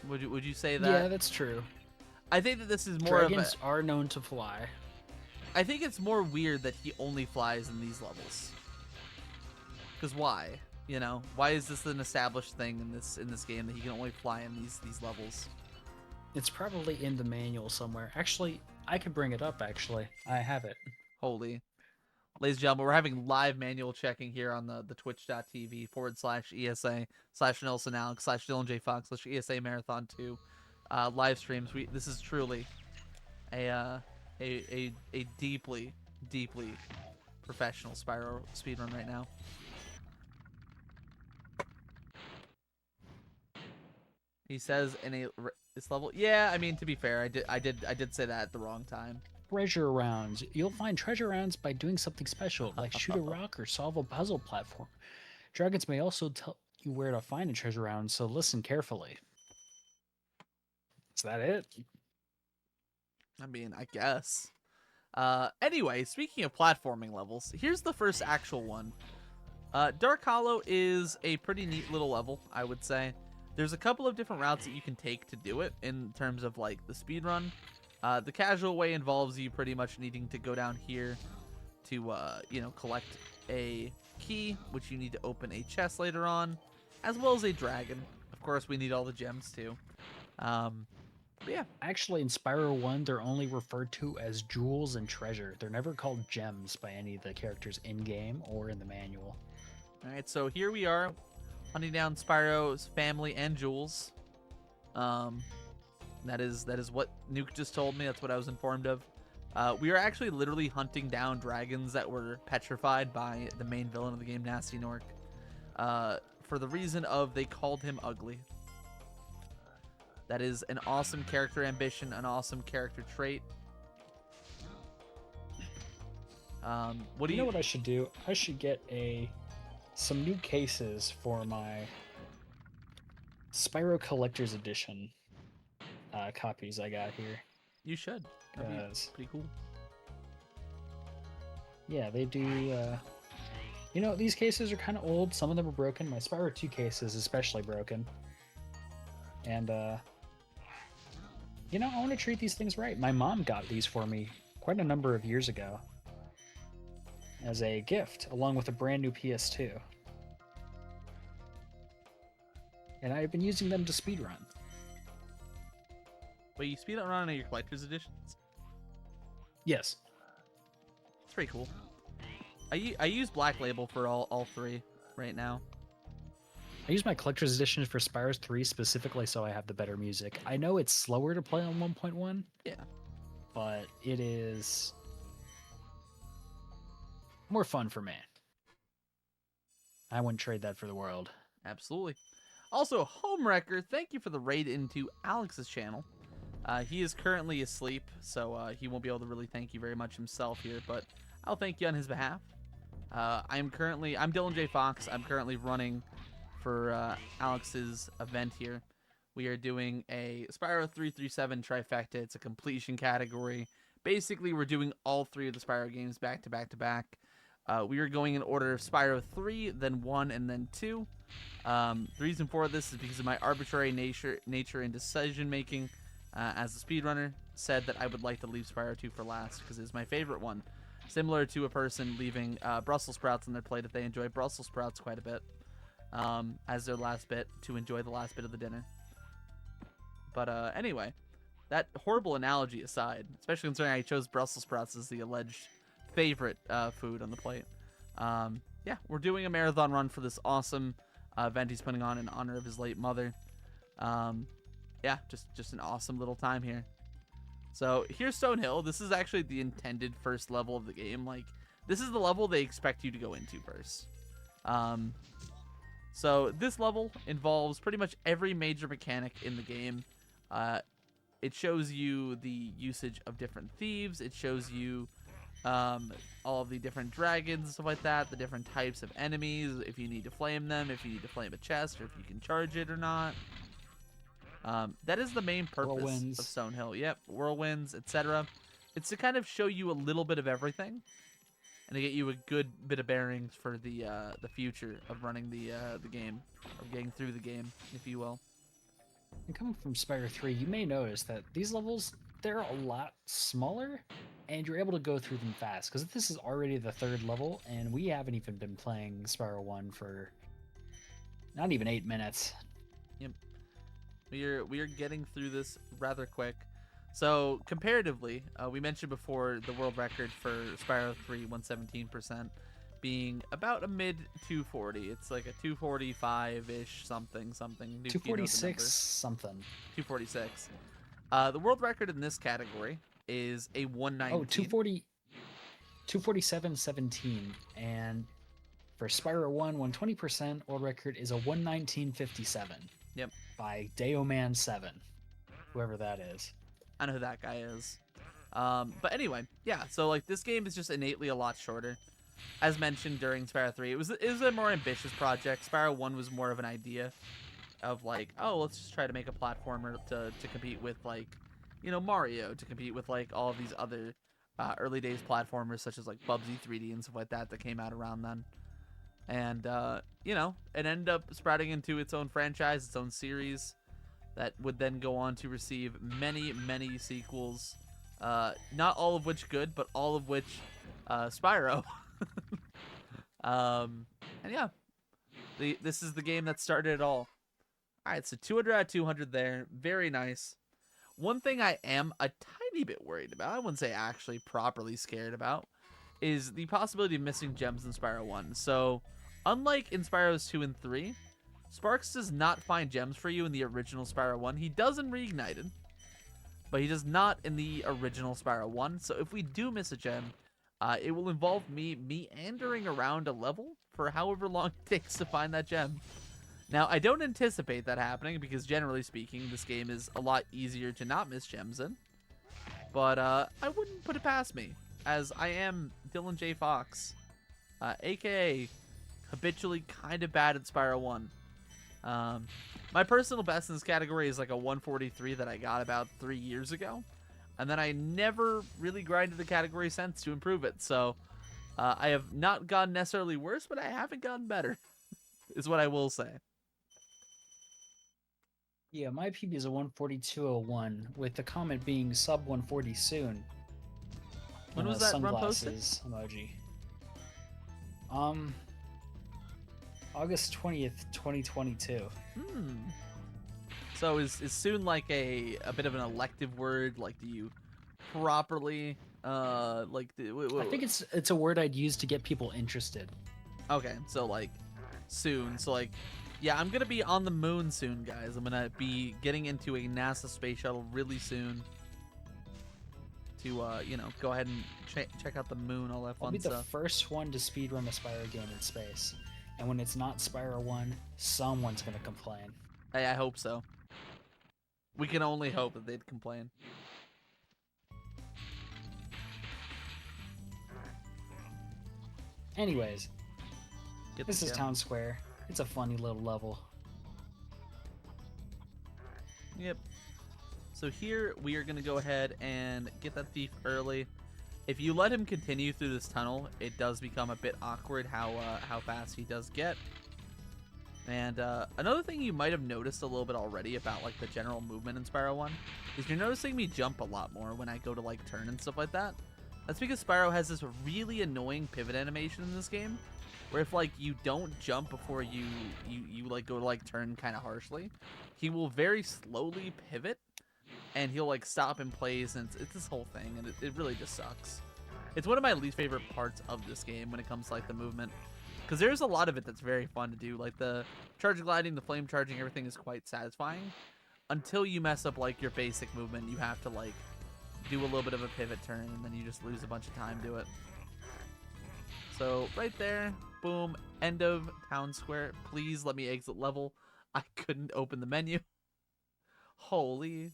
Would you say that? Yeah, that's true. I think that this is more Dragons are known to fly. I think it's more weird that he only flies in these levels. Because why? You know, why is this an established thing in this game that he can only fly in these levels? It's probably in the manual somewhere. Actually, I could bring it up, actually. I have it. Holy. Ladies and gentlemen, we're having live manual checking here on the twitch.tv/ESA/NelsonAlex/DylanJayFox/ESA Marathon 2 live streams. This is truly a deeply professional Spyro speedrun right now. He says in this level, yeah. I mean, to be fair, I did say that at the wrong time. Treasure rounds. You'll find treasure rounds by doing something special, like shoot a rock or solve a puzzle platform. Dragons may also tell you where to find a treasure round, so listen carefully. Is that it? I mean, I guess. Anyway, speaking of platforming levels, here's the first actual one. Dark Hollow is a pretty neat little level, I would say. There's a couple of different routes that you can take to do it in terms of, like, the speedrun. The casual way involves you pretty much needing to go down here to, you know, collect a key, which you need to open a chest later on, as well as a dragon. Of course, we need all the gems, too. But yeah, Actually, in Spyro 1, they're only referred to as jewels and treasure. They're never called gems by any of the characters in game or in the manual. all right. So here we are, hunting down Spyro's family and jewels. That is what Nuke just told me. That's what I was informed of. We are actually literally hunting down dragons that were petrified by the main villain of the game, Nasty Nork, for the reason of they called him ugly. That is an awesome character ambition, an awesome character trait. What do You know what I should do? I should get some new cases for my Spyro Collector's Edition copies I got here. You should. That'd be Yes. pretty cool. Yeah, they do. You know, these cases are kind of old. Some of them are broken. My Spyro 2 case is especially broken. And, you know, I want to treat these things right. My mom got these for me quite a number of years ago as a gift, along with a brand new PS2. And I've been using them to speedrun. Wait, you speed run on your collector's editions? Yes. It's pretty cool. I use Black Label for all three right now. I use my collector's edition for Spyro 3 specifically so I have the better music. I know it's slower to play on 1.1. Yeah. But it is more fun for me. I wouldn't trade that for the world. Absolutely. Also, Homewrecker, thank you for the raid into Alex's channel. He is currently asleep, so he won't be able to really thank you very much himself here, but I'll thank you on his behalf. I'm DylanJayFox. I'm currently running for Alex's event here. We are doing a Spyro 337 trifecta. It's a completion category. Basically, we're doing all three of the Spyro games back to back to back. We are going in order of Spyro 3, then 1, and then 2. The reason for this is because of my arbitrary nature and decision making. As a speedrunner, said that I would like to leave Spyro 2 for last because it's my favorite one. Similar to a person leaving Brussels sprouts on their plate if they enjoy Brussels sprouts quite a bit as their last bit to enjoy the last bit of the dinner. But anyway, that horrible analogy aside, especially considering I chose Brussels sprouts as the alleged favorite food on the plate. Yeah, we're doing a marathon run for this awesome event he's putting on in honor of his late mother. Yeah, just an awesome little time here. So here's Stone Hill. This is actually the intended first level of the game. Like, this is the level they expect you to go into first. So this level involves pretty much every major mechanic in the game. It shows you the usage of different thieves. It shows you all of the different dragons and stuff like that, the different types of enemies, if you need to flame them, if you need to flame a chest, or if you can charge it or not. That is the main purpose of Stone Hill. Yep, whirlwinds, etc. It's to kind of show you a little bit of everything, and to get you a good bit of bearings for the future of running the game, or getting through the game, if you will. And coming from Spyro 3, you may notice that these levels, they're a lot smaller, and you're able to go through them fast, because this is already the third level, and we haven't even been playing Spyro 1 for not even 8 minutes. Yep. We are getting through this rather quick. So comparatively, we mentioned before the world record for Spyro 3 117% being about a mid 240. It's like a 245-ish something. 246 something. 246. The world record in this category is a 119. Oh, 247.17, and for Spyro 1 120% world record is a 119.57. Yep. By Dayoman7, whoever that is. I know who that guy is. But anyway, yeah. So like this game is just innately a lot shorter. As mentioned during Spyro 3, it was a more ambitious project. Spyro 1 was more of an idea of like, oh, let's just try to make a platformer to compete with, like, you know, Mario, to compete with like all of these other early days platformers such as like Bubsy 3D and stuff like that came out around then. And you know, it ended up sprouting into its own franchise, its own series that would then go on to receive many sequels, not all of which good, but all of which Spyro. And yeah, this is the game that started it all. All right, so 200 out of 200 there. Very nice. One thing I am a tiny bit worried about, I wouldn't say actually properly scared about, is the possibility of missing gems in Spyro 1. So, unlike in Spyros 2 and 3, Sparks does not find gems for you in the original Spyro 1. He does in Reignited, but he does not in the original Spyro 1. So if we do miss a gem, it will involve me meandering around a level for however long it takes to find that gem. Now, I don't anticipate that happening because generally speaking, this game is a lot easier to not miss gems in. But I wouldn't put it past me, as I am DylanJayFox, aka habitually kind of bad at Spyro 1. My personal best in this category is like a 143 that I got about 3 years ago. And then I never really grinded the category since to improve it. So I have not gotten necessarily worse, but I haven't gotten better, is what I will say. Yeah, my PB is a 142.01, with the comment being sub 140 soon. When and was a that run posted? sunglasses emoji. August 20th, 2022. So is soon like a bit of an elective word? Like, do you properly like? I think it's a word I'd use to get people interested. Okay, so like soon. So like, yeah, I'm gonna be on the moon soon, guys. I'm gonna be getting into a NASA space shuttle really soon to you know, go ahead and check out the moon, all that I'll fun be the stuff. first one to speedrun a Spyro game in space. And when it's not Spyro 1, someone's gonna complain. Hey, I hope so. We can only hope that they'd complain. Anyways, Get this the is gem. Town Square. It's a funny little level. Yep. So here we are going to go ahead and get that thief early. If you let him continue through this tunnel, it does become a bit awkward how fast he does get. And another thing you might have noticed a little bit already about like the general movement in Spyro 1 is you're noticing me jump a lot more when I go to like turn and stuff like that. That's because Spyro has this really annoying pivot animation in this game, where if like you don't jump before you like go to like turn kind of harshly, he will very slowly pivot and he'll like stop in place, and it's this whole thing, and it really just sucks. It's one of my least favorite parts of this game when it comes to like the movement, because there's a lot of it that's very fun to do, like the charge gliding, the flame charging, everything is quite satisfying until you mess up like your basic movement. You have to like do a little bit of a pivot turn, and then you just lose a bunch of time to it. So right there, boom, end of Town Square. Please let me exit level. I couldn't open the menu. Holy.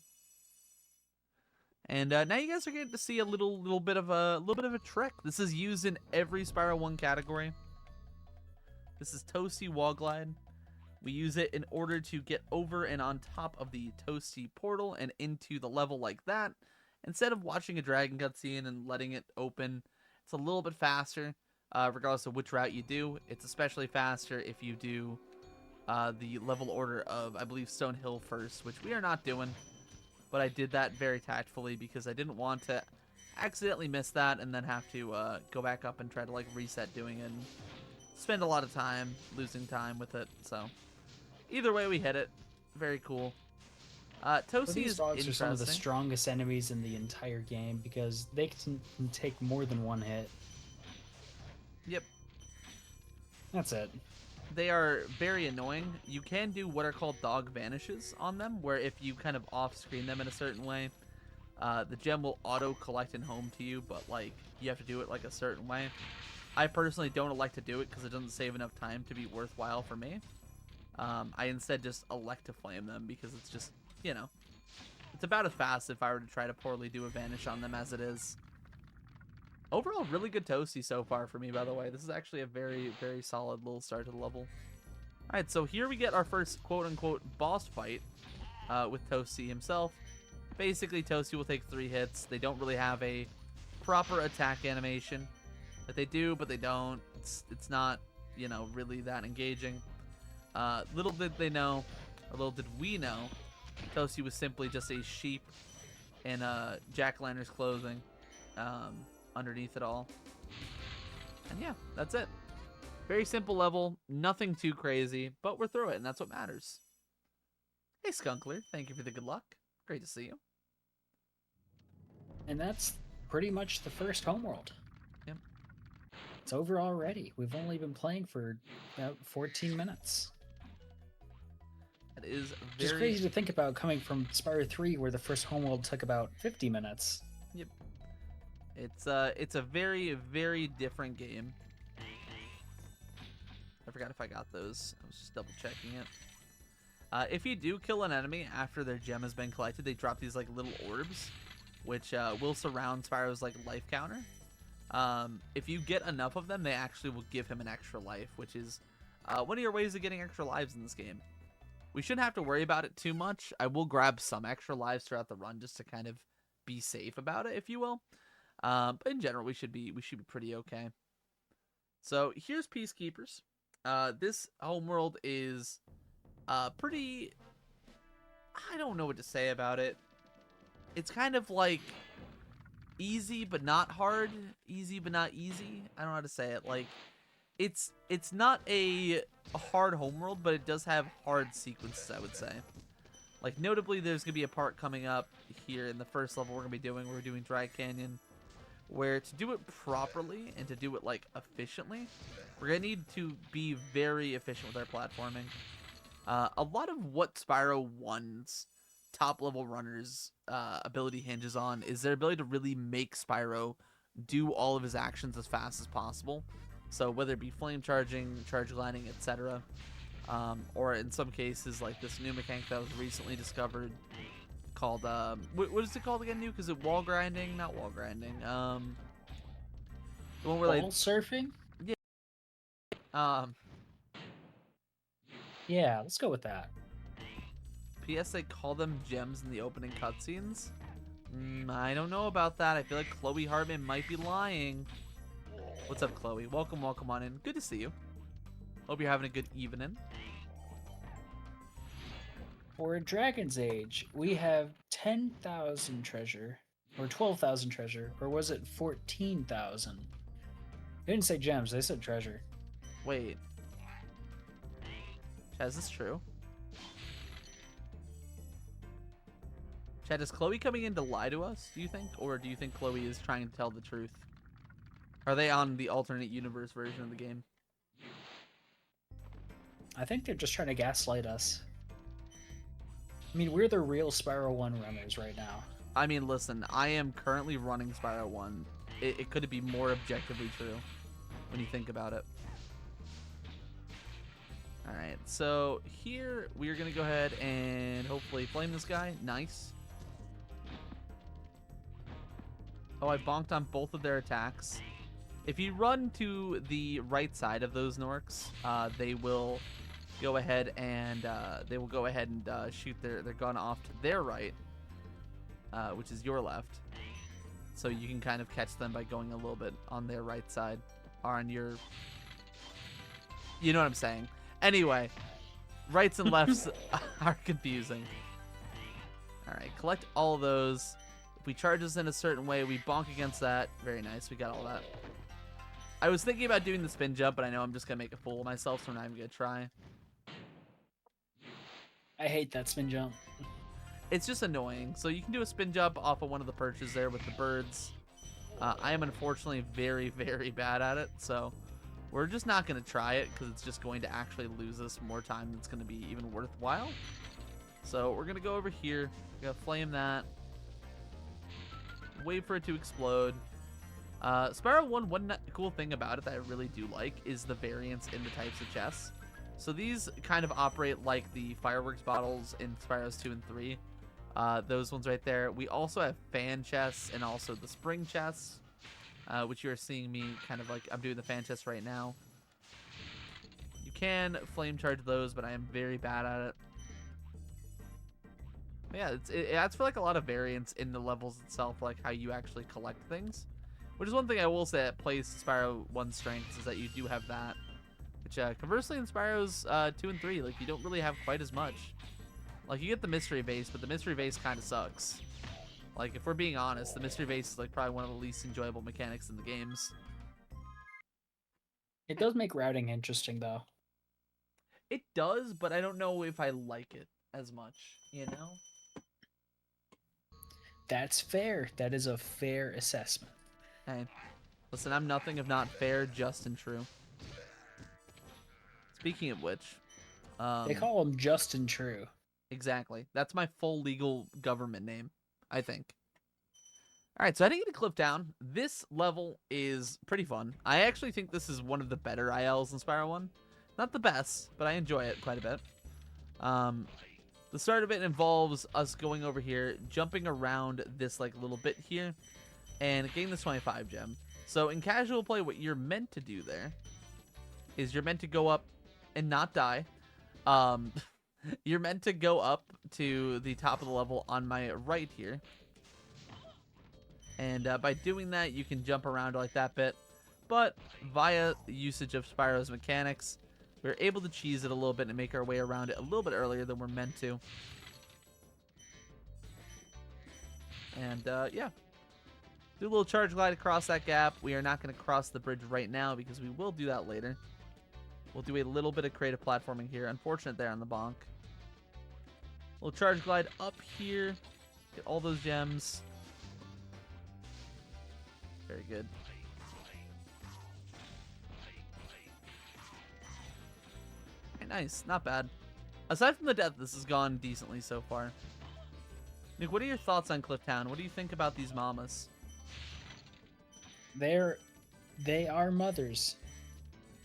And now you guys are getting to see a little bit of a trick. This is used in every Spyro 1 category. This is Toasty Wall Glide. We use it in order to get over and on top of the Toasty portal and into the level like that. Instead of watching a dragon cutscene and letting it open, it's a little bit faster, regardless of which route you do. It's especially faster if you do the level order of, I believe, Stone Hill first, which we are not doing. But I did that very tactfully because I didn't want to accidentally miss that and then have to go back up and try to like reset doing it and spend a lot of time losing time with it. So either way, we hit it. Very cool. Toasty These is dogs are some of the interesting. strongest enemies in the entire game because they can take more than one hit. Yep. That's it. They are very annoying. You can do what are called dog vanishes on them, where if you kind of off-screen them in a certain way, the gem will auto-collect and home to you, but like you have to do it like a certain way. I personally don't like to do it because it doesn't save enough time to be worthwhile for me. I instead just elect to flame them because it's just, you know, it's about as fast if I were to try to poorly do a vanish on them as it is. Overall, really good Toasty so far for me, by the way. This is actually a very, very solid little start to the level. Alright, so here we get our first quote-unquote boss fight with Toasty himself. Basically, Toasty will take 3 hits. They don't really have a proper attack animation. But they do, but they don't. It's not, you know, really that engaging. Little did they know, or little did we know, Toasty was simply just a sheep in jack-o'-lantern's clothing. Underneath it all. And yeah, that's it. Very simple level, nothing too crazy, but we're through it, and that's what matters. Hey Skunkler, thank you for the good luck. Great to see you. And that's pretty much the first homeworld. Yep. It's over already. We've only been playing for about 14 minutes. It is Which is very crazy to think about coming from Spyro 3, where the first homeworld took about 50 minutes. Yep. It's a very, very different game. I forgot if I got those. I was just double checking it. If you do kill an enemy after their gem has been collected, they drop these like little orbs, which will surround Spyro's like life counter. If you get enough of them, they actually will give him an extra life, which is one of your ways of getting extra lives in this game. We shouldn't have to worry about it too much. I will grab some extra lives throughout the run just to kind of be safe about it, if you will. But in general, we should be pretty okay. So here's Peacekeepers. This homeworld is pretty. I don't know what to say about it. It's kind of like easy but not hard, easy but not easy. I don't know how to say it. Like it's not a hard homeworld, but it does have hard sequences, I would say. Like notably, there's gonna be a part coming up here in the first level we're doing Dry Canyon, where to do it properly and to do it like efficiently, we're gonna need to be very efficient with our platforming. A lot of what Spyro 1's top level runners ability hinges on is their ability to really make Spyro do all of his actions as fast as possible. So whether it be flame charging, charge gliding, etc., or in some cases like this new mechanic that was recently discovered called what is it called again, Nuke? Is it wall grinding? Not wall grinding. The one where Wall surfing? um Yeah, let's go with that. P.S. They call them gems in the opening cutscenes. I don't know about that. I feel like Chloe Hartman might be lying. What's up, Chloe? Welcome on in. Good to see you. Hope you're having a good evening. For Dragon's Age, we have 10,000 treasure, or 12,000 treasure, or was it 14,000? They didn't say gems, they said treasure. Wait. Chad, is this true? Chad, is Chloe coming in to lie to us, do you think? Or do you think Chloe is trying to tell the truth? Are they on the alternate universe version of the game? I think they're just trying to gaslight us. I mean, we're the real Spyro 1 runners right now. I mean, listen, I am currently running Spyro 1. It could be more objectively true when you think about it. Alright, so here we are going to go ahead and hopefully flame this guy. Nice. Oh, I bonked on both of their attacks. If you run to the right side of those Norks, they will go ahead and shoot their gun off to their right, which is your left. So you can kind of catch them by going a little bit on their right side, or on your. You know what I'm saying. Anyway, rights and lefts are confusing. All right, collect all of those. If we charge this in a certain way, we bonk against that. Very nice. We got all that. I was thinking about doing the spin jump, but I know I'm just going to make a fool of myself, so I'm not even going to try. I hate that spin jump. It's just annoying. So you can do a spin jump off of one of the perches there with the birds. I am unfortunately very, very bad at it, so we're just not going to try it because it's just going to actually lose us more time than it's going to be even worthwhile. So we're going to go over here. We're going to flame that. Wait for it to explode. Spyro 1, one cool thing about it that I really do like is the variance in the types of chests. So these kind of operate like the fireworks bottles in Spyro's 2 and 3. Those ones right there. We also have fan chests and also the spring chests, which you are seeing me kind of like, I'm doing the fan chest right now. You can flame charge those, but I am very bad at it. But yeah, it adds for like a lot of variance in the levels itself, like how you actually collect things. Which is one thing I will say that plays Spyro 1's strengths, is that you do have that. Which, conversely, in Spyro's 2 and 3, like, you don't really have quite as much. Like, you get the mystery base, but the mystery base kind of sucks. Like, if we're being honest, the mystery base is, like, probably one of the least enjoyable mechanics in the games. It does make routing interesting, though. It does, but I don't know if I like it as much, you know? That's fair. That is a fair assessment. Hey, listen, I'm nothing if not fair, just, and true. Speaking of which, They call him Justin True. exactly. That's my full legal government name, I think. All right, so heading into Clifftown, this level is pretty fun. I actually think this is one of the better ILs in Spyro 1. Not the best, but I enjoy it quite a bit. The start of it involves us going over here, jumping around this like little bit here, and getting this 25 gem. So in casual play, what you're meant to do there is you're meant to go up and not die. You're meant to go up to the top of the level on my right here. And by doing that, you can jump around like that bit. But via the usage of Spyro's mechanics, we're able to cheese it a little bit and make our way around it a little bit earlier than we're meant to. And yeah. Do a little charge glide across that gap. We are not going to cross the bridge right now because we will do that later. We'll do a little bit of creative platforming here. Unfortunate there on the bonk. Little charge glide up here. Get all those gems. Very good. Okay, nice. Not bad. Aside from the death, this has gone decently so far. Nuke, what are your thoughts on Clifftown? What do you think about these mamas? They are mothers.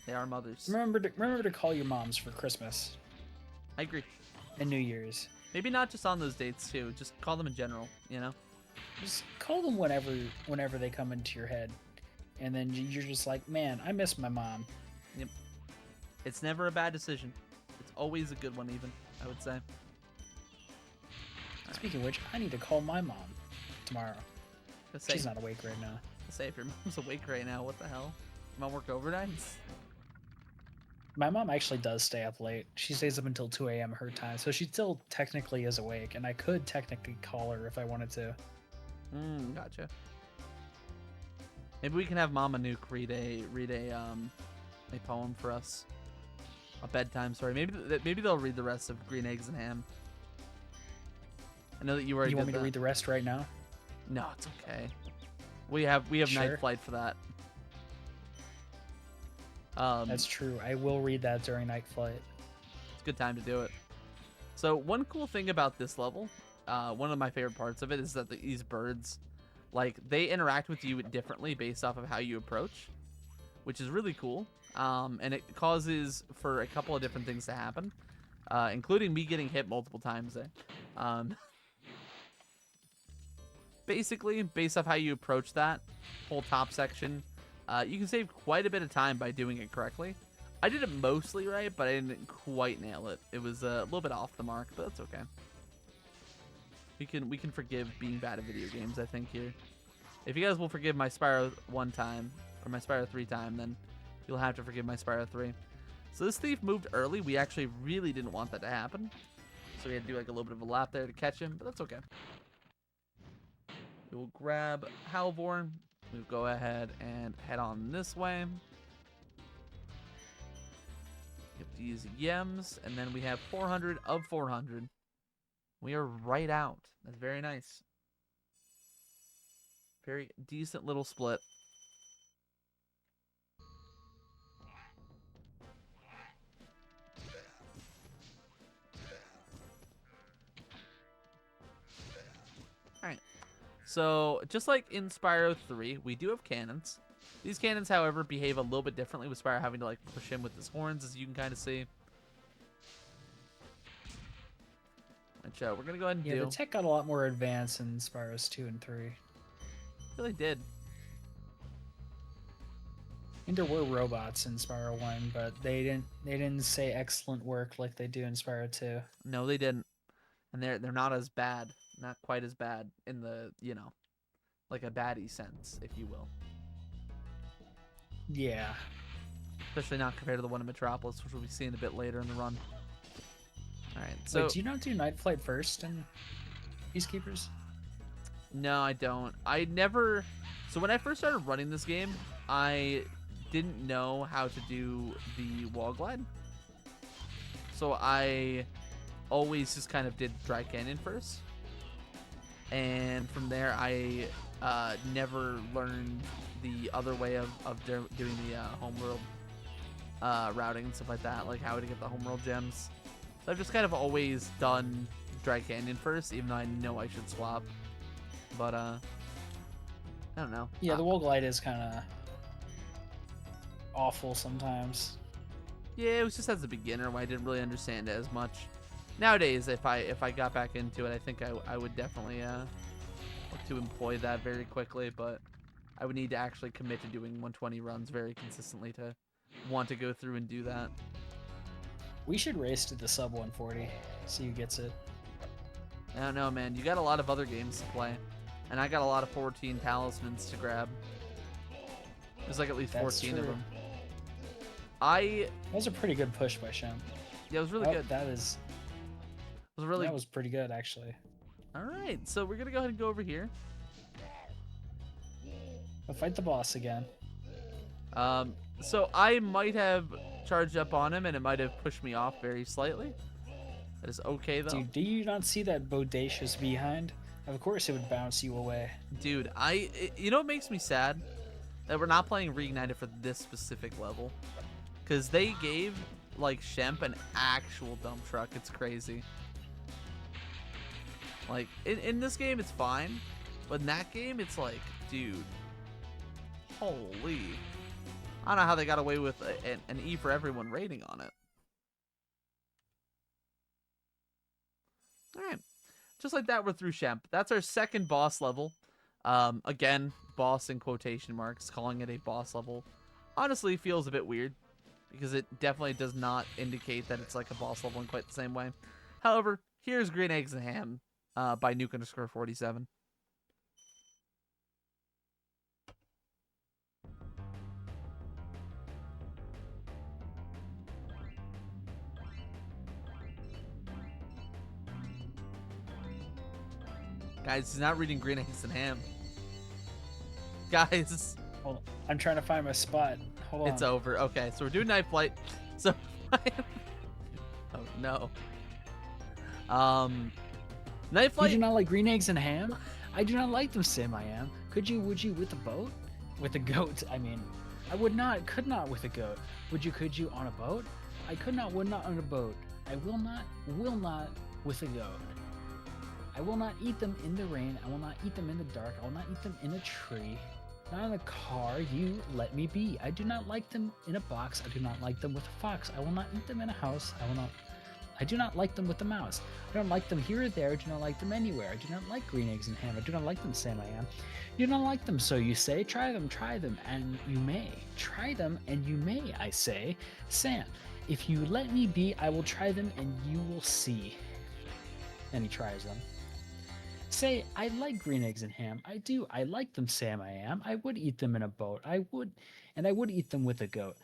They are mothers. Remember to call your moms for Christmas I agree. and New Year's. Maybe not just on those dates too. Just call them in general, you know? Just call them whenever they come into your head, and then you're just like, man, I miss my mom. Yep. It's never a bad decision. It's always a good one, even, I would say. Speaking of which, I need to call my mom tomorrow. Let's say, She's not awake right now. let's say if your mom's awake right now, what the hell? Mom work overnights? My mom actually does stay up late. She stays up until 2 a.m. her time, so she still technically is awake, and I could technically call her if I wanted to. Gotcha. Maybe we can have Mama Nuke read a poem for us. A bedtime story. Maybe they'll read the rest of Green Eggs and Ham. I know that you already. You want me did to read the rest right now? No, it's okay. We have Sure. night flight for that. That's true. I will read that during night flight. It's a good time to do it. So one cool thing about this level, one of my favorite parts of it is that these birds, like, they interact with you differently based off of how you approach, which is really cool. And it causes for a couple of different things to happen, including me getting hit multiple times there. Basically, based off how you approach that whole top section, you can save quite a bit of time by doing it correctly. I did it mostly right, but I didn't quite nail it. It was a little bit off the mark, but that's okay. We can forgive being bad at video games, I think, here. If you guys will forgive my Spyro 1 time, or my Spyro 3 time, then you'll have to forgive my Spyro 3. So this thief moved early. We actually really didn't want that to happen. So we had to do like a little bit of a lap there to catch him, but that's okay. We will grab Halvor. We'll go ahead and head on this way. Get these yems, and then we have 400 of 400. We are right out. That's very nice. Very decent little split. Alright. So, just like in Spyro 3, we do have cannons. These cannons, however, behave a little bit differently with Spyro having to like push him with his horns, as you can kind of see. Which we're going to go ahead and do. Yeah, the tech got a lot more advanced in Spyro's 2 and 3. It really did. And there were robots in Spyro 1, but they didn't say excellent work like they do in Spyro 2. No, they didn't. And they're not as bad. Not quite as bad in the, you know, like a baddie sense, if you will. Yeah. Especially not compared to the one in Metropolis, which we'll be seeing a bit later in the run. Alright, so... Wait, do you not do Night Flight first in Peacekeepers? No, I don't. I never... So when I first started running this game, I didn't know how to do the wall glide. So I always just kind of did Dry Canyon first. and from there I never learned the other way of doing the homeworld routing and stuff like that, like how to get the homeworld gems. So I've just kind of always done Dry Canyon first, even though I know I should swap. But I don't know. Yeah, the wall glide is kind of awful sometimes. Yeah, it was just as a beginner when I didn't really understand it as much. Nowadays, if I got back into it, I think I would definitely look to employ that very quickly. But I would need to actually commit to doing 120 runs very consistently to want to go through and do that. We should race to the sub 140. See who gets it. I don't know, man. You got a lot of other games to play, and I got a lot of 14 talismans to grab. There's like at least 14 of them. That was a pretty good push by Shem. Yeah, it was really good. That was That pretty good, actually. All right, so we're gonna go ahead and go over here. We'll fight the boss again. So I might have charged up on him, and it might have pushed me off very slightly. That is okay though. Dude, do you not see that bodacious behind? Of course, it would bounce you away. Dude, you know what makes me sad? That we're not playing Reignited for this specific level, because they gave like Shemp an actual dump truck. It's crazy. Like in this game it's fine, but in that game it's like, dude, holy. I don't know how they got away with an E for everyone rating on it. Alright, just like that we're through Shemp. That's our second boss level. Again, boss in quotation marks, calling it a boss level honestly feels a bit weird, because it definitely does not indicate that it's like a boss level in quite the same way. However, here's Green Eggs and Ham by Nuke_47. Guys, he's not reading Green Eggs and Ham. Guys. Hold on. I'm trying to find my spot. Hold on. It's over. Okay, so we're doing Night Flight. So, oh no. Night Flight. You do not like green eggs and ham? I do not like them, Sam. I am. Would you with a boat? With a goat? I mean, I could not with a goat. Could you on a boat? I would not on a boat. I will not with a goat. I will not eat them in the rain. I will not eat them in the dark. I will not eat them in a tree. Not in a car. You let me be. I do not like them in a box. I do not like them with a fox. I will not eat them in a house. I do not like them with a mouse. I don't like them here or there. I do not like them anywhere. I do not like green eggs and ham. I do not like them, Sam. I am. You do not like them, so you say. Try them, and you may. Try them, and you may, I say. Sam, if you let me be, I will try them, and you will see. And he tries them. Say, I like green eggs and ham. I do. I like them, Sam. I am. I would eat them in a boat. I would eat them with a goat.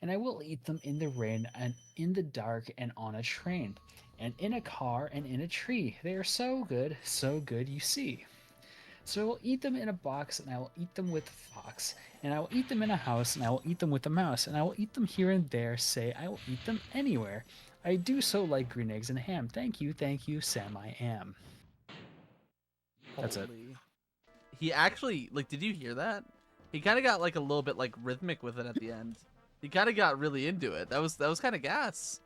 And I will eat them in the rain and in the dark and on a train and in a car and in a tree. They are so good, you see. So I will eat them in a box, and I will eat them with a fox, and I will eat them in a house, and I will eat them with a mouse, and I will eat them here and there. Say, I will eat them anywhere. I do so like green eggs and ham. Thank you, Sam. I am. That's it. He actually, like, did you hear that? He kind of got like a little bit like rhythmic with it at the end. He kind of got really into it. That was kind of gas.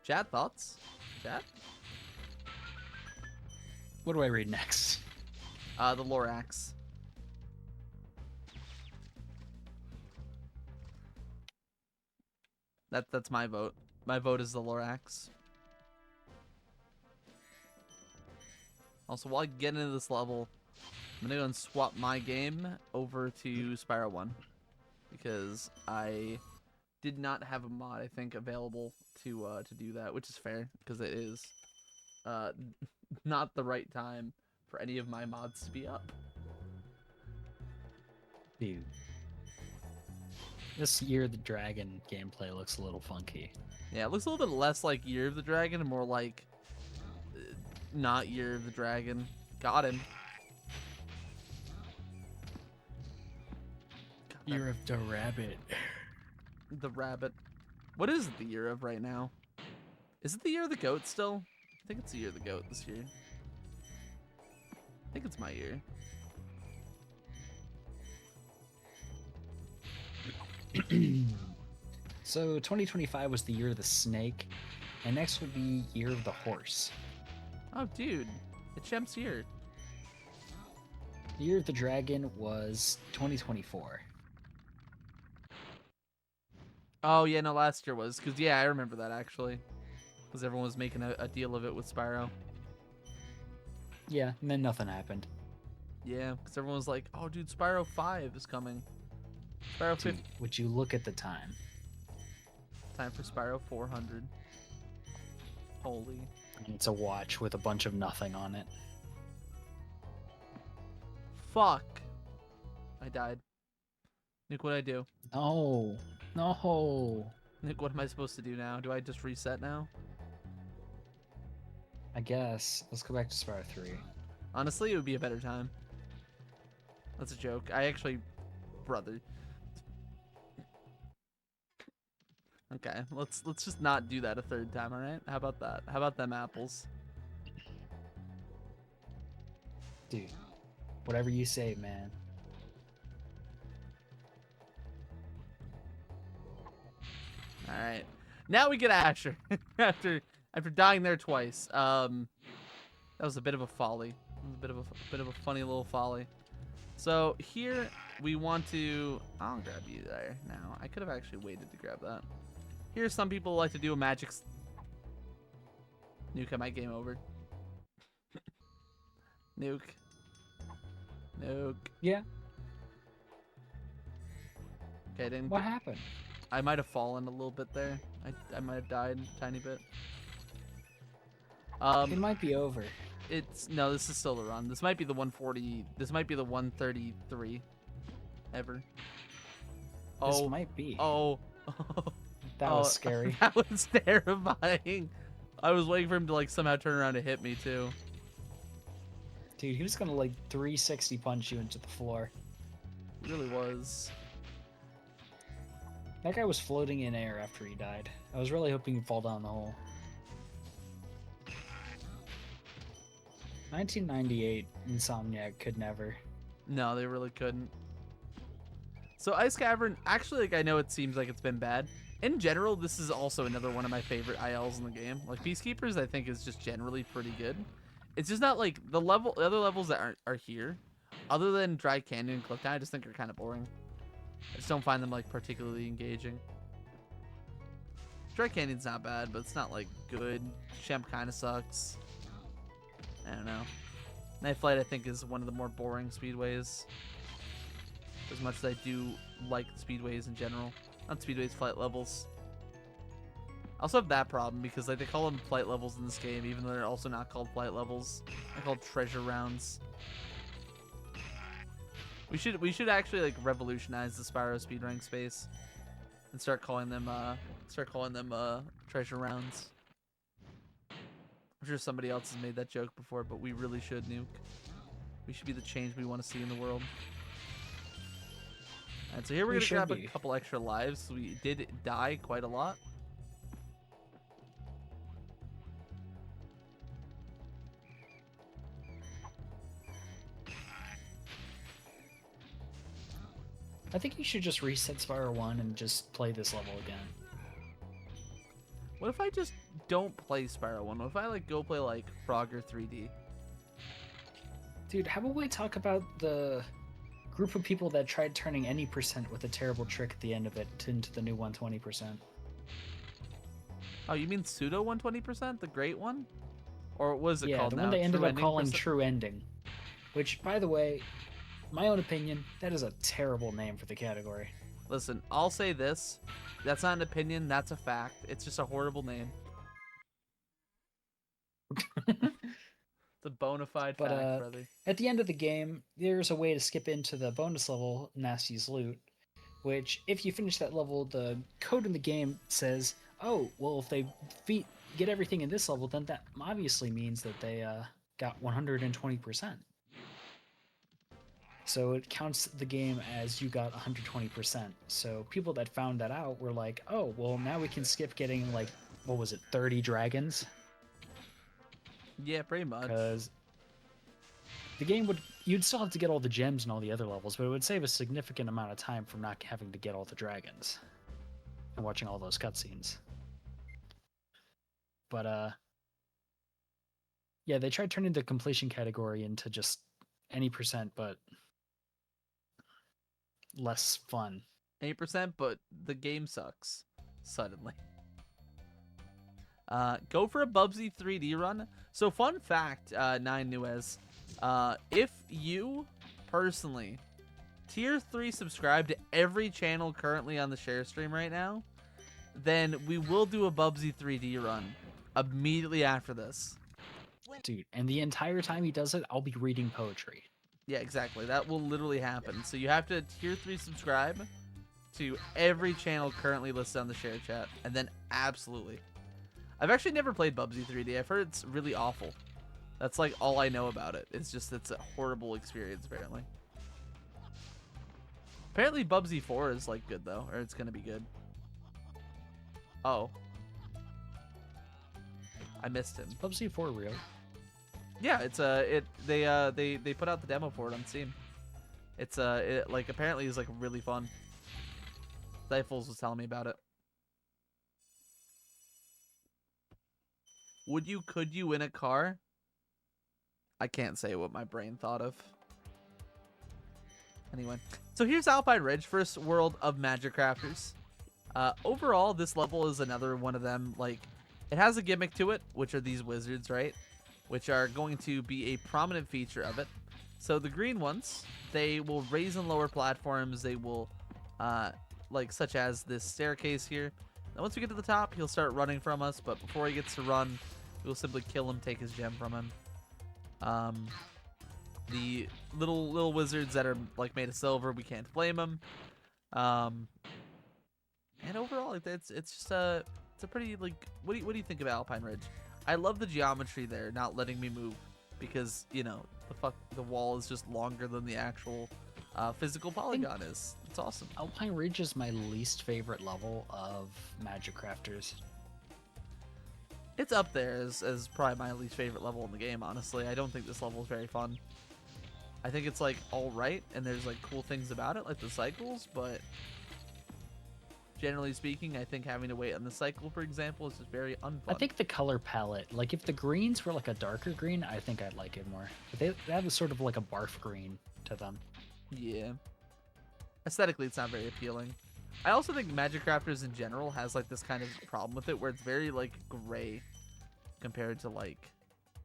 Chat, thoughts? Chat? What do I read next? The Lorax. That's my vote. My vote is the Lorax. Also, while I get into this level, I'm gonna go and swap my game over to Spyro 1, because I did not have a mod, I think, available to do that, which is fair, because it is not the right time for any of my mods to be up. Dude. This Year of the Dragon gameplay looks a little funky. Yeah, it looks a little bit less like Year of the Dragon and more like not Year of the Dragon. Got him. Year of the Rabbit. The rabbit. What is it the year of right now? Is it the year of the goat still? I think it's the year of the goat this year. think it's my year. So 2025 was the year of the snake, and next will be year of the horse. Oh, dude. It's Shemp's year. The year of the dragon was 2024. Oh, yeah, no, last year was. Because, yeah, I remember that, actually. Because everyone was making a deal of it with Spyro. Yeah, and then nothing happened. Yeah, because everyone was like, oh, dude, Spyro 5 is coming. Spyro Dude, 50. would you look at the time? Time for Spyro 400. Holy. And it's a watch with a bunch of nothing on it. Fuck. I died. Nick, what'd I do? No, no. Nick, what am I supposed to do now? Do I just reset now? I guess. Let's go back to Spyro 3. Honestly, it would be a better time. That's a joke. I actually... Brother. Okay, let's just not do that a third time, alright? How about that? How about them apples? Dude, whatever you say, man. Alright. Now we get Asher. after dying there twice. That was a bit of a folly. It was a bit of a funny little folly. So here we want to... I'll grab you there now. I could have actually waited to grab that. Here, some people like to do a magic... Nuke, am I game over? Nuke. Nuke. Yeah. Okay, didn't... What happened? I might have fallen a little bit there. I might have died a tiny bit. It might be over. It's... No, this is still the run. This might be the 140... This might be the 133 ever. This Oh. might be. Oh. That was scary. That was terrifying. I was waiting for him to like somehow turn around and hit me too. Dude, he was gonna like 360 punch you into the floor. It really was. That guy was floating in air after he died. I was really hoping he'd fall down the hole. 1998, Insomniac could never. No, they really couldn't. So Ice Cavern, actually, like I know it seems like it's been bad. In general, this is also another one of my favorite ILs in the game. Like Peacekeepers, I think is just generally pretty good. It's just not like the other levels that are here, other than Dry Canyon and Clifftown, I just think are kind of boring. I just don't find them like particularly engaging. Dry Canyon's not bad, but it's not like good. Shemp kind of sucks. I don't know. Night Flight, I think, is one of the more boring speedways. As much as I do like speedways in general. Not speedways, flight levels. I also have that problem because like they call them flight levels in this game, even though they're also not called flight levels. They're called treasure rounds. We should actually like revolutionize the Spyro speedrunning space and start calling them treasure rounds. I'm sure somebody else has made that joke before, but we really should, Nuke. We should be the change we want to see in the world. Alright, so here we're going to grab a couple extra lives. We did die quite a lot. I think you should just reset Spyro 1 and just play this level again. What if I just don't play Spyro 1? What if I like go play like Frogger 3D? Dude, how about we talk about the group of people that tried turning any percent with a terrible trick at the end of it into the new 120%? Oh, you mean pseudo 120%? The great one? Or what was it called the now? one they ended True up ending calling percent? True Ending. Which, by the way, my own opinion, that is a terrible name for the category. Listen, I'll say this. That's not an opinion, that's a fact. It's just a horrible name. It's a bona fide fact, brother. At the end of the game, there's a way to skip into the bonus level, Nasty's Loot, which, if you finish that level, the code in the game says, oh, well, if they get everything in this level, then that obviously means that they got 120%. So it counts the game as you got 120%. So people that found that out were like, oh, well, now we can skip getting, like, what was it, 30 dragons? Yeah, pretty much. Because the game would, you'd still have to get all the gems and all the other levels, but it would save a significant amount of time from not having to get all the dragons and watching all those cutscenes. But yeah, they tried turning the completion category into just any percent, but less fun. 8%, but the game sucks suddenly. Go for a Bubsy 3D run. So fun fact, 9 Nuez, if you personally tier 3 subscribe to every channel currently on the share stream right now, then we will do a Bubsy 3D run immediately after this. Dude, and the entire time he does it, I'll be reading poetry. Yeah, exactly. That will literally happen. So you have to tier 3 subscribe to every channel currently listed on the share chat, and then absolutely. I've actually never played Bubsy 3D. I've heard it's really awful. That's like all I know about it. It's just, it's a horrible experience apparently. Apparently Bubsy 4 is like good though, or it's gonna be good. Oh. I missed him. Is PUBG 4 real? Yeah, it's they put out the demo for it on Steam. It's it like apparently is like really fun. DylanJayFox was telling me about it. Could you win a car? I can't say what my brain thought of. Anyway, so here's Alpine Ridge, first world of Magic Crafters. Overall, this level is another one of them. Like, it has a gimmick to it, which are these wizards, right? Which are going to be a prominent feature of it. So the green ones, they will raise and lower platforms. They will, like, such as this staircase here. Now, once we get to the top, he'll start running from us. But before he gets to run, we'll simply kill him, take his gem from him. The little wizards that are like made of silver, we can't flame them. And overall, it's just it's a pretty like what do you think of Alpine Ridge? I love the geometry there, not letting me move because you know the wall is just longer than the actual physical polygon is. It's awesome. Alpine Ridge is my least favorite level of Magic Crafters. It's up there as probably my least favorite level in the game. Honestly, I don't think this level is very fun. I think it's like all right, and there's like cool things about it, like the cycles, but generally speaking, I think having to wait on the cycle, for example, is just very unfun. I think the color palette, like if the greens were like a darker green, I think I'd like it more. But they have a sort of like a barf green to them. Yeah. Aesthetically, it's not very appealing. I also think Magic Crafters in general has like this kind of problem with it, where it's very like gray compared to like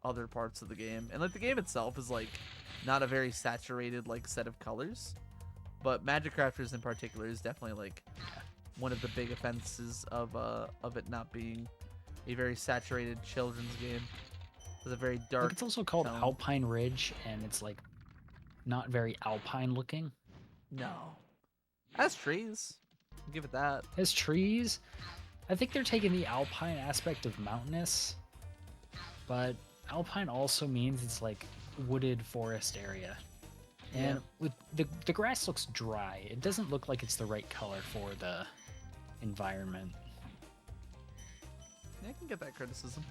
other parts of the game, and like the game itself is like not a very saturated like set of colors, but Magic Crafters in particular is definitely like one of the big offenses of it not being a very saturated children's game. It's a very dark. Like it's also called tone. Alpine Ridge, and it's like not very alpine looking. No, has trees. I'll give it that. It has trees. I think they're taking the alpine aspect of mountainous, but alpine also means it's like wooded forest area. And with the grass looks dry. It doesn't look like it's the right color for the environment. Yeah, I can get that criticism.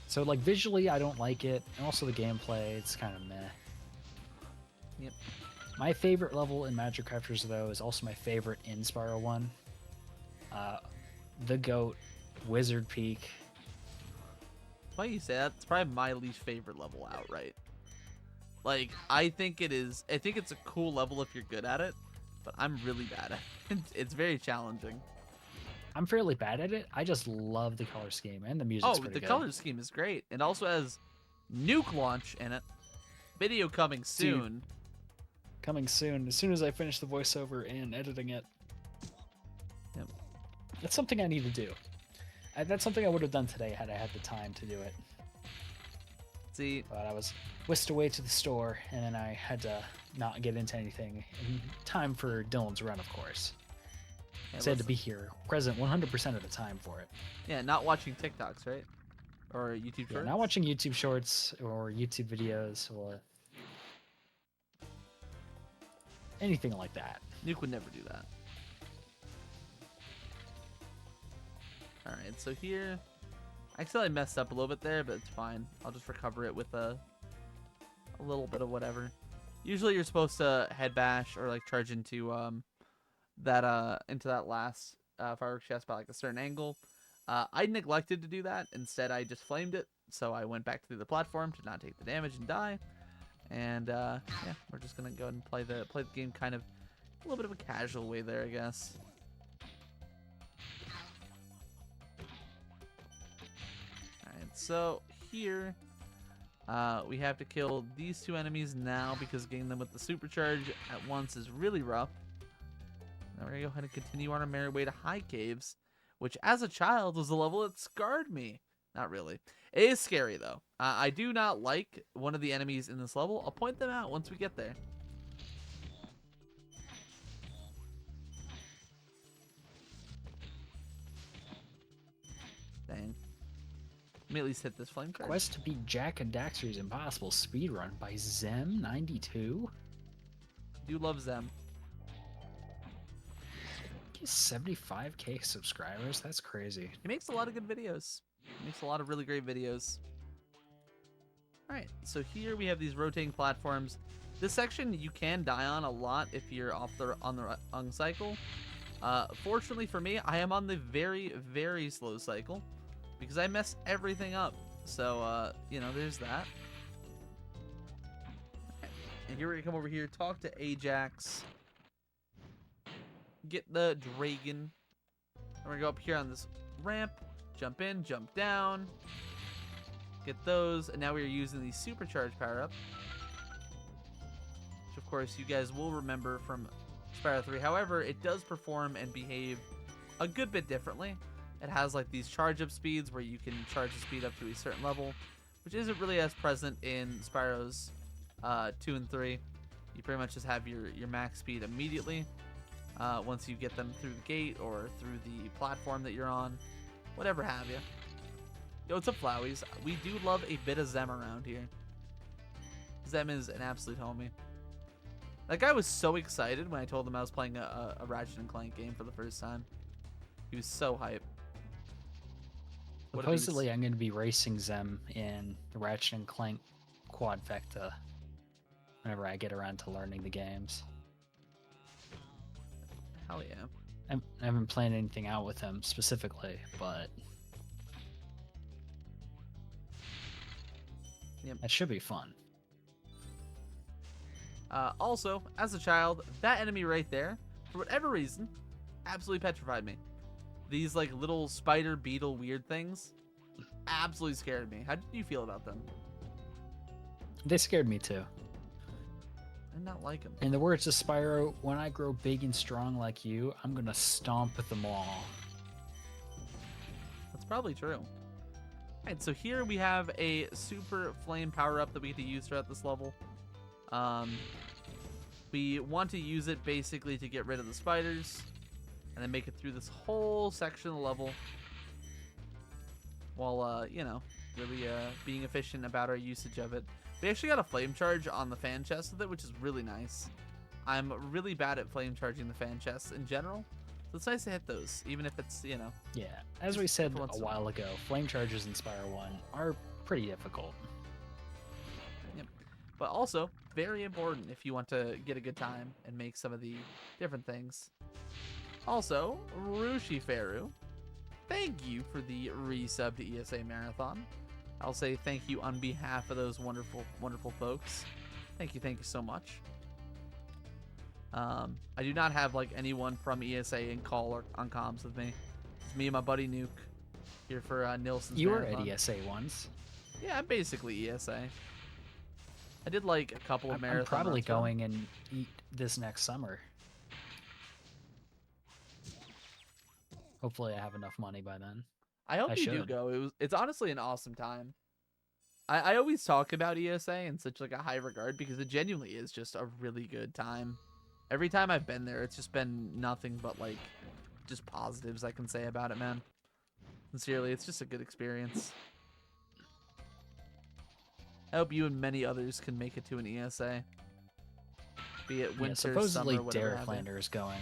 So like visually I don't like it, and also the gameplay, it's kind of meh. Yep. My favorite level in Magic Crafters though is also my favorite in Spyro 1. The Goat, Wizard Peak. Why you say that? It's probably my least favorite level outright. Like, I think it's a cool level if you're good at it, but I'm really bad at it. It's very challenging. I'm fairly bad at it. I just love the color scheme, and the music's Oh, pretty the good. color scheme is great. It also has Nuke launch in it. Video coming soon. Coming soon, as soon as I finish the voiceover and editing it. Yep. That's something I need to do. That's something I would have done today had I had the time to do it. See, But I was whisked away to the store, and then I had to not get into anything in time for Dylan's run, of course. yeah, So I had to listen. be here, present 100% of the time for it. Yeah, not watching TikToks, right? Or YouTube Yeah, shorts. not watching YouTube shorts or YouTube videos or anything like that. Nuke would never do that. Alright, so here... I accidentally messed up a little bit there, but it's fine. I'll just recover it with a little bit of whatever. Usually you're supposed to head bash or like charge into that last fireworks chest by like a certain angle. I neglected to do that. Instead, I just flamed it. So I went back through the platform to not take the damage and die. And yeah, we're just gonna go ahead and play the game kind of a little bit of a casual way there, I guess. All right, so here we have to kill these two enemies now because getting them with the supercharge at once is really rough. Now we're gonna go ahead and continue on our merry way to High Caves, which as a child was a level that scarred me. Not really. It is scary though. I do not like one of the enemies in this level. I'll point them out once we get there. Dang. Let me at least hit this flame card. Quest to beat Jack and Daxter's Impossible speedrun by Zem92. Do love Zem. He's 75k subscribers. That's crazy. He makes a lot of good videos. He makes a lot of really great videos. Alright, so here we have these rotating platforms. This section you can die on a lot if you're on the wrong cycle. Fortunately for me, I am on the very, very slow cycle because I messed everything up. So, you know, there's that. And here we come over here, talk to Ajax. Get the dragon. And we're gonna go up here on this ramp, jump in, jump down, get those, and now we are using the supercharge power up, which of course you guys will remember from Spyro 3. However, it does perform and behave a good bit differently. It has like these charge up speeds where you can charge the speed up to a certain level, which isn't really as present in Spyro's 2 and 3. You pretty much just have your max speed immediately. Once you get them through the gate or through the platform that you're on, whatever have you. Yo, what's up, Flowies? We do love a bit of Zem around here. Zem is an absolute homie. That guy was so excited when I told him I was playing a Ratchet and Clank game for the first time. He was so hype. Supposedly, I'm going to be racing Zem in the Ratchet and Clank Quadvecta whenever I get around to learning the games. Hell yeah. I haven't planned anything out with him specifically, but Yep. that should be fun. Also, as a child, that enemy right there, for whatever reason, absolutely petrified me. These like little spider beetle weird things absolutely scared me. How did you feel about them? They scared me too. I did not like them. In the words of Spyro, when I grow big and strong like you, I'm gonna stomp at them all. That's probably true. Alright, so here we have a super flame power-up that we get to use throughout this level. We want to use it basically to get rid of the spiders and then make it through this whole section of the level while, you know, really being efficient about our usage of it. We actually got a flame charge on the fan chest with it, which is really nice. I'm really bad at flame charging the fan chests in general, so it's nice to hit those, even if it's, you know. Yeah, as we said once a in a while ago, flame charges in Spyro 1 are pretty difficult. Yep. But also, very important if you want to get a good time and make some of the different things. Also, Rushiferu, thank you for the resub to ESA Marathon. I'll say thank you on behalf of those wonderful, wonderful folks. Thank you so much. I do not have like anyone from ESA in call or on comms with me. It's me and my buddy Nuke here for Nilson's You were Marathon. at ESA once. Yeah, I'm basically ESA. I did like a couple of marathons. I'm probably going and eat this next summer. Hopefully I have enough money by then. I hope you do should. go. It's honestly an awesome time. I always talk about ESA in such like a high regard because it genuinely is just a really good time. Every time I've been there, it's just been nothing but like just positives I can say about it, man. Sincerely, it's just a good experience. I hope you and many others can make it to an ESA. Be it winter, supposedly summer, whatever. Derek Lander is going.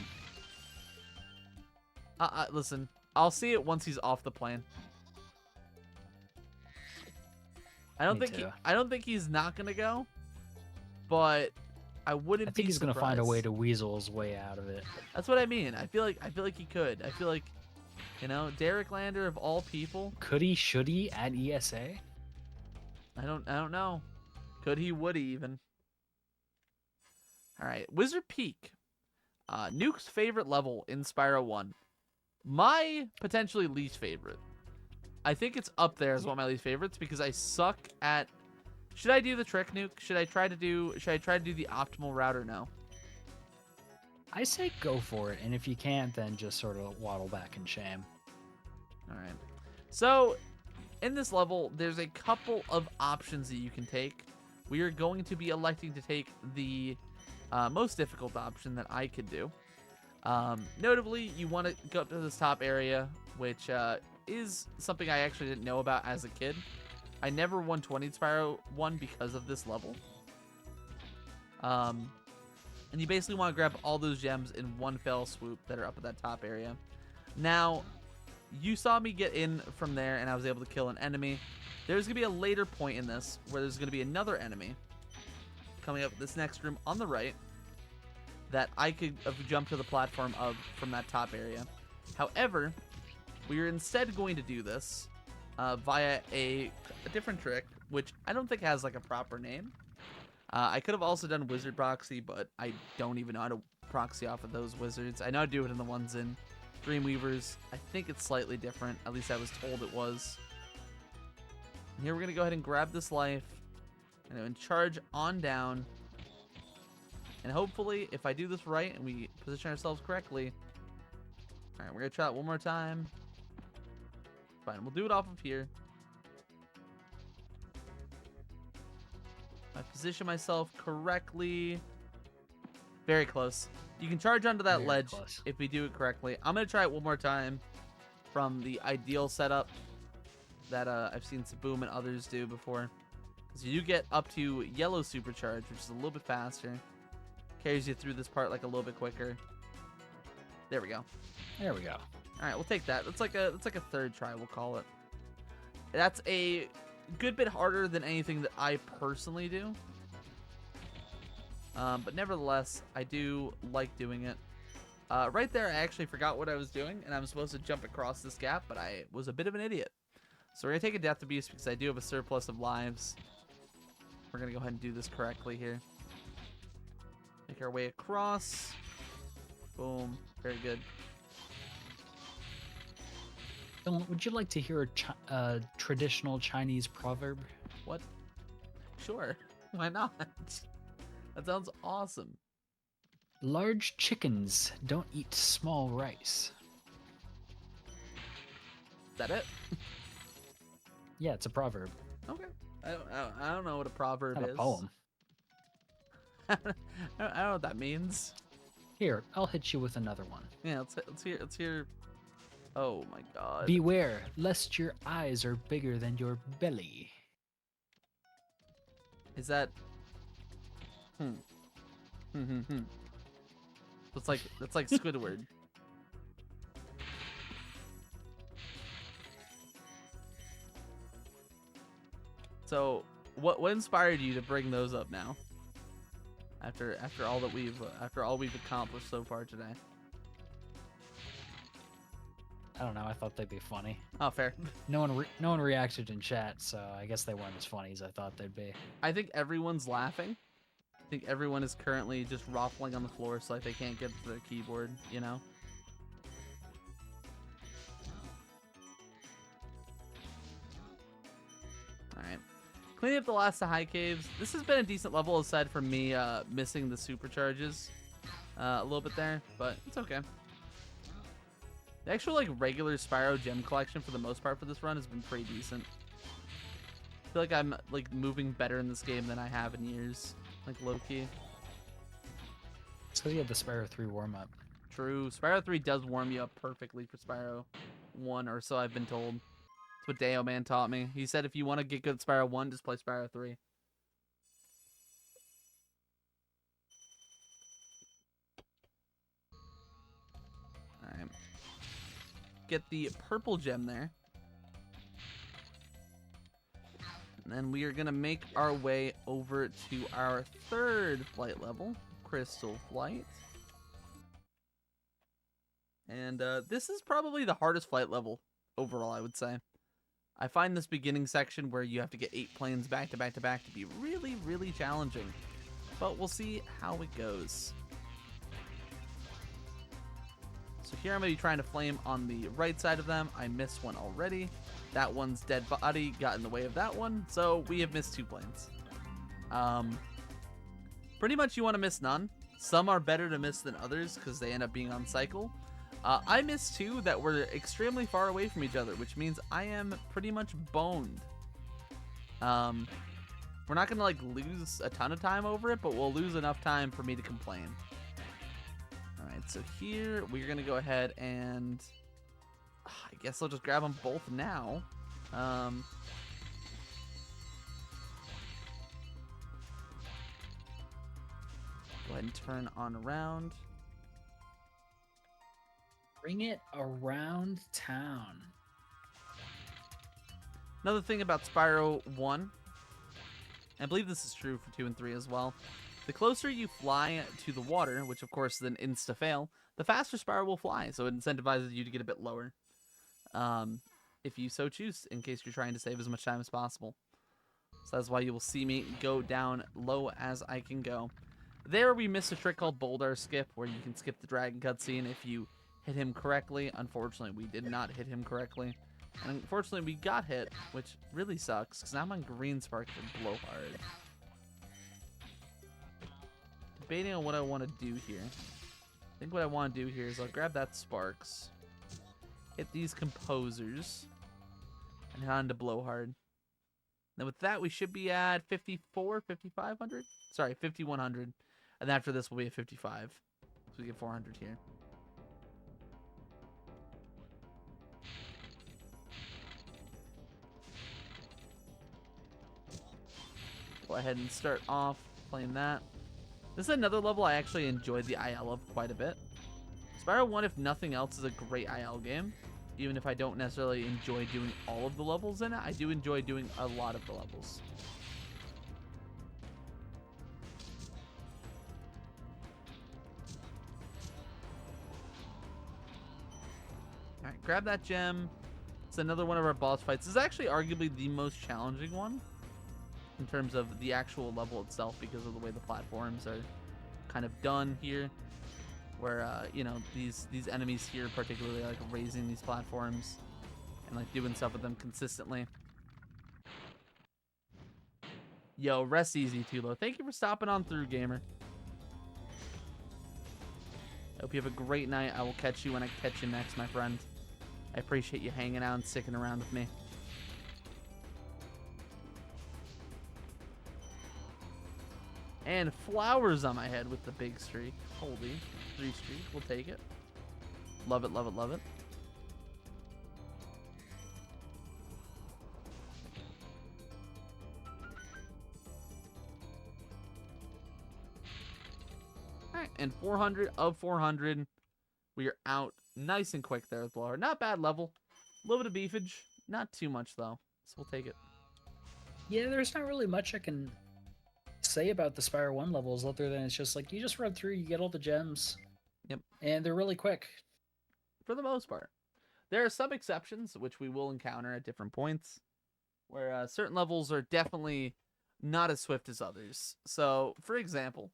Listen, I'll see it once he's off the plane. I don't Me think too. I don't think he's not gonna go, but I wouldn't I think be he's gonna find a way surprised. to weasel his way out of it. That's what I mean. I feel like he could. I feel like, you know, Derek Lander of all people. Could he? Should he at ESA? I don't know. Could he? Would he even? All right, Wizard Peak. Nuke's favorite level in Spyro 1. My potentially least favorite. I think it's up there as one of my least favorites because I suck at. Should I do the trick, Nuke? Should I try to do the optimal route or no? I say go for it, and if you can't, then just sort of waddle back in shame. All right. So, in this level, there's a couple of options that you can take. We are going to be electing to take the most difficult option that I could do. Notably, you want to go up to this top area, which is something I actually didn't know about as a kid. I never 120'd Spyro 1 because of this level. And you basically want to grab all those gems in one fell swoop that are up at that top area. Now, you saw me get in from there and I was able to kill an enemy. There's going to be a later point in this where there's going to be another enemy coming up this next room on the right that I could jump to the platform of from that top area. However, we are instead going to do this via a different trick, which I don't think has like a proper name. I could have also done wizard proxy, but I don't even know how to proxy off of those wizards. I know how to do it in the ones in Dreamweavers. I think it's slightly different. At least I was told it was. And here we're going to go ahead and grab this life and charge on down. And hopefully, if I do this right and we position ourselves correctly. All right, we're going to try it one more time. Fine, we'll do it off of here. I position myself correctly. Very close. You can charge onto that Very ledge close. if we do it correctly. I'm going to try it one more time from the ideal setup that I've seen Saboom and others do before. So you get up to yellow supercharge, which is a little bit faster. Carries you through this part like a little bit quicker. There we go. There we go. All right, we'll take that. That's like a third try, we'll call it. That's a good bit harder than anything that I personally do. But nevertheless, I do like doing it. Right there, I actually forgot what I was doing, and I'm supposed to jump across this gap, but I was a bit of an idiot. So we're going to take a Death Abuse because I do have a surplus of lives. We're going to go ahead and do this correctly here. Make our way across. Boom. Very good. Dylan, would you like to hear a traditional Chinese proverb? What? Sure. Why not? That sounds awesome. Large chickens don't eat small rice. Is that it? Yeah, it's a proverb. Okay. I don't know what a proverb Not is. a poem. I don't know what that means. Here, I'll hit you with another one. Yeah, let's hear. Oh my god. Beware, lest your eyes are bigger than your belly. Is that? That's like Squidward. So, what inspired you to bring those up now? After all we've accomplished so far today. I don't know. I thought they'd be funny. Oh, fair. No one reacted in chat, so I guess they weren't as funny as I thought they'd be. I think everyone's laughing. I think everyone is currently just ruffling on the floor so like they can't get to their keyboard, you know? Alright. Cleaning up the last of high caves. This has been a decent level aside from me missing the supercharges a little bit there, but it's okay. The actual like regular Spyro gem collection for the most part for this run has been pretty decent. I feel like I'm like moving better in this game than I have in years, like low-key. It's because you had the Spyro 3 warm-up. True. Spyro 3 does warm you up perfectly for Spyro 1, or so I've been told. That's what Deo Man taught me. He said if you want to get good at Spyro 1, just play Spyro 3. Alright. Get the purple gem there. And then we are going to make our way over to our third flight level, Crystal Flight. And this is probably the hardest flight level overall, I would say. I find this beginning section where you have to get 8 planes back to back to back to be really, really challenging. But we'll see how it goes. So here I'm going to be trying to flame on the right side of them. I missed one already. That one's dead body got in the way of that one. So we have missed 2 planes. Pretty much you want to miss none. Some are better to miss than others because they end up being on cycle. I missed 2 that were extremely far away from each other, which means I am pretty much boned. We're not going to like lose a ton of time over it, but we'll lose enough time for me to complain. Alright, so here we're going to go ahead and I guess I'll just grab them both now. Go ahead and turn on around. Bring it around town. Another thing about Spyro 1, I believe this is true for 2 and 3 as well. The closer you fly to the water, which of course is an insta-fail, the faster Spyro will fly, so it incentivizes you to get a bit lower. If you so choose, in case you're trying to save as much time as possible. So that's why you will see me go down low as I can go. There we missed a trick called Boulder Skip, where you can skip the dragon cutscene if you hit him correctly. Unfortunately, we did not hit him correctly. And unfortunately, we got hit, which really sucks, because now I'm on green spark for Blowhard. Debating on what I want to do here. I think what I want to do here is I'll grab that Sparks, hit these Composers, and head on to Blowhard. Then with that, we should be at 5,100? Sorry, 5,100. And after this, we'll be at 55. So we get 400 here. Go ahead and start off playing that. This is another level I actually enjoyed the IL of quite a bit. Spyro 1, if nothing else, is a great IL game. Even if I don't necessarily enjoy doing all of the levels in it, I do enjoy doing a lot of the levels. Alright, grab that gem. It's another one of our boss fights. This is actually arguably the most challenging one in terms of the actual level itself, because of the way the platforms are kind of done here, where you know, these enemies here particularly like raising these platforms and like doing stuff with them consistently. Yo, rest easy, Tulo. Thank you for stopping on through, gamer. I hope you have a great night. I will catch you when I catch you next, my friend. I appreciate you hanging out and sticking around with me. And flowers on my head with the big streak. Holy, 3 streak. We'll take it. Love it, love it, love it. Alright, and 400 of 400. We are out nice and quick there with Blower. Not bad level. A little bit of beefage. Not too much, though. So we'll take it. Yeah, there's not really much I can say about the Spyro 1 levels other than it's just like you just run through, you get all the gems. Yep. And they're really quick. For the most part. There are some exceptions, which we will encounter at different points, where certain levels are definitely not as swift as others. So, for example,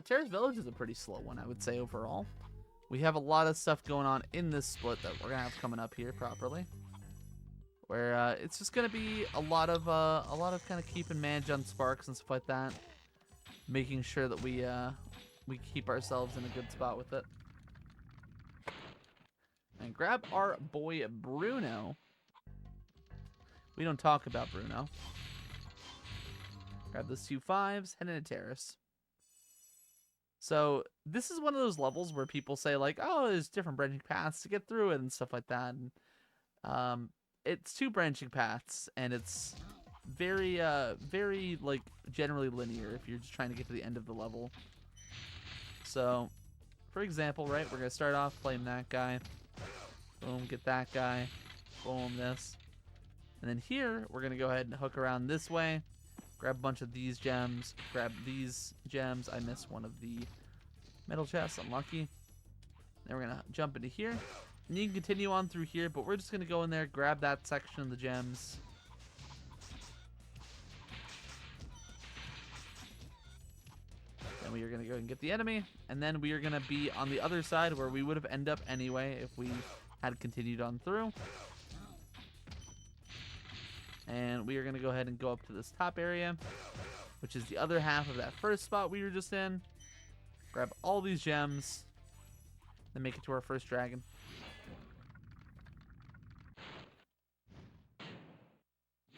Terrace Village is a pretty slow one, I would say, overall. We have a lot of stuff going on in this split that we're going to have coming up here properly, where it's just going to be a lot of kind of keeping manage on sparks and stuff like that, making sure that we keep ourselves in a good spot with it. And grab our boy Bruno. We don't talk about Bruno. Grab those 2 5s, head into Terrace. So this is one of those levels where people say like, oh, there's different branching paths to get through it and stuff like that. And it's 2 branching paths, and it's very very like generally linear if you're just trying to get to the end of the level. So for example, right, we're gonna start off playing that guy. Boom, get that guy. Boom, this. And then here, we're going to go ahead and hook around this way. Grab a bunch of these gems. Grab these gems. I missed one of the metal chests. Unlucky. Then we're going to jump into here. And you can continue on through here, but we're just going to go in there, grab that section of the gems. Then we are going to go and get the enemy. And then we are going to be on the other side where we would have ended up anyway if we had continued on through. And we are going to go ahead and go up to this top area, which is the other half of that first spot we were just in. Grab all these gems, then make it to our first dragon.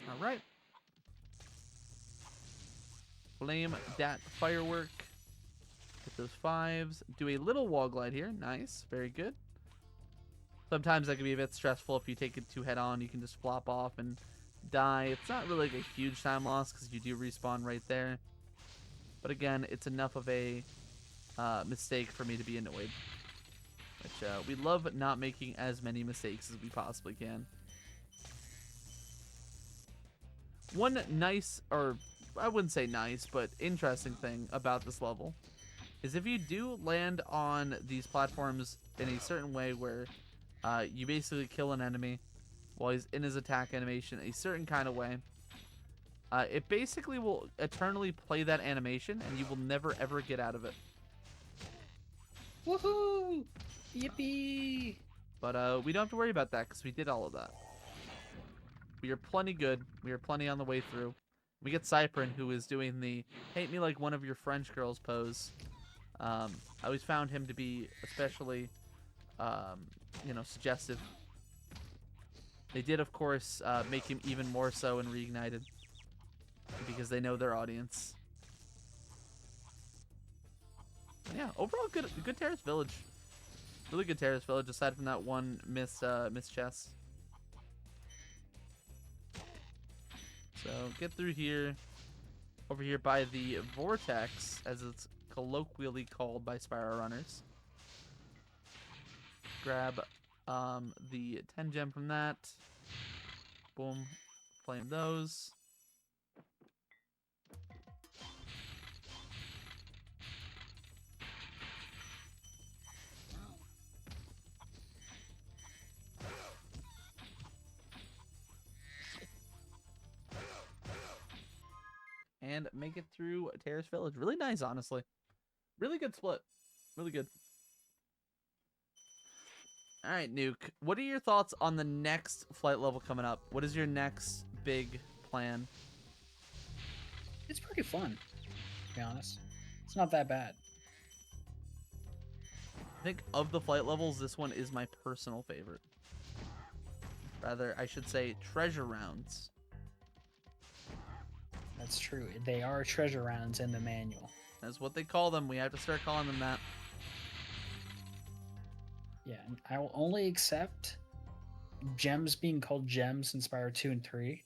All right. Flame that firework. Get those 5s. Do a little wall glide here. Nice. Very good. Sometimes that can be a bit stressful if you take it too head on. You can just flop off and die. It's not really like a huge time loss because you do respawn right there. But again, it's enough of a mistake for me to be annoyed. Which we love not making as many mistakes as we possibly can. One nice, or I wouldn't say nice, but interesting thing about this level is if you do land on these platforms in a certain way where you basically kill an enemy while he's in his attack animation a certain kind of way, it basically will eternally play that animation and you will never ever get out of it. Woohoo! Yippee! But we don't have to worry about that because we did all of that. We are plenty good. We are plenty on the way through. We get Cyprin, who is doing the hate me like one of your French girls pose. I always found him to be especially, you know, suggestive. They did, of course, make him even more so in Reignited because they know their audience. But yeah, overall good Terrace Village. Really good Terrace Village, aside from that one miss chest. So get through here, over here by the Vortex, as it's colloquially called by Spyro runners. Grab the 10 gem from that. Boom. Flame those. And make it through Terrace Village. Really nice, honestly. Really good split. Really good. All right, Nuke. What are your thoughts on the next flight level coming up? What is your next big plan? It's pretty fun, to be honest. It's not that bad. I think of the flight levels, this one is my personal favorite. Rather, I should say treasure rounds. That's true. They are treasure rounds in the manual. That's what they call them. We have to start calling them that. Yeah, and I will only accept gems being called gems in Spyro 2 and 3,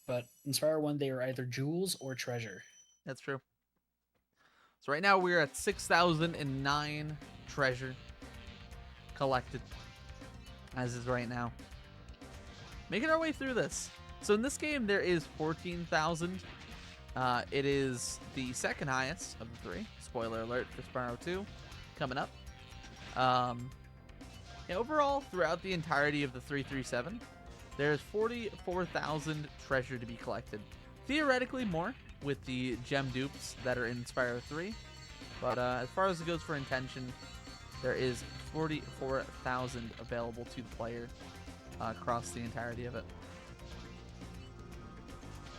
but in Spyro 1 they are either jewels or treasure. That's true. So right now we're at 6,009 treasure collected, as is right now. Making our way through this. So in this game there is 14,000. It is the second highest of the 3. Spoiler alert for Spyro 2 coming up. Overall, throughout the entirety of the 337, there's 44,000 treasure to be collected. Theoretically more with the gem dupes that are in Spyro 3. But as far as it goes for intention, there is 44,000 available to the player across the entirety of it.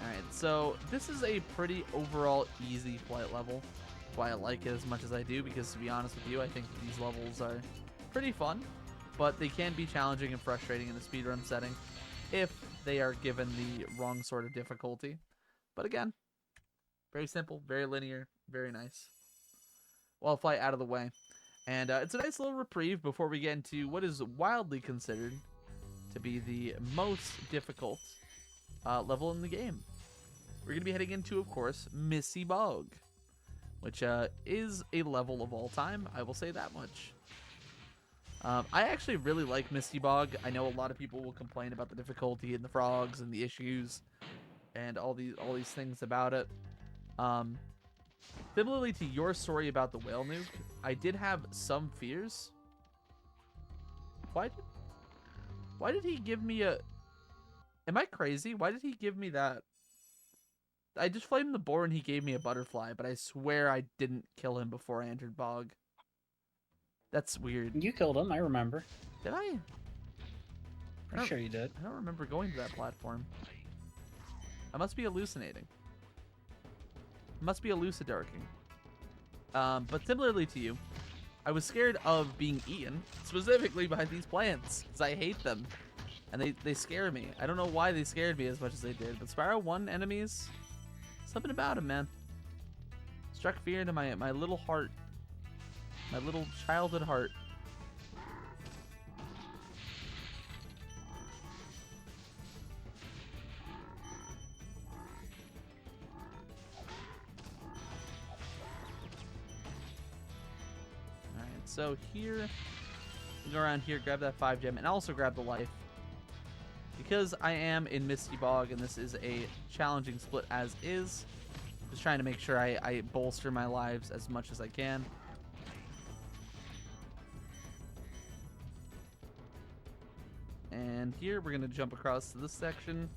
Alright, so this is a pretty overall easy flight level. That's why I like it as much as I do, because to be honest with you, I think these levels are pretty fun, but they can be challenging and frustrating in the speedrun setting if they are given the wrong sort of difficulty. But again, very simple, very linear, very nice. Well, I'll fly out of the way. And it's a nice little reprieve before we get into what is widely considered to be the most difficult level in the game. We're going to be heading into, of course, Missy Bog, which is a level of all time. I will say that much. I actually really like Misty Bog. I know a lot of people will complain about the difficulty and the frogs and the issues and all these things about it. Similarly to your story about the whale nuke, I did have some fears. Why did he give me a... Am I crazy? Why did he give me that? I just flamed the boar and he gave me a butterfly, but I swear I didn't kill him before I entered Bog. That's weird. You killed him, I remember. Did I? Pretty sure you did. I don't remember going to that platform. I must be hallucinating. I must be elucidarking. But similarly to you, I was scared of being eaten, specifically by these plants, because I hate them. And they scare me. I don't know why they scared me as much as they did, but Spyro 1 enemies, something about them, man. Struck fear into my little heart. My little childhood heart. Alright, so here, go around here, grab that 5 gem, and also grab the life. Because I am in Misty Bog, and this is a challenging split as is, just trying to make sure I bolster my lives as much as I can. And here, we're going to jump across to this section.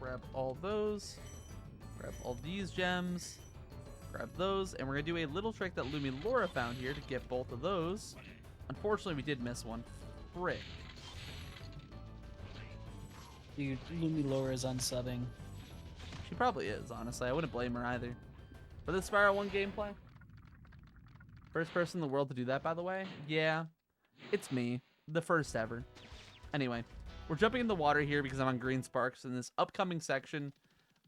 Grab all those. Grab all these gems. Grab those. And we're going to do a little trick that Lumi Laura found here to get both of those. Unfortunately, we did miss one. Frick. Dude, Lumi Laura is unsubbing. She probably is, honestly. I wouldn't blame her either. For this Spyro 1 gameplay. First person in the world to do that, by the way. Yeah, it's me. The first ever. Anyway, we're jumping in the water here because I'm on green sparks. In this upcoming section,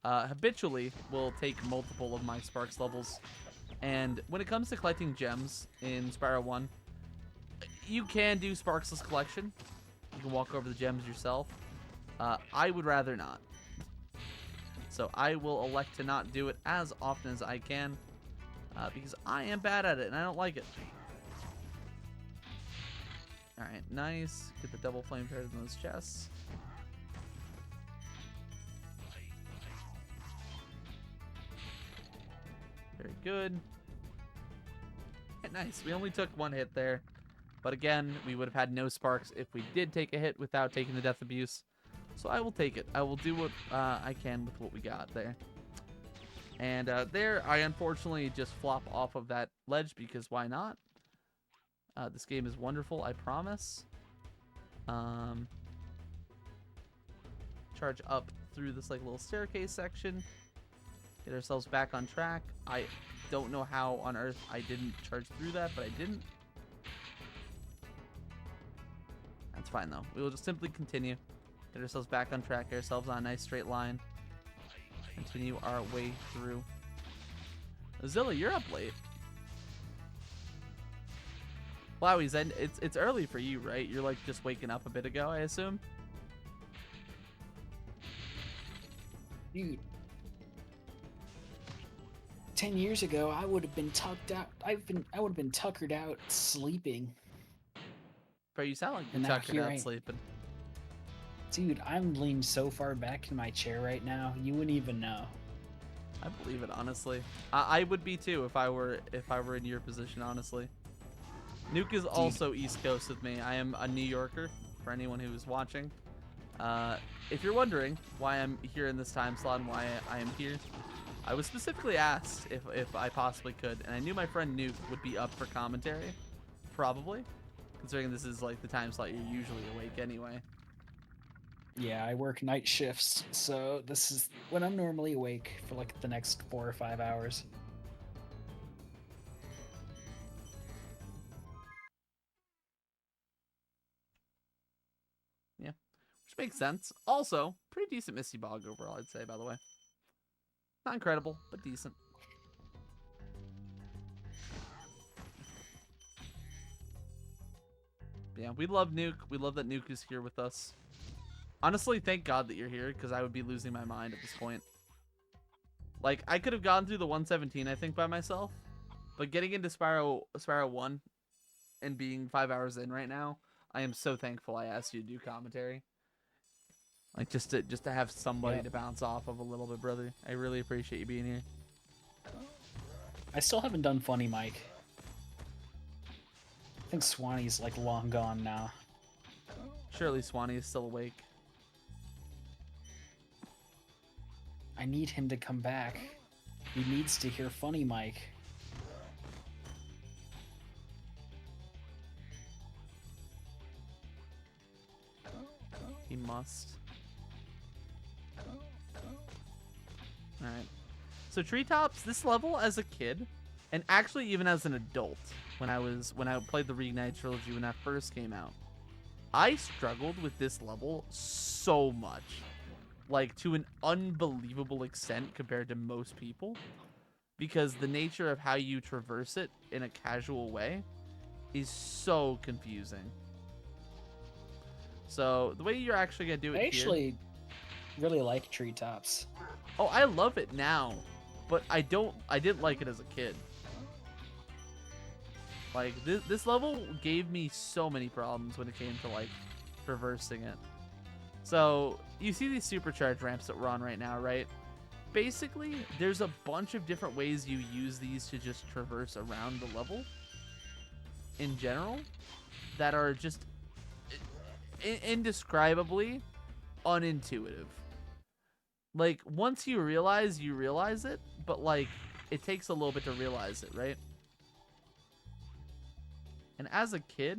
habitually will take multiple of my sparks levels. And when it comes to collecting gems in Spyro 1, you can do sparksless collection. You can walk over the gems yourself. I would rather not. So I will elect to not do it as often as I can. Because I am bad at it and I don't like it. Alright, nice. Get the double flame pairs in those chests. Very good. Okay, nice. We only took one hit there. But again, we would have had no sparks if we did take a hit without taking the death abuse. So I will take it. I will do what I can with what we got there. And there, I unfortunately just flop off of that ledge because why not? This game is wonderful, I promise. Charge up through this like little staircase section. Get ourselves back on track. I don't know how on earth I didn't charge through that, but I didn't. That's fine though. We will just simply continue. Get ourselves back on track, get ourselves on a nice straight line. Continue our way through. Zilla, you're up late. Wow, it's early for you, right? You're like just waking up a bit ago, I assume. Dude, 10 years ago, I would have been tucked out. I would have been tuckered out sleeping. Bro, you sound like you're And now tuckered here out I- sleeping. Dude, I'm leaned so far back in my chair right now, you wouldn't even know. I believe it, honestly. I would be too if I were in your position, honestly. Nuke is also East Coast with me. I am a New Yorker, for anyone who is watching. If you're wondering why I'm here in this time slot and why I am here, I was specifically asked if I possibly could, and I knew my friend Nuke would be up for commentary, probably, considering this is like the time slot you're usually awake anyway. Yeah, I work night shifts, so this is when I'm normally awake for like the next 4 or 5 hours. Yeah, which makes sense. Also, pretty decent Misty Bog overall, I'd say, by the way. Not incredible, but decent. But yeah, we love Nuke. We love that Nuke is here with us. Honestly, thank God that you're here, because I would be losing my mind at this point. Like, I could have gone through the 117, I think, by myself. But getting into Spyro 1 and being 5 hours in right now, I am so thankful I asked you to do commentary. Like, just to have somebody to bounce off of a little bit, brother. I really appreciate you being here. I still haven't done Funny Mike. I think Swanee's like long gone now. Surely Swanee is still awake. I need him to come back. He needs to hear Funny Mike. He must. Alright. So Treetops, this level as a kid, and actually even as an adult, when I played the Reignite Trilogy when that first came out, I struggled with this level so much. Like, to an unbelievable extent compared to most people. Because the nature of how you traverse it in a casual way is so confusing. So, the way you're actually going to do it I here... actually really like Treetops. Oh, I love it now. But I didn't like it as a kid. Like, this level gave me so many problems when it came to, like, traversing it. So, you see these supercharged ramps that we're on right now, right? Basically, there's a bunch of different ways you use these to just traverse around the level in general that are just indescribably unintuitive. Like, once you realize it, but, like, it takes a little bit to realize it, right? And as a kid,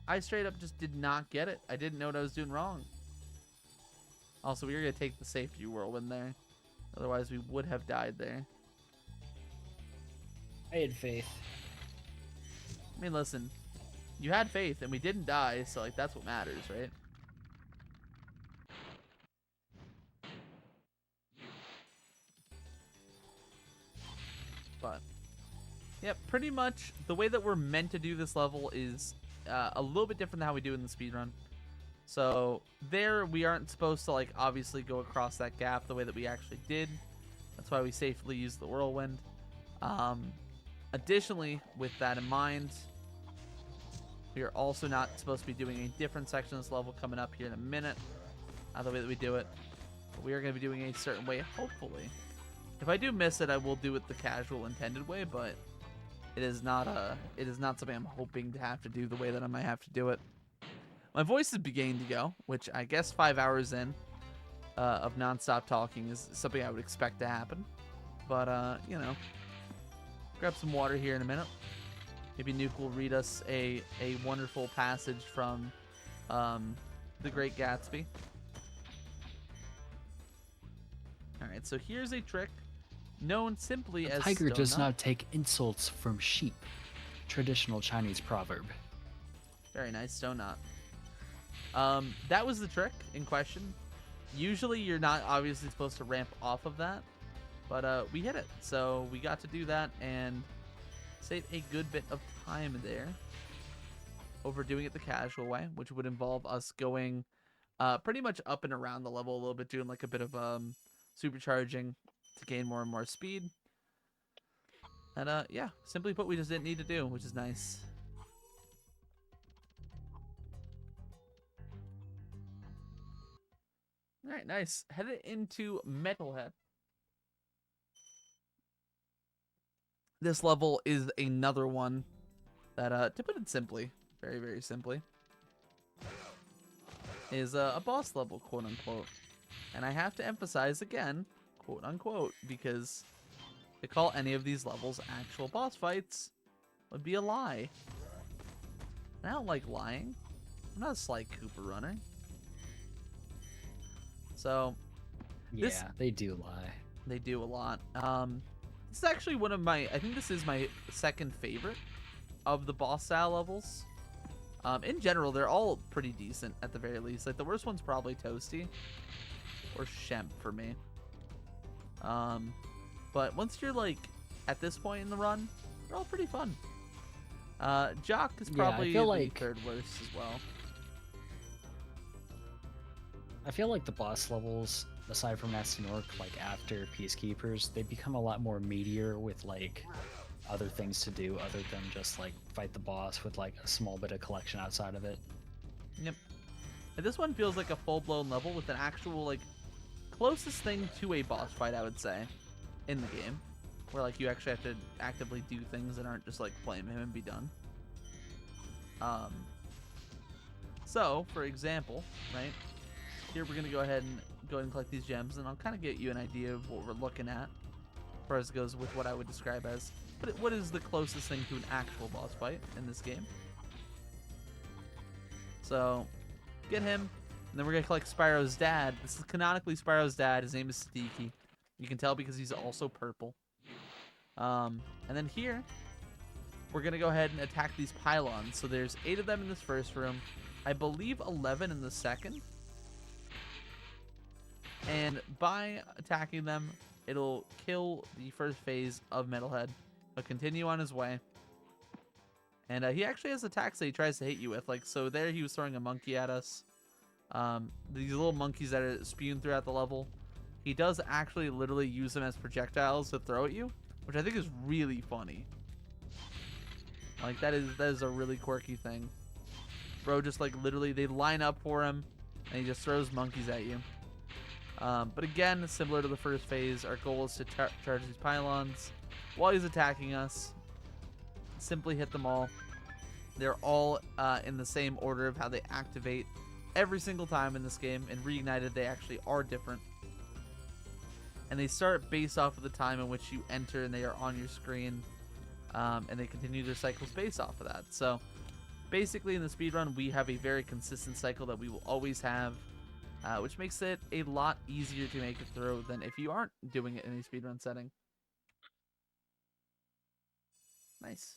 I straight up just did not get it. I didn't know what I was doing wrong. Also, we were going to take the safety whirlwind there. Otherwise, we would have died there. I had faith. I mean, listen. You had faith, and we didn't die, so, like, that's what matters, right? But, yeah, pretty much the way that we're meant to do this level is a little bit different than how we do in the speedrun. So there we aren't supposed to, like, obviously go across that gap the way that we actually did. That's why we safely used the whirlwind. Additionally, with that in mind, we are also not supposed to be doing a different section of this level coming up here in a minute. The way that we do it. But we are going to be doing a certain way, hopefully. If I do miss it, I will do it the casual intended way, but it is not something I'm hoping to have to do the way that I might have to do it. My voice is beginning to go, which I guess 5 hours in of nonstop talking is something I would expect to happen. But, you know, grab some water here in a minute. Maybe Nuke will read us a wonderful passage from The Great Gatsby. Alright, so here's a trick known simply as Tiger does stone up. not take insults from sheep. Traditional Chinese proverb. Very nice, stone knot. That was the trick in question. Usually you're not obviously supposed to ramp off of that, but we hit it. So we got to do that and save a good bit of time there over doing it the casual way, which would involve us going pretty much up and around the level a little bit, doing like a bit of supercharging to gain more and more speed. And yeah, simply put, we just didn't need to do, which is nice. All right, nice. Headed into Metalhead. This level is another one that, to put it simply, very, very simply, is a boss level, quote unquote. And I have to emphasize again, quote unquote, because to call any of these levels actual boss fights would be a lie. And I don't like lying. I'm not a Sly Cooper runner. So, Yeah, they do lie. they do a lot. This is actually one of my, I think this is my second favorite of the boss style levels. In general, they're all pretty decent at the very least. Like, the worst one's probably Toasty or Shemp for me. But once you're, like, at this point in the run, they're all pretty fun. Jock is Yeah, I probably feel the like- third worst as well. I feel like the boss levels, aside from Nasty Orc, like after Peacekeepers, they become a lot more meatier with like other things to do other than just like fight the boss with like a small bit of collection outside of it. Yep. And this one feels like a full-blown level with an actual, like, closest thing to a boss fight, I would say, in the game. Where, like, you actually have to actively do things that aren't just, like, flame him and be done. So, for example, right, here we're going to go ahead and collect these gems, and I'll kind of get you an idea of what we're looking at, as far as it goes with what I would describe as, what is the closest thing to an actual boss fight in this game. So, get him, and then we're going to collect Spyro's dad. This is canonically Spyro's dad. His name is Steaky. You can tell because he's also purple. And then here, we're going to go ahead and attack these pylons. So there's 8 of them in this first room. I believe 11 in the second. And by attacking them, it'll kill the first phase of Metalhead. He'll continue on his way. And he actually has attacks that he tries to hit you with. Like, so there he was throwing a monkey at us. These little monkeys that are spewing throughout the level. He does actually literally use them as projectiles to throw at you, which I think is really funny. Like, that is a really quirky thing. Bro just, like, literally, they line up for him, and he just throws monkeys at you. But again, similar to the first phase, our goal is to charge these pylons while he's attacking us. Simply hit them all. They're all in the same order of how they activate every single time in this game. And Reignited, they actually are different. And they start based off of the time in which you enter and they are on your screen. And they continue their cycles based off of that. So basically in the speedrun, we have a very consistent cycle that we will always have. Which makes it a lot easier to make it through than if you aren't doing it in a speedrun setting. Nice.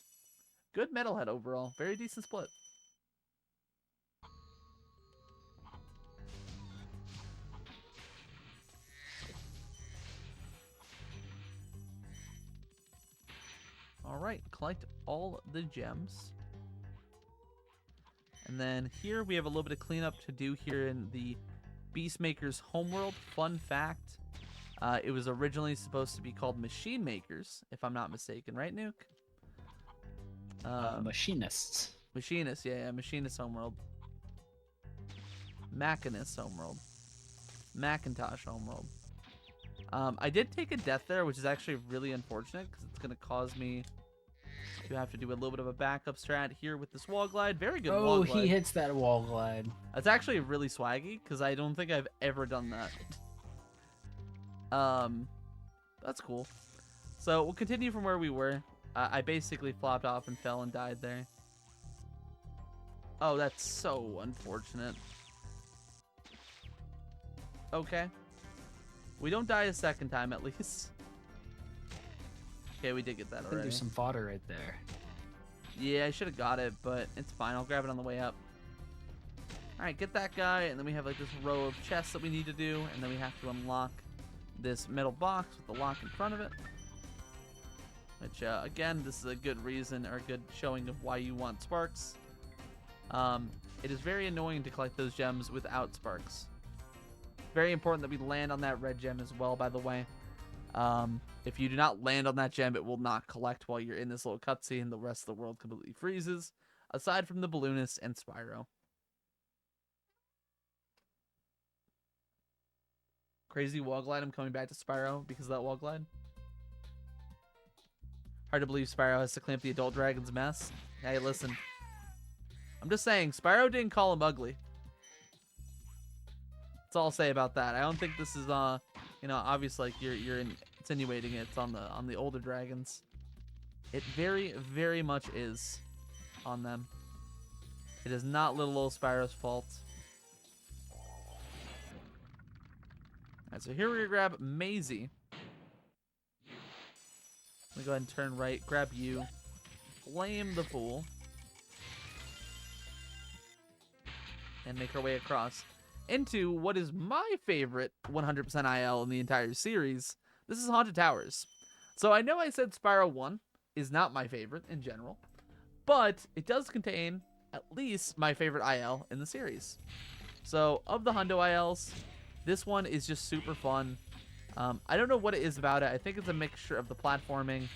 Good Metalhead overall. Very decent split. Alright, collect all the gems. And then here we have a little bit of cleanup to do here in the Beastmaker's homeworld. Fun fact, it was originally supposed to be called Machine Makers, if I'm not mistaken, right, Nuke? Machinists. Machinist, yeah, Machinist homeworld. Machinist homeworld. Macintosh homeworld. I did take a death there, which is actually really unfortunate, because it's going to cause me to have to do a little bit of a backup strat here with this wall glide. Very good wall glide. Oh, he hits that wall glide. That's actually really swaggy, because I don't think I've ever done that. That's cool. So we'll continue from where we were. I basically flopped off and fell and died there. Oh, that's so unfortunate. Okay. We don't die a second time, at least. Okay, we did get that I think already. there's some fodder right there. Yeah, I should have got it, but it's fine. I'll grab it on the way up. Alright, get that guy, and then we have like this row of chests that we need to do, and then we have to unlock this metal box with the lock in front of it. Which, again, this is a good reason, or a good showing of why you want sparks. It is very annoying to collect those gems without sparks. Very important that we land on that red gem as well, by the way. If you do not land on that gem, it will not collect while you're in this little cutscene. The rest of the world completely freezes, aside from the balloonist and Spyro. Crazy wall glide. I'm coming back to Spyro because of that wall glide. Hard to believe Spyro has to clean up the adult dragon's mess. Hey, listen. I'm just saying, Spyro didn't call him ugly. That's all I'll say about that. I don't think this is, you know, obviously, like, you're insinuating it's on the older dragons. It very, very much is on them. It is not little old Spyro's fault. Alright, so here we're gonna grab Maisie. Let me go ahead and turn right, grab you, flame the fool, and make our way across into what is my favorite 100% IL in the entire series. This is Haunted Towers. So I know I said Spyro 1 is not my favorite in general, but it does contain at least my favorite IL in the series. So of the Hundo ILs, this one is just super fun. I don't know what it is about it. I think it's a mixture of the platforming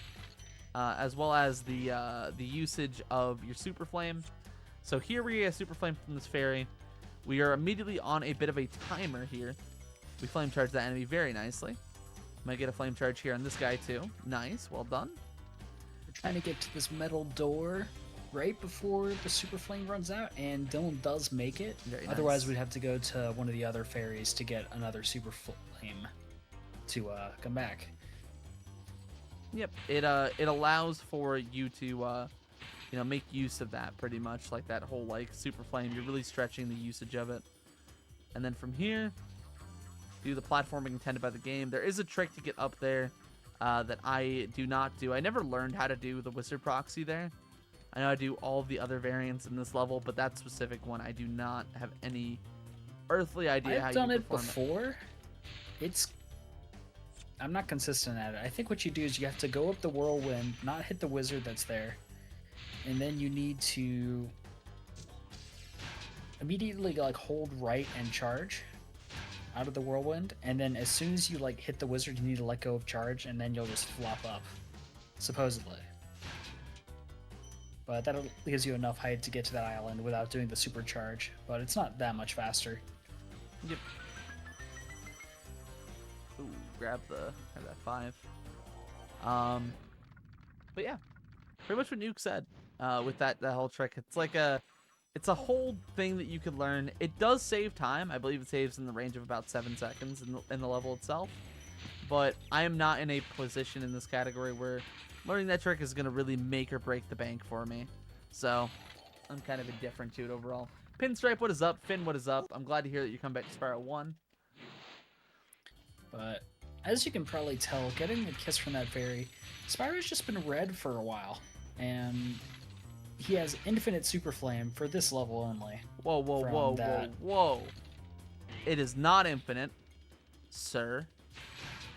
as well as the usage of your Super Flame. So here we get a Super Flame from this fairy. We are immediately on a bit of a timer here. We flame charge that enemy very nicely. Might get a flame charge here on this guy too. Nice, well done. We're trying to get to this metal door right before the Super Flame runs out, and Dylan does make it. Very Otherwise, nice. we'd have to go to one of the other fairies to get another Super Flame to come back. Yep, it allows for you to make use of that pretty much, like that whole like Super Flame. You're really stretching the usage of it. And then from here, do the platforming intended by the game. There is a trick to get up there that I do not do. I never learned how to do the Wizard Proxy there. I know I do all of the other variants in this level, but that specific one I do not have any earthly idea how I've you done it perform before. I'm not consistent at it. I think what you do is you have to go up the whirlwind, not hit the wizard that's there, and then you need to immediately like hold right and charge out of the whirlwind, and then as soon as you like hit the wizard, you need to let go of charge, and then you'll just flop up, supposedly. But that gives you enough height to get to that island without doing the super charge, but it's not that much faster. Yep. Ooh, grab that 5. But yeah, pretty much what Nuke said with that whole trick. It's a whole thing that you could learn. It does save time. I believe it saves in the range of about 7 seconds in the level itself. But I am not in a position in this category where learning that trick is going to really make or break the bank for me. So I'm kind of indifferent to it overall. Pinstripe, what is up? Finn, what is up? I'm glad to hear that you come back to Spyro 1. But as you can probably tell, getting the kiss from that fairy, Spyro's just been red for a while, and he has infinite super flame for this level only. Whoa, whoa, from whoa, that. whoa, whoa. It is not infinite, sir.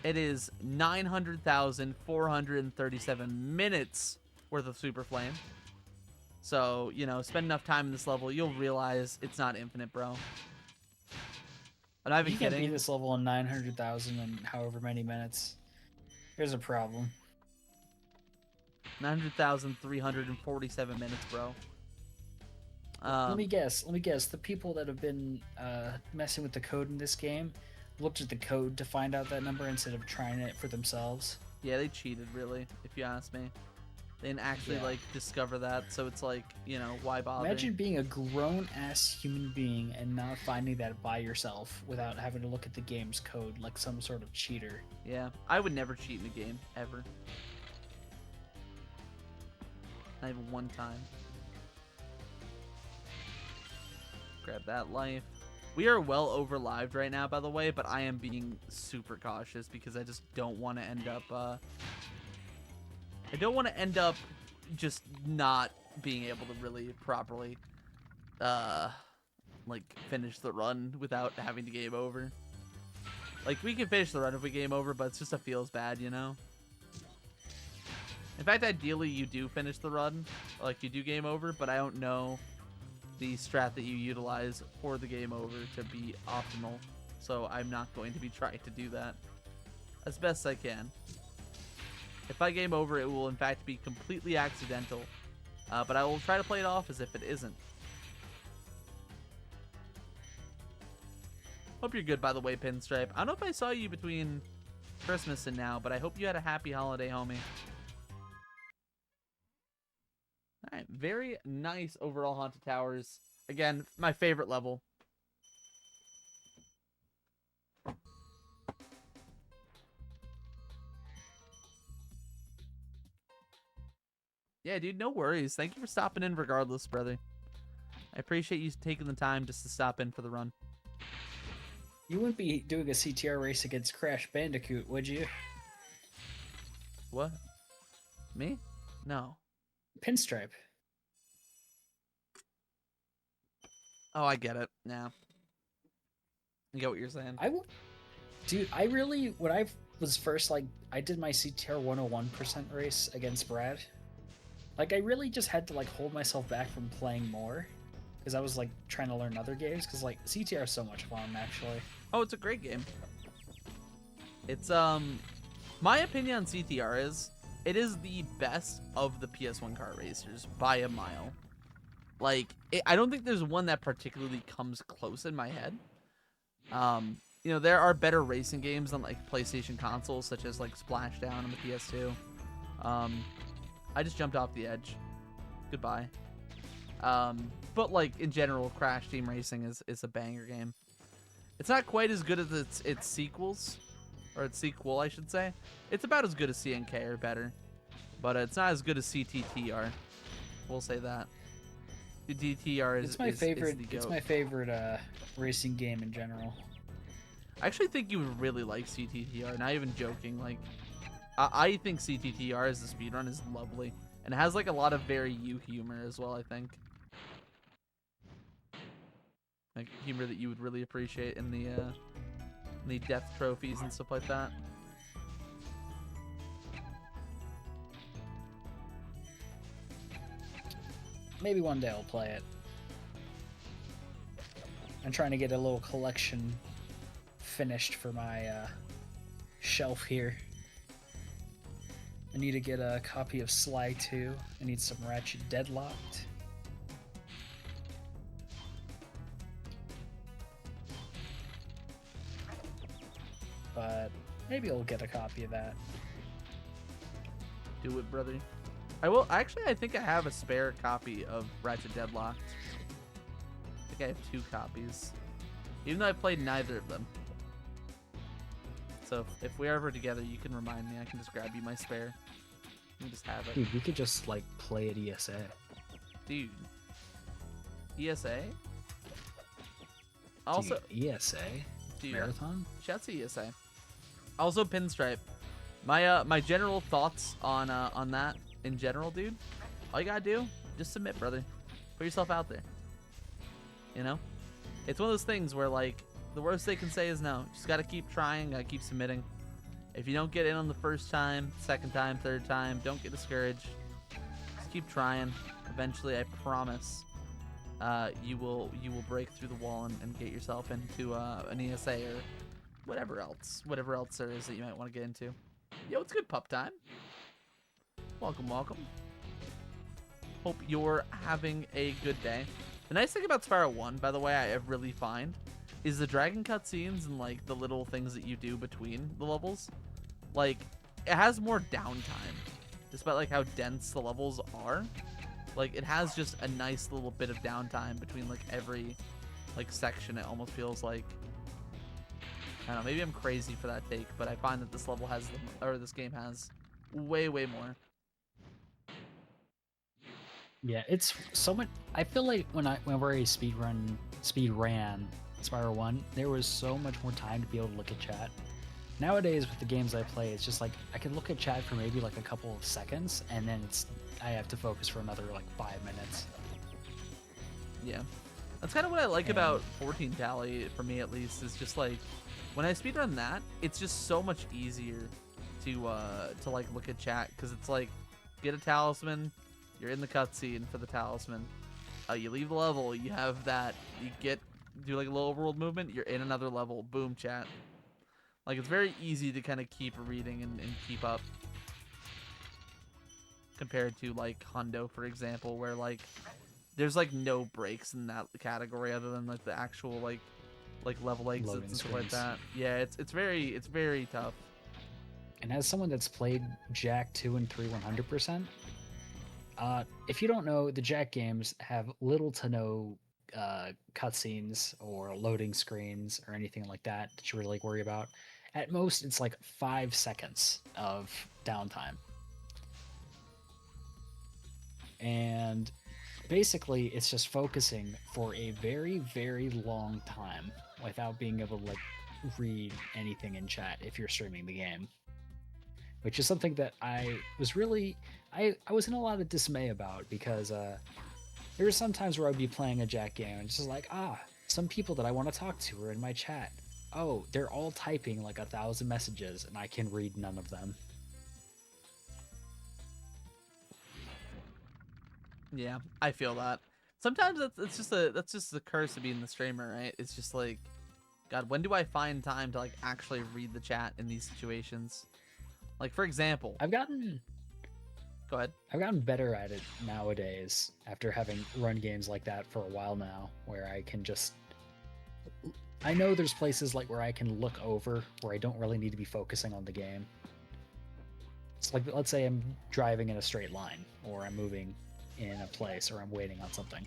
It is 900,437 minutes worth of super flame. So, spend enough time in this level, you'll realize it's not infinite, bro. I'm not even You can't kidding. beat this level in 900,000 in however many minutes. There's a problem. 900,347 minutes, bro. Let me guess. The people that have been messing with the code in this game looked at the code to find out that number instead of trying it for themselves. Yeah, they cheated, really, if you ask me. They didn't actually, discover that, so it's like, why bother? Imagine being a grown-ass human being and not finding that by yourself without having to look at the game's code like some sort of cheater. Yeah, I would never cheat in a game, ever. Not even one time. Grab that life. We are well over lived right now, by the way, but I am being super cautious because I just don't want to end up, I don't want to end up just not being able to really properly, finish the run without having to game over. Like, we can finish the run if we game over, but it's just it feels bad, In fact, ideally, you do finish the run, like, you do game over, but I don't know the strat that you utilize for the game over to be optimal, so I'm not going to be trying to do that as best I can. If I game over, it will in fact be completely accidental, but I will try to play it off as if it isn't. Hope you're good, by the way, Pinstripe. I don't know if I saw you between Christmas and now, but I hope you had a happy holiday, homie. Alright, very nice overall Haunted Towers. Again, my favorite level. Yeah, dude, no worries. Thank you for stopping in regardless, brother. I appreciate you taking the time just to stop in for the run. You wouldn't be doing a CTR race against Crash Bandicoot, would you? What? Me? No. Pinstripe. Oh, I get it. Yeah. You get what you're saying. Dude, I really, when I was first, I did my CTR 101% race against Brad. I really just had to, hold myself back from playing more. because I was like trying to learn other games because like CTR is so much fun actually. Oh, it's a great game. It's my opinion on CTR is it is the best of the PS1 kart racers by a mile. Like I don't think there's one that particularly comes close in my head. You know, there are better racing games on like PlayStation consoles, such as like Splashdown on the PS2. I just jumped off the edge. Goodbye. But like in general, Crash Team Racing is a banger game. It's not quite as good as its sequels, or its sequel, I should say. It's about as good as CNK or better, but it's not as good as CTTR. We'll say that. DTR is It's my favorite. the It's goat. my favorite racing game in general. I actually think you would really like CTTR. Not even joking. Like, I think CTTR as a speedrun is lovely, and it has like a lot of very you humor as well. I think, like humor that you would really appreciate in the death trophies and stuff like that. Maybe one day I'll play it. I'm trying to get a little collection finished for my shelf here. I need to get a copy of Sly 2. I need some Ratchet Deadlocked. But maybe I'll get a copy of that. Do it, brother. I will. Actually, I think I have a spare copy of Ratchet Deadlocked. I think I have 2 copies, even though I played neither of them. So if we're ever together, you can remind me. I can just grab you my spare. You can just have it. Dude, we could just like play at ESA. Dude. ESA? Also, Dude, ESA dude, Marathon? shouts to ESA. Also, Pinstripe. My general thoughts on that in general, dude. All you gotta do, just submit, brother. Put yourself out there. You know, it's one of those things where like the worst they can say is no. Just gotta keep trying, gotta keep submitting. If you don't get in on the first time, second time, third time, don't get discouraged. Just keep trying. Eventually, I promise, you will break through the wall and get yourself into an ESA or whatever else there is that you might want to get into. Yo, it's good pup time. Welcome, welcome. Hope you're having a good day. The nice thing about Spyro 1, by the way, I really find, is the dragon cutscenes and like the little things that you do between the levels. Like, it has more downtime, despite like how dense the levels are. Like, it has just a nice little bit of downtime between like every like section. It almost feels like, I don't know, maybe I'm crazy for that take, but I find that this level has, this game has way more. Yeah, it's so much. I feel like whenever I speed ran Spyro 1, there was so much more time to be able to look at chat. Nowadays, with the games I play, it's just like I can look at chat for maybe like a couple of seconds, and then I have to focus for another like 5 minutes. Yeah, that's kind of what I like about 14 Tally, for me at least, is just like when I speedrun that, it's just so much easier to like look at chat, because it's like, get a talisman, you're in the cutscene for the talisman, you leave the level, you have that, you do like a little overworld movement, you're in another level, boom, chat. Like, it's very easy to kind of keep reading and keep up, compared to like Hundo, for example, where like there's like no breaks in that category other than like the actual like level exits Loading and stuff like screens. that. Yeah, it's very tough. And as someone that's played Jack 2 and 3 100%, if you don't know, the Jack games have little to no cutscenes or loading screens or anything like that you really worry about. At most, it's like 5 seconds of downtime. And basically, it's just focusing for a very long time without being able to like read anything in chat if you're streaming the game. Which is something that I was in a lot of dismay about, because there were some times where I'd be playing a Jack game and it's just like, some people that I want to talk to are in my chat. Oh, they're all typing like 1,000 messages and I can read none of them. Yeah, I feel that. Sometimes that's just the curse of being the streamer, right? It's just like, God, when do I find time to like actually read the chat in these situations? Like for example, I've gotten go ahead. I've gotten better at it nowadays after having run games like that for a while now, where I can just I know there's places like where I can look over where I don't really need to be focusing on the game. It's like, let's say I'm driving in a straight line, or I'm moving in a place, or I'm waiting on something.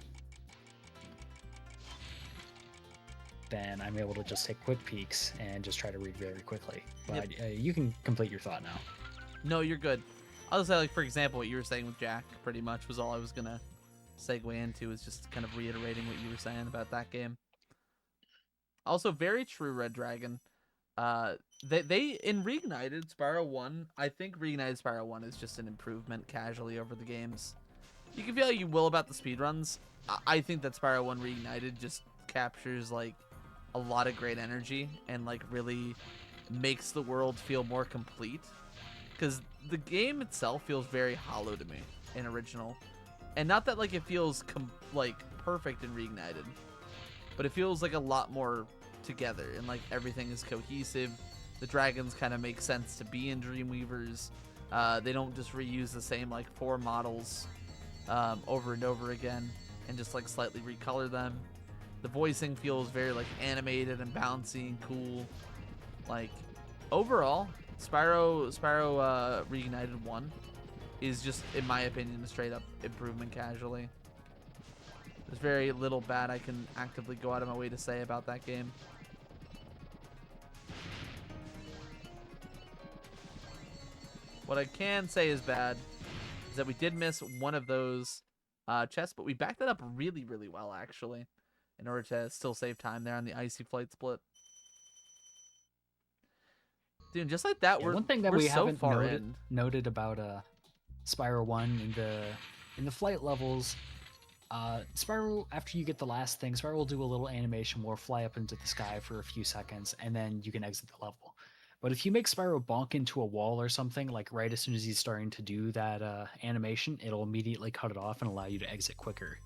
Then I'm able to just take quick peeks and just try to read very quickly. But you can complete your thought now. No, you're good. I'll just say, like, for example, what you were saying with Jack pretty much was all I was going to segue into, is just kind of reiterating what you were saying about that game. Also, very true, Red Dragon. They in Reignited Spyro 1, I think Reignited Spyro 1 is just an improvement casually over the games. You can feel like you will about the speedruns. I think that Spyro 1 Reignited just captures, like, a lot of great energy and, like, really makes the world feel more complete. Because the game itself feels very hollow to me in original. And not that, like, it feels, like, perfect in Reignited. But it feels like a lot more together, and like everything is cohesive. The dragons kind of make sense to be in Dreamweavers. They don't just reuse the same like 4 models over and over again and just like slightly recolor them. The voicing feels very like animated and bouncy and cool. Like overall, Spyro Reignited 1 is just, in my opinion, a straight up improvement casually. There's very little bad I can actively go out of my way to say about that game. What I can say is bad is that we did miss one of those chests, but we backed that up really, really well, actually, in order to still save time there on the icy flight split. Dude, just like that, One thing that we're we so haven't far in. noted about Spyro 1 in the flight levels. Spyro, after you get the last thing, Spyro will do a little animation where fly up into the sky for a few seconds, and then you can exit the level. But if you make Spyro bonk into a wall or something, like right as soon as he's starting to do that animation, it'll immediately cut it off and allow you to exit quicker.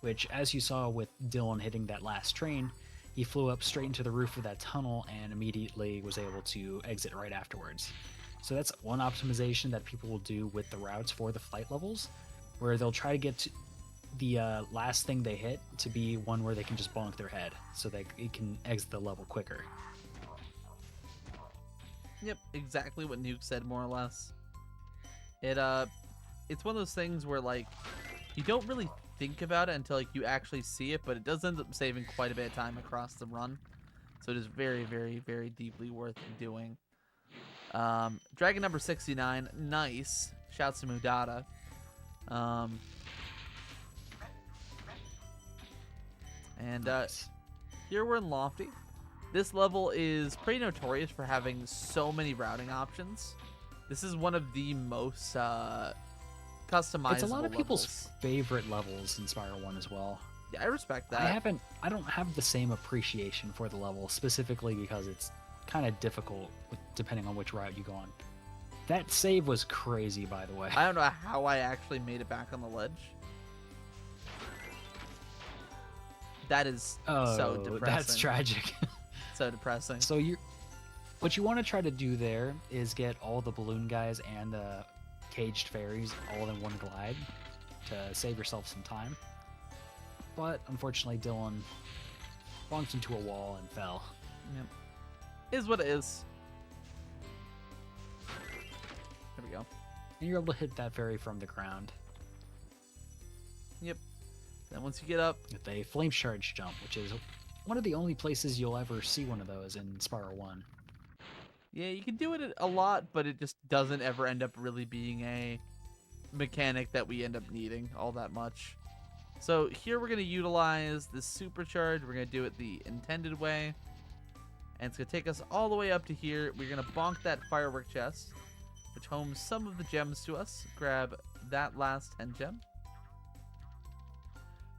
Which, as you saw with Dylan hitting that last train, he flew up straight into the roof of that tunnel and immediately was able to exit right afterwards. So that's one optimization that people will do with the routes for the flight levels, where they'll try to get to the last thing they hit to be one where they can just bonk their head, so they can exit the level quicker. Yep, exactly what Nuke said, more or less. It's one of those things where like you don't really think about it until like you actually see it, but it does end up saving quite a bit of time across the run, so it is very, very, very deeply worth doing. Dragon number 69, nice. Shouts to Mudata. And here we're in Lofty. This level is pretty notorious for having so many routing options. This is one of the most customizable It's a lot of people's levels. favorite levels in Spyro 1 as well. Yeah, I respect that. I don't have the same appreciation for the level, specifically because it's kind of difficult depending on which route you go on. That save was crazy, by the way. I don't know how I actually made it back on the ledge. That is so depressing. That's tragic. So depressing. So what you want to try to do there is get all the balloon guys and the caged fairies all in one glide to save yourself some time. But unfortunately, Dylan bonked into a wall and fell. Yep. Is what it is. There we go. And you're able to hit that fairy from the ground. Yep. Then once you get up, With a flame charge jump, which is one of the only places you'll ever see one of those in Spyro 1. yeah, you can do it a lot, but it just doesn't ever end up really being a mechanic that we end up needing all that much. So here we're going to utilize this supercharge. We're going to do it the intended way. And it's going to take us all the way up to here. We're going to bonk that firework chest, which homes some of the gems to us. Grab that last 10 gem.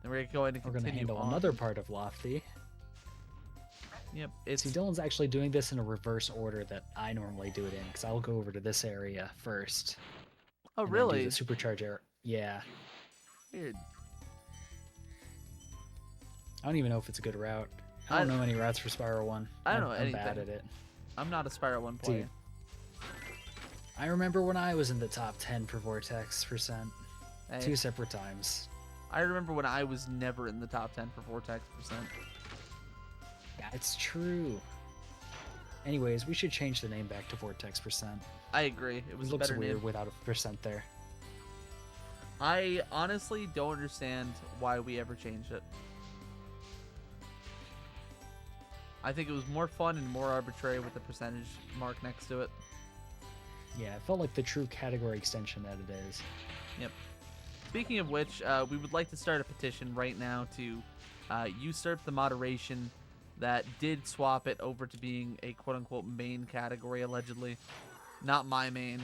Then we're going to go ahead and We're going to continue handle on. another part of Lofty. Yep, it's See, Dylan's actually doing this in a reverse order that I normally do it in, because I'll go over to this area first. oh and then do really the supercharge area. Yeah. weird. I don't even know if it's a good route. I don't know any routes for Spyro 1. I don't know I'm anything. bad at it. I'm not a Spyro 1 player. Dude, I remember when I was in the top 10 for Vortex percent. Hey, 2 separate times. I remember when I was never in the top 10 for Vortex percent. Yeah, it's true. Anyways, we should change the name back to Vortex percent. I agree. It was It a looks better weird name. without a percent there. I honestly don't understand why we ever changed it. I think it was more fun and more arbitrary with the percentage mark next to it. Yeah, it felt like the true category extension that it is. Yep. Speaking of which, we would like to start a petition right now to usurp the moderation that did swap it over to being a quote-unquote main category, allegedly. Not my main.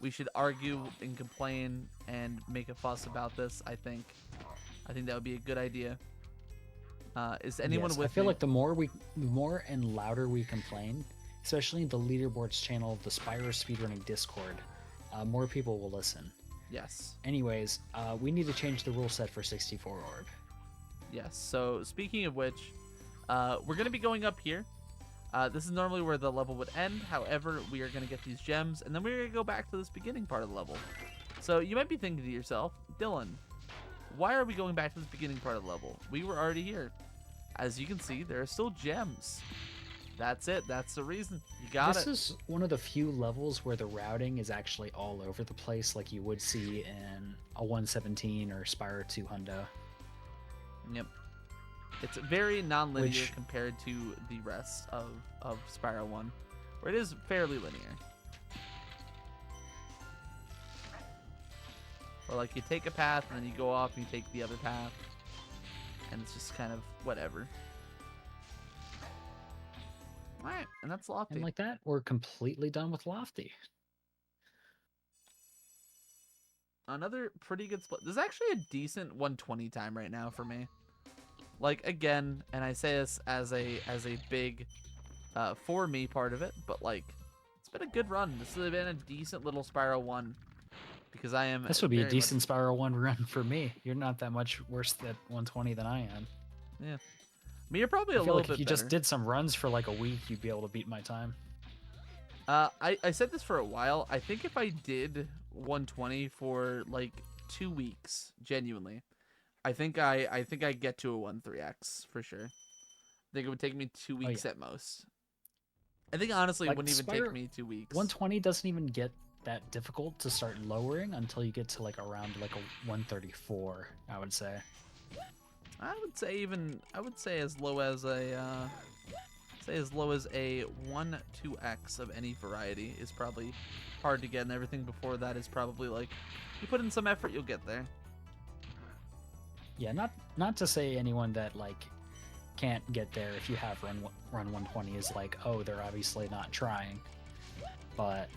We should argue and complain and make a fuss about this, I think. I think that would be a good idea. Is anyone Yes, with I feel me? like the more and louder we complain, especially in the leaderboards channel of the Spyro speedrunning Discord, more people will listen. Yes. Anyways, we need to change the rule set for 64 orb. Yes. So speaking of which, we're going to be going up here. This is normally where the level would end. However, we are going to get these gems, and then we're going to go back to this beginning part of the level. So you might be thinking to yourself, Dylan, why are we going back to this beginning part of the level? We were already here. As you can see, there are still gems. That's it. That's the reason. You got This it. is one of the few levels where the routing is actually all over the place, like you would see in a 117 or Spyro 2 Hundo. Yep. It's very non-linear Which- compared to the rest of Spyro 1, where it is fairly linear. Or like you take a path and then you go off and you take the other path, and it's just kind of whatever. Alright, and that's Lofty. And like that, we're completely done with Lofty. Another pretty good split. There's actually a decent 120 time right now for me. Like, again, and I say this as a big for me part of it, but like, it's been a good run. This has been a decent little Spyro 1, because I am This would be a very decent Spyro 1 run for me. You're not that much worse at 120 than I am. I mean, you're probably a I feel little like bit if you better. just did some runs for like a week, you'd be able to beat my time. I said this for a while. I think if I did 120 for like 2 weeks, genuinely, I think I get to a 1-3x for sure. I think it would take me 2 weeks yeah. at most. I think honestly it Like, wouldn't even take Spyro- me 2 weeks. 120 doesn't even get that difficult to start lowering until you get to like around like a 134, I would say. I would say as low as a 1-2x of any variety is probably hard to get, and everything before that is probably like, you put in some effort, you'll get there. Yeah, not to say anyone that like can't get there if you have run 120 is like, oh, they're obviously not trying. But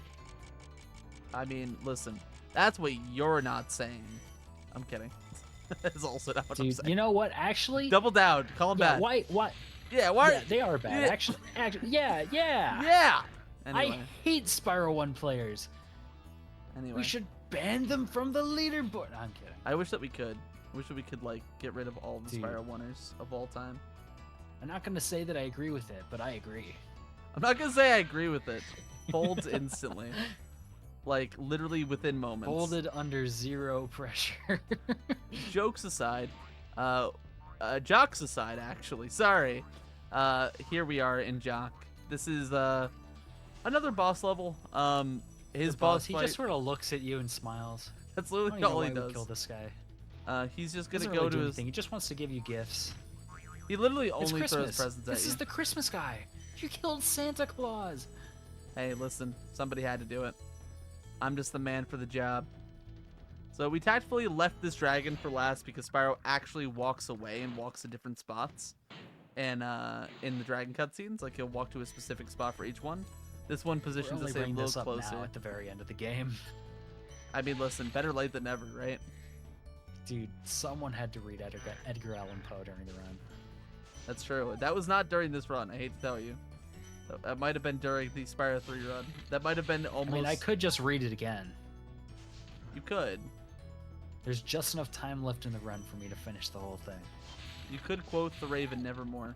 I mean, listen, that's what you're not saying. I'm kidding. That's also not what I'm dude, saying. you know what? Actually, Double down, call him yeah, back. why? Yeah, why? Yeah, they are bad. Yeah. Actually, yeah. Yeah. Anyway, I hate Spyro 1 players. anyway. We should ban them from the leaderboard. I'm kidding. I wish that we could. I wish that we could like get rid of all the Dude. Spyro 1ers of all time. I'm not gonna say that I agree with it, but I agree. I'm not gonna say I agree with it. Folds instantly. Like literally within moments. Folded under zero pressure. Jokes aside, jocks aside, actually. Sorry. Here we are in Jock. This is another boss level. His The boss he fight. just sort of looks at you and smiles. That's I don't literally even know all he why we killed does. this guy. He's just He gonna doesn't go really to do his. anything. He just wants to give you gifts. He literally It's only throws Christmas. presents at This you. is the Christmas guy. You killed Santa Claus. Hey, listen, somebody had to do it. I'm just the man for the job. So we tactfully left this dragon for last because Spyro actually walks away and walks to different spots. And in the dragon cutscenes, like he'll walk to a specific spot for each one. This one We're positions only us a bringing little this up closer. now at the very end of the game. I mean, listen, better late than never, right? Dude, someone had to read Edgar Allan Poe during the run. That's true. That was not during this run, I hate to tell you. That might have been during the Spyro 3 run. That might have been almost... I mean, I could just read it again. You could. There's just enough time left in the run for me to finish the whole thing. You could quote the Raven nevermore.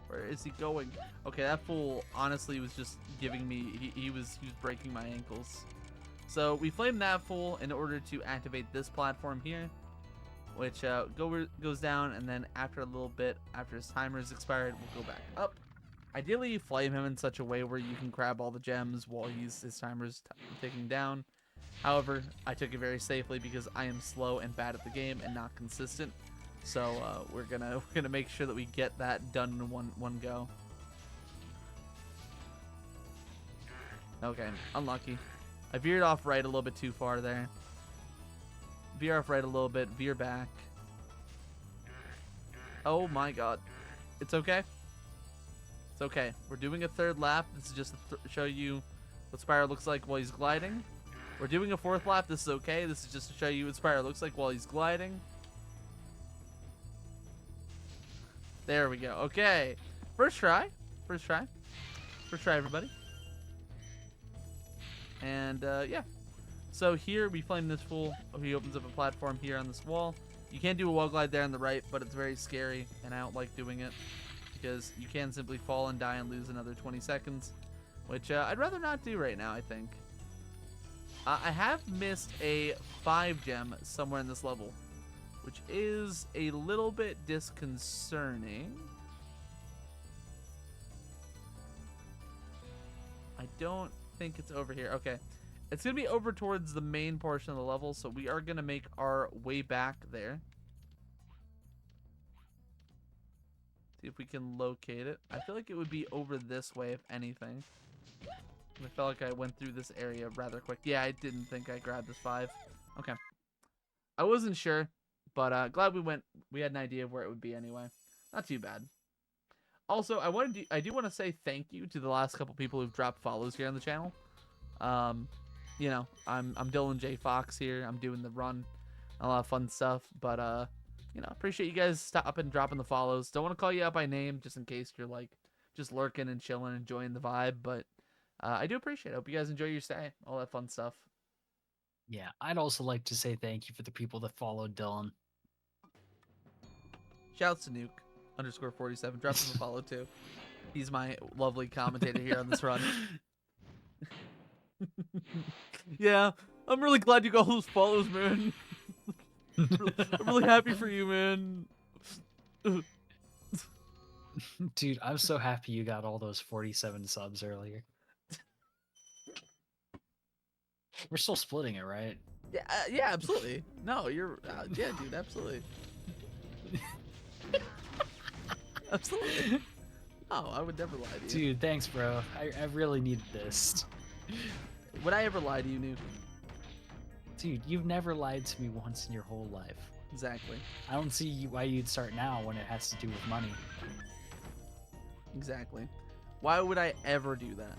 Where is he going? Okay, that fool honestly was just giving me, he was breaking my ankles. So we flamed that fool in order to activate this platform here, which goes down, and then after a little bit, after his timer is expired, we'll go back up. Ideally, you flame him in such a way where you can grab all the gems while his timer's ticking down. However, I took it very safely because I am slow and bad at the game and not consistent. So we're gonna make sure that we get that done in one go. Okay, unlucky. I veered off right a little bit too far there. Veer off right a little bit. Veer back. Oh my god. It's okay. It's okay. We're doing a third lap. This is just to show you what Spyro looks like while he's gliding. We're doing a fourth lap. This is okay. This is just to show you what Spyro looks like while he's gliding. There we go. Okay. First try. First try. First try, everybody. And, yeah. So here, we flame this fool. He opens up a platform here on this wall. You can't do a wall glide there on the right, but it's very scary, and I don't like doing it. Because you can simply fall and die and lose another 20 seconds. Which, I'd rather not do right now, I think. I have missed a 5 gem somewhere in this level, which is a little bit disconcerting. I don't think it's over here. Okay. It's going to be over towards the main portion of the level, so we are going to make our way back there. See if we can locate it. I feel like it would be over this way, if anything. I felt like I went through this area rather quick. Yeah, I didn't think I grabbed this 5. Okay. I wasn't sure, but glad we had an idea of where it would be anyway. Not too bad. Also, I do want to say thank you to the last couple people who've dropped follows here on the channel. You know, I'm DylanJayFox here. I'm doing the run, a lot of fun stuff, but you know, appreciate you guys stopping and dropping the follows. Don't want to call you out by name just in case you're like just lurking and chilling, enjoying the vibe, but I do appreciate it. Hope you guys enjoy your stay, all that fun stuff. Yeah, I'd also like to say thank you for the people that followed Dylan. Shouts to Nuke _47. Drop him a follow too. He's my lovely commentator here on this run. Yeah, I'm really glad you got all those follows, man. I'm really happy for you, man. Dude, I'm so happy you got all those 47 subs earlier. We're still splitting it, right? Yeah, yeah, absolutely. No, you're, yeah, dude, absolutely. Absolutely. Oh, I would never lie to you. Dude, thanks, bro. I really needed this. Would I ever lie to you, Nuke? Dude, you've never lied to me once in your whole life. Exactly. I don't see why you'd start now when it has to do with money. Exactly. Why would I ever do that?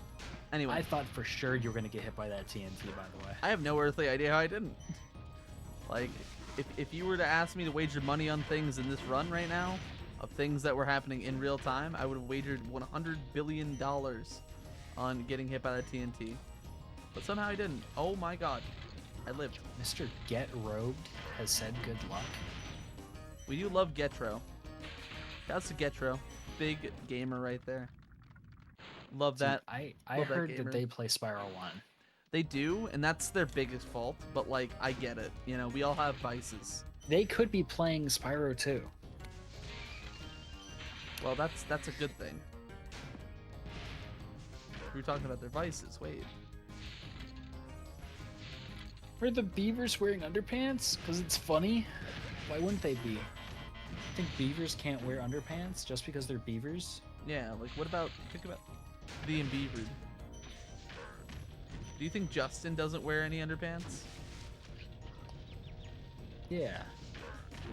Anyway. I thought for sure you were going to get hit by that TNT, by the way. I have no earthly idea how I didn't. Like, if you were to ask me to wager money on things in this run right now, of things that were happening in real time, I would have wagered $100 billion on getting hit by that TNT. But somehow I didn't. Oh my god. I lived. Mr. Get Robed has said good luck. We do love Getro. Shouts to Getro. Big gamer right there. Love that. Dude, I heard that they play Spyro 1. They do, and that's their biggest fault, but like, I get it. You know, we all have vices. They could be playing Spyro 2. Well, that's a good thing. We were talking about their vices. Wait. Are the beavers wearing underpants? Because it's funny. Why wouldn't they be? I think beavers can't wear underpants just because they're beavers. Yeah, like what about, think about being beavered. Do you think Justin doesn't wear any underpants? Yeah.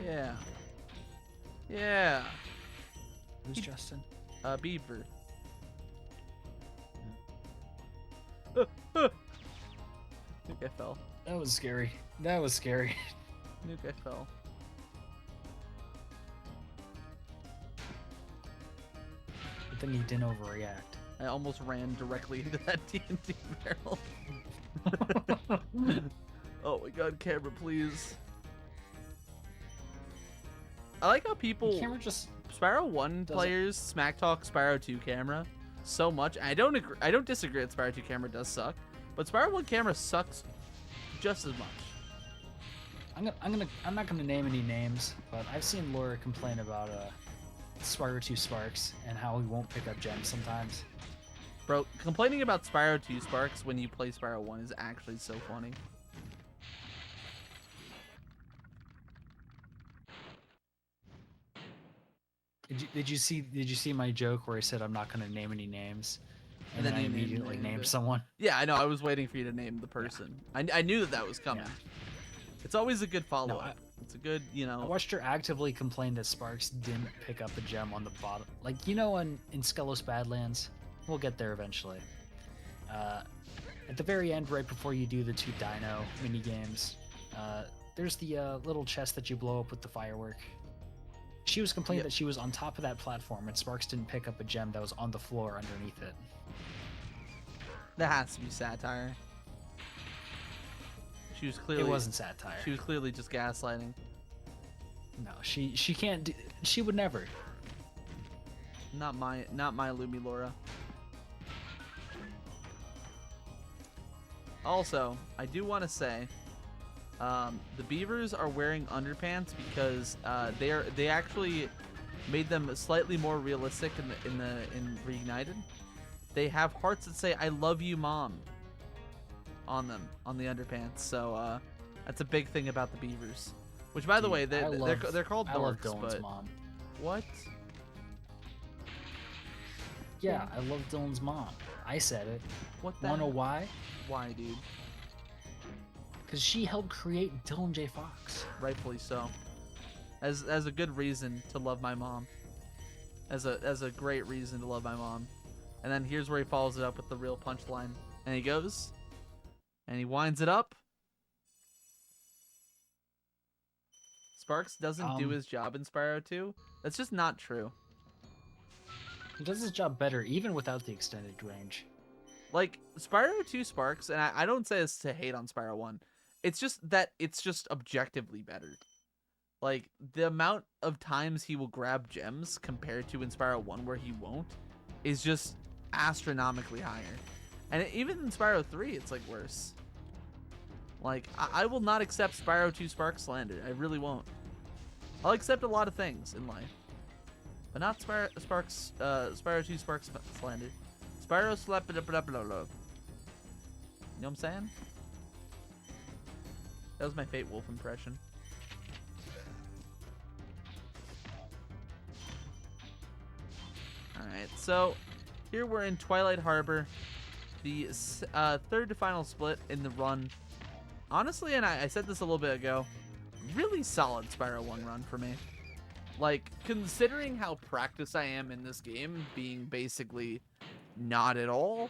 Yeah. Yeah. Who's Justin? Beaver. Nuke, I fell. That was scary. That was scary. Nuke, I fell. thing he didn't overreact. I almost ran directly into that TNT barrel. Oh my god, camera, please. I like how people Camera just Spyro 1 doesn't- players smack talk Spyro 2 camera so much. I don't disagree that Spyro 2 camera does suck, but Spyro 1 camera sucks just as much. I'm not gonna name any names, but I've seen Laura complain about Spyro 2 Sparks and how he won't pick up gems sometimes. Bro, complaining about Spyro 2 Sparks when you play Spyro 1 is actually so funny. Did you see my joke where I said I'm not gonna name any names, and then then I you named immediately it. named someone? Yeah, I know. I was waiting for you to name the person. I knew that was coming. Yeah. It's always a good follow-up. I- It's a good, you I know. watched her actively complain that Sparks didn't pick up a gem on the bottom. Like, you know, in Skelos Badlands? We'll get there eventually. At the very end, right before you do the 2 dino mini games, there's the little chest that you blow up with the firework. She was complaining that she was on top of that platform and Sparks didn't pick up a gem that was on the floor underneath it. That has to be satire. She was clearly. It wasn't satire. She was clearly just gaslighting. No, she can't do, she would never. Not my Lumi Laura. Also, I do want to say, the beavers are wearing underpants because they actually made them slightly more realistic in Reignited. They have hearts that say "I love you, Mom" on them on the underpants. So that's a big thing about the beavers. Which, by the way, they're called I love dorks, Dylan's but mom. what? Yeah, I love Dylan's mom. I said it. What the? Wanna know why? Why, dude? Because she helped create DylanJayFox. Rightfully so. As a good reason to love my mom. As a great reason to love my mom. And then here's where he follows it up with the real punchline. And he goes, and he winds it up. Sparks doesn't do his job in Spyro 2. That's just not true. He does his job better even without the extended range. Like, Spyro 2 Sparks, and I don't say this to hate on Spyro 1. It's just that it's just objectively better. Like, the amount of times he will grab gems compared to in Spyro 1 where he won't is just astronomically higher. And even in Spyro 3, it's, like, worse. Like, I will not accept Spyro 2 Sparks slander. I really won't. I'll accept a lot of things in life. But not Spyro 2 Sparks slander. Spyro slap it up. You know what I'm saying? That was my Fate Wolf impression. Alright, so here we're in Twilight Harbor. The third to final split in the run. Honestly, and I said this a little bit ago, really solid Spyro 1 run for me. Like, considering how practiced I am in this game, being basically not at all,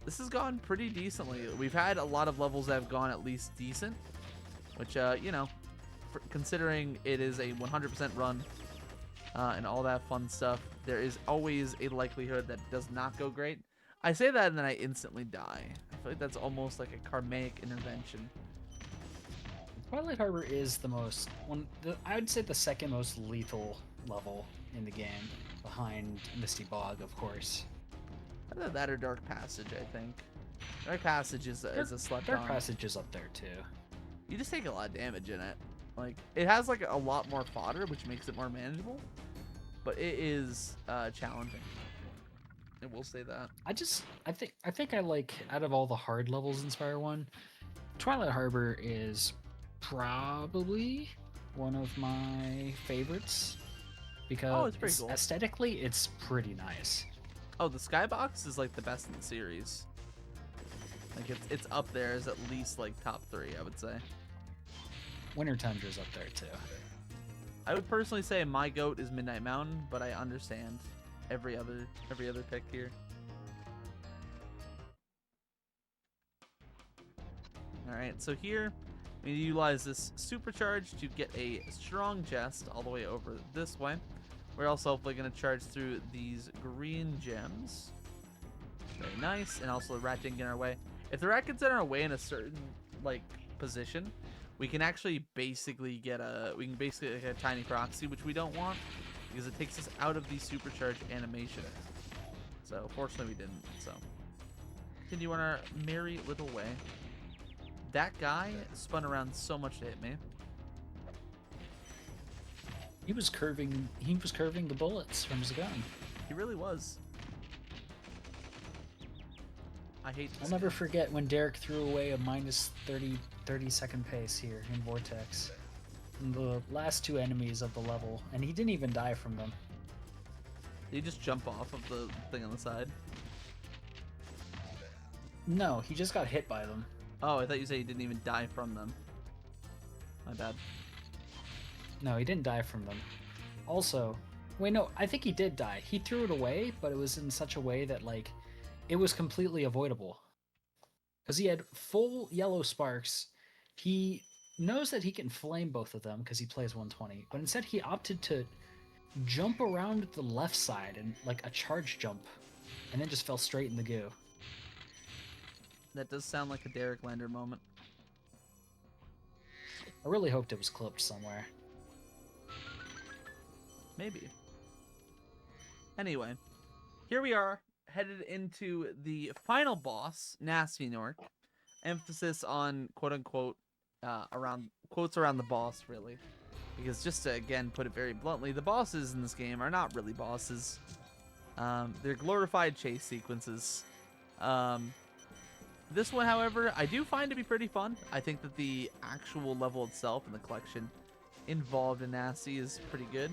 this has gone pretty decently. We've had a lot of levels that have gone at least decent, which, you know, considering it is a 100% run and all that fun stuff, there is always a likelihood that it does not go great. I say that and then I instantly die. I feel like that's almost like a karmic intervention. Twilight Harbor is the most I would say the second most lethal level in the game, behind Misty Bog, of course. Either that or Dark Passage, I think. Dark Passage is a slept Dark on. Passage is up there too. You just take a lot of damage in it. Like, it has like a lot more fodder, which makes it more manageable, but it is challenging. I will say that. I think I like, out of all the hard levels in Spyro 1, Twilight Harbor is probably one of my favorites because it's pretty cool. Aesthetically it's pretty nice. Oh, the skybox is like the best in the series. Like, it's up there as at least like top 3, I would say. Winter Tundra's up there too. I would personally say my goat is Midnight Mountain, but I understand every other pick here. All right, so here we utilize this supercharge to get a strong chest all the way over this way. We're also hopefully going to charge through these green gems. Very nice. And also the rat didn't get in our way. If the rat gets in our way in a certain, like, position, we can actually basically get a tiny proxy, which we don't want because it takes us out of the supercharged animation. So fortunately we didn't. So continue on our merry little way. That guy spun around so much to hit me. He was curving the bullets from his gun. He really was. I hate this. I'll never forget when Derek threw away a minus 30 second pace here in Vortex. And the last two enemies of the level, and he didn't even die from them. Did he just jump off of the thing on the side? No, he just got hit by them. Oh, I thought you said he didn't even die from them. My bad. No, he didn't die from them. Also, wait, no, I think he did die. He threw it away, but it was in such a way that, like, it was completely avoidable. Because he had full yellow sparks. He knows that he can flame both of them because he plays 120, but instead he opted to jump around the left side and like a charge jump, and then just fell straight in the goo. That does sound like a Derek Lander moment. I really hoped it was clipped somewhere. Maybe. Anyway, here we are, headed into the final boss, Nasty Nork. Emphasis on quote-unquote, quotes around the boss, really. Because just to, again, put it very bluntly, the bosses in this game are not really bosses. They're glorified chase sequences. This one, however, I do find to be pretty fun. I think that the actual level itself and the collection involved in Nasty is pretty good.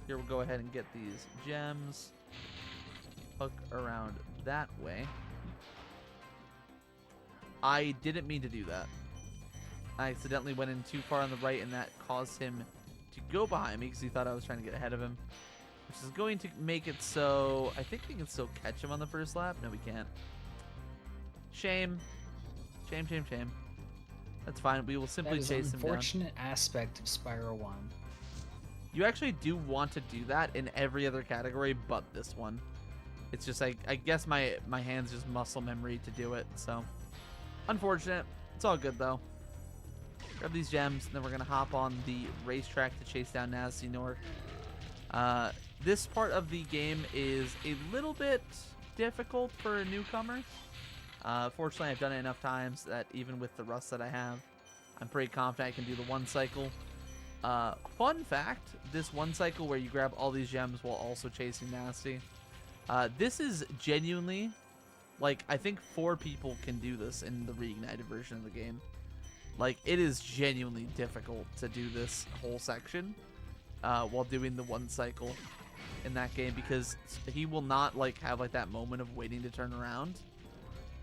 Here we'll go ahead and get these gems. Hook around that way. I didn't mean to do that. I accidentally went in too far on the right, and that caused him to go behind me because he thought I was trying to get ahead of him. Which is going to make it so... I think we can still catch him on the first lap. No, we can't. Shame. Shame, shame, shame. That's fine. We will simply chase him down. Unfortunate aspect of Spyro 1. You actually do want to do that in every other category but this one. It's just like, I guess my hands just muscle memory to do it, so. Unfortunate. It's all good though. Grab these gems, and then we're going to hop on the racetrack to chase down Nasty Nork. This part of the game is a little bit difficult for a newcomer. Fortunately, I've done it enough times that even with the rust that I have, I'm pretty confident I can do the one cycle. Fun fact, this one cycle where you grab all these gems while also chasing Nasty, this is genuinely, like, I think 4 people can do this in the reignited version of the game. Like, it is genuinely difficult to do this whole section while doing the one cycle in that game, because he will not, like, have, like, that moment of waiting to turn around.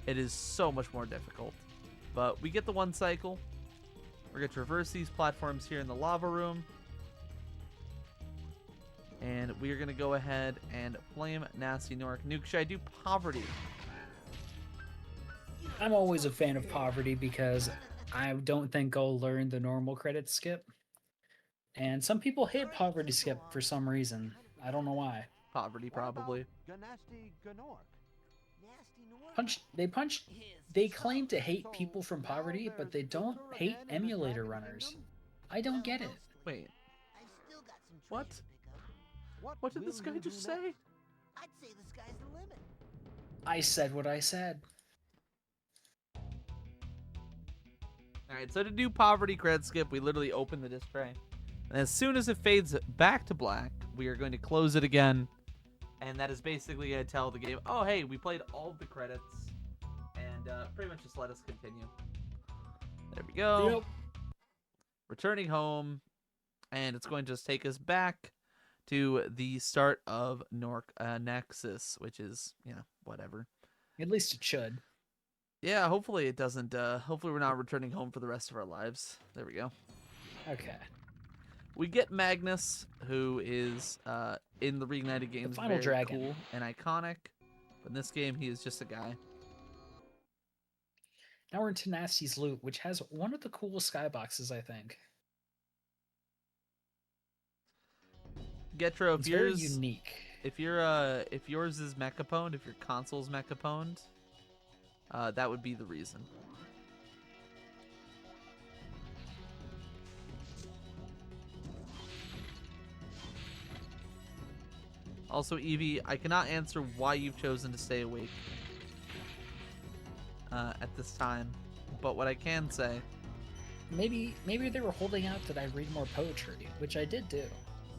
It is so much more difficult. But we get the one cycle. We're going to traverse these platforms here in the lava room. And we are going to go ahead and flame Nasty Nork. Nuke, should I do Poverty? I'm always a fan of Poverty because I don't think I'll learn the normal credit skip. And some people hate Poverty skip for some reason. I don't know why. Poverty, probably. They claim to hate people from Poverty, but they don't hate emulator runners. I don't get it. Wait. What? What did this guy just say? I'd say the sky's the limit. I said what I said. Alright, so to do Poverty credit skip, we literally open the disc tray. And as soon as it fades back to black, we are going to close it again. And that is basically going to tell the game, oh, hey, we played all of the credits. And pretty much just let us continue. There we go. Yep. Returning home. And it's going to just take us back to the start of Nexus, which is, you know, whatever. At least it should. Yeah, hopefully it doesn't. Hopefully we're not returning home for the rest of our lives. There we go. Okay. We get Magnus, who is in the reignited games final very dragon. cool and iconic. But in this game, he is just a guy. Now we're into Nasty's loot, which has one of the coolest skyboxes, I think. Getro, It's very unique. if yours is mecha pwned, if your console's mecha pwned, that would be the reason. Also, Evie, I cannot answer why you've chosen to stay awake at this time, but what I can say... Maybe they were holding out that I read more poetry, which I did do.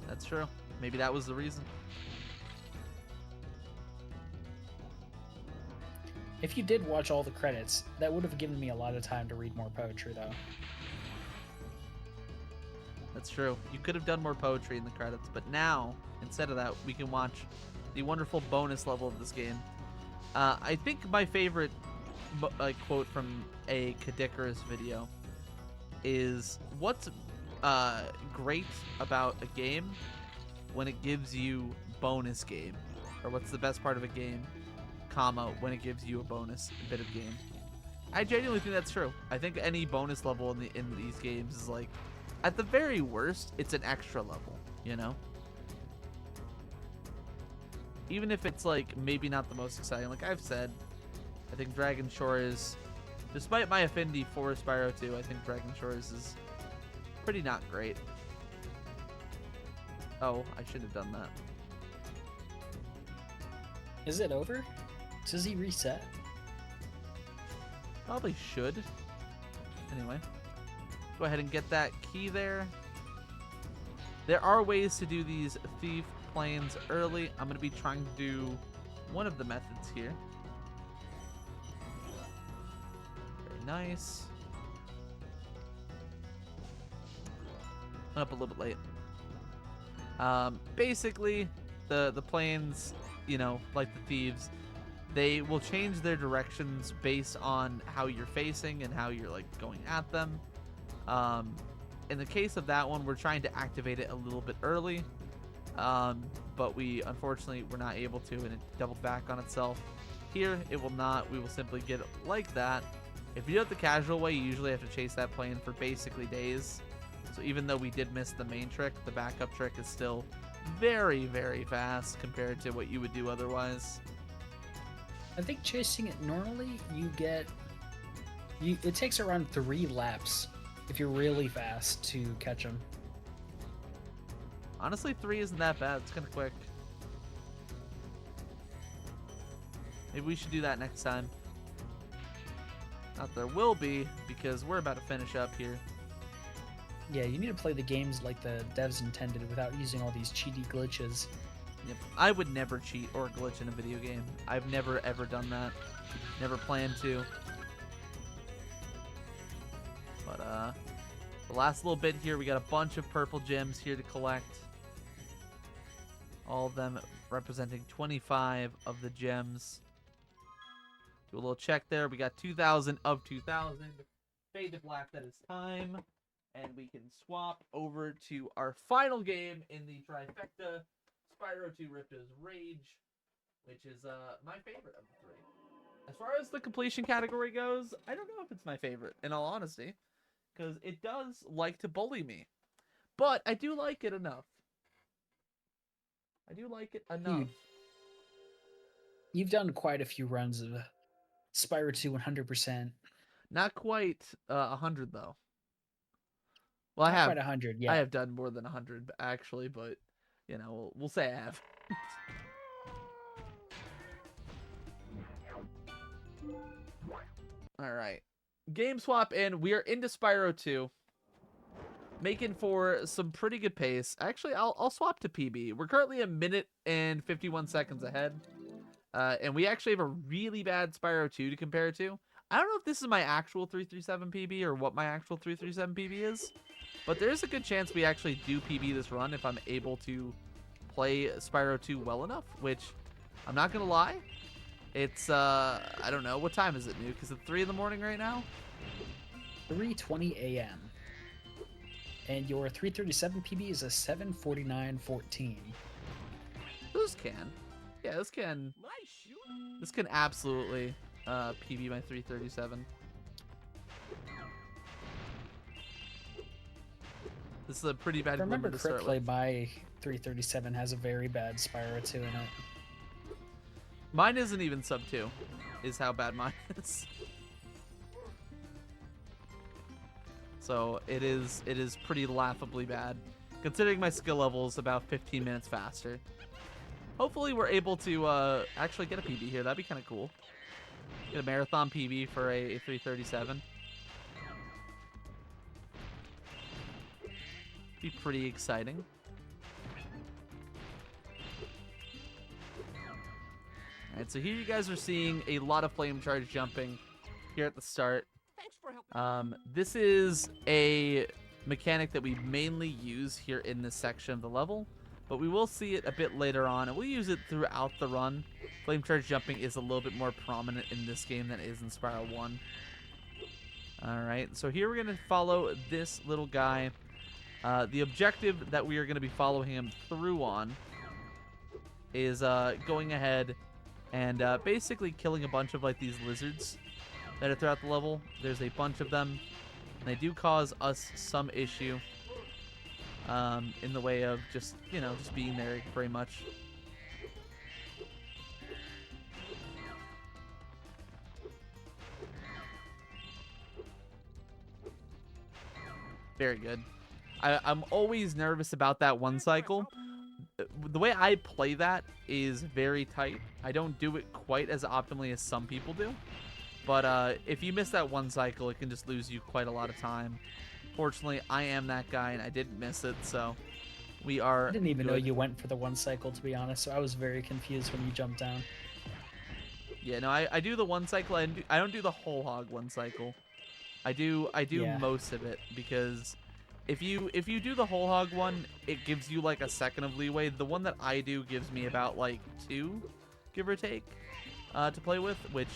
That's true. Maybe that was the reason. If you did watch all the credits, that would have given me a lot of time to read more poetry, though. That's true. You could have done more poetry in the credits, but now, instead of that, we can watch the wonderful bonus level of this game. I think my favorite quote from a Kadikarus video is, what's great about a game when it gives you bonus game? Or what's the best part of a game, comma, when it gives you a bonus bit of game? I genuinely think that's true. I think any bonus level in these games is like, at the very worst, it's an extra level, you know? Even if it's like maybe not the most exciting. Like I've said, I think Dragon Shores, despite my affinity for Spyro 2, I think Dragon Shores is pretty not great. Oh, I should have done that. Is it over? Does he reset? Probably should. Anyway, go ahead and get that key there. There are ways to do these thief planes early. I'm going to be trying to do one of the methods here. Very nice. Up a little bit late. Basically, the planes, you know, like the thieves, they will change their directions based on how you're facing and how you're like going at them. In the case of that one, we're trying to activate it a little bit early, but we unfortunately were not able to, and it doubled back on itself. Here, it will not. We will simply get it like that. If you do it the casual way, you usually have to chase that plane for basically days. So even though we did miss the main trick, the backup trick is still very, very fast compared to what you would do otherwise. I think chasing it normally, it takes around 3 laps if you're really fast to catch them. Honestly, 3 isn't that bad. It's kind of quick. Maybe we should do that next time. Not there will be, because we're about to finish up here. Yeah, you need to play the games like the devs intended without using all these cheaty glitches. Yep. I would never cheat or glitch in a video game. I've never ever done that. Never planned to. But the last little bit here, we got a bunch of purple gems here to collect. All of them representing 25 of the gems. Do a little check there. We got 2,000 of 2,000. Fade to black, that is time. And we can swap over to our final game in the trifecta, Spyro 2 Ripto's Rage, which is my favorite of the 3. As far as the completion category goes, I don't know if it's my favorite, in all honesty, because it does like to bully me. But I do like it enough. I do like it enough. You've done quite a few runs of Spyro 2 100%. Not quite 100, though. Well, I Not have quite 100, yeah. I have done more than 100 actually, but you know, we'll say I have. All right, game swap in. We are into Spyro 2, making for some pretty good pace. Actually, I'll swap to PB. We're currently 1 minute and 51 seconds ahead, and we actually have a really bad Spyro 2 to compare to. I don't know if this is my actual 337 PB or what my actual 337 PB is. But there's a good chance we actually do PB this run if I'm able to play Spyro 2 well enough, which I'm not going to lie. It's, I don't know. What time is it, Nuke? Is it 3 in the morning right now? 3:20 a.m. And your 337 PB is a 7:49:14. This can. Yeah, this can absolutely PB my 337. This is a pretty bad If I remember glimmer to start correctly, with. my 337 has a very bad Spyro 2 in it. Mine isn't even sub 2, is how bad mine is. So it is pretty laughably bad, considering my skill level is about 15 minutes faster. Hopefully we're able to actually get a PB here. That'd be kind of cool. Get a marathon PB for a 337. Be pretty exciting. Alright, so here you guys are seeing a lot of flame charge jumping here at the start. Thanks for helping. This is a mechanic that we mainly use here in this section of the level, but we will see it a bit later on, and we'll use it throughout the run. Flame charge jumping is a little bit more prominent in this game than it is in Spyro 1. Alright, so here we're going to follow this little guy. The objective that we are going to be following him through on is going ahead and basically killing a bunch of like these lizards that are throughout the level. There's a bunch of them, and they do cause us some issue in the way of just, you know, just being there very much. Very good. I'm always nervous about that one cycle. The way I play that is very tight. I don't do it quite as optimally as some people do. But if you miss that one cycle, it can just lose you quite a lot of time. Fortunately, I am that guy, and I didn't miss it, so we are I didn't even know good. you went for the one cycle, to be honest, so I was very confused when you jumped down. Yeah, no, I do the one cycle. I don't do the whole hog one cycle. I do Yeah. most of it, because if you do the whole hog one, it gives you like a second of leeway. The one that I do gives me about like 2, give or take, to play with, which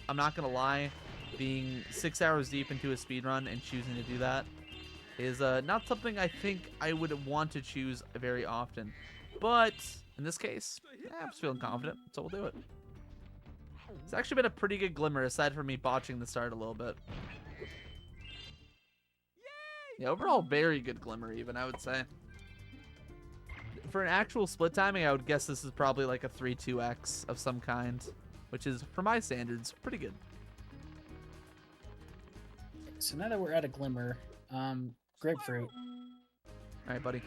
I'm not gonna lie, being 6 hours deep into a speedrun and choosing to do that is not something I think I would want to choose very often. But in this case, yeah, I'm just feeling confident, so we'll do it. It's actually been a pretty good glimmer, aside from me botching the start a little bit. Yeah, overall, very good glimmer, even, I would say. For an actual split timing, I would guess this is probably like a 3-2x of some kind, which is, for my standards, pretty good. So now that we're at a glimmer, grapefruit. All right, buddy.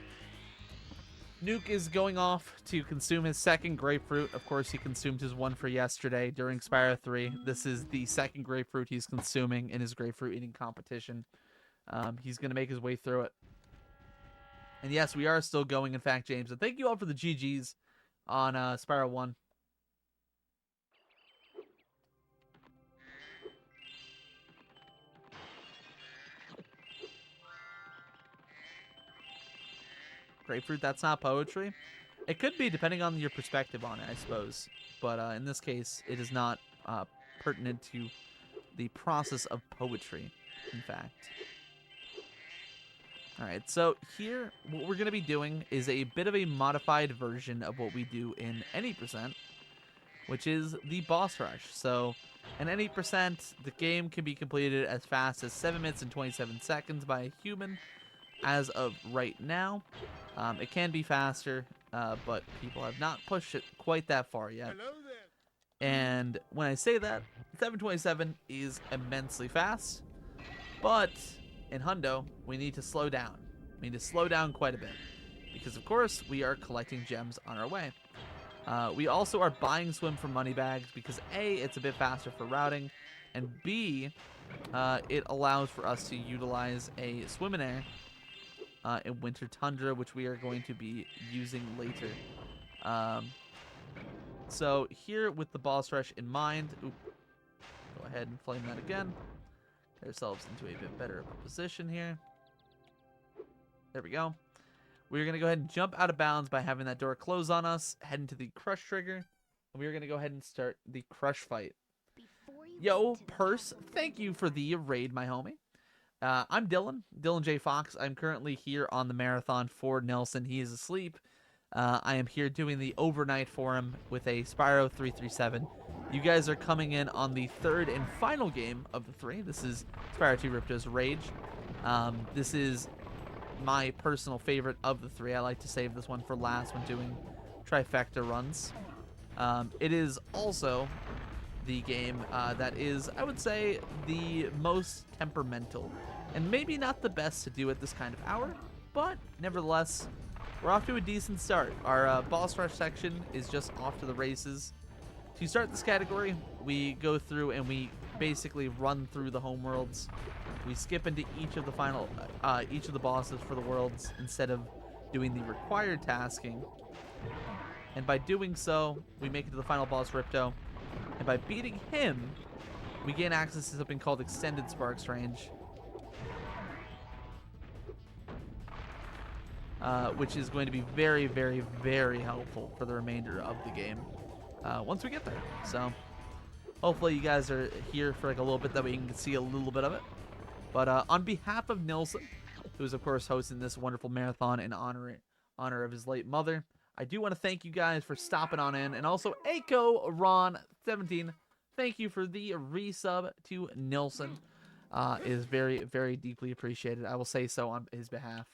Nuke is going off to consume his second grapefruit. Of course, he consumed his one for yesterday during Spyro 3. This is the second grapefruit he's consuming in his grapefruit eating competition. He's going to make his way through it. And yes, we are still going, in fact, James. And thank you all for the GGs on Spyro 1. Grapefruit, that's not poetry. It could be, depending on your perspective on it, I suppose. But in this case, it is not pertinent to the process of poetry, in fact. Alright, so here, what we're going to be doing is a bit of a modified version of what we do in any percent, which is the boss rush. So, in any percent, the game can be completed as fast as 7 minutes and 27 seconds by a human as of right now. It can be faster, but people have not pushed it quite that far yet. And when I say that, 7:27 is immensely fast, but in Hundo, we need to slow down. We need to slow down quite a bit, because of course we are collecting gems on our way. We also are buying swim for money bags because A, it's a bit faster for routing, and B, it allows for us to utilize a swim in air in Winter Tundra, which we are going to be using later. So here, with the boss rush in mind, go ahead and flame that again. Get ourselves into a bit better of a position here. There we go. We're going to go ahead and jump out of bounds by having that door close on us, head into the crush trigger, and we're going to go ahead and start the crush fight. Yo, Purse, thank you for the raid, my homie. I'm DylanJayFox. I'm currently here on the marathon for Nelson. He is asleep. I am here doing the overnight for him with a Spyro 337. You guys are coming in on the third and final game of the 3. This is Spyro 2 Ripto's Rage. This is my personal favorite of the three. I like to save this one for last when doing trifecta runs. It is also the game that is, I would say, the most temperamental, and maybe not the best to do at this kind of hour, but nevertheless, we're off to a decent start. Our boss rush section is just off to the races. To start this category, we go through and we basically run through the homeworlds. We skip into each of the bosses for the worlds instead of doing the required tasking. And by doing so, we make it to the final boss, Ripto. And by beating him, we gain access to something called Extended Sparks Range. Which is going to be very, very, very helpful for the remainder of the game once we get there. So hopefully you guys are here for like a little bit that we can see a little bit of it. But on behalf of Nilsson, who is of course hosting this wonderful marathon in honor of his late mother, I do want to thank you guys for stopping on in. And also Aiko Ron 17, thank you for the resub to Nilsson. It is very, very deeply appreciated. I will say so on his behalf.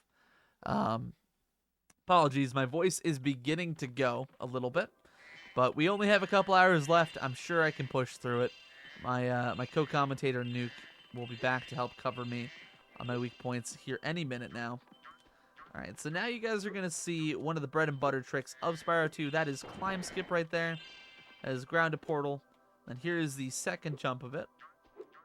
Apologies, my voice is beginning to go a little bit, but we only have a couple hours left. I'm sure I can push through it. My co-commentator Nuke will be back to help cover me on my weak points here any minute now. All right, so now you guys are gonna see one of the bread and butter tricks of Spyro 2. That is climb skip right there. That is ground to portal. And here is the second jump of it.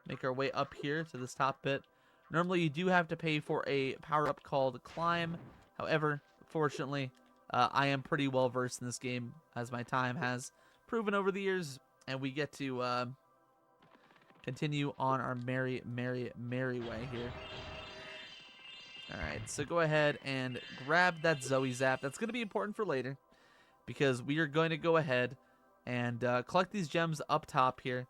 Make our way up here to this top bit. Normally, you do have to pay for a power-up called Climb. However, fortunately, I am pretty well versed in this game, as my time has proven over the years, and we get to continue on our merry, merry, merry way here. Alright, so go ahead and grab that Zoe Zap. That's going to be important for later, because we are going to go ahead and collect these gems up top here,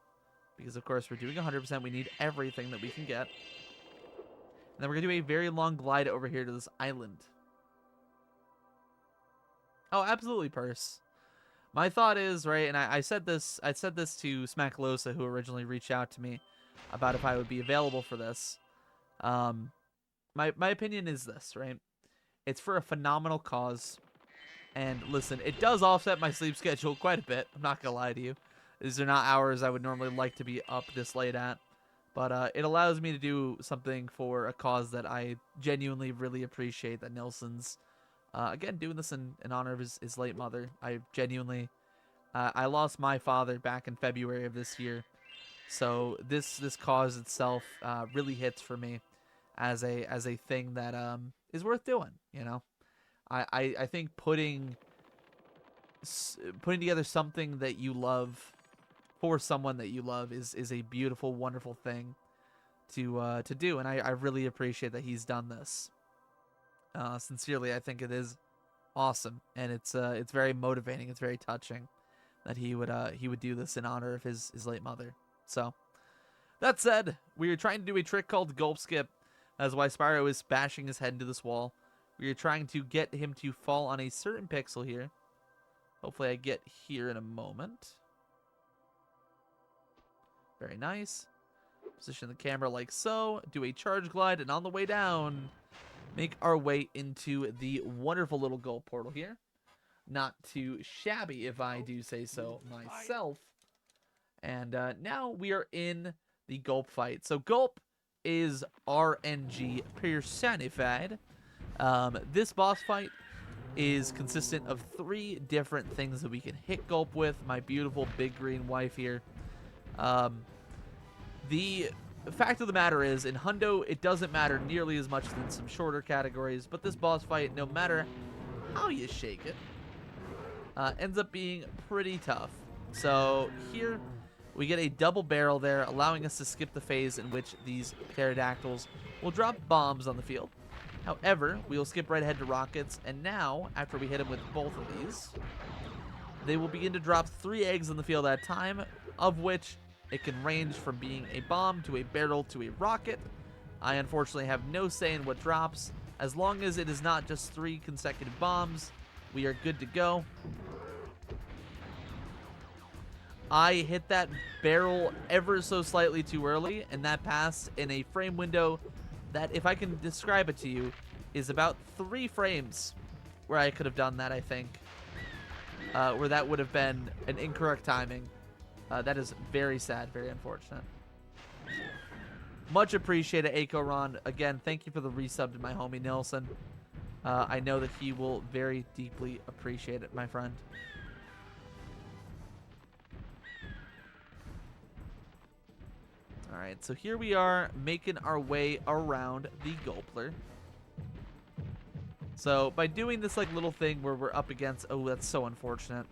because, of course, we're doing 100%. We need everything that we can get. And then we're going to do a very long glide over here to this island. Oh, absolutely, Purse. My thought is, right, and I said this to Smacklosa, who originally reached out to me about if I would be available for this. My opinion is this, right? It's for a phenomenal cause. And listen, it does offset my sleep schedule quite a bit. I'm not going to lie to you. These are not hours I would normally like to be up this late at. But it allows me to do something for a cause that I genuinely really appreciate, that Nilsson's, again, doing this in honor of his late mother. I genuinely, I lost my father back in February of this year. So this cause itself really hits for me as a thing that is worth doing, you know? I think putting together something that you love for someone that you love is a beautiful, wonderful thing to do, and I really appreciate that he's done this. Sincerely, I think it is awesome, and it's very motivating. It's very touching that he would do this in honor of his late mother. So, that said, we are trying to do a trick called Gulp Skip. That's why Spyro is bashing his head into this wall. We are trying to get him to fall on a certain pixel here. Hopefully I get here in a moment. Very nice. Position the camera like so. Do a charge glide, and on the way down, make our way into the wonderful little Gulp portal here. Not too shabby, if I do say so myself. And now we are in the Gulp fight. So Gulp is RNG personified. This boss fight is consistent of 3 different things that we can hit Gulp with. My beautiful big green wife here. The fact of the matter is, in Hundo, it doesn't matter nearly as much than some shorter categories, but this boss fight, no matter how you shake it, ends up being pretty tough. So here we get a double barrel there, allowing us to skip the phase in which these pterodactyls will drop bombs on the field. However, we will skip right ahead to rockets, and now, after we hit them with both of these, they will begin to drop 3 eggs on the field at a time, of which it can range from being a bomb to a barrel to a rocket. I unfortunately have no say in what drops. As long as it is not just 3 consecutive bombs, we are good to go. I hit that barrel ever so slightly too early, and that passed in a frame window that, if I can describe it to you, is about 3 frames where I could have done that, I think. Where that would have been an incorrect timing. That is very sad, very unfortunate. Much appreciated, Aiko Ron. Again, thank you for the resub to my homie Nilson. I know that he will very deeply appreciate it, my friend. Alright, so here we are making our way around the Gulpler. So by doing this like little thing where we're up against, oh, that's so unfortunate.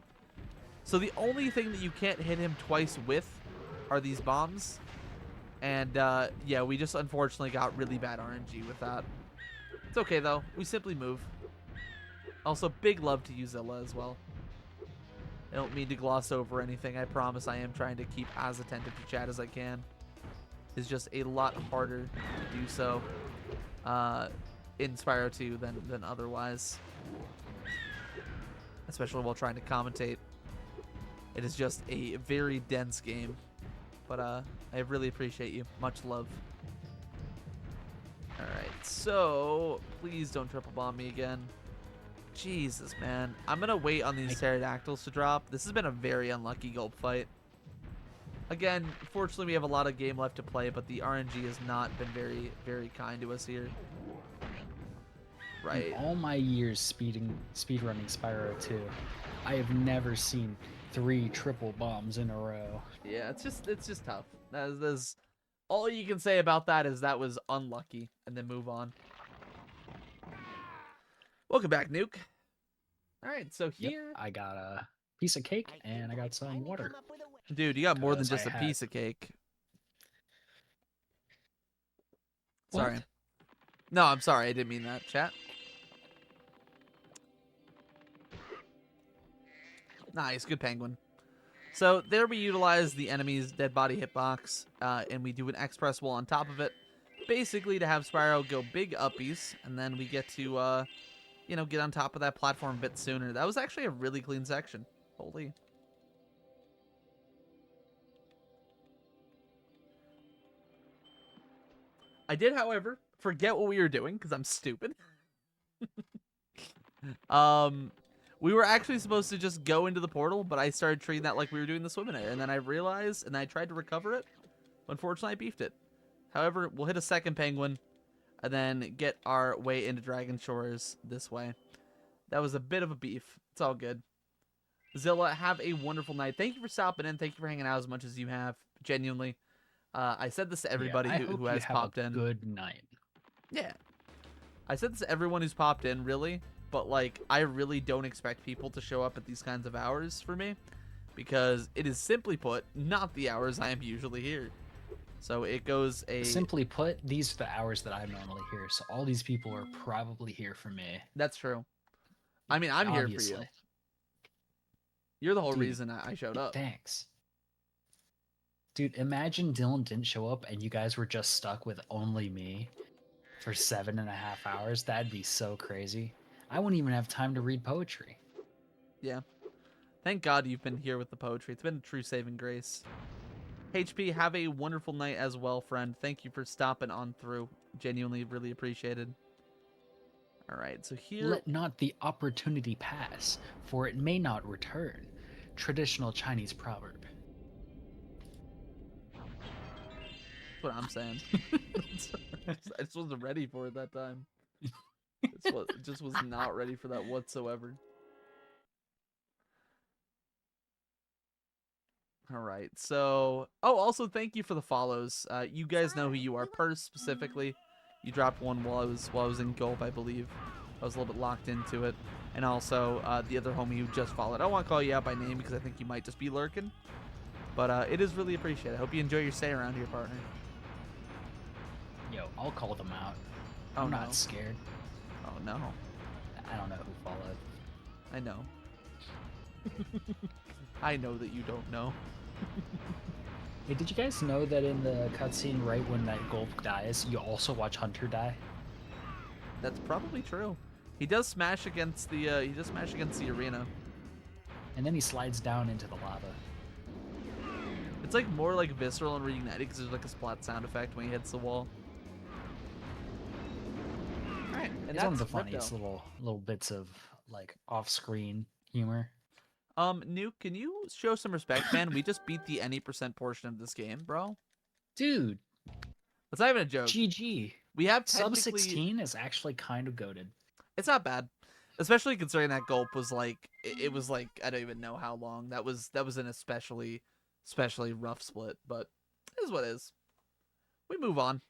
So the only thing that you can't hit him twice with are these bombs. And yeah, we just unfortunately got really bad RNG with that. It's okay though, we simply move. Also, big love to you, Zilla, as well. I don't mean to gloss over anything. I promise I am trying to keep as attentive to chat as I can. It's just a lot harder to do so in Spyro 2 than otherwise. Especially while trying to commentate. It is just a very dense game. But I really appreciate you. Much love. Alright, so please don't triple bomb me again. Jesus, man. I'm going to wait on these pterodactyls to drop. This has been a very unlucky gulp fight. Again, fortunately we have a lot of game left to play, but the RNG has not been very, very kind to us here. Right. In all my years speedrunning Spyro 2, I have never seen 3 triple bombs in a row. Yeah, it's just tough. That's all you can say about that is that was unlucky, and then move on. Welcome back, Nuke. All right, so here I got a piece of cake and I got some water. Dude, you got more than Because just a I piece of cake. What? Sorry. No, I'm sorry. I didn't mean that, chat. Nice, good penguin. So there we utilize the enemy's dead body hitbox, and we do an express wall on top of it, basically to have Spyro go big uppies, and then we get to, you know, get on top of that platform a bit sooner. That was actually a really clean section. Holy. I did, however, forget what we were doing because I'm stupid. We were actually supposed to just go into the portal, but I started treating that like we were doing the swimming area, and then I realized, and I tried to recover it. Unfortunately, I beefed it. However, we'll hit a second penguin, and then get our way into Dragon Shores this way. That was a bit of a beef. It's all good. Zilla, have a wonderful night. Thank you for stopping in. Thank you for hanging out as much as you have. Genuinely. I said this to everybody who has popped in. Good night. Yeah. I said this to everyone who's popped in, really. But, like, I really don't expect people to show up at these kinds of hours for me. Because it is, simply put, not the hours I am usually here. So it goes a... Simply put, these are the hours that I'm normally here. So all these people are probably here for me. That's true. I mean, I'm Obviously. here for you. You're the whole Dude, reason I showed up. Thanks. Dude, imagine Dylan didn't show up and you guys were just stuck with only me for 7.5 hours. That'd be so crazy. I wouldn't even have time to read poetry. Yeah. Thank God you've been here with the poetry. It's been a true saving grace. HP, have a wonderful night as well, friend. Thank you for stopping on through. Genuinely, really appreciated. All right, so here... Let not the opportunity pass, for it may not return. Traditional Chinese proverb. That's what I'm saying. I just wasn't ready for it that time. Just was not ready for that whatsoever. All right, so... Oh, also, thank you for the follows. You guys know who you are. Purse, specifically. You dropped one while I was in Gulp, I believe. I was a little bit locked into it. And also, the other homie who just followed. I don't want to call you out by name because I think you might just be lurking. But it is really appreciated. I hope you enjoy your stay around here, partner. Yo, I'll call them out. Oh, I'm no. not scared. Oh, no. I don't know who followed. I know. I know that you don't know. Hey, did you guys know that in the cutscene right when that Gulp dies, you also watch Hunter die? That's probably true. He does smash against the arena. And then he slides down into the lava. It's like more like visceral and reignited because there's like a splat sound effect when he hits the wall. All right, and It's one of the that's funniest Ripto. little bits of like off-screen humor. Nuke, can you show some respect, man? We just beat the any percent portion of this game, bro. Dude, That's not even a joke. GG. We have Sub technically 16 is actually kind of goated. it's not bad, especially considering that gulp was like it was like I don't even know how long. That was an especially rough split, but it is what it is. We move on.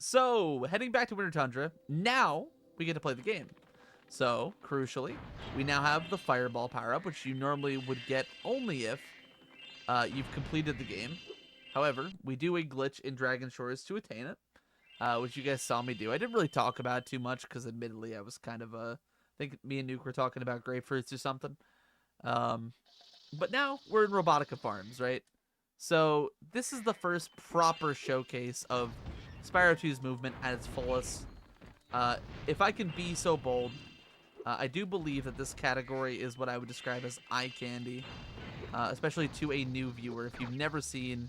So heading back to Winter Tundra, now we get to play the game. So crucially, we now have the Fireball power up, which you normally would get only if you've completed the game. However, we do a glitch in Dragon Shores to attain it, which you guys saw me do. I didn't really talk about it too much because, admittedly, I was kind of I think me and Nuke were talking about grapefruits or something. But now we're in Robotica Farms, right? So this is the first proper showcase of Spyro 2's movement at its fullest. If I can be so bold, I do believe that this category is what I would describe as eye candy, especially to a new viewer. If you've never seen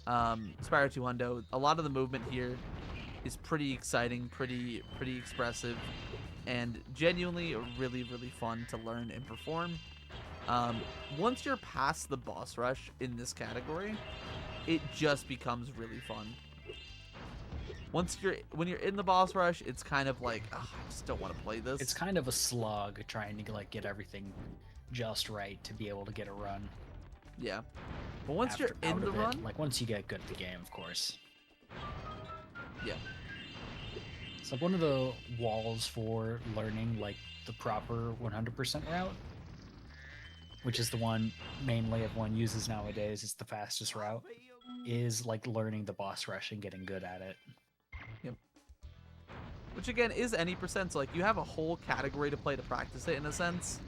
Spyro 2 Hundo, a lot of the movement here is pretty exciting, pretty expressive, and genuinely really fun to learn and perform. Once you're past the boss rush in this category, it just becomes really fun. When you're in the boss rush, it's kind of like, I just don't want to play this. It's kind of a slog trying to like get everything just right to be able to get a run. Yeah. But once you're in the run, like once you get good at the game, of course. Yeah. It's like one of the walls for learning like the proper 100% route, which is the one mainly everyone uses nowadays. It's the fastest route, is like learning the boss rush and getting good at it. Yep. Which again is any percent, so like you have a whole category to play to practice it in a sense.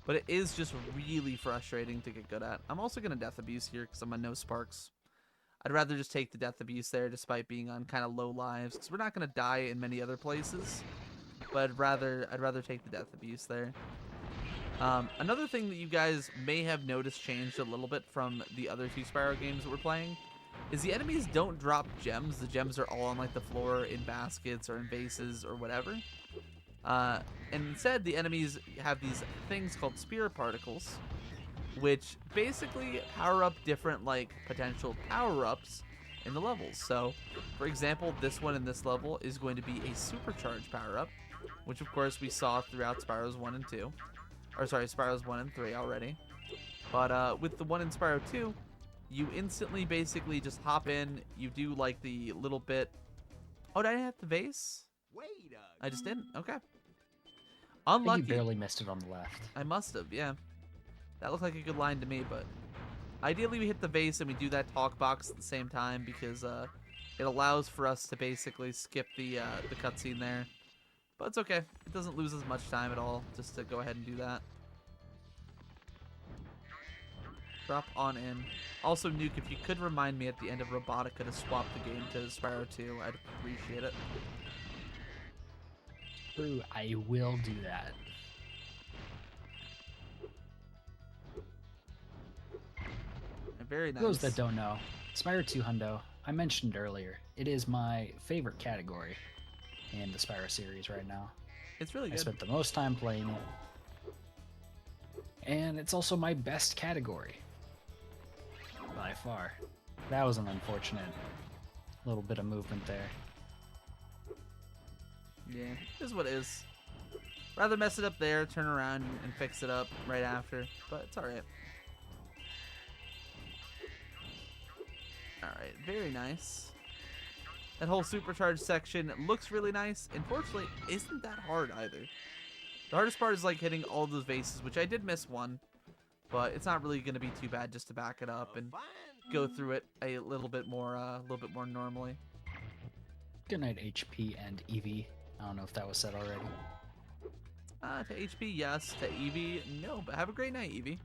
But it is just really frustrating to get good at. I'm also going to Death Abuse here because I'm on no sparks. I'd rather just take the Death Abuse there despite being on kind of low lives, because we're not going to die in many other places. But I'd rather take the Death Abuse there. Another thing that you guys may have noticed changed a little bit from the other two Spyro games that we're playing is the enemies don't drop gems. The gems are all on like the floor in baskets or in vases or whatever. And instead, the enemies have these things called Spyro particles, which basically power up different like potential power-ups in the levels. So, for example, this one in this level is going to be a supercharged power-up, which of course we saw throughout Spyro's 1 and 2. Or sorry, Spyro's 1 and 3 already. But with the one in Spyro 2, you instantly basically just hop in, you do like the little bit... Oh, did I have the vase? I just didn't? Okay. I Unlucky. think you barely missed it on the left. I must have, yeah. That looked like a good line to me, but... Ideally, we hit the vase and we do that talk box at the same time because it allows for us to basically skip the cutscene there. But it's okay. It doesn't lose as much time at all just to go ahead and do that. Drop on in. Also, Nuke, if you could remind me at the end of Robotica to swap the game to Spyro 2, I'd appreciate it. True, I will do that. Very nice. For those that don't know, Spyro 2 Hundo, I mentioned earlier, it is my favorite category in the Spyro series right now. It's really good. I spent the most time playing it. And it's also my best category. By far. That was an unfortunate little bit of movement there. Yeah, it is what it is. Rather mess it up there, turn around and fix it up right after, but it's alright. Alright, very nice. That whole supercharged section looks really nice. Unfortunately, isn't that hard either. The hardest part is like hitting all those vases, which I did miss one, but it's not really going to be too bad just to back it up and go through it a little bit more normally. Good night, HP and Eevee. I don't know if that was said already. To HP, yes. To Eevee, no. But have a great night, Eevee.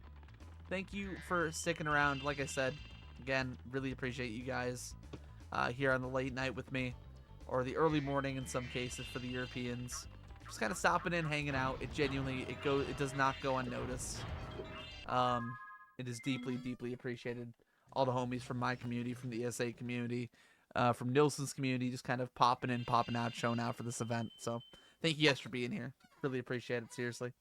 Thank you for sticking around. Like I said, again, really appreciate you guys here on the late night with me, or the early morning in some cases for the Europeans. Just kind of stopping in, hanging out. It genuinely, it does not go unnoticed. It is deeply appreciated. All the homies from my community, from the ESA community, from Nilson's community, just kind of popping in, popping out, showing out for this event. So thank you guys for being here. Really appreciate it, seriously.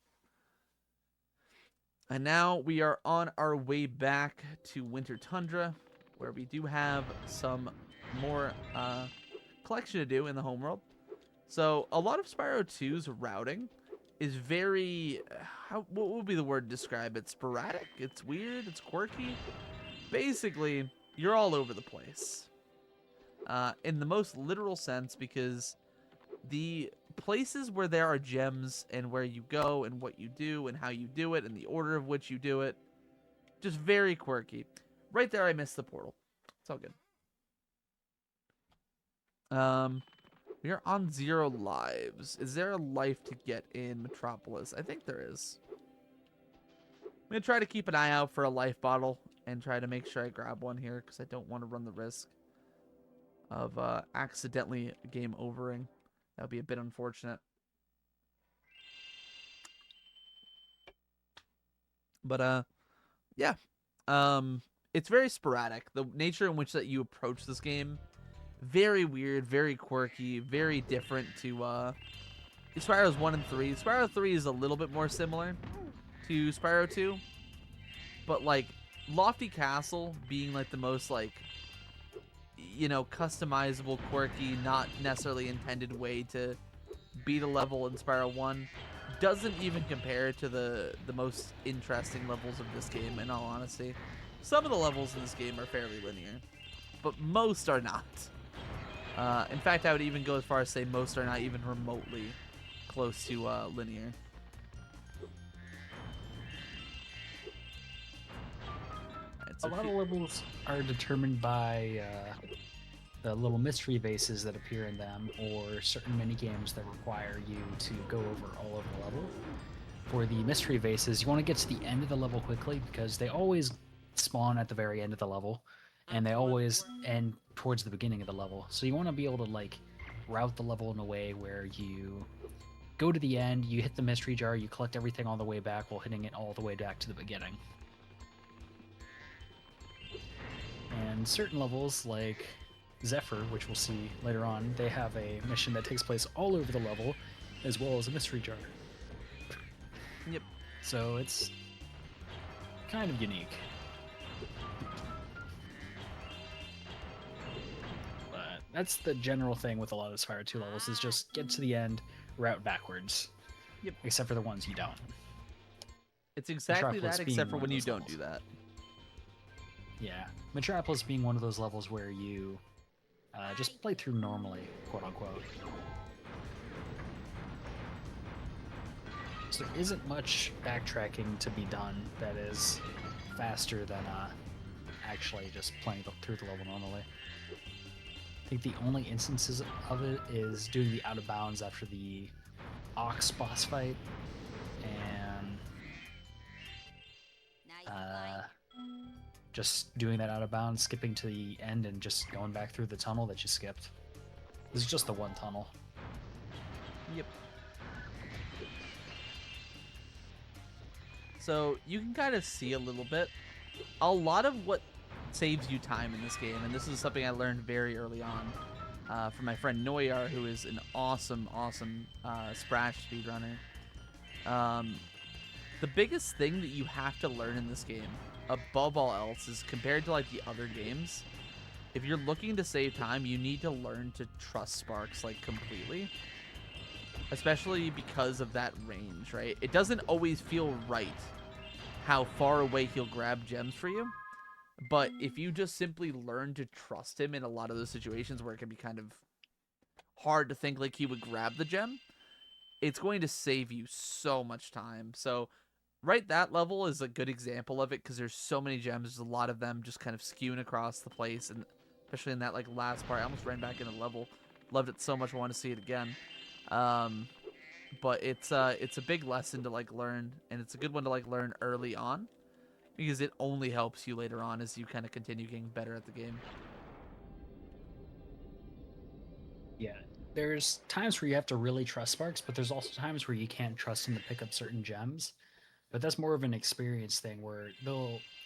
And now we are on our way back to Winter Tundra, where we do have some more collection to do in the homeworld. So a lot of Spyro 2's routing is very, what would be the word to describe it? Sporadic? It's weird? It's quirky? Basically, you're all over the place. In the most literal sense, because the places where there are gems and where you go and what you do and how you do it and the order of which you do it, just very quirky. Right there, I missed the portal. It's all good. We are on 0 lives. Is there a life to get in Metropolis? I think there is. I'm going to try to keep an eye out for a life bottle and try to make sure I grab one here because I don't want to run the risk of accidentally game overing. That would be a bit unfortunate. But, yeah. It's very sporadic. The nature in which that you approach this game, very weird, very quirky, very different to Spyro's 1 and 3. Spyro 3 is a little bit more similar to Spyro 2. But, like, Lofty Castle being, like, the most, like, you know, customizable, quirky, not necessarily intended way to beat a level in Spyro 1 doesn't even compare to the most interesting levels of this game, in all honesty. Some of the levels in this game are fairly linear, but most are not. In fact, I would even go as far as say most are not even remotely close to linear. Right, so A lot of levels are determined by the little mystery vases that appear in them, or certain mini games that require you to go over all of the level. For the mystery vases, you want to get to the end of the level quickly because they always spawn at the very end of the level, and they always end towards the beginning of the level. So you want to be able to like route the level in a way where you go to the end, you hit the mystery jar, you collect everything all the way back while hitting it all the way back to the beginning. And certain levels like Zephyr, which we'll see later on, they have a mission that takes place all over the level, as well as a mystery jar. Yep. So it's kind of unique. But that's the general thing with a lot of Spyro 2 levels, is just get to the end, route backwards. Yep. Except for the ones you don't. It's exactly Metropolis that, being except for one when of you those don't levels. do that. Yeah. Metropolis being one of those levels where you just play through normally, quote unquote. So there isn't much backtracking to be done that is faster than actually just playing through the level normally. I think the only instances of it is doing the out of bounds after the Ox boss fight, and just doing that out of bounds, skipping to the end, and just going back through the tunnel that you skipped. This is just the one tunnel. Yep. So you can kind of see a little bit. A lot of what saves you time in this game, and this is something I learned very early on from my friend Noyar, who is an awesome Sprash speedrunner. The biggest thing that you have to learn in this game, above all else, is compared to like the other games, if you're looking to save time, you need to learn to trust Sparks like completely. Especially because of that range, right? It doesn't always feel right how far away he'll grab gems for you. But if you just simply learn to trust him in a lot of those situations where it can be kind of hard to think like he would grab the gem, it's going to save you so much time. So right, that level is a good example of it because there's so many gems. There's a lot of them just kind of skewing across the place, and especially in that like last part, I almost ran back in the level. Loved it so much, I want to see it again. But it's a big lesson to like learn, and it's a good one to like learn early on because it only helps you later on as you kind of continue getting better at the game. Yeah, there's times where you have to really trust Sparks, but there's also times where you can't trust him to pick up certain gems. But that's more of an experience thing where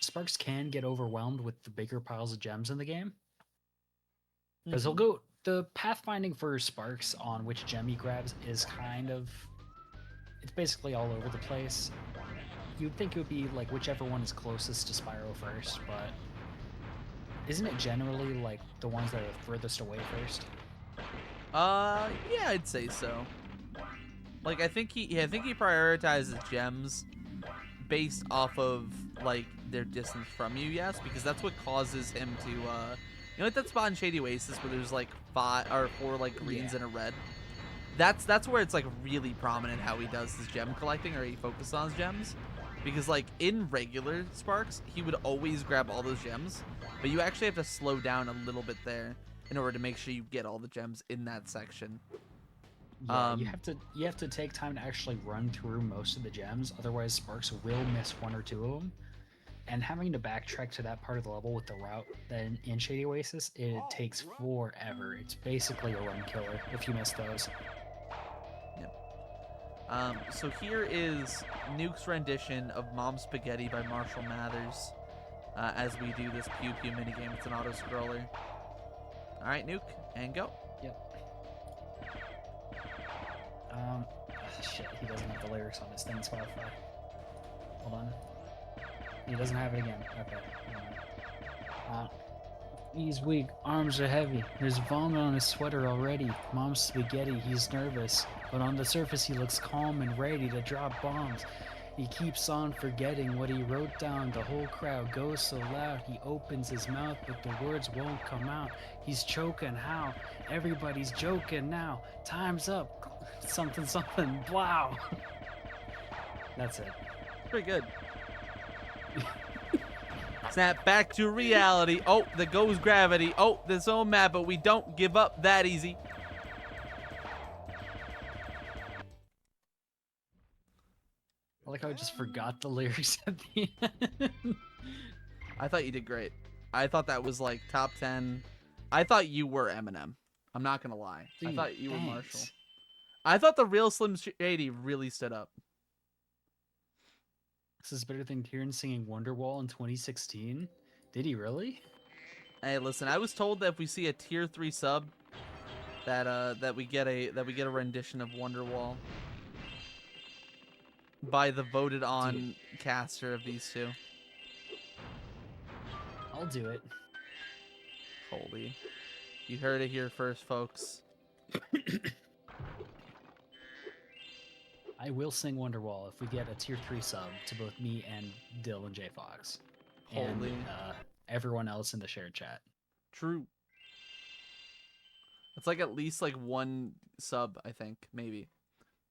Sparks can get overwhelmed with the bigger piles of gems in the game. Because he'll go. The pathfinding for Sparks on which gem he grabs is kind of. It's basically all over the place. You'd think it would be like whichever one is closest to Spyro first, but isn't it generally like the ones that are furthest away first? Yeah, I'd say so. Like I think he prioritizes gems based off of like their distance from you, yes, because that's what causes him to you know like that spot in Shady Oasis where there's like 5 or 4 like greens and a red. That's where it's like really prominent how he does his gem collecting, or he focuses on his gems. Because like in regular Sparks, he would always grab all those gems, but you actually have to slow down a little bit there in order to make sure you get all the gems in that section. Yeah, you have to take time to actually run through most of the gems, otherwise Sparks will miss 1 or 2 of them. And having to backtrack to that part of the level with the route then in Shady Oasis, it takes forever. It's basically a run killer if you miss those. So here is Nuke's rendition of Mom Spaghetti by Marshall Mathers as we do this Pew Pew minigame. It's an auto-scroller. All right, Nuke, and go. Yep. Shit, he doesn't have the lyrics on his thing, Spotify. Hold on. He doesn't have it again. Okay. He's weak, arms are heavy. There's vomit on his sweater already. Mom's spaghetti, he's nervous. But on the surface he looks calm and ready to drop bombs. He keeps on forgetting what he wrote down. The whole crowd goes so loud. He opens his mouth, but the words won't come out. He's choking, how? Everybody's joking now. Time's up. Something, something, wow. That's it. Pretty good. Snap back to reality. Oh, there goes gravity. Oh, they're so mad, but we don't give up that easy. I like how I just forgot the lyrics at the end. I thought you did great. I thought that was like top 10. I thought you were Eminem. I'm not going to lie. Dude, I thought you were thanks. Marshall. I thought the real Slim Shady really stood up. This is better than Kieran singing Wonderwall in 2016. Did he really? Hey, listen, I was told that if we see a tier 3 sub that we get a rendition of Wonderwall by the voted on caster of these two. I'll do it. Holy. You heard it here first, folks. I will sing Wonderwall if we get a tier 3 sub to both me and DylanJayFox. Holy. And everyone else in the shared chat. True. It's like at least like 1 sub, I think, maybe.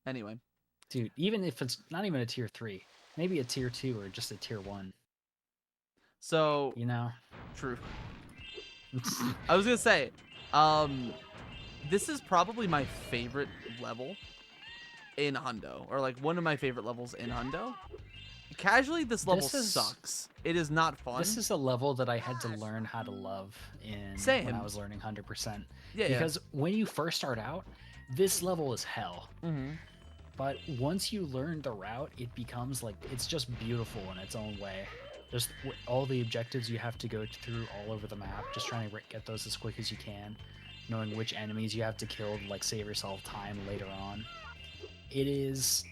Anyway. Dude, even if it's not even a tier 3, maybe a tier 2 or just a tier 1. So, You know? true. I was gonna say, this is probably my favorite level in Hundo, or like one of my favorite levels in Hundo. Casually, this level sucks. It is not fun. This is a level that I had to learn how to love when I was learning 100%. Yeah, because when you first start out, this level is hell. Mm-hmm. But once you learn the route, it becomes like, it's just beautiful in its own way. Just all the objectives you have to go through all over the map, just trying to get those as quick as you can, knowing which enemies you have to kill to like save yourself time later on. It is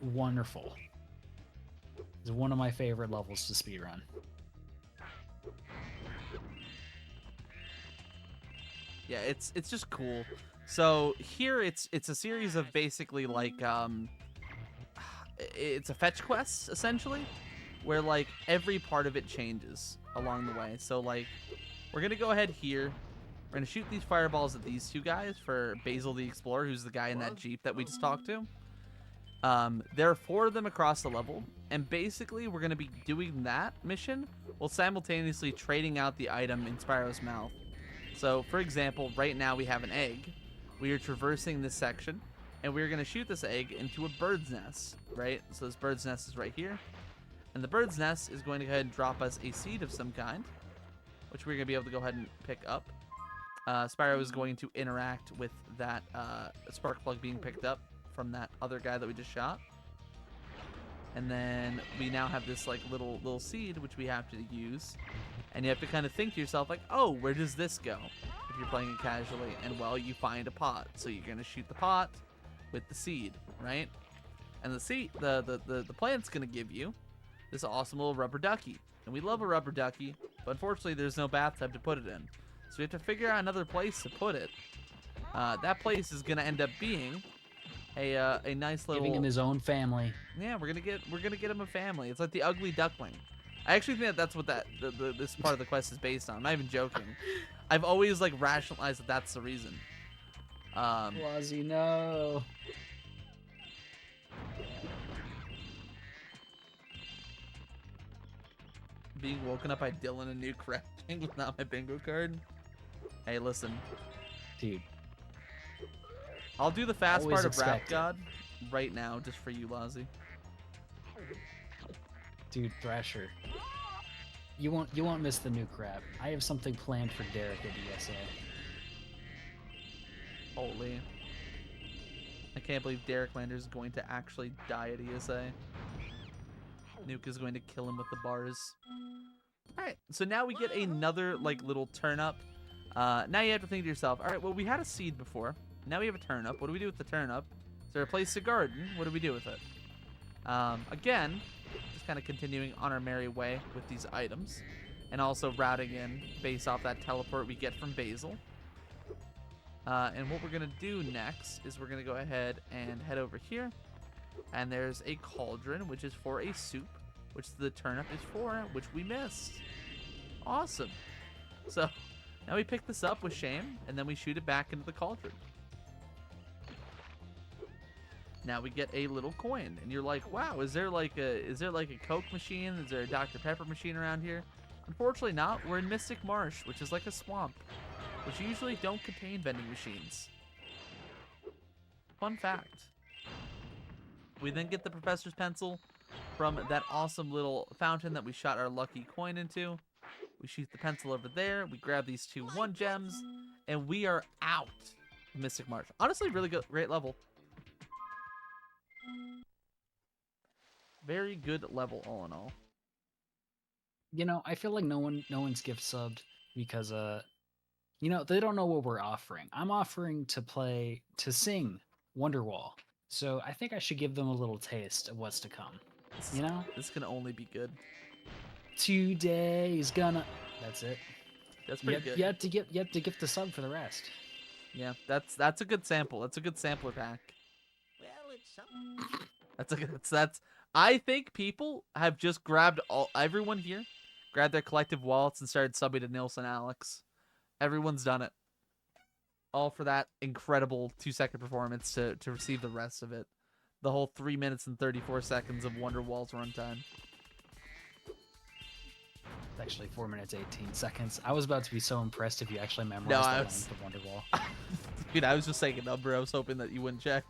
wonderful. It's one of my favorite levels to speedrun. Yeah, it's just cool. So here it's a series of basically like it's a fetch quest essentially, where like every part of it changes along the way. So like we're gonna go ahead here. We're gonna shoot these fireballs at these 2 guys for Basil the Explorer, who's the guy in that Jeep that we just talked to. There are 4 of them across the level, and basically we're gonna be doing that mission while simultaneously trading out the item in Spyro's mouth. So for example, right now we have an egg. We are traversing this section, and we're gonna shoot this egg into a bird's nest, right? So this bird's nest is right here, and the bird's nest is going to go ahead and drop us a seed of some kind, which we're gonna be able to go ahead and pick up. Spyro is going to interact with that spark plug being picked up from that other guy that we just shot. And then we now have this like little seed which we have to use. And you have to kind of think to yourself like, oh, where does this go? if you're playing it casually, and well, you find a pot. So you're gonna shoot the pot with the seed, right? And the seed, the plant's gonna give you this awesome little rubber ducky. And we love a rubber ducky, but unfortunately there's no bathtub to put it in. So we have to figure out another place to put it. That place is gonna end up being a nice little. Giving him his own family. Yeah, we're gonna get him a family. It's like the ugly duckling. I actually think that's what this part of the quest is based on. I'm not even joking. I've always like rationalized that that's the reason. Wazzy, no. Being woken up by Dylan and Nuke crafting with not my bingo card. Hey, listen. Dude. I'll do the fast Always part of Rap expect it. God right now, just for you, Lazzy. Dude, Thrasher. You won't miss the Nuke rap. I have something planned for Derek at ESA. Holy. I can't believe Derek Lander is going to actually die at ESA. Nuke is going to kill him with the bars. Alright, so now we get another like little turnip. Now you have to think to yourself, alright, well we had a seed before. Now we have a turnip. What do we do with the turnip? Is there a place to garden? What do we do with it? Again, just kind of continuing on our merry way with these items. And also routing in based off that teleport we get from Basil. And what we're going to do next is we're going to go ahead and head over here. And there's a cauldron, which is for a soup, which the turnip is for, which we missed. Awesome. So now we pick this up with shame, and then we shoot it back into the cauldron. Now we get a little coin, and you're like, wow, is there like a Coke machine? Is there a Dr. Pepper machine around here? Unfortunately not. We're in Mystic Marsh, which is like a swamp, which usually don't contain vending machines. Fun fact. We then get the professor's pencil from that awesome little fountain that we shot our lucky coin into. We shoot the pencil over there. We grab these 2 1 gems, and we are out of Mystic Marsh. Honestly, really good, great level. Very good level, all in all. You know, I feel like no one's gift subbed because you know, they don't know what we're offering. I'm offering to sing Wonderwall. So I think I should give them a little taste of what's to come. You know? This can only be good. Today is gonna. That's it. That's pretty good. You have to gift the sub for the rest. Yeah, that's a good sample. That's a good sampler pack. Well, it's something. That's. I think people have just grabbed everyone here, grabbed their collective wallets and started subbing to Nilson Alex. Everyone's done it. All for that incredible 2-second performance to receive the rest of it. The whole 3 minutes and 34 seconds of Wonderwall's runtime. It's actually 4 minutes 18 seconds. I was about to be so impressed if you actually memorized the length of Wonderwall. Dude, I was just saying a number. I was hoping that you wouldn't check.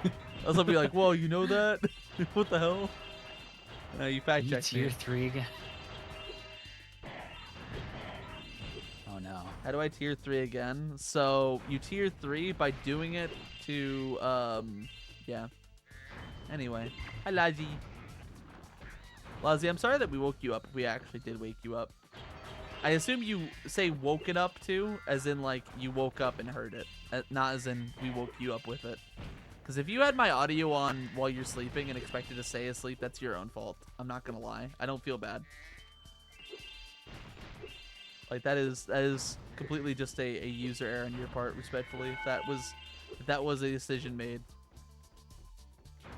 I was hoping like, whoa, you know that? What the hell? No, you fact checked me. Tier 3 again. Oh no. How do I tier 3 again? So you tier 3 by doing it to yeah. Anyway, hi Lazzy. Lazzy, I'm sorry that we woke you up if we actually did wake you up. I assume you say woken up to, as in like you woke up and heard it, not as in we woke you up with it. Because if you had my audio on while you're sleeping and expected to stay asleep, that's your own fault. I'm not gonna lie. I don't feel bad. Like that is completely just a user error on your part, respectfully. If that was a decision made.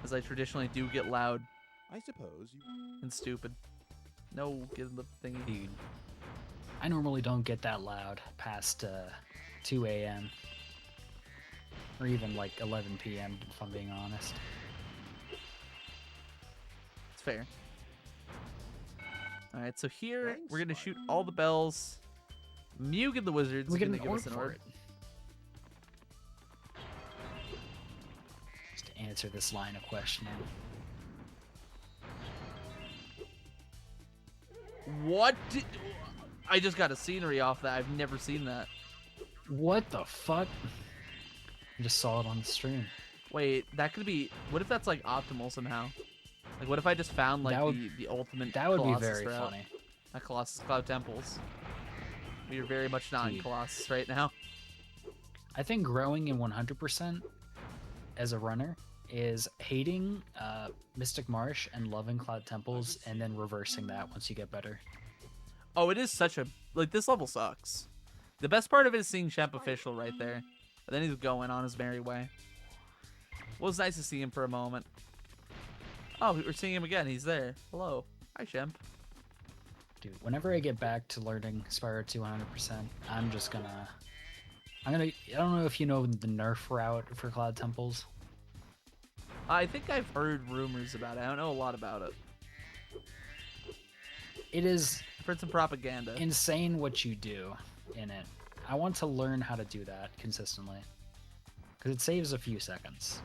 As I traditionally do get loud. I suppose you... And stupid. No, get in the thingy. Dude, I normally don't get that loud past 2 a.m. Or even like 11 p.m. if I'm being honest. It's fair. Alright, so here we're gonna shoot all the bells. Mugen the Wizard's We gonna get an give orb us an for orb. it. Just to answer this line of questioning. What? I just got a scenery off that. I've never seen that. What the fuck? I just saw it on the stream. Wait, that could be. What if that's like optimal somehow? Like, what if I just found like That would- the ultimate? That would be Colossus very route? funny. Not Colossus, Cloud Temples. We are very much not in Dude. Colossus right now. I think growing in 100% as a runner is hating Mystic Marsh and loving Cloud Temples, and then reversing that once you get better. Oh, it is such a... Like, this level sucks. The best part of it is seeing Shemp official right there. And then he's going on his merry way. Well, it was nice to see him for a moment. Oh, we're seeing him again. He's there. Hello. Hi, Shemp. Dude, whenever I get back to learning Spyro 200%, I'm just gonna... I don't know if you know the nerf route for Cloud Temples. I think I've heard rumors about it. I don't know a lot about it. It is I've heard some propaganda. insane what you do in it. I want to learn how to do that consistently, because it saves a few seconds.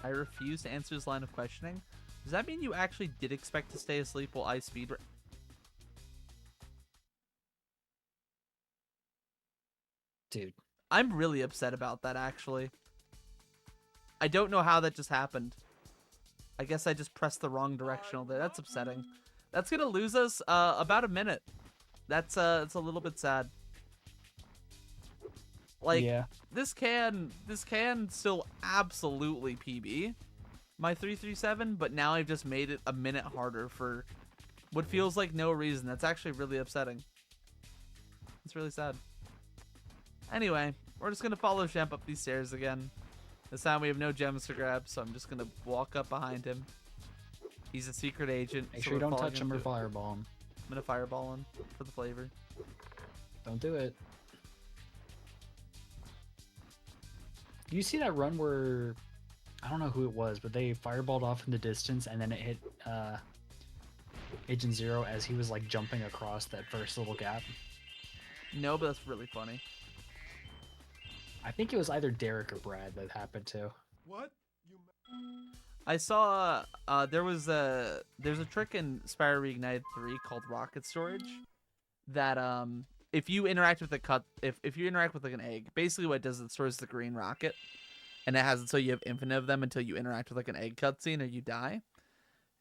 I refuse to answer this line of questioning. Does that mean you actually did expect to stay asleep while I speedrun? Dude, I'm really upset about that, actually. I don't know how that just happened. I guess I just pressed the wrong directional there. That's upsetting. That's gonna lose us about a minute. It's a little bit sad. Like, yeah. this can still absolutely PB my 337, but now I've just made it a minute harder for what feels like no reason. That's actually really upsetting. It's really sad. Anyway, we're just gonna follow Shemp up these stairs again. This time we have no gems to grab, so I'm just gonna walk up behind him. He's a secret agent. Make so sure you we're don't following touch him or to- fireball him. I'm gonna fireball him for the flavor. Don't do it. You see that run where, I don't know who it was, but they fireballed off in the distance and then it hit Agent Zero as he was like jumping across that first little gap? No, but that's really funny. I think it was either Derek or Brad that happened to. What? I saw there's a trick in Spyro Reignited 3 called Rocket Storage that if you interact with if you interact with like an egg, basically what it does is it stores the green rocket, and it has it so you have infinite of them until you interact with like an egg cutscene or you die.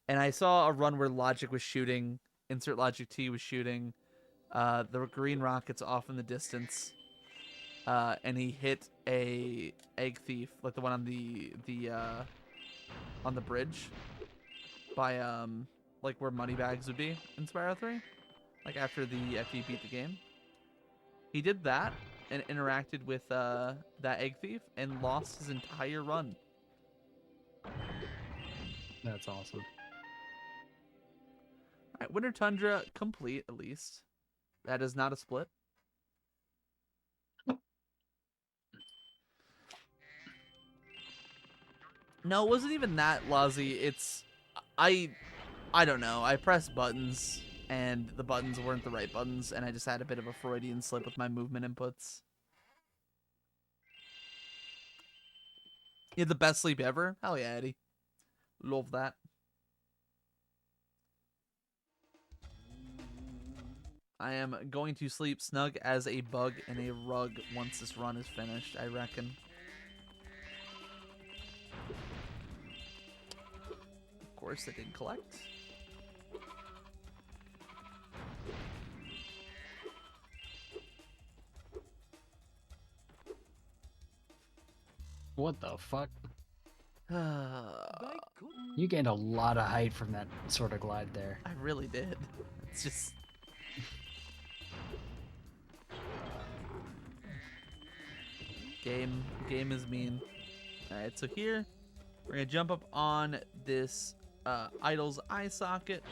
And I saw a run where Logic was shooting, Insert Logic T was shooting the green rockets off in the distance, and he hit a egg thief, like the one on the bridge by like where Moneybags would be in Spyro 3, like after you beat the game. He did that and interacted with that egg thief and lost his entire run. That's awesome. All right, Winter Tundra complete, at least. That is not a split. No, it wasn't even that, Lozzy. It's... I don't know. I pressed buttons, and the buttons weren't the right buttons, and I just had a bit of a Freudian slip with my movement inputs. You had the best sleep ever? Hell yeah, Eddie. Love that. I am going to sleep snug as a bug in a rug once this run is finished, I reckon. Of course, it didn't collect. What the fuck? I You gained a lot of height from that sort of glide there. really did. It's just... Game is mean. Alright, so here, we're gonna jump up on this idol's eye socket.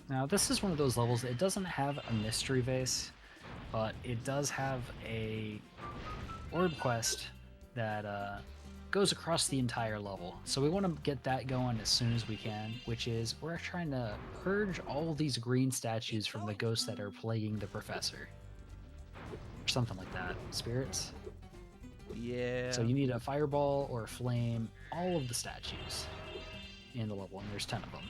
Now, this is one of those levels, it doesn't have a mystery vase, but it does have a orb quest that goes across the entire level. So we want to get that going as soon as we can, which is we're trying to purge all these green statues from the ghosts that are plaguing the professor. Or something like that. Spirits? Yeah. So you need a fireball or a flame, all of the statues in the level, and there's 10 of them.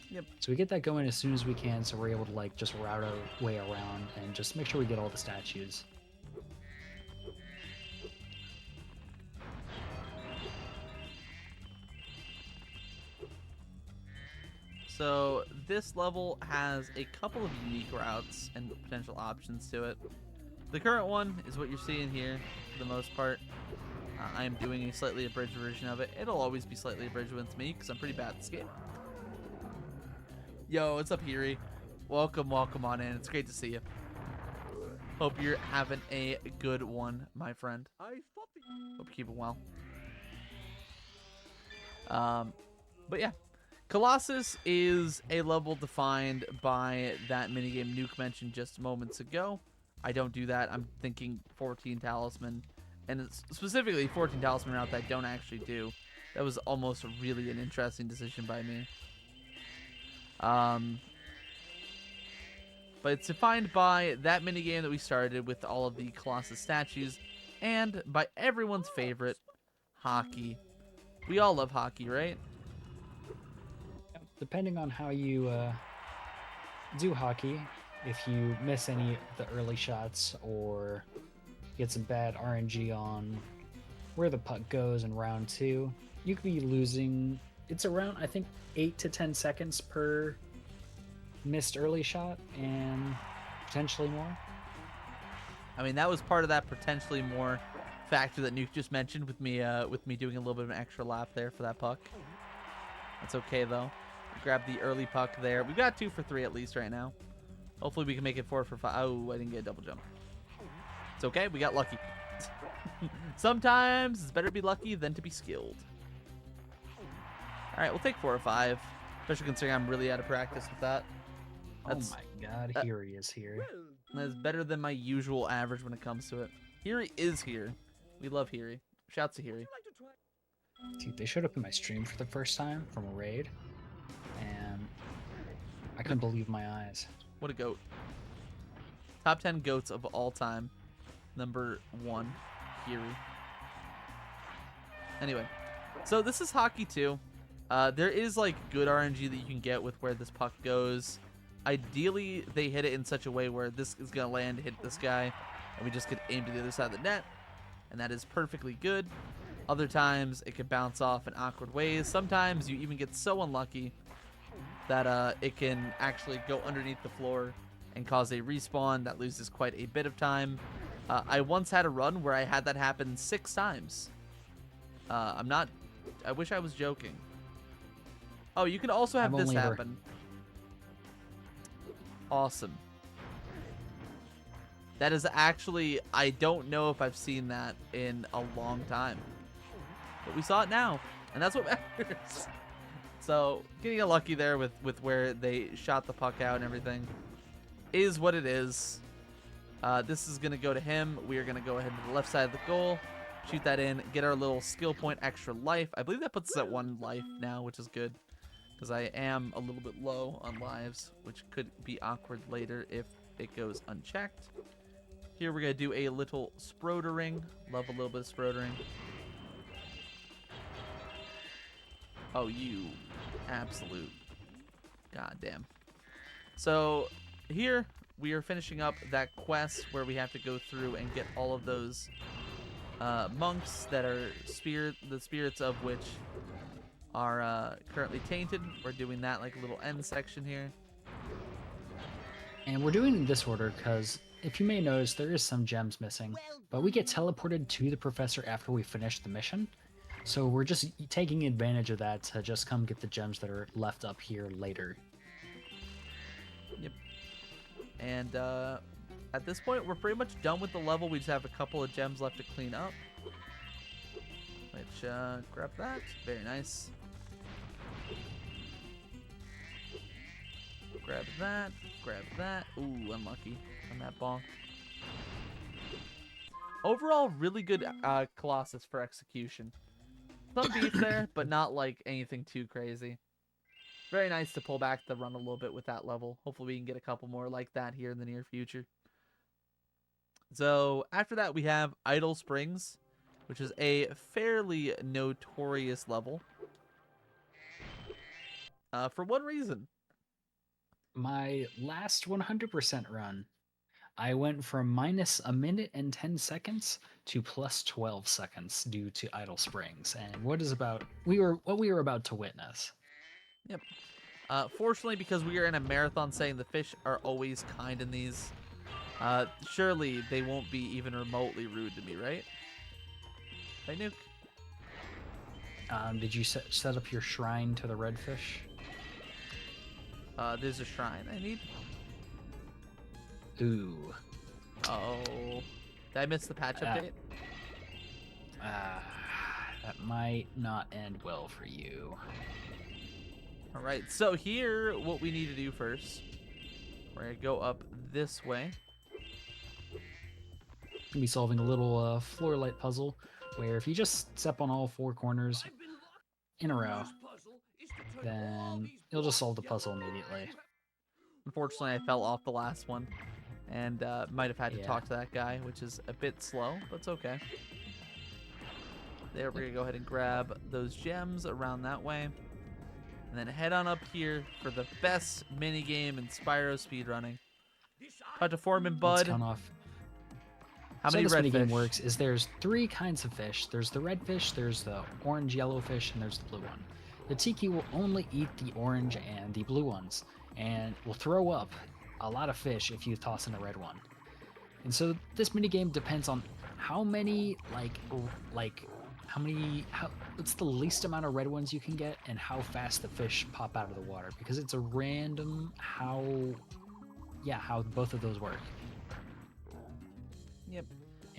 Yep. So we get that going as soon as we can, so we're able to like just route our way around and just make sure we get all the statues. So this level has a couple of unique routes and potential options to it. The current one is what you're seeing here for the most part. I am doing a slightly abridged version of it. It'll always be slightly abridged with me because I'm pretty bad at this game. Yo, what's up, Hiri? Welcome on in. It's great to see you. Hope you're having a good one, my friend. Hope you're keeping well. But yeah, Colossus is a level defined by that minigame Nuke mentioned just moments ago. I don't do that. I'm thinking 14 Talisman. And it's specifically 14 Talisman route that I don't actually do. That was almost really an interesting decision by me. But it's defined by that minigame that we started with all of the Colossus statues. And by everyone's favorite, hockey. We all love hockey, right? Depending on how you do hockey, if you miss any of the early shots or get some bad RNG on where the puck goes in round 2, you could be losing. It's around, I think, 8 to 10 seconds per missed early shot and potentially more. I mean, that was part of that potentially more factor that Nuke just mentioned with me doing a little bit of an extra lap there for that puck. That's okay though. Grab the early puck there. We've got 2 for 3 at least right now. Hopefully we can make it 4 for 5. Oh, I didn't get a double jump. It's okay. We got lucky. Sometimes it's better to be lucky than to be skilled. All right, we'll take 4 or 5, especially considering I'm really out of practice with that. That's, oh my god, here he is here. That's better than my usual average when it comes to it. Hiri is here. We love Hiri. Shouts to Hiri. Dude, they showed up in my stream for the first time from a raid, and I couldn't believe my eyes. What a goat. Top 10 goats of all time. Number 1, Hiri. Anyway, so this is hockey too. There is like good RNG that you can get with where this puck goes. Ideally, they hit it in such a way where this is going to land, hit this guy, and we just get aimed to the other side of the net, and that is perfectly good. Other times, it can bounce off in awkward ways. Sometimes you even get so unlucky that it can actually go underneath the floor and cause a respawn that loses quite a bit of time. I once had a run where I had that happen 6 times. I wish I was joking. Oh, you can also have this happen. Awesome. That is actually, I don't know if I've seen that in a long time. But we saw it now, and that's what matters. So, getting lucky there with where they shot the puck out and everything is what it is. This is going to go to him. We are going to go ahead to the left side of the goal, shoot that in, get our little skill point extra life. I believe that puts us at 1 life now, which is good, because I am a little bit low on lives, which could be awkward later if it goes unchecked. Here we're going to do a little sproutering. Love a little bit of sproutering. Oh, you absolute goddamn. So here we are finishing up that quest where we have to go through and get all of those monks that are the spirits of which are currently tainted. We're doing that like a little end section here. And we're doing it in this order because if you may notice, there is some gems missing, but we get teleported to the professor after we finish the mission. So we're just taking advantage of that to just come get the gems that are left up here later. Yep. And at this point, we're pretty much done with the level. We just have a couple of gems left to clean up. Which, grab that. Very nice. Grab that. Grab that. Ooh, unlucky on that bonk. Overall, really good Colossus for execution. Some beef there, but not like anything too crazy. Very nice to pull back the run a little bit with that level. Hopefully we can get a couple more like that here in the near future. So after that we have Idle Springs, which is a fairly notorious level. For one reason. My last 100% run, I went from minus a minute and 10 seconds to plus 12 seconds due to Idle Springs, and what we were about to witness. Yep. Fortunately, because we are in a marathon setting, the fish are always kind in these. Surely they won't be even remotely rude to me, right? Right, Nuke? Did you set up your shrine to the redfish? There's a shrine I need. Ooh. Oh. Did I miss the patch update? That might not end well for you. All right, so here, what we need to do first, we're gonna go up this way. Gonna be solving a little floor light puzzle where if you just step on all 4 corners in a row, then you'll just solve the puzzle immediately. Unfortunately, I fell off the last one, and might have had to Yeah. talk to that guy, which is a bit slow, but it's okay. There, we're gonna go ahead and grab those gems around that way, and then head on up here for the best mini game in Spyro speedrunning. Talk to Foreman Let's Bud. count off. How So many this minigame redfish? works is there's 3 kinds of fish. There's the red fish, there's the orange yellow fish, and there's the blue one. The tiki will only eat the orange and the blue ones, and will throw up a lot of fish if you toss in a red one. And so this minigame depends on how many what's the least amount of red ones you can get and how fast the fish pop out of the water, because it's a random how both of those work. Yep.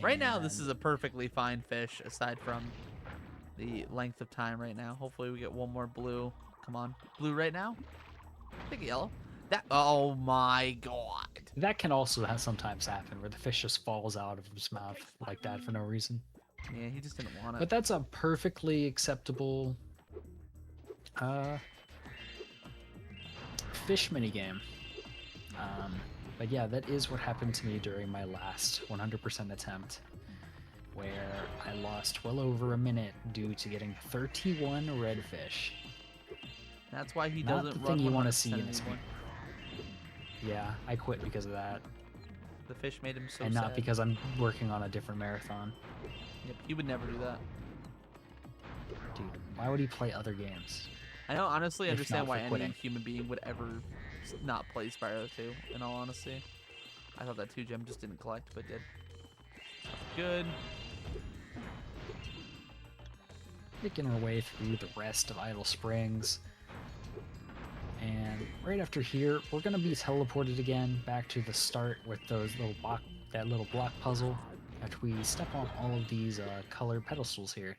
Right now, this And- is a perfectly fine fish, aside from the length of time right now. Hopefully, we get one more blue. Come on. Blue right now? Take a yellow. That. Oh my god. That can also sometimes happen where the fish just falls out of his mouth like that for no reason. Yeah, he just didn't want it. But that's a perfectly acceptable fish minigame. But yeah, that is what happened to me during my last 100% attempt, where I lost well over a minute due to getting 31 redfish. That's why he Not doesn't the run thing you want to 100% see in this anymore. game. Yeah, I quit because of that, The fish made him so and sad. not because I'm working on a different marathon. Yep, he would never do that. Dude, why would he play other games? I don't honestly If understand not why for any quitting. human being would ever not play Spyro 2, in all honesty. I thought that 2 gem just didn't collect, but did. Good. Making our way through the rest of Idle Springs. And right after here, we're gonna be teleported again back to the start with those that little block puzzle after we step on all of these colored pedestals here.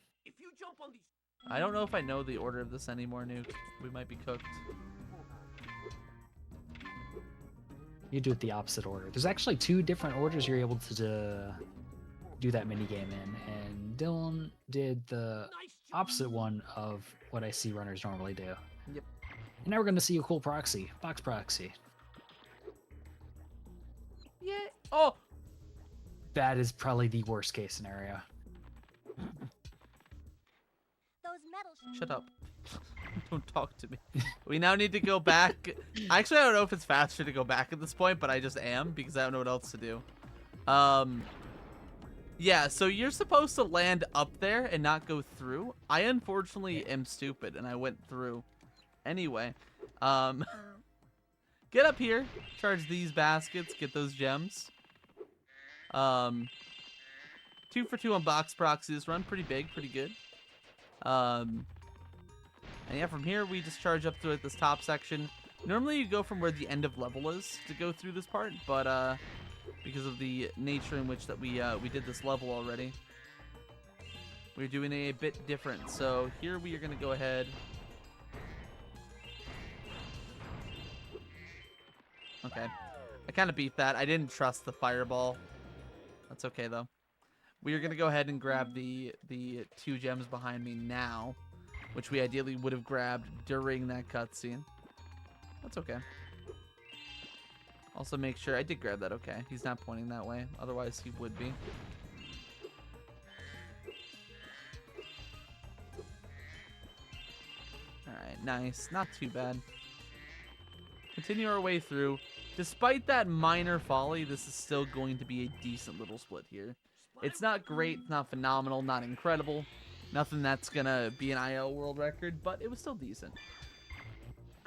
I don't know if I know the order of this anymore, Nuke. We might be cooked. You do it the opposite order. There's actually 2 different orders you're able to do that minigame in, and Dylan did the opposite one of what I see runners normally do. Yep. And now we're gonna see a cool proxy, box proxy. Yeah. Oh! That is probably the worst case scenario. Those medals. Shut up. Don't talk to me. We now need to go back. Actually, I don't know if it's faster to go back at this point, but I just am because I don't know what else to do. Yeah, so you're supposed to land up there and not go through. I unfortunately am stupid and I went through. Anyway, get up here, charge these baskets, get those gems. 2 for 2 on box proxy. This run pretty big, pretty good. And yeah, from here we just charge up to this top section. Normally you go from where the end of level is to go through this part, but because of the nature in which that we did this level already, we're doing a bit different. So here we are gonna go ahead. Okay, I kind of beat that. I didn't trust the fireball. That's okay though. We are gonna go ahead and grab the 2 gems behind me now, which we ideally would have grabbed during that cutscene. That's okay. Also make sure I did grab that. Okay, he's not pointing that way. Otherwise he would be. Alright, nice. Not too bad. Continue our way through. Despite that minor folly, this is still going to be a decent little split here. It's not great, not phenomenal, not incredible. Nothing that's gonna be an IL world record, but it was still decent.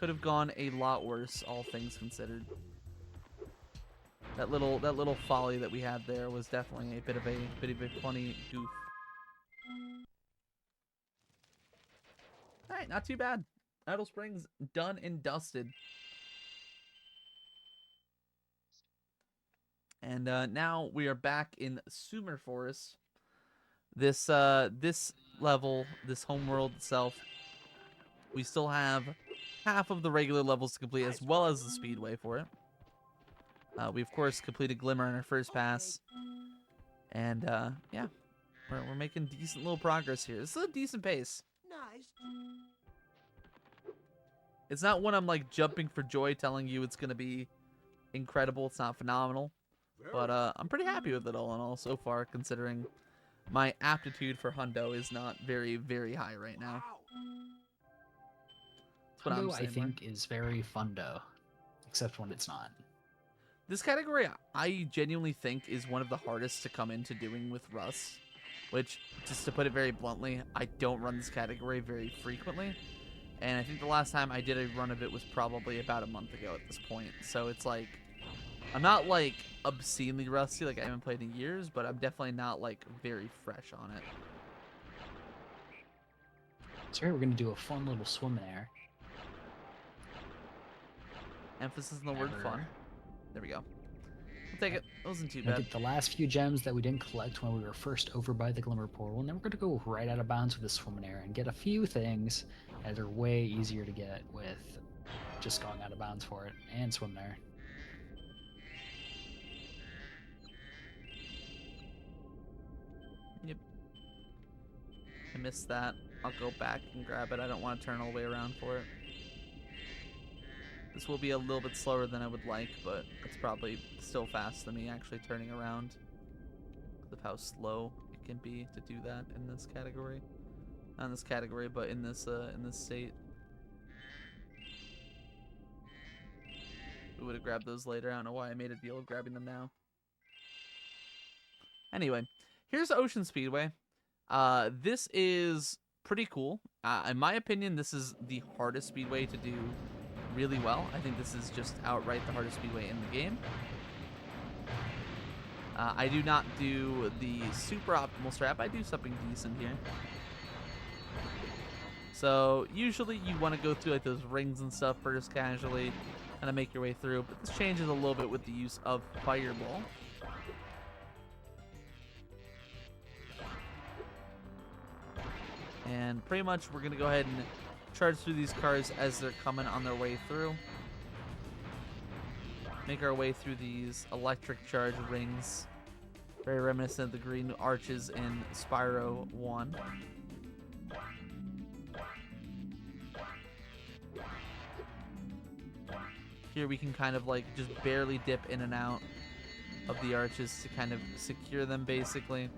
could have gone a lot worse, all things considered. That little folly that we had there was definitely a bit of a funny goof. All right, not too bad. Idle Springs done and dusted. And now we are back in Sumer Forest. This level, this homeworld itself, we still have half of the regular levels to complete, as well as the speedway for it. We of course completed Glimmer on our first pass, and yeah, we're making decent little progress here. This is a decent pace. Nice. It's not one I'm like jumping for joy telling you it's gonna be incredible. It's not phenomenal, but I'm pretty happy with it all in all so far, considering my aptitude for Hundo is not very, very high right now. That's what I'm Hundo, I saying. think, is very fundo, except when it's not. This category, I genuinely think, is one of the hardest to come into doing with Russ, which, just to put it very bluntly, I don't run this category very frequently. And I think the last time I did a run of it was probably about a month ago at this point. So it's like, I'm not like obscenely rusty, like I haven't played in years, but I'm definitely not like very fresh on it. So here we're gonna do a fun little swim in air. Emphasis on the word Never. fun. There we go. I'll take it. It wasn't too Gonna bad. get the last few gems that we didn't collect when we were first over by the Glimmer Portal, and then we're gonna go right out of bounds with the swim in air and get a few things that are way easier to get with just going out of bounds for it and swim there. Yep. I missed that. I'll go back and grab it. I don't want to turn all the way around for it. This will be a little bit slower than I would like, but it's probably still faster than me actually turning around. Because of how slow it can be to do that in this category. Not in this category, but in this state. We would have grabbed those later. I don't know why I made a deal of grabbing them now. Anyway, here's Ocean Speedway. This is pretty cool. In my opinion, this is the hardest speedway to do really well. I think this is just outright the hardest speedway in the game. I do not do the super optimal strap. I do something decent here. So usually you want to go through like those rings and stuff first casually, kind of make your way through. But this changes a little bit with the use of Fireball. And pretty much we're going to go ahead and charge through these cars as they're coming on their way through. Make our way through these electric charge rings. Very reminiscent of the green arches in Spyro 1. Here we can kind of like just barely dip in and out of the arches to kind of secure them basically.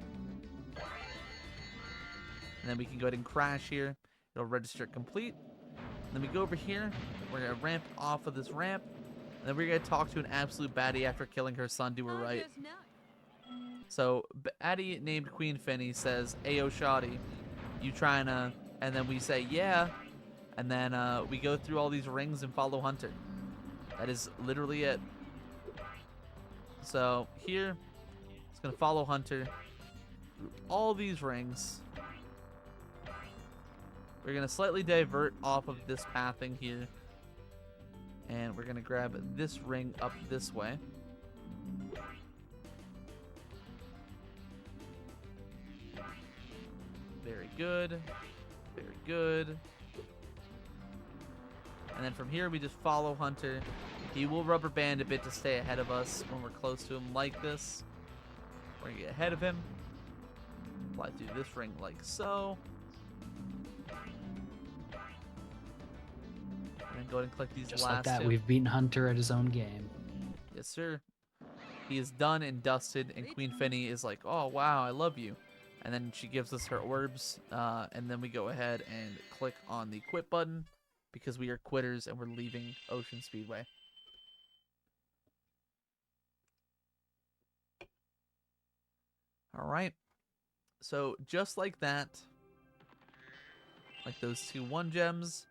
And then we can go ahead and crash here. It'll register complete. And then we go over here. We're going to ramp off of this ramp. And then we're going to talk to an absolute baddie after killing her son, do her right. So, baddie named Queen Finny says, "Ayo, Shoddy, you trying to..." And then we say, "Yeah." And then we go through all these rings and follow Hunter. That is literally it. So, here, it's going to follow Hunter through all these rings. We're going to slightly divert off of this pathing here. And we're going to grab this ring up this way. Very good. Very good. And then from here, we just follow Hunter. He will rubber band a bit to stay ahead of us when we're close to him like this. We're going to get ahead of him. Fly through this ring like so. And then go ahead and collect these Just last like that, two. we've beaten Hunter at his own game. Yes, sir. He is done and dusted, and Queen Finny is like, "Oh, wow, I love you." And then she gives us her orbs, and then we go ahead and click on the quit button because we are quitters and we're leaving Ocean Speedway. All right. So just like that, like those two 1 gems,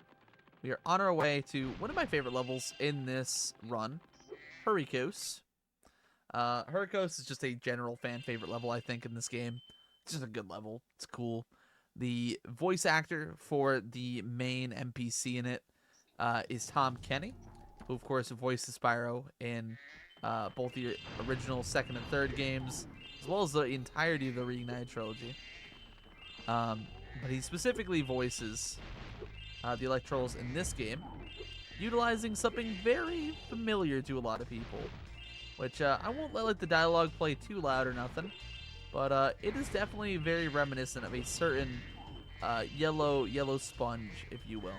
we are on our way to one of my favorite levels in this run, Hurricos. Hurricos is just a general fan favorite level, I think, in this game. It's just a good level. It's cool. The voice actor for the main NPC in it is Tom Kenny, who, of course, voices Spyro in both the original second and third games, as well as the entirety of the Reignited trilogy. But he specifically voices the Electrolls in this game, utilizing something very familiar to a lot of people, which I won't let the dialogue play too loud or nothing, but it is definitely very reminiscent of a certain yellow sponge, if you will.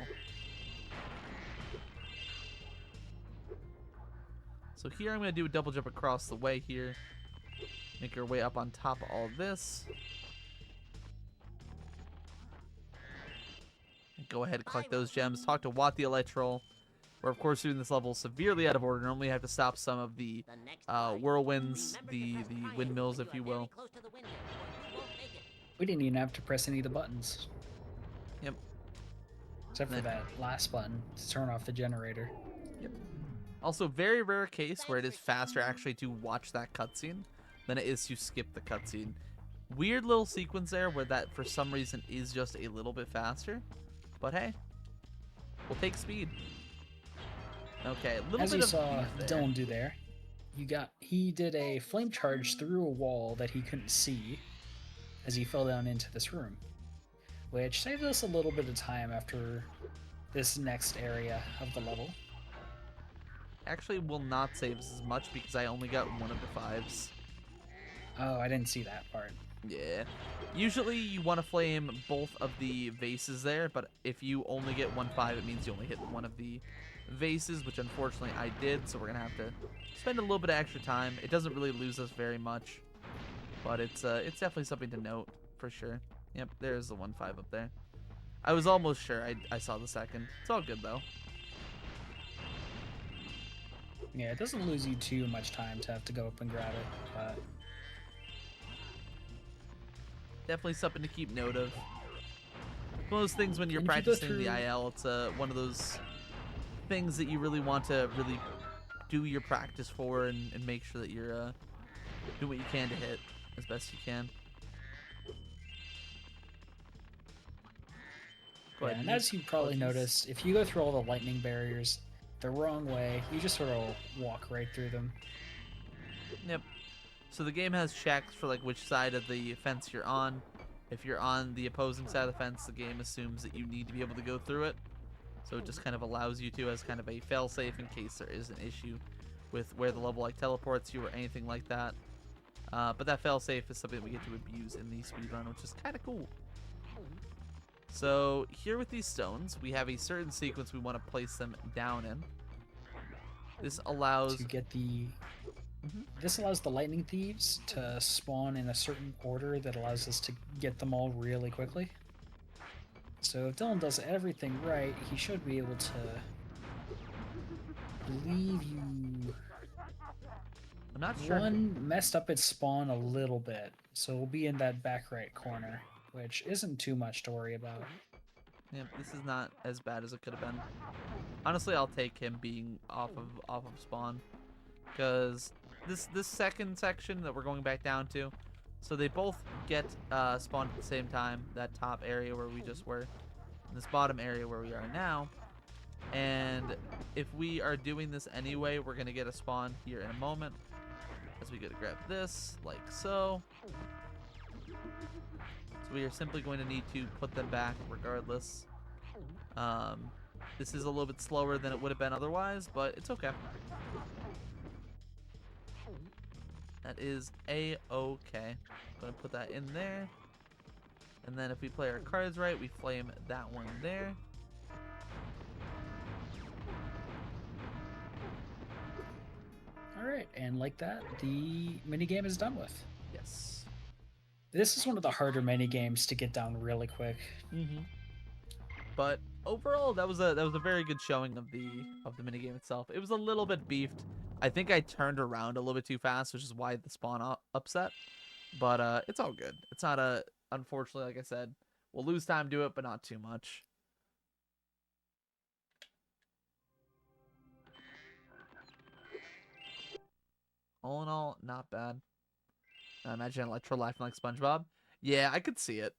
So here I'm going to do a double jump across the way here, make our way up on top of all of this. Go ahead and collect those gems. Talk to Watt the Electroll. We're, of course, doing this level severely out of order. Normally, have to stop some of the whirlwinds, the windmills, if you will. We didn't even have to press any of the buttons. Yep. Except for that last button to turn off the generator. Yep. Also, very rare case where it is faster actually to watch that cutscene than it is to skip the cutscene. Weird little sequence there where that, for some reason, is just a little bit faster. But hey, we'll take speed. Okay, a little As bit you of saw there. Dylan do there, he did a flame charge through a wall that he couldn't see as he fell down into this room, which saved us a little bit of time after this next area of the level. Actually will not save us as much because I only got one of the 5s. Oh, I didn't see that part. Yeah. Usually you want to flame both of the vases there, but if you only get 1 5, it means you only hit one of the vases, which unfortunately I did, so we're going to have to spend a little bit of extra time. It doesn't really lose us very much, but it's definitely something to note for sure. Yep, there's the 1 5 up there. I was almost sure I saw the second. It's all good though. Yeah, it doesn't lose you too much time to have to go up and grab it, but Definitely something to keep note of. One of those things when you're And if you go practicing the IL, it's one of those things that you really want to really do your practice for and make sure that you're do what you can to hit as best you can. Go yeah, ahead, and Nuke. as you probably Apologies. noticed, if you go through all the lightning barriers the wrong way, you just sort of walk right through them. Yep. So the game has checks for like which side of the fence you're on. If you're on the opposing side of the fence, the game assumes that you need to be able to go through it. So it just kind of allows you to as kind of a fail-safe in case there is an issue with where the level like teleports you or anything like that. But that fail-safe is something that we get to abuse in the speedrun, which is kind of cool. So here with these stones, we have a certain sequence we want to place them down in. This allows... To get the... This allows the lightning thieves to spawn in a certain order that allows us to get them all really quickly. So if Dylan does everything right, he should be able to leave you... I'm not sure. One messed up its spawn a little bit, so we'll be in that back right corner, which isn't too much to worry about. Yeah, this is not as bad as it could have been. Honestly, I'll take him being off of spawn, because this second section that we're going back down to, so they both get spawned at the same time. That top area where we just were, and this bottom area where we are now. And if we are doing this anyway, we're gonna get a spawn here in a moment. As we go to grab this, like so. So we are simply going to need to put them back regardless. This is a little bit slower than it would have been otherwise, but it's okay. That is a-okay. Going to put that in there. And then if we play our cards right, we flame that one there. Alright, and like that, the minigame is done with. Yes. This is one of the harder minigames to get down really quick. But overall, that was a very good showing of the minigame itself. It was a little bit beefed. I think I turned around a little bit too fast, which is why the spawn upset. But it's all good. It's not unfortunately, like I said, we'll lose time to it, but not too much. All in all, not bad. I imagine Electro laughing like SpongeBob. Yeah, I could see it.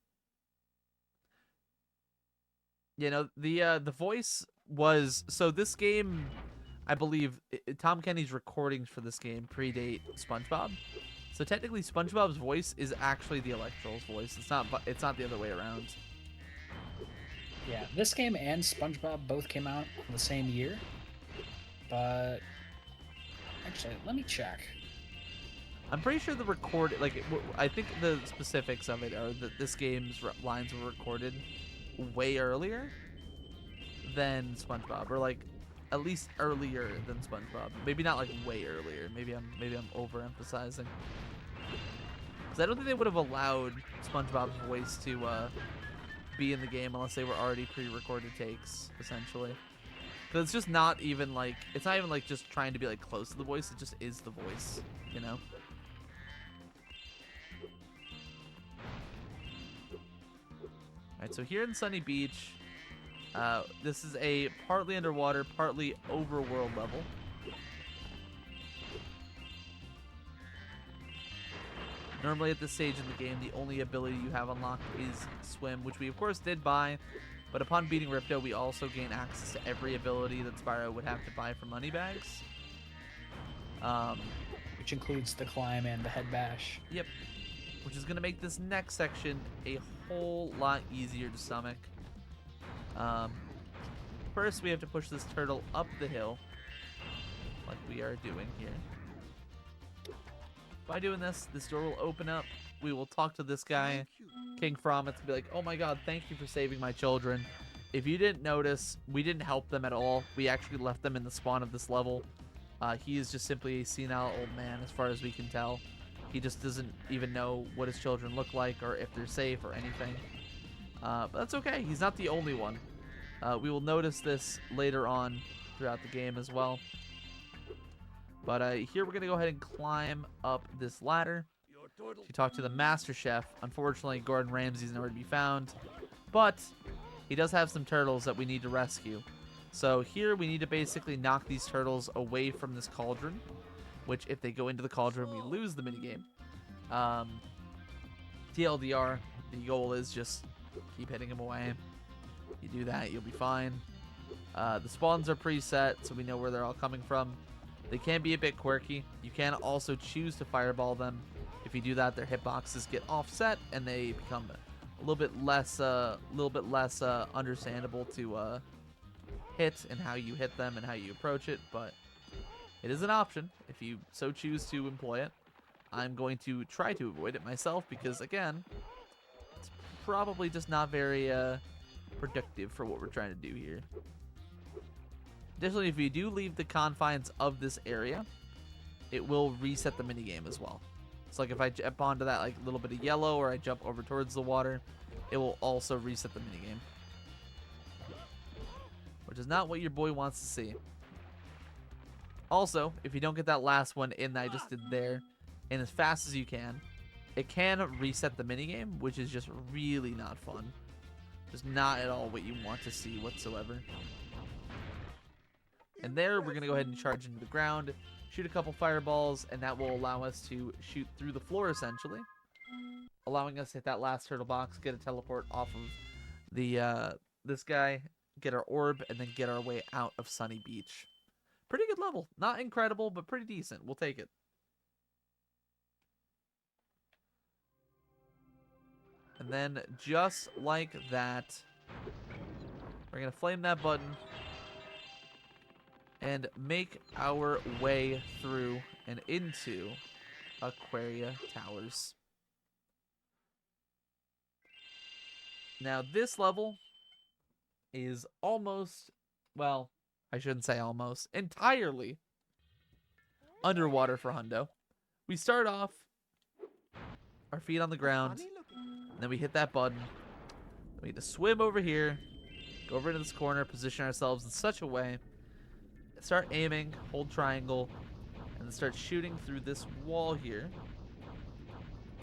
You know, the voice was so this game, I believe Tom Kenny's recordings for this game predate SpongeBob. So technically, SpongeBob's voice is actually the Electro's voice. It's not the other way around. Yeah, this game and SpongeBob both came out the same year. But actually, let me check. I'm pretty sure I think the specifics of it are that this game's lines were recorded way earlier than SpongeBob, or like at least earlier than SpongeBob. Maybe not like way earlier. Maybe I'm overemphasizing. Because I don't think they would have allowed SpongeBob's voice to be in the game unless they were already pre-recorded takes, essentially. Because it's just not even like just trying to be like close to the voice. It just is the voice, you know. Alright, so here in Sunny Beach, this is a partly underwater, partly overworld level. Normally at this stage in the game, the only ability you have unlocked is Swim, which we of course did buy, but upon beating Ripto, we also gain access to every ability that Spyro would have to buy for moneybags. Which includes the climb and the head bash. Yep. Which is going to make this next section a whole lot easier to stomach. First, we have to push this turtle up the hill, like we are doing here. By doing this, this door will open up. We will talk to this guy, King Frommets, and be like, oh my god, thank you for saving my children. If you didn't notice, we didn't help them at all. We actually left them in the spawn of this level. He is just simply a senile old man, as far as we can tell. He just doesn't even know what his children look like or if they're safe or anything. But that's okay. He's not the only one. We will notice this later on throughout the game as well. But here we're going to go ahead and climb up this ladder to talk to the Master Chef. Unfortunately, Gordon Ramsay's nowhere to be found. But he does have some turtles that we need to rescue. So here we need to basically knock these turtles away from this cauldron. Which, if they go into the cauldron, we lose the minigame. TLDR, the goal is just keep hitting them away. You do that, you'll be fine. The spawns are preset, so we know where they're all coming from. They can be a bit quirky. You can also choose to fireball them. If you do that, their hitboxes get offset, and they become a little bit less understandable to hit, and how you hit them and how you approach it. But it is an option if you so choose to employ it. I'm going to try to avoid it myself because, again, it's probably just not very productive for what we're trying to do here. Additionally, if you do leave the confines of this area, it will reset the minigame as well. So like if I jump onto that like little bit of yellow, or I jump over towards the water, it will also reset the minigame. Which is not what your boy wants to see. Also, if you don't get that last one in that I just did there, and as fast as you can, it can reset the minigame, which is just really not fun. Just not at all what you want to see whatsoever. And there, we're going to go ahead and charge into the ground, shoot a couple fireballs, and that will allow us to shoot through the floor, essentially. Allowing us to hit that last turtle box, get a teleport off of the this guy, get our orb, and then get our way out of Sunny Beach. Pretty good level. Not incredible, but pretty decent. We'll take it. And then, just like that, we're going to flame that button and make our way through and into Aquaria Towers. Now, this level is almost, well, I shouldn't say almost, entirely underwater for Hundo. We start off, our feet on the ground, and then we hit that button. We need to swim over here, go over into this corner, position ourselves in such a way, start aiming, hold triangle, and then start shooting through this wall here.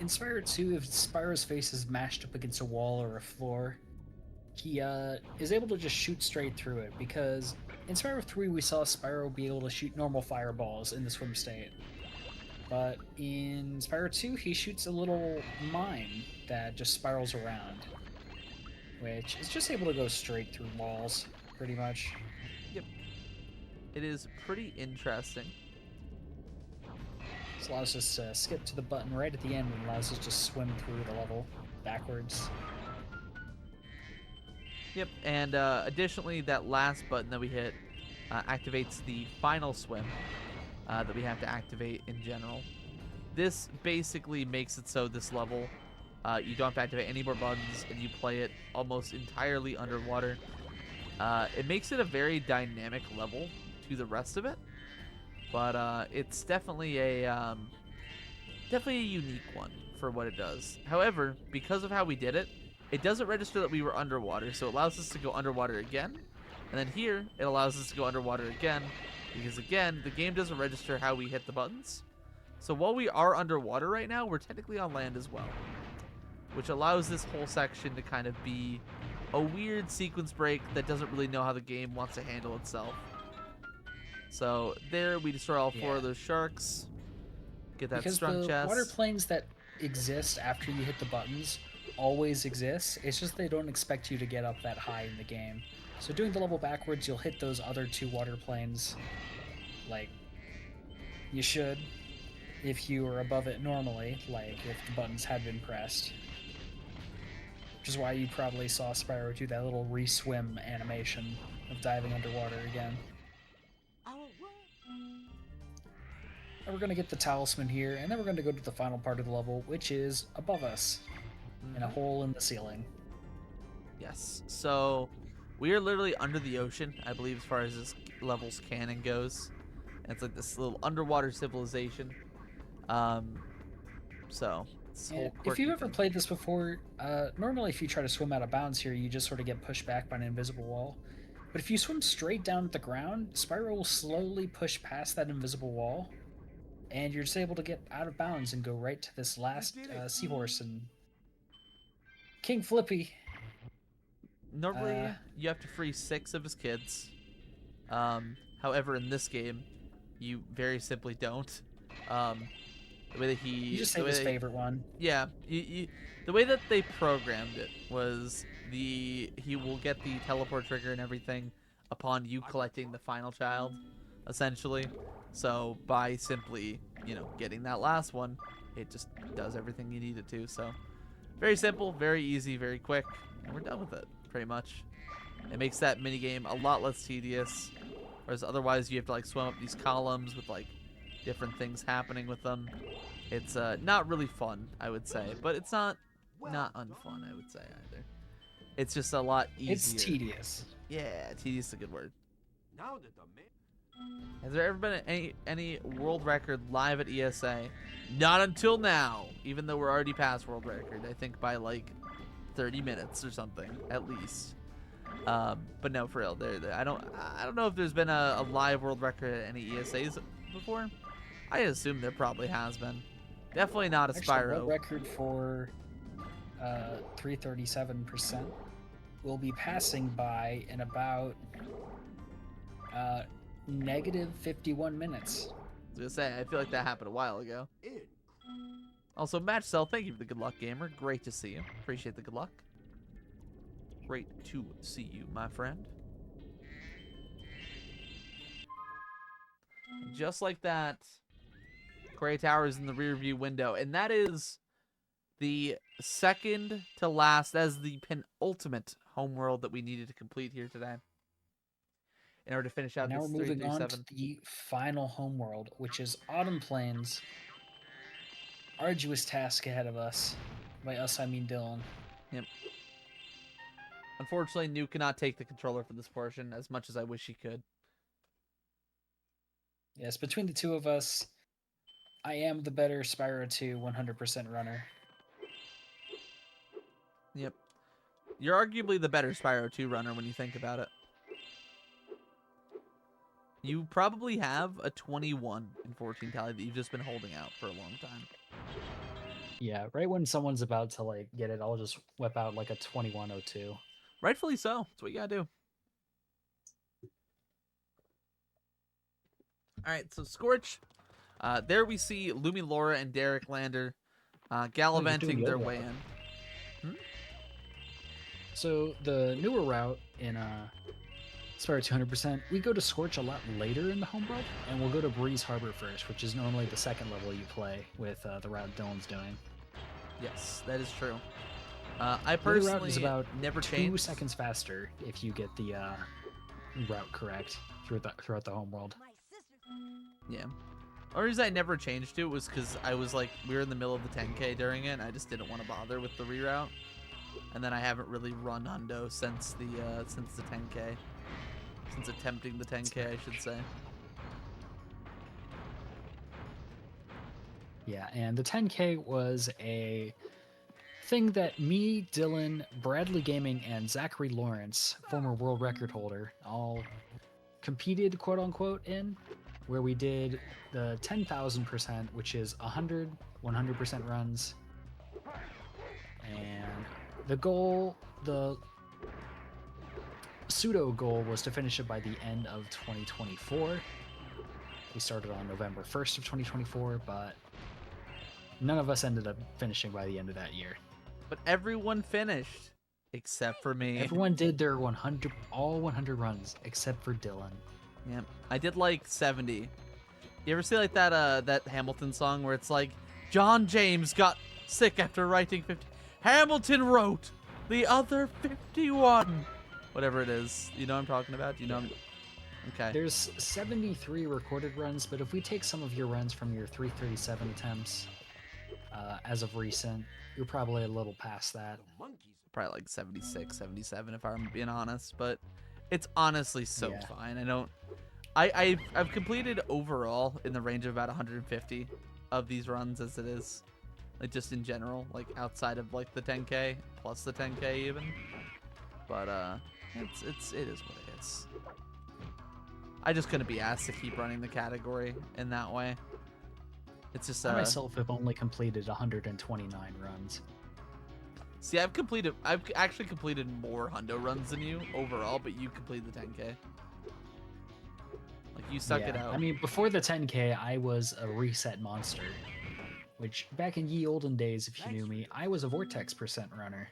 In Spyro 2, if Spyro's face is mashed up against a wall or a floor, he is able to just shoot straight through it, because in Spyro 3 we saw Spyro be able to shoot normal fireballs in the swim state. But in Spyro 2, he shoots a little mine that just spirals around, which is just able to go straight through walls, pretty much. Yep. It is pretty interesting. This allows us to skip to the button right at the end and allows us to swim through the level backwards. Yep, and additionally, that last button that we hit activates the final swim that we have to activate in general. This basically makes it so this level, you don't have to activate any more buttons, and you play it almost entirely underwater. It makes it a very dynamic level to the rest of it, but it's definitely a unique one for what it does. However, because of how we did it, it doesn't register that we were underwater, so it allows us to go underwater again. And then here, it allows us to go underwater again, because again, the game doesn't register how we hit the buttons. So while we are underwater right now, we're technically on land as well, which allows this whole section to kind of be a weird sequence break that doesn't really know how the game wants to handle itself. So there, we destroy all four of those sharks, get that strung chest. Because the water planes that exist after you hit the buttons always exist. It's just they don't expect you to get up that high in the game. So doing the level backwards, you'll hit those other two water planes like you should if you were above it normally, like if the buttons had been pressed. Which is why you probably saw Spyro do that little re-swim animation of diving underwater again. And we're going to get the talisman here, and then we're going to go to the final part of the level, which is above us, in a hole in the ceiling. Yes, so we are literally under the ocean, I believe, as far as this level's canon goes. And it's like this little underwater civilization. So it's a whole if you've ever thing. played this before, normally if you try to swim out of bounds here, you just sort of get pushed back by an invisible wall. But if you swim straight down at the ground, Spyro will slowly push past that invisible wall, and you're just able to get out of bounds and go right to this last seahorse and King Flippy. Normally, you have to free 6 of his kids. However, in this game, you very simply don't. The way that You just say his favorite one. Yeah, the way that they programmed it was he will get the teleport trigger and everything upon you collecting the final child, essentially. So by simply, getting that last one, it just does everything you need it to. So very simple, very easy, very quick, and we're done with it, pretty much. It makes that minigame a lot less tedious, whereas otherwise you have to swim up these columns with different things happening with them. It's not really fun, I would say, but it's not unfun, I would say, either. It's just a lot easier. It's tedious. Yeah, tedious is a good word. Has there ever been any world record live at ESA? Not until now, even though we're already past world record, I think by 30 minutes or something, at least. But no, for real, I don't know if there's been a live world record at any ESAs before. I assume there probably has been. Definitely not a Actually, Spyro. world record for 337% will be passing by in about negative 51 minutes. I was gonna say, I feel like that happened a while ago. Also, Match Cell, thank you for the good luck, gamer. Great to see you. Appreciate the good luck. Great to see you, my friend. Just like that, Gray Tower is in the rear view window, and that is the second to last, as the penultimate homeworld that we needed to complete here today in order to finish out Now this we're moving on to 337. the final homeworld, which is Autumn Plains. Arduous task ahead of us. By us, I mean Dylan. Yep. Unfortunately, Nuke cannot take the controller for this portion, as much as I wish he could. Yes, between the two of us, I am the better Spyro 2 100% runner. Yep. You're arguably the better Spyro 2 runner when you think about it. You probably have a 21 in 14 tally that you've just been holding out for a long time. Yeah, right when someone's about to get it, I'll just whip out a 2102. Rightfully so. That's what you gotta do. All right, so Scorch, There we see Lumi Laura and Derek Lander gallivanting their yoga. way in. So the newer route in Spyro 200%, we go to Scorch a lot later in the homeworld, and we'll go to Breeze Harbor first, which is normally the second level you play with the route Dylan's doing. Yes, that is true. I The other personally route is about never 2 changed. seconds faster if you get the route correct throughout the homeworld. My sister. Yeah. The only reason I never changed it was because I was like, we were in the middle of the 10K during it, and I just didn't want to bother with the reroute. And then I haven't really run Hundo since the 10K. Since attempting the 10K, I should say. Yeah, and the 10K was a thing that me, Dylan, Bradley Gaming, and Zachary Lawrence, former world record holder, all competed, quote unquote, in, where we did the 10,000%, which is 100% runs. And the goal, the pseudo goal, was to finish it by the end of 2024. We started on November 1st of 2024, but none of us ended up finishing by the end of that year. But everyone finished, except for me. Everyone did their 100 runs except for Dylan. Yeah, I did like 70. You ever see like that Hamilton song where it's like, John James got sick after writing 50. Hamilton wrote the other 51. Whatever it is. You know what I'm talking about? Do you know? Okay. There's 73 recorded runs, but if we take some of your runs from your 337 attempts, as of recent, you're probably a little past that. Probably like 76, 77 if I'm being honest, but it's honestly so Yeah. fine. I've completed overall in the range of about 150 of these runs as it is, like just in general, like outside of like the 10K plus the 10K even. But it is what it is. I just couldn't be asked to keep running the category in that way. It's just I myself have only completed 129 runs. See, I've actually completed more Hundo runs than you overall, but you completed the 10K. Like you stuck it out. I mean, before the 10K, I was a reset monster, which back in ye olden days, if you knew me, I was a Vortex percent runner,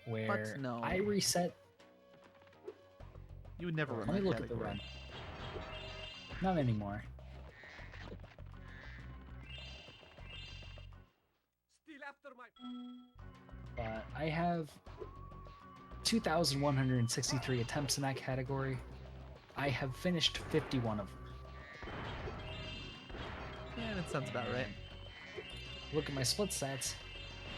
where no. I reset. You would never run Let me that look at the category. run. Not anymore. But I have 2,163 attempts in that category. I have finished 51 of them. Yeah, that sounds about right. Look at my split stats.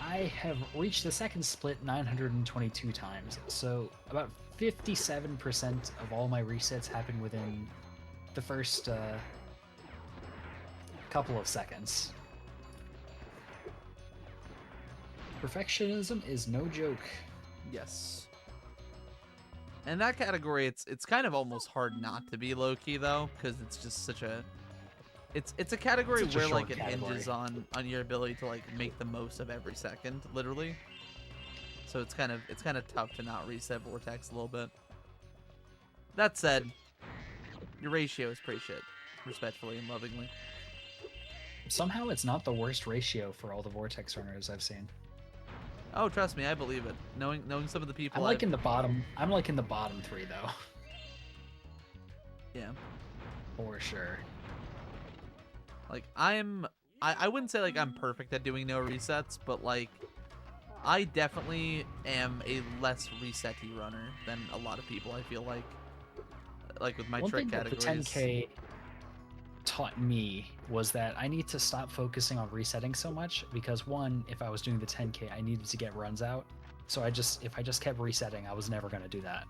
I have reached the second split 922 times, so about 57% of all my resets happen within the first couple of seconds. Perfectionism is no joke. Yes. In that category, it's kind of almost hard not to be low key though, because it's just such a it's a category Such a where short like it category. hinges on your ability to like make the most of every second, literally. So it's kind of tough to not reset Vortex a little bit. That said, your ratio is pretty shit, respectfully and lovingly. Somehow it's not the worst ratio for all the Vortex runners I've seen. Oh, trust me, I believe it. Knowing some of the people, I'm like in the bottom 3 though, yeah. for sure. Like I wouldn't say like I'm perfect at doing no resets, but like I definitely am a less reset-y runner than a lot of people. I feel like with my One trick thing that the categories. 10K taught me was that I need to stop focusing on resetting so much, because one, if I was doing the 10K, I needed to get runs out. So if I just kept resetting, I was never going to do that.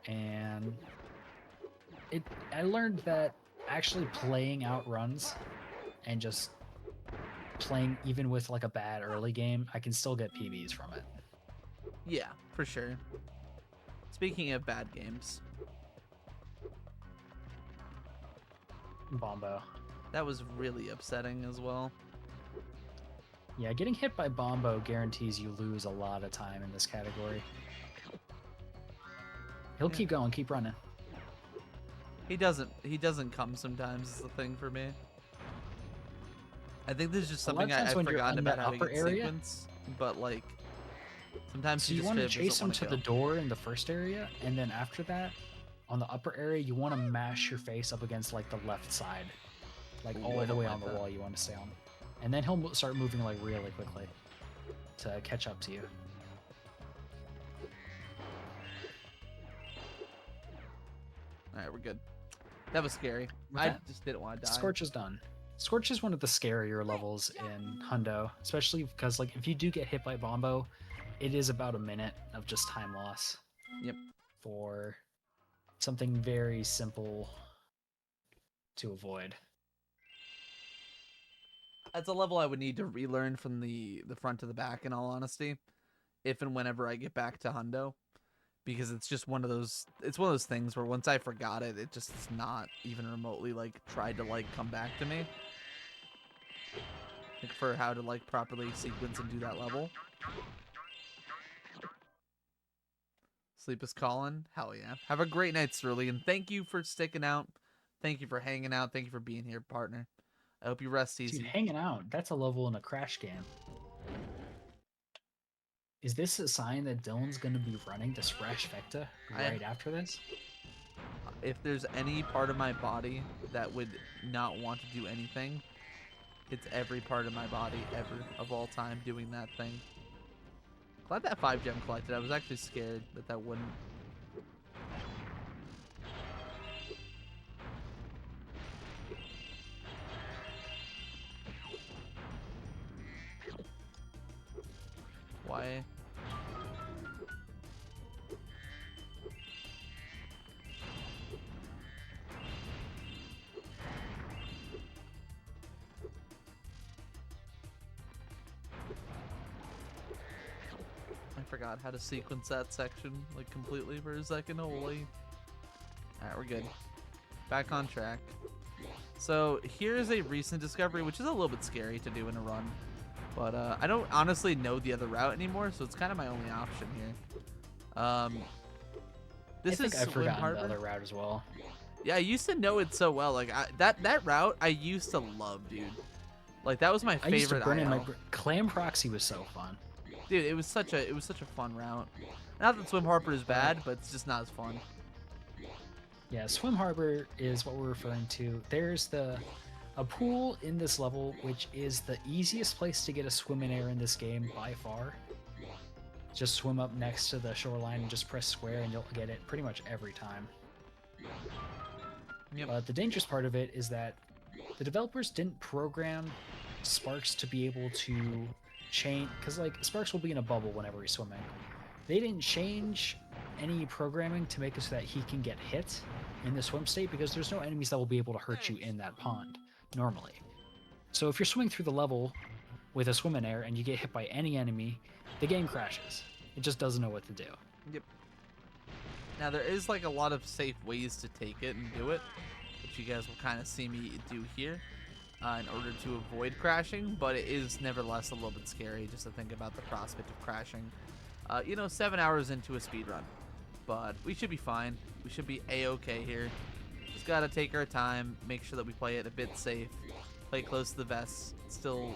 And I learned that actually playing out runs and just playing even with like a bad early game, I can still get PBs from it. Yeah, for sure. Speaking of bad games, Bombo. that was really upsetting as well. Yeah, getting hit by Bombo guarantees you lose a lot of time in this category. He'll keep going, keep running. He doesn't come sometimes is the thing for me. I think this is just A lot of something times I've when you're forgotten in the about how he upper gets area- sequence, but like sometimes So he you just want to doesn't chase him wanna to go. the door in the first area, and then after that, on the upper area, you want to mash your face up against like the left side, like Ooh, I all the don't way like on the that. wall. You want to stay on, and then he'll start moving like really quickly to catch up to you. All right, we're good. That was scary. With I that, just didn't want to die. Scorch is done. Scorch is one of the scarier levels in Hundo, especially because like if you do get hit by Bombo, it is about a minute of just time loss. Yep. For something very simple to avoid. That's a level I would need to relearn from the front to the back, in all honesty, if and whenever I get back to Hundo, because it's just one of those things where once I forgot it, it just is not even remotely like tried to like come back to me. Like for how to like properly sequence and do that level. Sleep is calling. Hell yeah. Have a great night, Sterling, and thank you for sticking out. Thank you for hanging out. Thank you for being here, partner. I hope you rest easy. Dude, hanging out, that's a level in a Crash game. Is this a sign that Dylan's going to be running the Sprash Vecta right after this? If there's any part of my body that would not want to do anything, it's every part of my body ever of all time doing that thing. Glad that 5 gem collected. I was actually scared that that wouldn't. Why? I forgot how to sequence that section like completely for a second. Holy. Alright, we're good. Back on track. So here's a recent discovery, which is a little bit scary to do in a run. But I don't honestly know the other route anymore, so it's kind of my only option here. This I think is I've Swim forgotten Harbor. the other route as well. Yeah, I used to know it so well. Like that route, I used to love, dude. Like that was my I used to favorite burn in my IL. Clam Proxy was so fun. Dude, it was such a fun route. Not that Swim Harbor is bad, but it's just not as fun. Yeah, Swim Harbor is what we're referring to. There's a pool in this level, which is the easiest place to get a swim in air in this game by far. Just swim up next to the shoreline and just press square and you'll get it pretty much every time. Yep. But the dangerous part of it is that the developers didn't program Sparks to be able to chain, because like Sparks will be in a bubble whenever he's swimming. They didn't change any programming to make it so that he can get hit in the swim state, because there's no enemies that will be able to hurt you in that pond normally. So if you're swimming through the level with a swim in air and you get hit by any enemy, the game crashes. It just doesn't know what to do. Yep. Now there is like a lot of safe ways to take it and do it, which you guys will kind of see me do here in order to avoid crashing, but it is nevertheless a little bit scary just to think about the prospect of crashing. 7 hours into a speed run, but we should be fine. We should be a-okay here. Just gotta take our time, make sure that we play it a bit safe, play close to the vest, still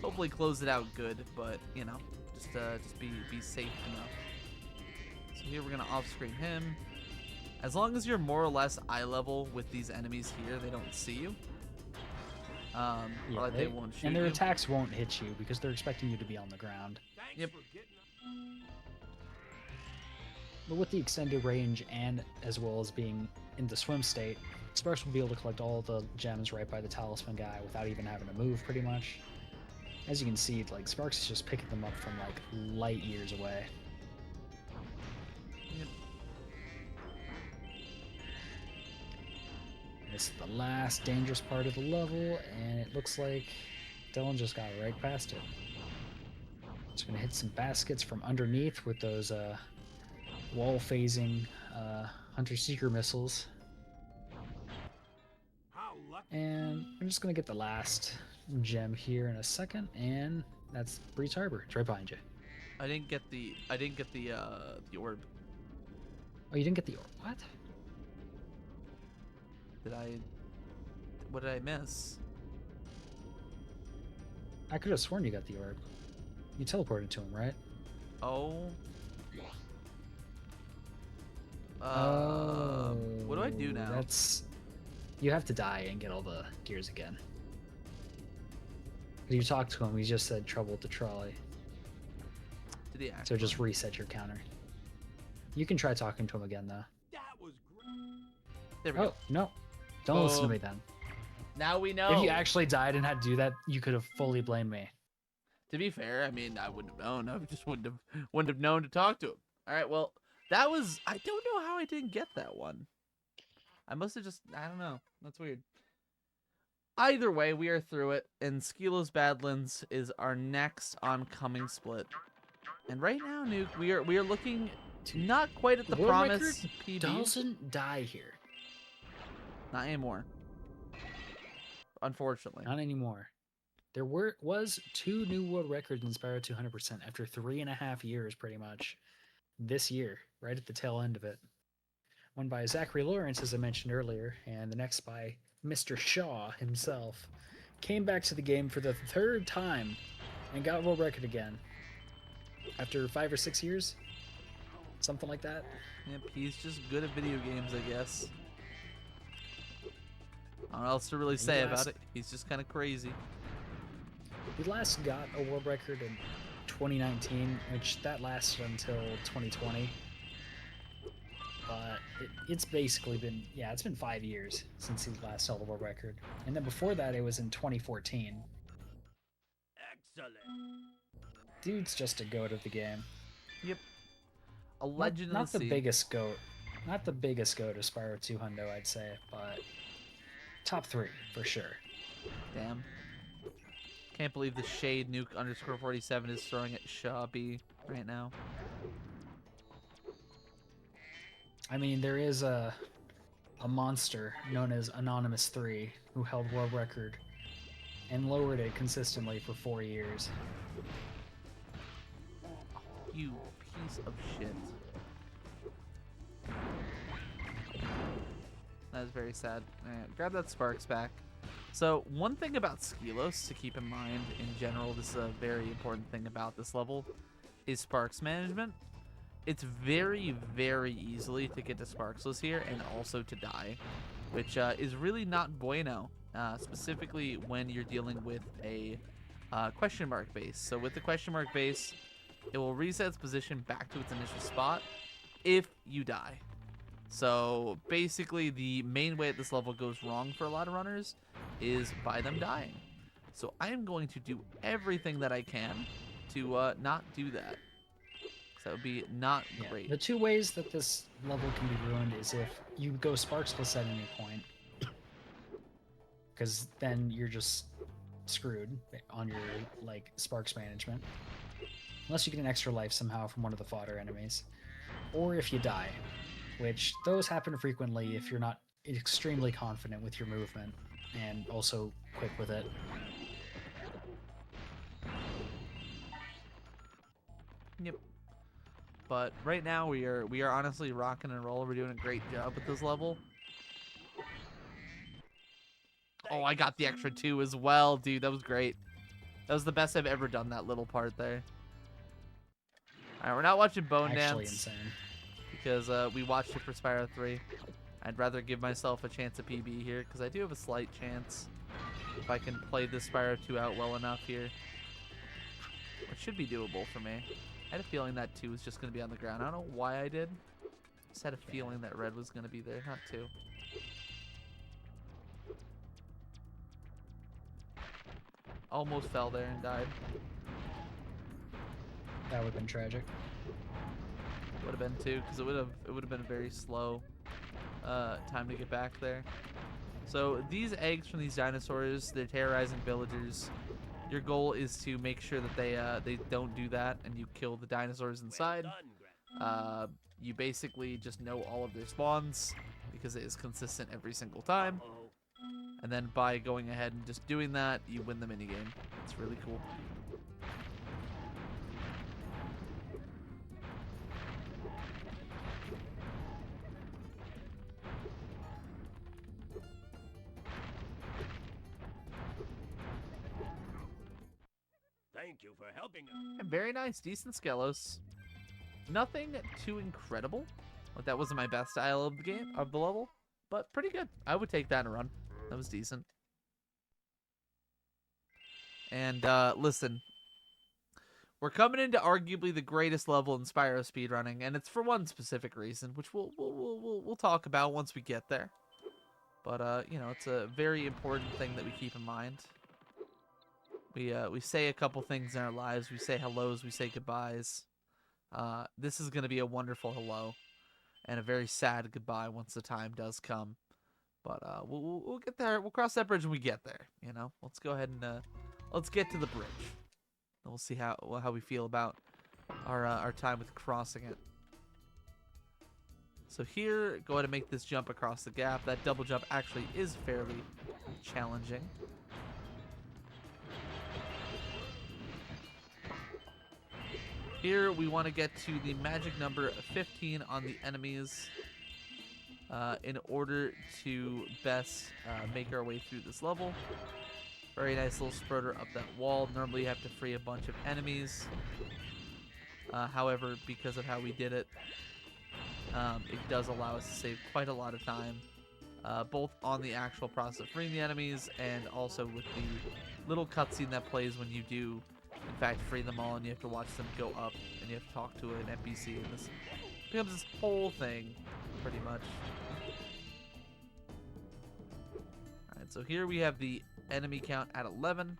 hopefully close it out good, but just be safe enough. So here we're gonna off-screen him. As long as you're more or less eye level with these enemies here, they don't see you. Or like they won't shoot and their you. attacks won't hit you because they're expecting you to be on the ground. Yep. But with the extended range and as well as being in the swim state, Sparks will be able to collect all the gems right by the talisman guy without even having to move pretty much. As you can see, like Sparks is just picking them up from like light years away. Yep. This is the last dangerous part of the level, and it looks like Dylan just got right past it. Just gonna hit some baskets from underneath with those wall phasing Hunter-Seeker missiles. And I'm just gonna get the last gem here in a second, and that's Breeze Harbor. It's right behind you. I didn't get the orb. Oh, you didn't get the orb? What? What did I miss? I could have sworn you got the orb. You teleported to him, right? Oh. What do I do now? That's... You have to die and get all the gears again. 'Cause you talked to him, he just said trouble with the trolley. Did he actually? So just reset your counter. You can try talking to him again, though. That was great. There we Oh, go. no. Don't listen to Boom. me then. Now we know. If you actually died and had to do that, you could have fully blamed me. To be fair, I mean, I wouldn't have known. I just wouldn't have known to talk to him. All right, well, that was. I don't know how I didn't get that one. I must have just. I don't know. That's weird. Either way, we are through it, and Skilo's Badlands is our next oncoming split. And right now, Nuke, we are looking not quite at the World promised record PB. doesn't die here. Not anymore. Unfortunately. Not anymore. There was 2 new world records in Spyro 200% after 3.5 years, pretty much. This year, right at the tail end of it. One by Zachary Lawrence, as I mentioned earlier, and the next by Mr. Shaw himself. Came back to the game for the 3rd time and got world record again. After 5 or 6 years? Something like that. Yep, he's just good at video games, I guess. I don't know what else to really say about it. He's just kind of crazy. He last got a world record in 2019, which that lasted until 2020. But it's basically been, it's been 5 years since he last held a world record. And then before that, it was in 2014. Excellent. Dude's just a goat of the game. Yep. A legend Not of the the sea. biggest goat. Not the biggest goat of Spyro 200, I'd say, but top 3 for sure. Damn. Can't believe the shade Nuke underscore 47 is throwing at Shaw B right now. I mean, there is a monster known as Anonymous 3 who held world record and lowered it consistently for 4 years. You piece of shit. That is very sad. Alright, grab that Sparks back. So, one thing about Skilos to keep in mind in general, this is a very important thing about this level, is Sparks management. It's very, very easily to get to Sparksless here and also to die, which is really not bueno, specifically when you're dealing with a question mark base. So with the question mark base, it will reset its position back to its initial spot if you die. So basically the main way that this level goes wrong for a lot of runners is by them dying. So I am going to do everything that I can to not do that. That would be not great. The 2 ways that this level can be ruined is if you go Sparksless at any point, because then you're just screwed on your Sparks management, unless you get an extra life somehow from one of the fodder enemies, or if you die, which those happen frequently if you're not extremely confident with your movement and also quick with it. Yep. But right now we are honestly rocking and rolling. We're doing a great job with this level. Oh, I got the extra 2 as well, dude. That was great. That was the best I've ever done, that little part there. Alright, we're not watching Bone Actually Dance insane. because we watched it for Spyro 3. I'd rather give myself a chance at PB here because I do have a slight chance if I can play this Spyro 2 out well enough here. It should be doable for me. I had a feeling that 2 was just going to be on the ground. I don't know why I did. Just had a feeling that red was going to be there, not 2. Almost fell there and died. That would have been tragic. Would have been 2, because it would have been a very slow time to get back there. So these eggs from these dinosaurs, they're terrorizing villagers. Your goal is to make sure that they don't do that, and you kill the dinosaurs inside. You basically just know all of their spawns because it is consistent every single time. And then by going ahead and just doing that, you win the minigame. It's really cool. Thank you for helping us. And very nice, decent Skelos. Nothing too incredible. Like that wasn't my best style of the game, of the level, but pretty good. I would take that in a run. That was decent. And listen, we're coming into arguably the greatest level in Spyro speedrunning, and it's for one specific reason, which we'll talk about once we get there. But you know, it's a very important thing that we keep in mind. We say a couple things in our lives. We say hellos, we say goodbyes. This is gonna be a wonderful hello, and a very sad goodbye once the time does come. But we'll get there. We'll cross that bridge when we get there. You know, let's go ahead and let's get to the bridge. And we'll see how we feel about our time with crossing it. So here, go ahead and make this jump across the gap. That double jump actually is fairly challenging. Here, we want to get to the magic number 15 on the enemies in order to best make our way through this level. Very nice little spurter up that wall. Normally, you have to free a bunch of enemies. However, because of how we did it, it does allow us to save quite a lot of time, both on the actual process of freeing the enemies and also with the little cutscene that plays when you do, in fact, free them all and you have to watch them go up and you have to talk to an NPC, and this becomes this whole thing, pretty much. Alright, so here we have the enemy count at 11.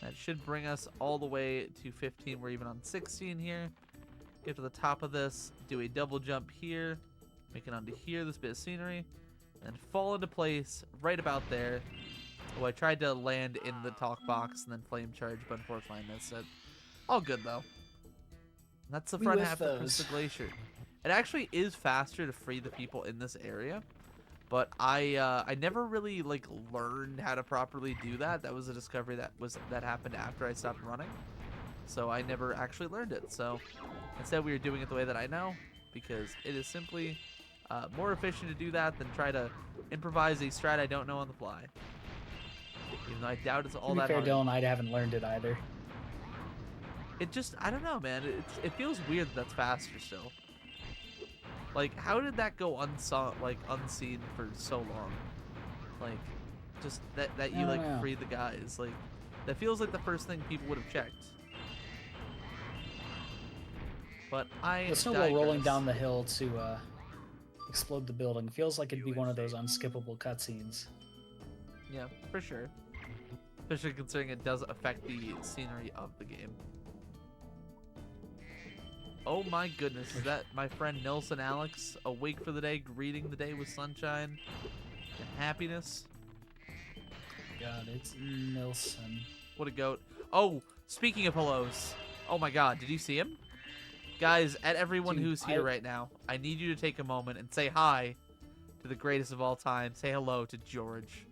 That should bring us all the way to 15. We're even on 16 here. Get to the top of this, do a double jump here, make it onto here, this bit of scenery, and fall into place right about there. Oh, I tried to land in the talk box and then flame charge, but unfortunately I missed it. All good though. That's the front half of Crystal Glacier. It actually is faster to free the people in this area, but I never really like learned how to properly do that. That was a discovery that happened after I stopped running, so I never actually learned it. So instead we were doing it the way that I know, because it is simply more efficient to do that than try to improvise a strat I don't know on the fly. Even though I doubt it's all that hard. To be fair, Dylan, I haven't learned it either. It just, I don't know, man. It feels weird that's faster still. Like, how did that go unseen for so long? Like, just that you like free the guys. Like, that feels like the first thing people would have checked. But the snowball rolling down the hill to explode the building feels like it'd be one of those unskippable cutscenes. Yeah, for sure. Especially considering it does affect the scenery of the game. Oh my goodness, is that my friend Nilson Alex awake for the day, greeting the day with sunshine and happiness? God, it's Nilson. What a goat. Oh, speaking of hellos. Oh my god, did you see him? Guys, at everyone who's here right now, I need you to take a moment and say hi to the greatest of all time. Say hello to George.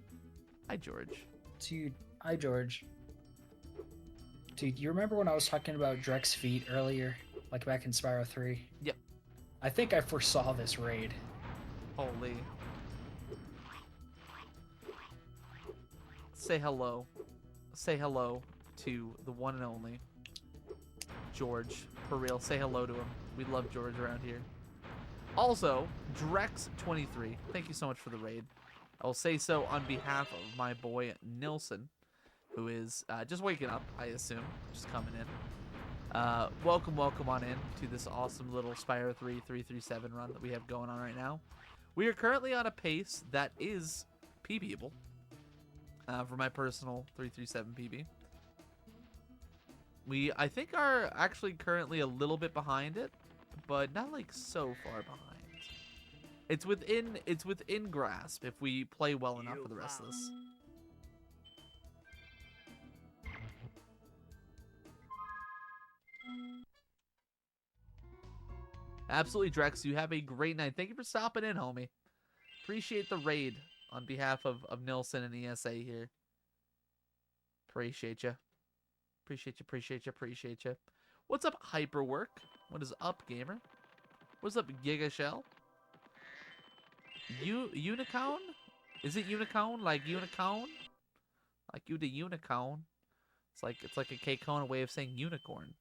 Hi, George. Dude, hi, George. Dude, you remember when I was talking about Drek's feet earlier? Like back in Spyro 3? Yep. I think I foresaw this raid. Holy. Say hello. Say hello to the one and only George. For real, say hello to him. We love George around here. Also, Drex23, thank you so much for the raid. I will say so on behalf of my boy Nilson, who is just waking up, I assume, just coming in. Welcome on in to this awesome little Spyro 3 337 run that we have going on right now. We are currently on a pace that is PBable for my personal 337 PB. We, I think, are actually currently a little bit behind it, but not like so far behind. It's within grasp if we play well enough for the rest of this. Absolutely, Drex. You have a great night. Thank you for stopping in, homie. Appreciate the raid on behalf of Nilson and ESA here. Appreciate you. Appreciate you. What's up, Hyperwork? What is up, gamer? What's up, Giga Shell? Unicorn? Is it unicorn? Like unicorn? Like you the unicorn? It's like a K-Cone, a way of saying unicorn.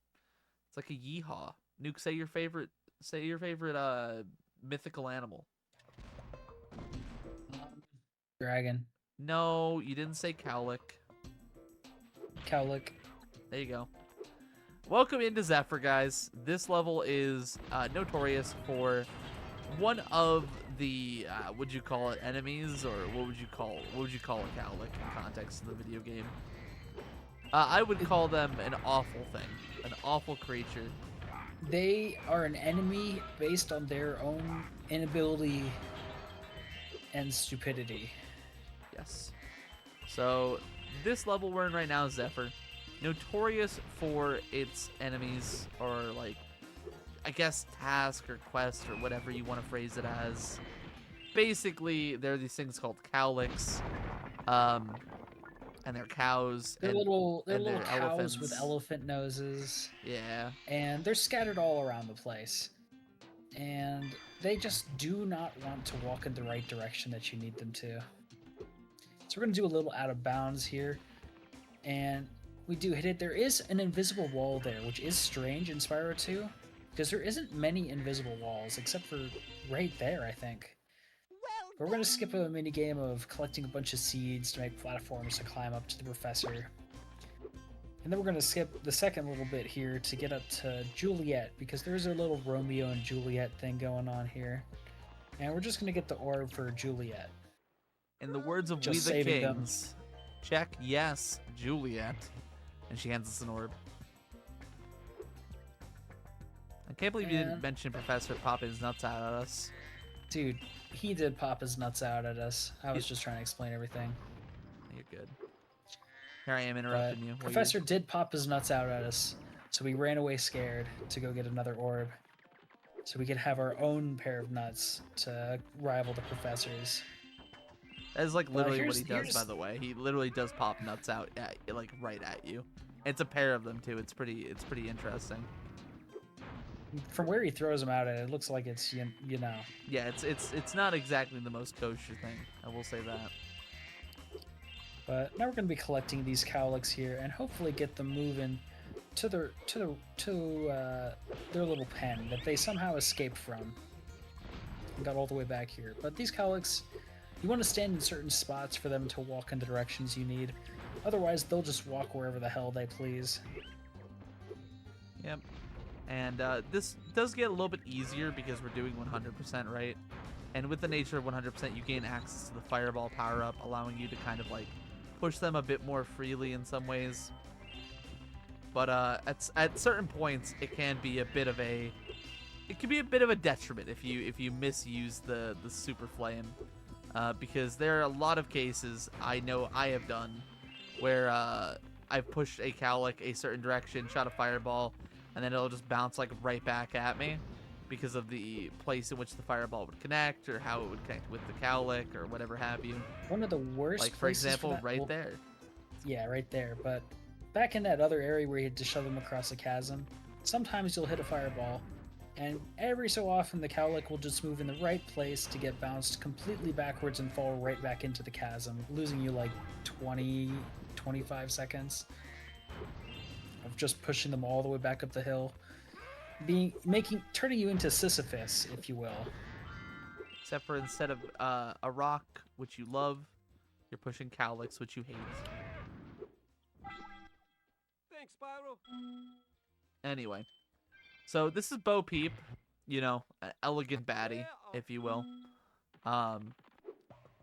It's like a yeehaw. Nuke, say your favorite mythical animal. Dragon. No, you didn't say cowlick. Cowlick. There you go. Welcome into Zephyr, guys. This level is notorious for one of the would you call it enemies, or what would you call a cowlick in context of the video game? I would call them an awful thing, an awful creature. They are an enemy based on their own inability and stupidity. Yes. So this level we're in right now is Zephyr, notorious for its enemies, or like, I guess task or quest or whatever you want to phrase it as. Basically, there are these things called cowlicks, and they're cows. They're and, little cows elephants with elephant noses. Yeah. And they're scattered all around the place. And they just do not want to walk in the right direction that you need them to. So we're going to do a little out of bounds here. And we do hit it. There is an invisible wall there, which is strange in Spyro 2. Because there isn't many invisible walls, except for right there, I think. But we're going to skip a mini game of collecting a bunch of seeds to make platforms to climb up to the professor. And then we're going to skip the second little bit here to get up to Juliet, because there's a little Romeo and Juliet thing going on here. And we're just going to get the orb for Juliet. In the words of Just We the saving them. Kings, check yes, Juliet. And she hands us an orb. I can't believe you didn't And- mention Professor popping his nuts out at us. Dude, he did pop his nuts out at us. I was just trying to explain everything. You're good. Here I am interrupting you. What Professor did pop his nuts out at us, so we ran away scared to go get another orb. So we could have our own pair of nuts to rival the Professor's. That is like literally what here's- he does, by here's- the way. He literally does pop nuts out at like right at you. It's a pair of them too. It's pretty interesting. From where he throws them out at, it looks like it's, you know. Yeah, it's not exactly the most kosher thing. I will say that. But now we're going to be collecting these cowlicks here and hopefully get them moving to their little pen that they somehow escaped from. And got all the way back here. But these cowlicks, you want to stand in certain spots for them to walk in the directions you need. Otherwise, they'll just walk wherever the hell they please. Yep. And this does get a little bit easier because we're doing 100% right. And with the nature of 100%, you gain access to the fireball power-up, allowing you to kind of like push them a bit more freely in some ways. But at certain points, it can be a bit of a detriment if you misuse the super flame, because there are a lot of cases I know I have done where I've pushed a cowlick a certain direction, shot a fireball, and then it'll just bounce like right back at me because of the place in which the fireball would connect, or how it would connect with the cowlick, or whatever have you. One of the worst Like for places example, that- right well, there. Yeah, right there. But back in that other area where you had to shove them across a chasm, sometimes you'll hit a fireball, and every so often the cowlick will just move in the right place to get bounced completely backwards and fall right back into the chasm, losing you like 25 seconds of just pushing them all the way back up the hill, turning you into Sisyphus, if you will. Except for instead of a rock, which you love, you're pushing cowlicks, which you hate. Thanks, Spyro. Anyway, so this is Bo Peep, you know, an elegant baddie, if you will.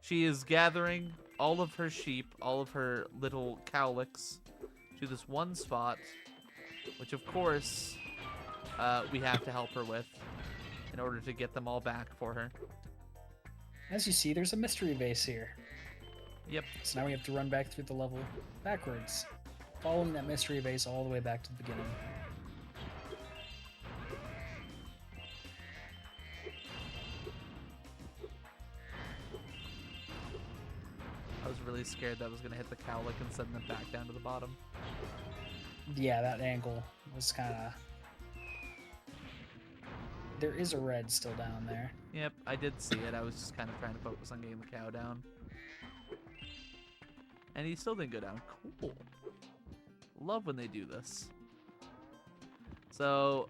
She is gathering all of her sheep, all of her little cowlicks, to this one spot, which of course we have to help her with in order to get them all back for her. As you see, there's a mystery base here. Yep. So now we have to run back through the level backwards, following that mystery base all the way back to the beginning. I was really scared that I was gonna hit the cowlick and send them back down to the bottom. Yeah, that angle was kind of. There is a red still down there. Yep, I did see it. I was just kind of trying to focus on getting the cow down. And he still didn't go down. Cool. Love when they do this. So,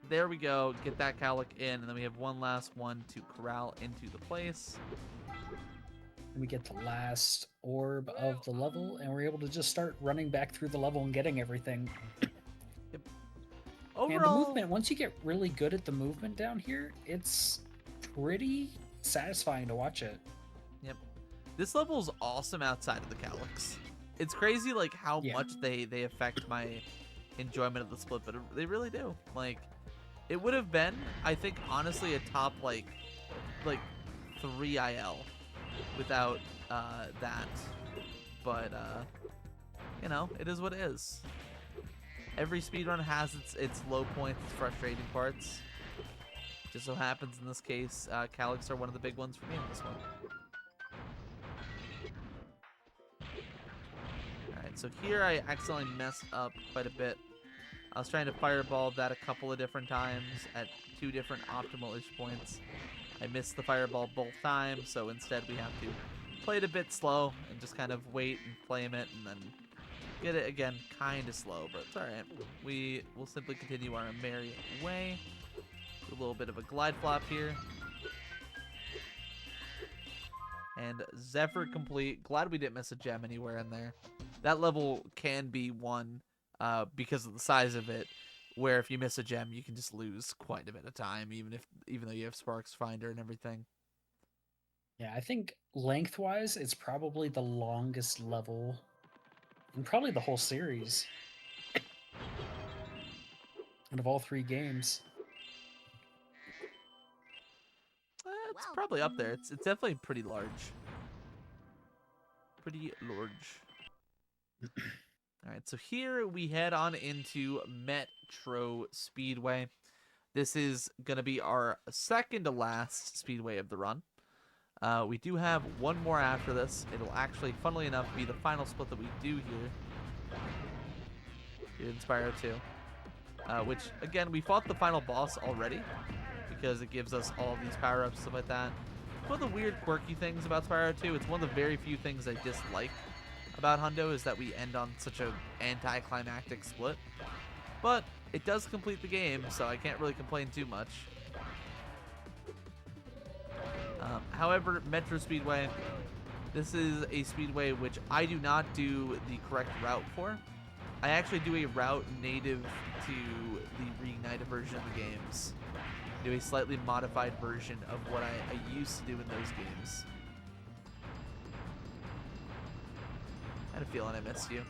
there we go. Get that cowlick in, and then we have one last one to corral into the place. We get the last orb of the level, and we're able to just start running back through the level and getting everything. Yep. And the Overall, movement, once you get really good at the movement down here, it's pretty satisfying to watch it. yep. This level is awesome outside of the cowlicks. It's crazy, like, how Yeah. much they affect my enjoyment of the split, but they really do. Like, it would have been, I think, honestly, a top, like 3 IL without that. But, you know, it is what it is. Every speedrun has its low points, its frustrating parts. Just so happens in this case, cowlicks are one of the big ones for me in this one. Alright, so here I accidentally messed up quite a bit. I was trying to fireball that a couple of different times at 2 different optimal-ish points. I missed the fireball both times, so instead we have to play it a bit slow and just kind of wait and flame it and then get it again kind of slow, but it's alright. We will simply continue our merry way. Do a little bit of a glide flop here. And Zephyr complete. Glad we didn't miss a gem anywhere in there. That level can be won because of the size of it, where if you miss a gem, you can just lose quite a bit of time, even though you have Sparks Finder and everything. Yeah, I think lengthwise, it's probably the longest level in probably the whole series. Out of all 3 games. It's probably up there. It's definitely pretty large. Pretty large. Alright, so here we head on into Metro Speedway. This is going to be our second to last speedway of the run. We do have one more after this. It'll actually, funnily enough, be the final split that we do here in Spyro 2. Which, again, we fought the final boss already because it gives us all of these power-ups, stuff like that. One of the weird, quirky things about Spyro 2, it's one of the very few things I dislike about Hundo, is that we end on such a anticlimactic split. But it does complete the game, so I can't really complain too much. However, Metro Speedway, this is a speedway which I do not do the correct route for. I actually do a route native to the Reignited version of the games. I do a slightly modified version of what I used to do in those games. I had a feeling I missed you.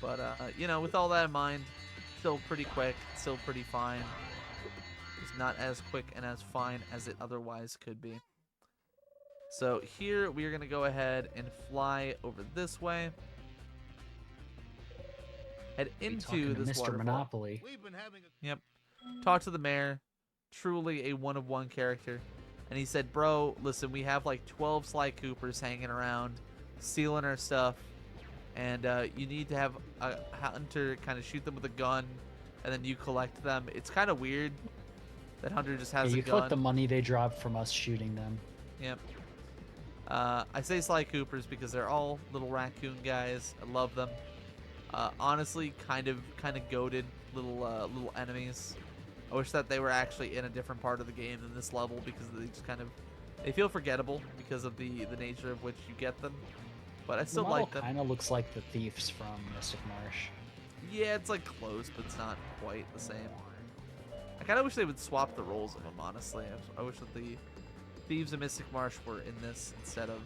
But, you know, with all that in mind, still pretty quick, still pretty fine. It's not as quick and as fine as it otherwise could be. So here we are going to go ahead and fly over this way. Head into this Mr. waterfall. Monopoly. Yep. Talk to the mayor. Truly a one-of-one character. And he said, bro, listen, we have like 12 Sly Coopers hanging around, stealing our stuff. And you need to have a hunter kind of shoot them with a gun, and then you collect them. It's kind of weird that Hunter just has a gun. You collect the money they drop from us shooting them. Yep. I say Sly Coopers because they're all little raccoon guys. I love them. Honestly, kind of goated little enemies. I wish that they were actually in a different part of the game than this level, because they just they feel forgettable because of the nature of which you get them. But I still like them. Kind of looks like the thieves from Mystic Marsh. Yeah, it's like close, but it's not quite the same. I kind of wish they would swap the roles of them, honestly. I wish that the thieves of Mystic Marsh were in this instead of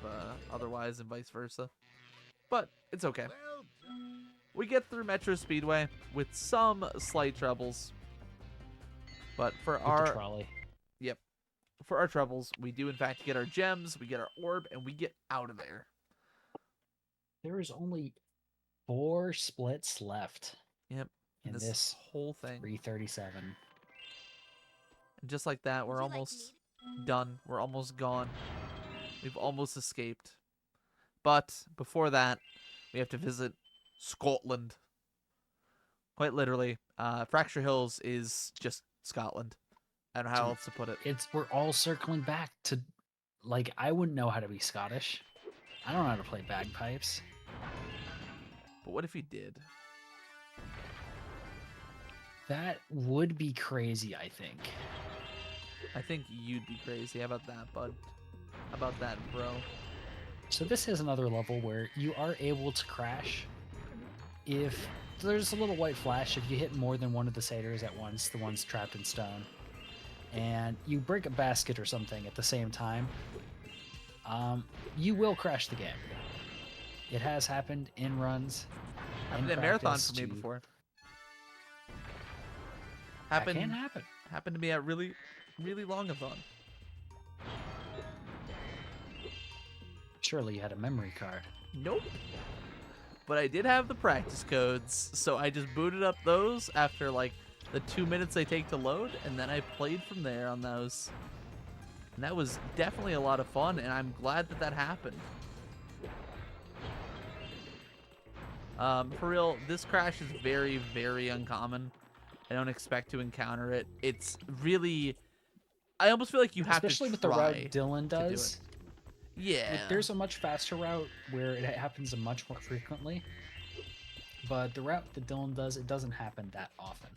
otherwise, and vice versa. But it's okay. We get through Metro Speedway with some slight troubles. But for our trolley. Yep. For our troubles, we do in fact get our gems, we get our orb, and we get out of there. There is only 4 splits left. Yep. In this whole thing. 337. And just like that, we're almost done. We're almost gone. We've almost escaped. But before that, we have to visit Scotland. Quite literally. Fracture Hills is just Scotland. I don't know how else to put it. We're all circling back to, like, I wouldn't know how to be Scottish. I don't know how to play bagpipes. But what if he did? That would be crazy, I think. I think you'd be crazy. How about that, bud? How about that, bro? So this is another level where you are able to crash if there's a little white flash if you hit more than one of the satyrs at once, the ones trapped in stone, and you break a basket or something at the same time, you will crash the game. It has happened in runs. Happened in marathons for me before. That can happen. Happened to me at really long-a-thon. Surely you had a memory card. Nope. But I did have the practice codes, so I just booted up those after like the 2 minutes they take to load, and then I played from there on those. And that was definitely a lot of fun, and I'm glad that that happened. For real, this crash is very, very uncommon. I don't expect to encounter it. It's really... I almost feel like you have Especially to with the try route Dylan to do does. it. Yeah. There's a much faster route where it happens much more frequently. But the route that Dylan does, it doesn't happen that often.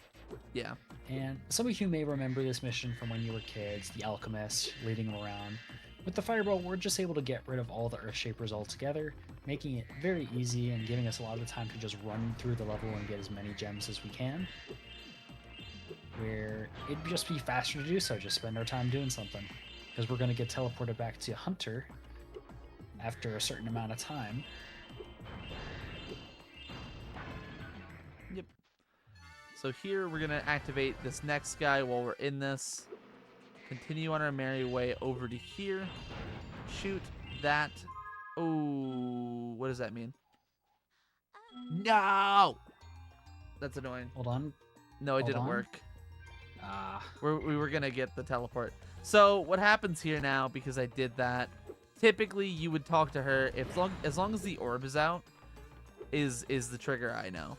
Yeah. And some of you may remember this mission from when you were kids, the alchemist leading them around. With the fireball, we're just able to get rid of all the earth shapers altogether, making it very easy and giving us a lot of time to just run through the level and get as many gems as we can. Where it'd just be faster to do so, just spend our time doing something. Because we're going to get teleported back to Hunter after a certain amount of time. Yep. So here we're going to activate this next guy while we're in this. Continue on our merry way over to here. Shoot that. Oh, what does that mean? No! That's annoying. Hold on. No, it didn't work. Ah. We were going to get the teleport. So what happens here now, because I did that, typically you would talk to her as long as the orb is out, is the trigger I know.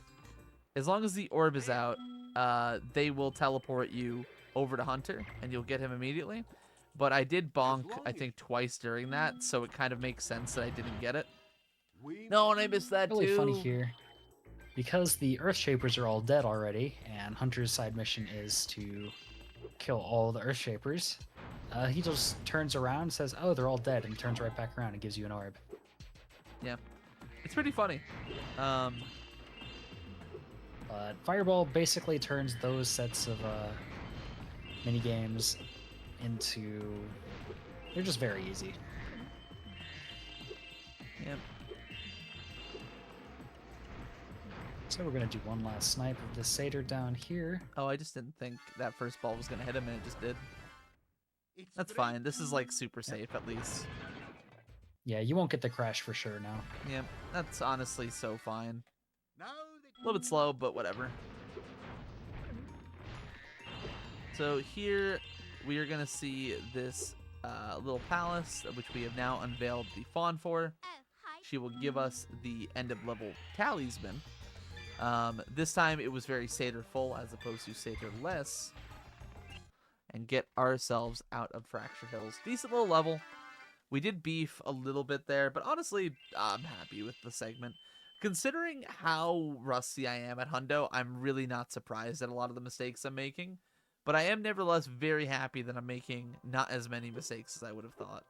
As long as the orb is out, they will teleport you over to Hunter, and you'll get him immediately. But I did bonk, I think, twice during that, so it kind of makes sense that I didn't get it. No, and I missed that Really too. funny here. Because the Earth Shapers are all dead already, and Hunter's side mission is to kill all the Earth Shapers, he just turns around and says, oh, they're all dead, and turns right back around and gives you an orb. Yeah. It's pretty funny. But Fireball basically turns those sets of minigames into... They're just very easy. Yep. So we're going to do one last snipe of the satyr down here. Oh, I just didn't think that first ball was going to hit him, and it just did. That's fine. This is, like, super safe, at least. Yeah, you won't get the crash for sure now. Yep, that's honestly so fine. A little bit slow, but whatever. So here, we are going to see this little palace, which we have now unveiled the fawn for. She will give us the end-of-level talisman. This time it was very satyr full as opposed to satyr less, and get ourselves out of Fracture Hills. Decent little level. We did beef a little bit there, but honestly, I'm happy with the segment. Considering how rusty I am at Hundo, I'm really not surprised at a lot of the mistakes I'm making, but I am nevertheless very happy that I'm making not as many mistakes as I would have thought.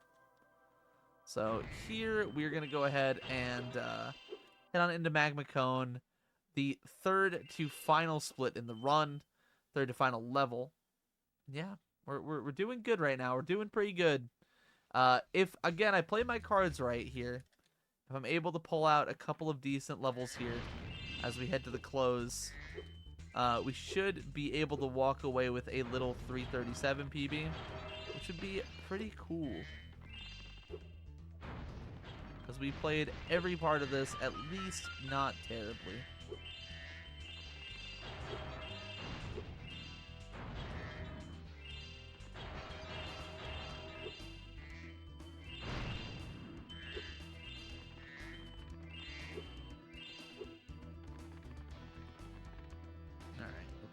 So here we're going to go ahead and head on into Magma Cone. The third to final split in the run, third to final level. Yeah, we're doing good right now. We're doing pretty good. If again I play my cards right here, if I'm able to pull out a couple of decent levels here as we head to the close, we should be able to walk away with a little 337 PB, which would be pretty cool. Because we played every part of this at least not terribly.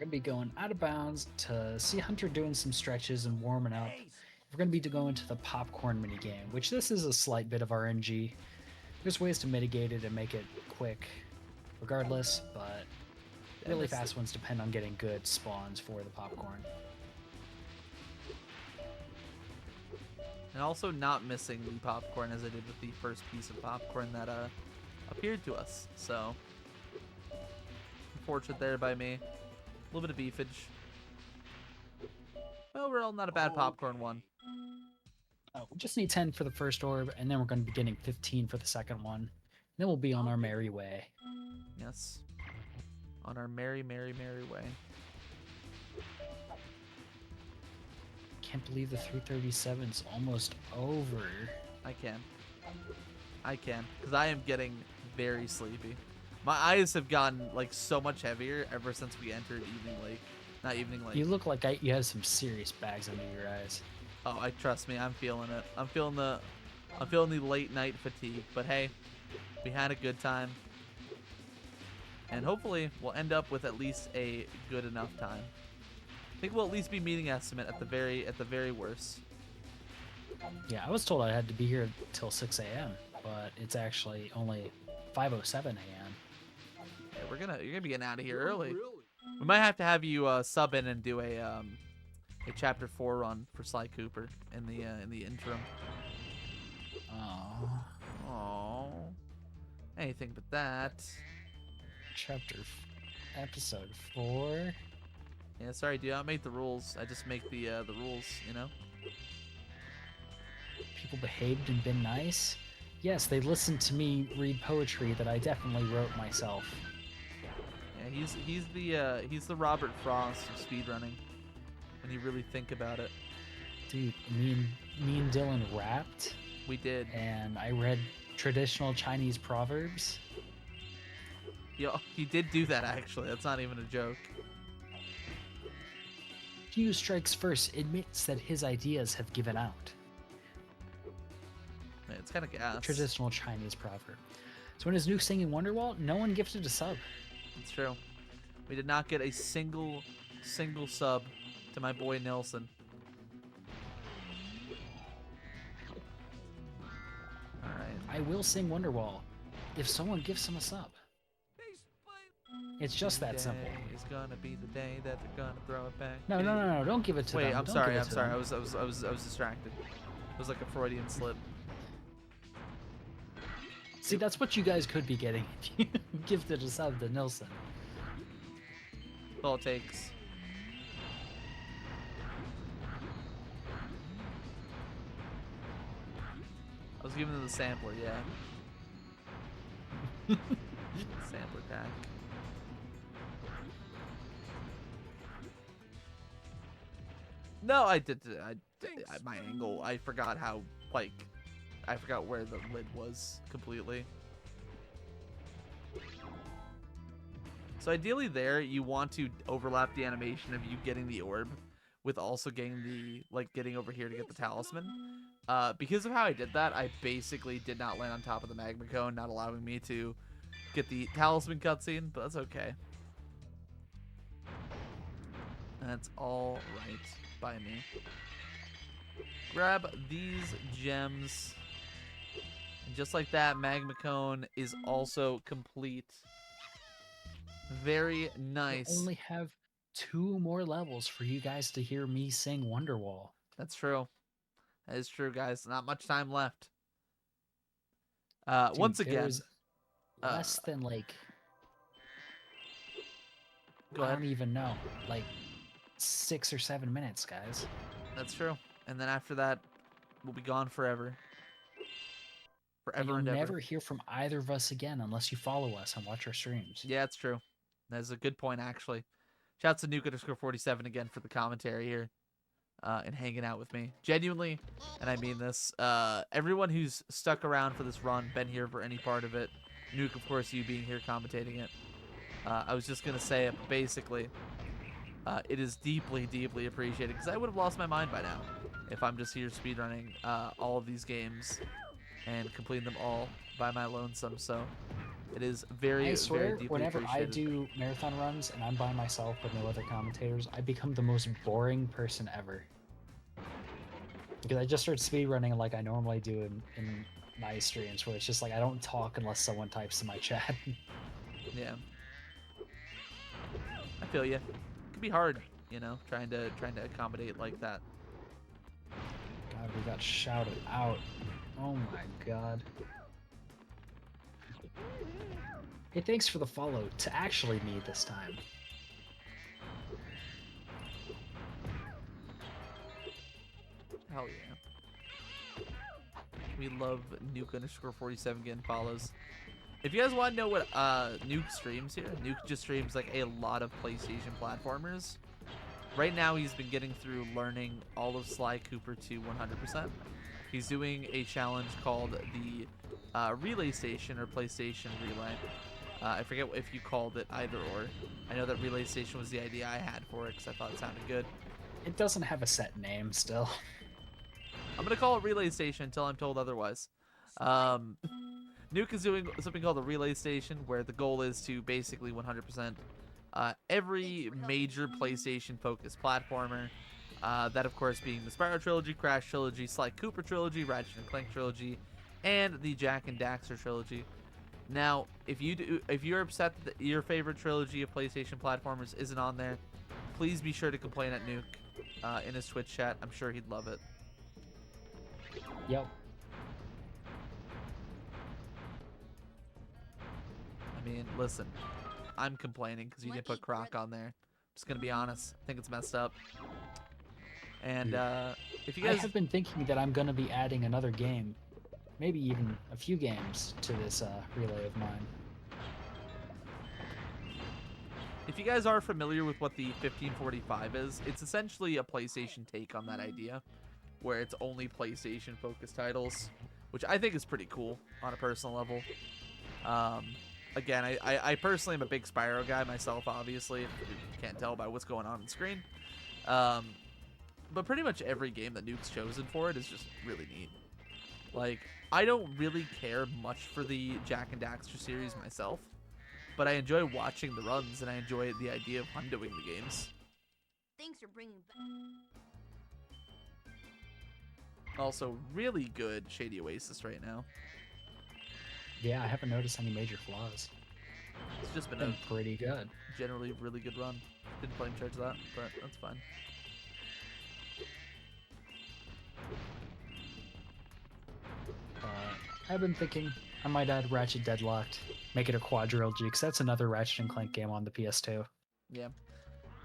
gonna be going out of bounds to see Hunter doing some stretches and warming up. We're gonna be going to the popcorn mini game, which this is a slight bit of RNG. There's ways to mitigate it and make it quick, regardless, but really fast ones depend on getting good spawns for the popcorn. And also not missing the popcorn as I did with the first piece of popcorn that appeared to us. So, unfortunate there by me. A little bit of beefage. Overall, not a bad popcorn one. We just need 10 for the first orb, and then we're going to be getting 15 for the second one. Then we'll be on our merry way. Yes. On our merry, merry, merry way. Can't believe the 337's almost over. I can. Because I am getting very sleepy. My eyes have gotten, like, so much heavier ever since we entered Evening Lake. Not Evening Lake. You look like you have some serious bags under your eyes. Oh, trust me, I'm feeling it. I'm feeling the late night fatigue. But hey, we had a good time. And hopefully we'll end up with at least a good enough time. I think we'll at least be meeting estimate at the very worst. Yeah, I was told I had to be here till 6 a.m., but it's actually only 5:07 a.m. Yeah, you're gonna be getting out of here early. We might have to have you sub in and do a chapter 4 run for Sly Cooper in the interim. Oh, anything but that. Episode 4. Yeah, sorry, dude. I don't make the rules. I just make the rules, you know. People behaved and been nice. Yes, they listened to me read poetry that I definitely wrote myself. Yeah, he's the Robert Frost of speedrunning. When you really think about it. Dude, me and Dylan rapped. We did. And I read traditional Chinese proverbs. Yo, he did do that actually. That's not even a joke. He who strikes first admits that his ideas have given out. Man, it's kind of gas. Traditional Chinese proverb. So when is Nuke singing Wonderwall? No one gifted a sub. It's true. We did not get a single sub to my boy Nelson. All right. I will sing Wonderwall if someone gives him a sub. It's just that simple. It's gonna be the day that they're gonna throw it back. No, don't give it to them. Wait, I'm Don't sorry. give it I'm to sorry. them. I was distracted. It was like a Freudian slip. See, that's what you guys could be getting if you gifted a sub to Nilsson. That's all it takes. I was giving them the sampler, yeah. Sampler pack. No, I did. My angle. I forgot how, like, I forgot where the lid was completely. So ideally there, you want to overlap the animation of you getting the orb with also getting the, like, getting over here to get the talisman. Because of how I did that, I basically did not land on top of the magma cone, not allowing me to get the talisman cutscene, but that's okay. That's all right by me. Grab these gems. And just like that, magma cone is also complete. Very nice. We only have 2 more levels for you guys to hear me sing Wonderwall. That's true. That is true, guys. Not much time left. Dude, once again, there's less than like go I ahead. don't even know, like 6 or 7 minutes, guys. That's true. And then after that, we'll be gone forever. And you'll And ever. never hear from either of us again unless you follow us and watch our streams. Yeah, it's true. That's a good point, actually. Shouts to Nuke_47 again for the commentary here. And hanging out with me. Genuinely, and I mean this, everyone who's stuck around for this run, been here for any part of it, Nuke, of course, you being here commentating it. I was just going to say it, but basically, it is deeply, deeply appreciated, because I would have lost my mind by now if I'm just here speedrunning all of these games and completing them all by my lonesome. So, It is very, I swear, very deeply whenever I appreciated. do marathon runs and I'm by myself with no other commentators, I become the most boring person ever. Because I just start speedrunning like I normally do in my streams, where it's just like I don't talk unless someone types in my chat. Yeah. I feel you. It can be hard, you know, trying to accommodate like that. God, we got shouted out. Oh my god. Hey, thanks for the follow to actually me this time. Hell yeah. We love Nuke_47 getting follows. If you guys want to know what Nuke streams here, Nuke just streams like a lot of PlayStation platformers. Right now he's been getting through learning all of Sly Cooper to 100%. He's doing a challenge called the Relay Station or PlayStation Relay. I forget if you called it either or. I know that Relay Station was the idea I had for it because I thought it sounded good. It doesn't have a set name still. I'm going to call it Relay Station until I'm told otherwise. Nuke is doing something called the Relay Station, where the goal is to basically 100% every major PlayStation-focused platformer. That, of course, being the Spyro Trilogy, Crash Trilogy, Sly Cooper Trilogy, Ratchet & Clank Trilogy, and the Jak and Daxter Trilogy. Now, if you're upset that your favorite trilogy of PlayStation platformers isn't on there, please be sure to complain at Nuke in his Twitch chat. I'm sure he'd love it. Yep. I mean, listen, I'm complaining because you didn't put Croc on there. I'm just gonna be honest. I think it's messed up. And if you I guys have been thinking that I'm gonna be adding another game, maybe even a few games, to this relay of mine. If you guys are familiar with what the 1545 is, it's essentially a PlayStation take on that idea, where it's only PlayStation-focused titles, which I think is pretty cool on a personal level. Again, I personally am a big Spyro guy myself, obviously, if you can't tell by what's going on the screen. But pretty much every game that Nuke's chosen for it is just really neat. Like, I don't really care much for the Jak and Daxter series myself, but I enjoy watching the runs, and I enjoy the idea of hundoing the games. Thanks for bringing back. Also, really good Shady Oasis right now. Yeah, I haven't noticed any major flaws. It's just been Been a pretty good. generally really good run. Didn't flame charge that, but that's fine. I've been thinking I might add Ratchet Deadlocked, make it a quadrilogy, because that's another Ratchet and Clank game on the PS2. Yeah.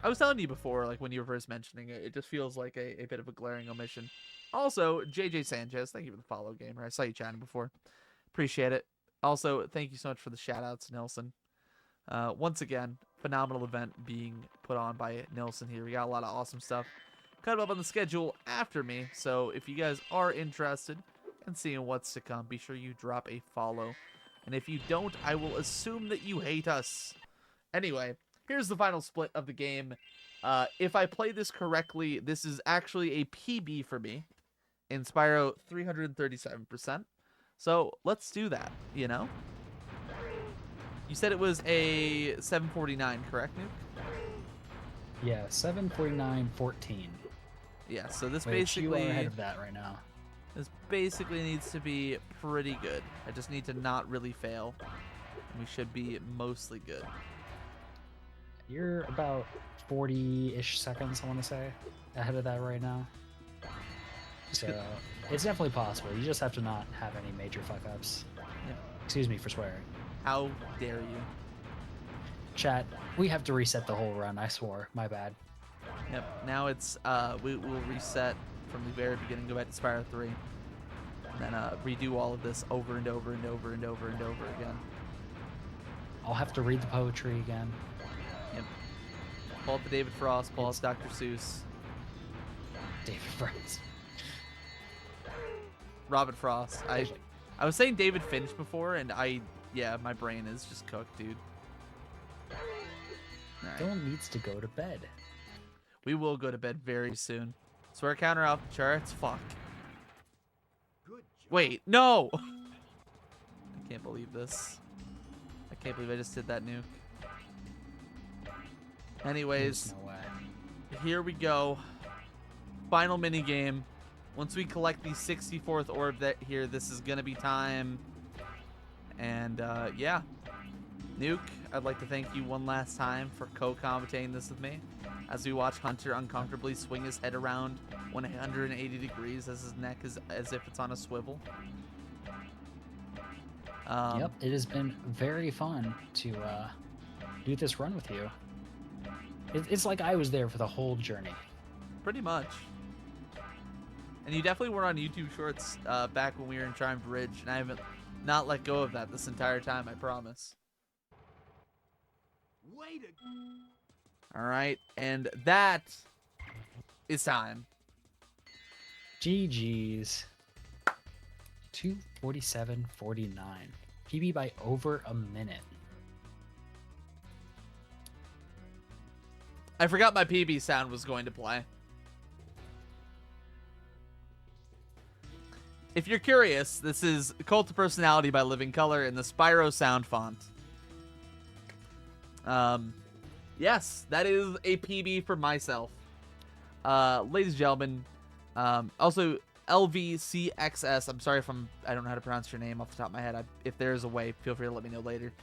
I was telling you before, like when you were first mentioning it, it just feels like a bit of a glaring omission. Also, JJ Sanchez, thank you for the follow, gamer. I saw you chatting before. Appreciate it. Also, thank you so much for the shout-outs, Nelson. Once again, phenomenal event being put on by Nelson here. We got a lot of awesome stuff cut up on the schedule after me, so if you guys are interested in seeing what's to come, be sure you drop a follow. And if you don't, I will assume that you hate us. Anyway, here's the final split of the game. If I play this correctly, this is actually a PB for me in Spyro, 337%. So let's do that, you know? You said it was a 749, correct, Nuke? Yeah, 749.14. Yeah, so this Which you are basically ahead of that right now. this basically needs to be pretty good. I just need to not really fail, and we should be mostly good. You're about 40-ish seconds, I want to say, ahead of that right now. So it's definitely possible. You just have to not have any major fuck-ups. Yep. Excuse me for swearing. How dare you? Chat, we have to reset the whole run, I swore. My bad. Yep. Now it's we'll reset from the very beginning, go back to Spyro 3, and then redo all of this over and over and over and over and over again. I'll have to read the poetry again. Yep. Pull up the David Frost, pull up Dr. Seuss, David Frost. Robert Frost. I was saying David Finch before, and yeah, my brain is just cooked, dude. All right. Dylan needs to go to bed. We will go to bed very soon. Swear counter off the charts. Fuck. Good job. Wait, no! I can't believe this. Can't believe I just did that, Nuke. Anyways, There's no way. here we go. Final mini game. Once we collect the 64th orb here, this is gonna be time. And yeah, Nuke, I'd like to thank you one last time for co-commentating this with me as we watch Hunter uncomfortably swing his head around 180 degrees as his neck is as if it's on a swivel. Yep, it has been very fun to do this run with you. It's like I was there for the whole journey. Pretty much. And you definitely were on YouTube Shorts back when we were in Charm Bridge, and I haven't not let go of that this entire time, I promise. Wait a... All right, and that is time. GG's. 2:47:49. PB by over a minute. I forgot my PB sound was going to play. If you're curious, this is Cult of Personality by Living Color in the Spyro sound font. Yes, that is a PB for myself. Ladies and gentlemen, also LVCXS, I'm sorry if I don't know how to pronounce your name off the top of my head. If there is a way, feel free to let me know later.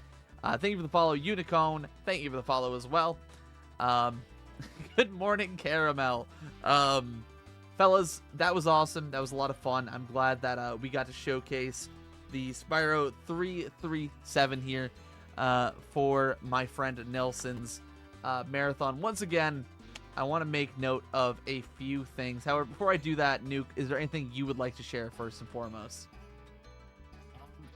Thank you for the follow, Unicone. Thank you for the follow as well. Good morning, Caramel. Fellas, that was awesome. That was a lot of fun. I'm glad that we got to showcase the Spyro 337 here for my friend Nelson's marathon. Once again, I want to make note of a few things. However, before I do that, Nuke, is there anything you would like to share first and foremost?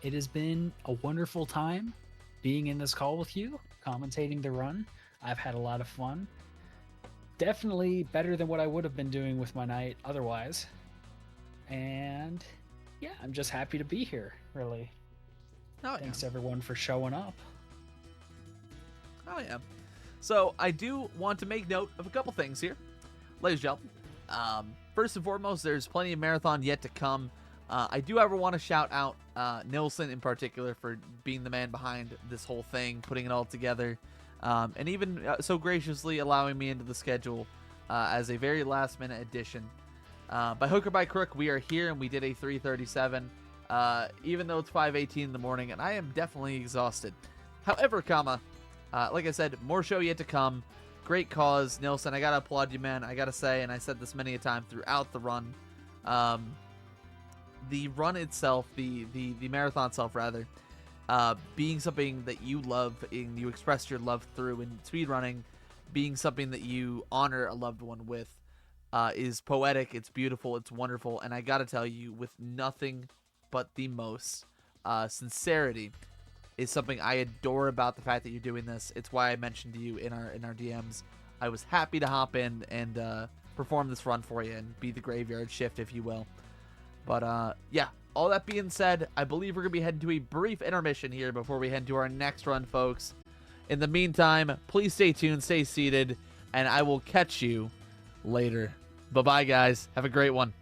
It has been a wonderful time being in this call with you, commentating the run. I've had a lot of fun. Definitely better than what I would have been doing with my night otherwise. And yeah, I'm just happy to be here, really. Oh, Thanks everyone for showing up. Oh, yeah. So I do want to make note of a couple things here. Ladies and gentlemen, first and foremost, there's plenty of marathon yet to come. I do ever want to shout out Nilson in particular for being the man behind this whole thing, putting it all together. And even so graciously allowing me into the schedule as a very last-minute addition. By hook or by crook, we are here, and we did a 3:37, even though it's 5:18 in the morning, and I am definitely exhausted. However, like I said, more show yet to come. Great cause, Nilson. I gotta applaud you, man. I gotta say, and I said this many a time throughout the run. The run itself, the marathon itself, rather. Being something that you love and you express your love through in speedrunning, being something that you honor a loved one with, is poetic, it's beautiful, it's wonderful, and I gotta tell you, with nothing but the most sincerity, is something I adore about the fact that you're doing this. It's why I mentioned to you in our DMs. I was happy to hop in and perform this run for you and be the graveyard shift, if you will. But yeah. All that being said, I believe we're going to be heading to a brief intermission here before we head to our next run, folks. In the meantime, please stay tuned, stay seated, and I will catch you later. Bye-bye, guys. Have a great one.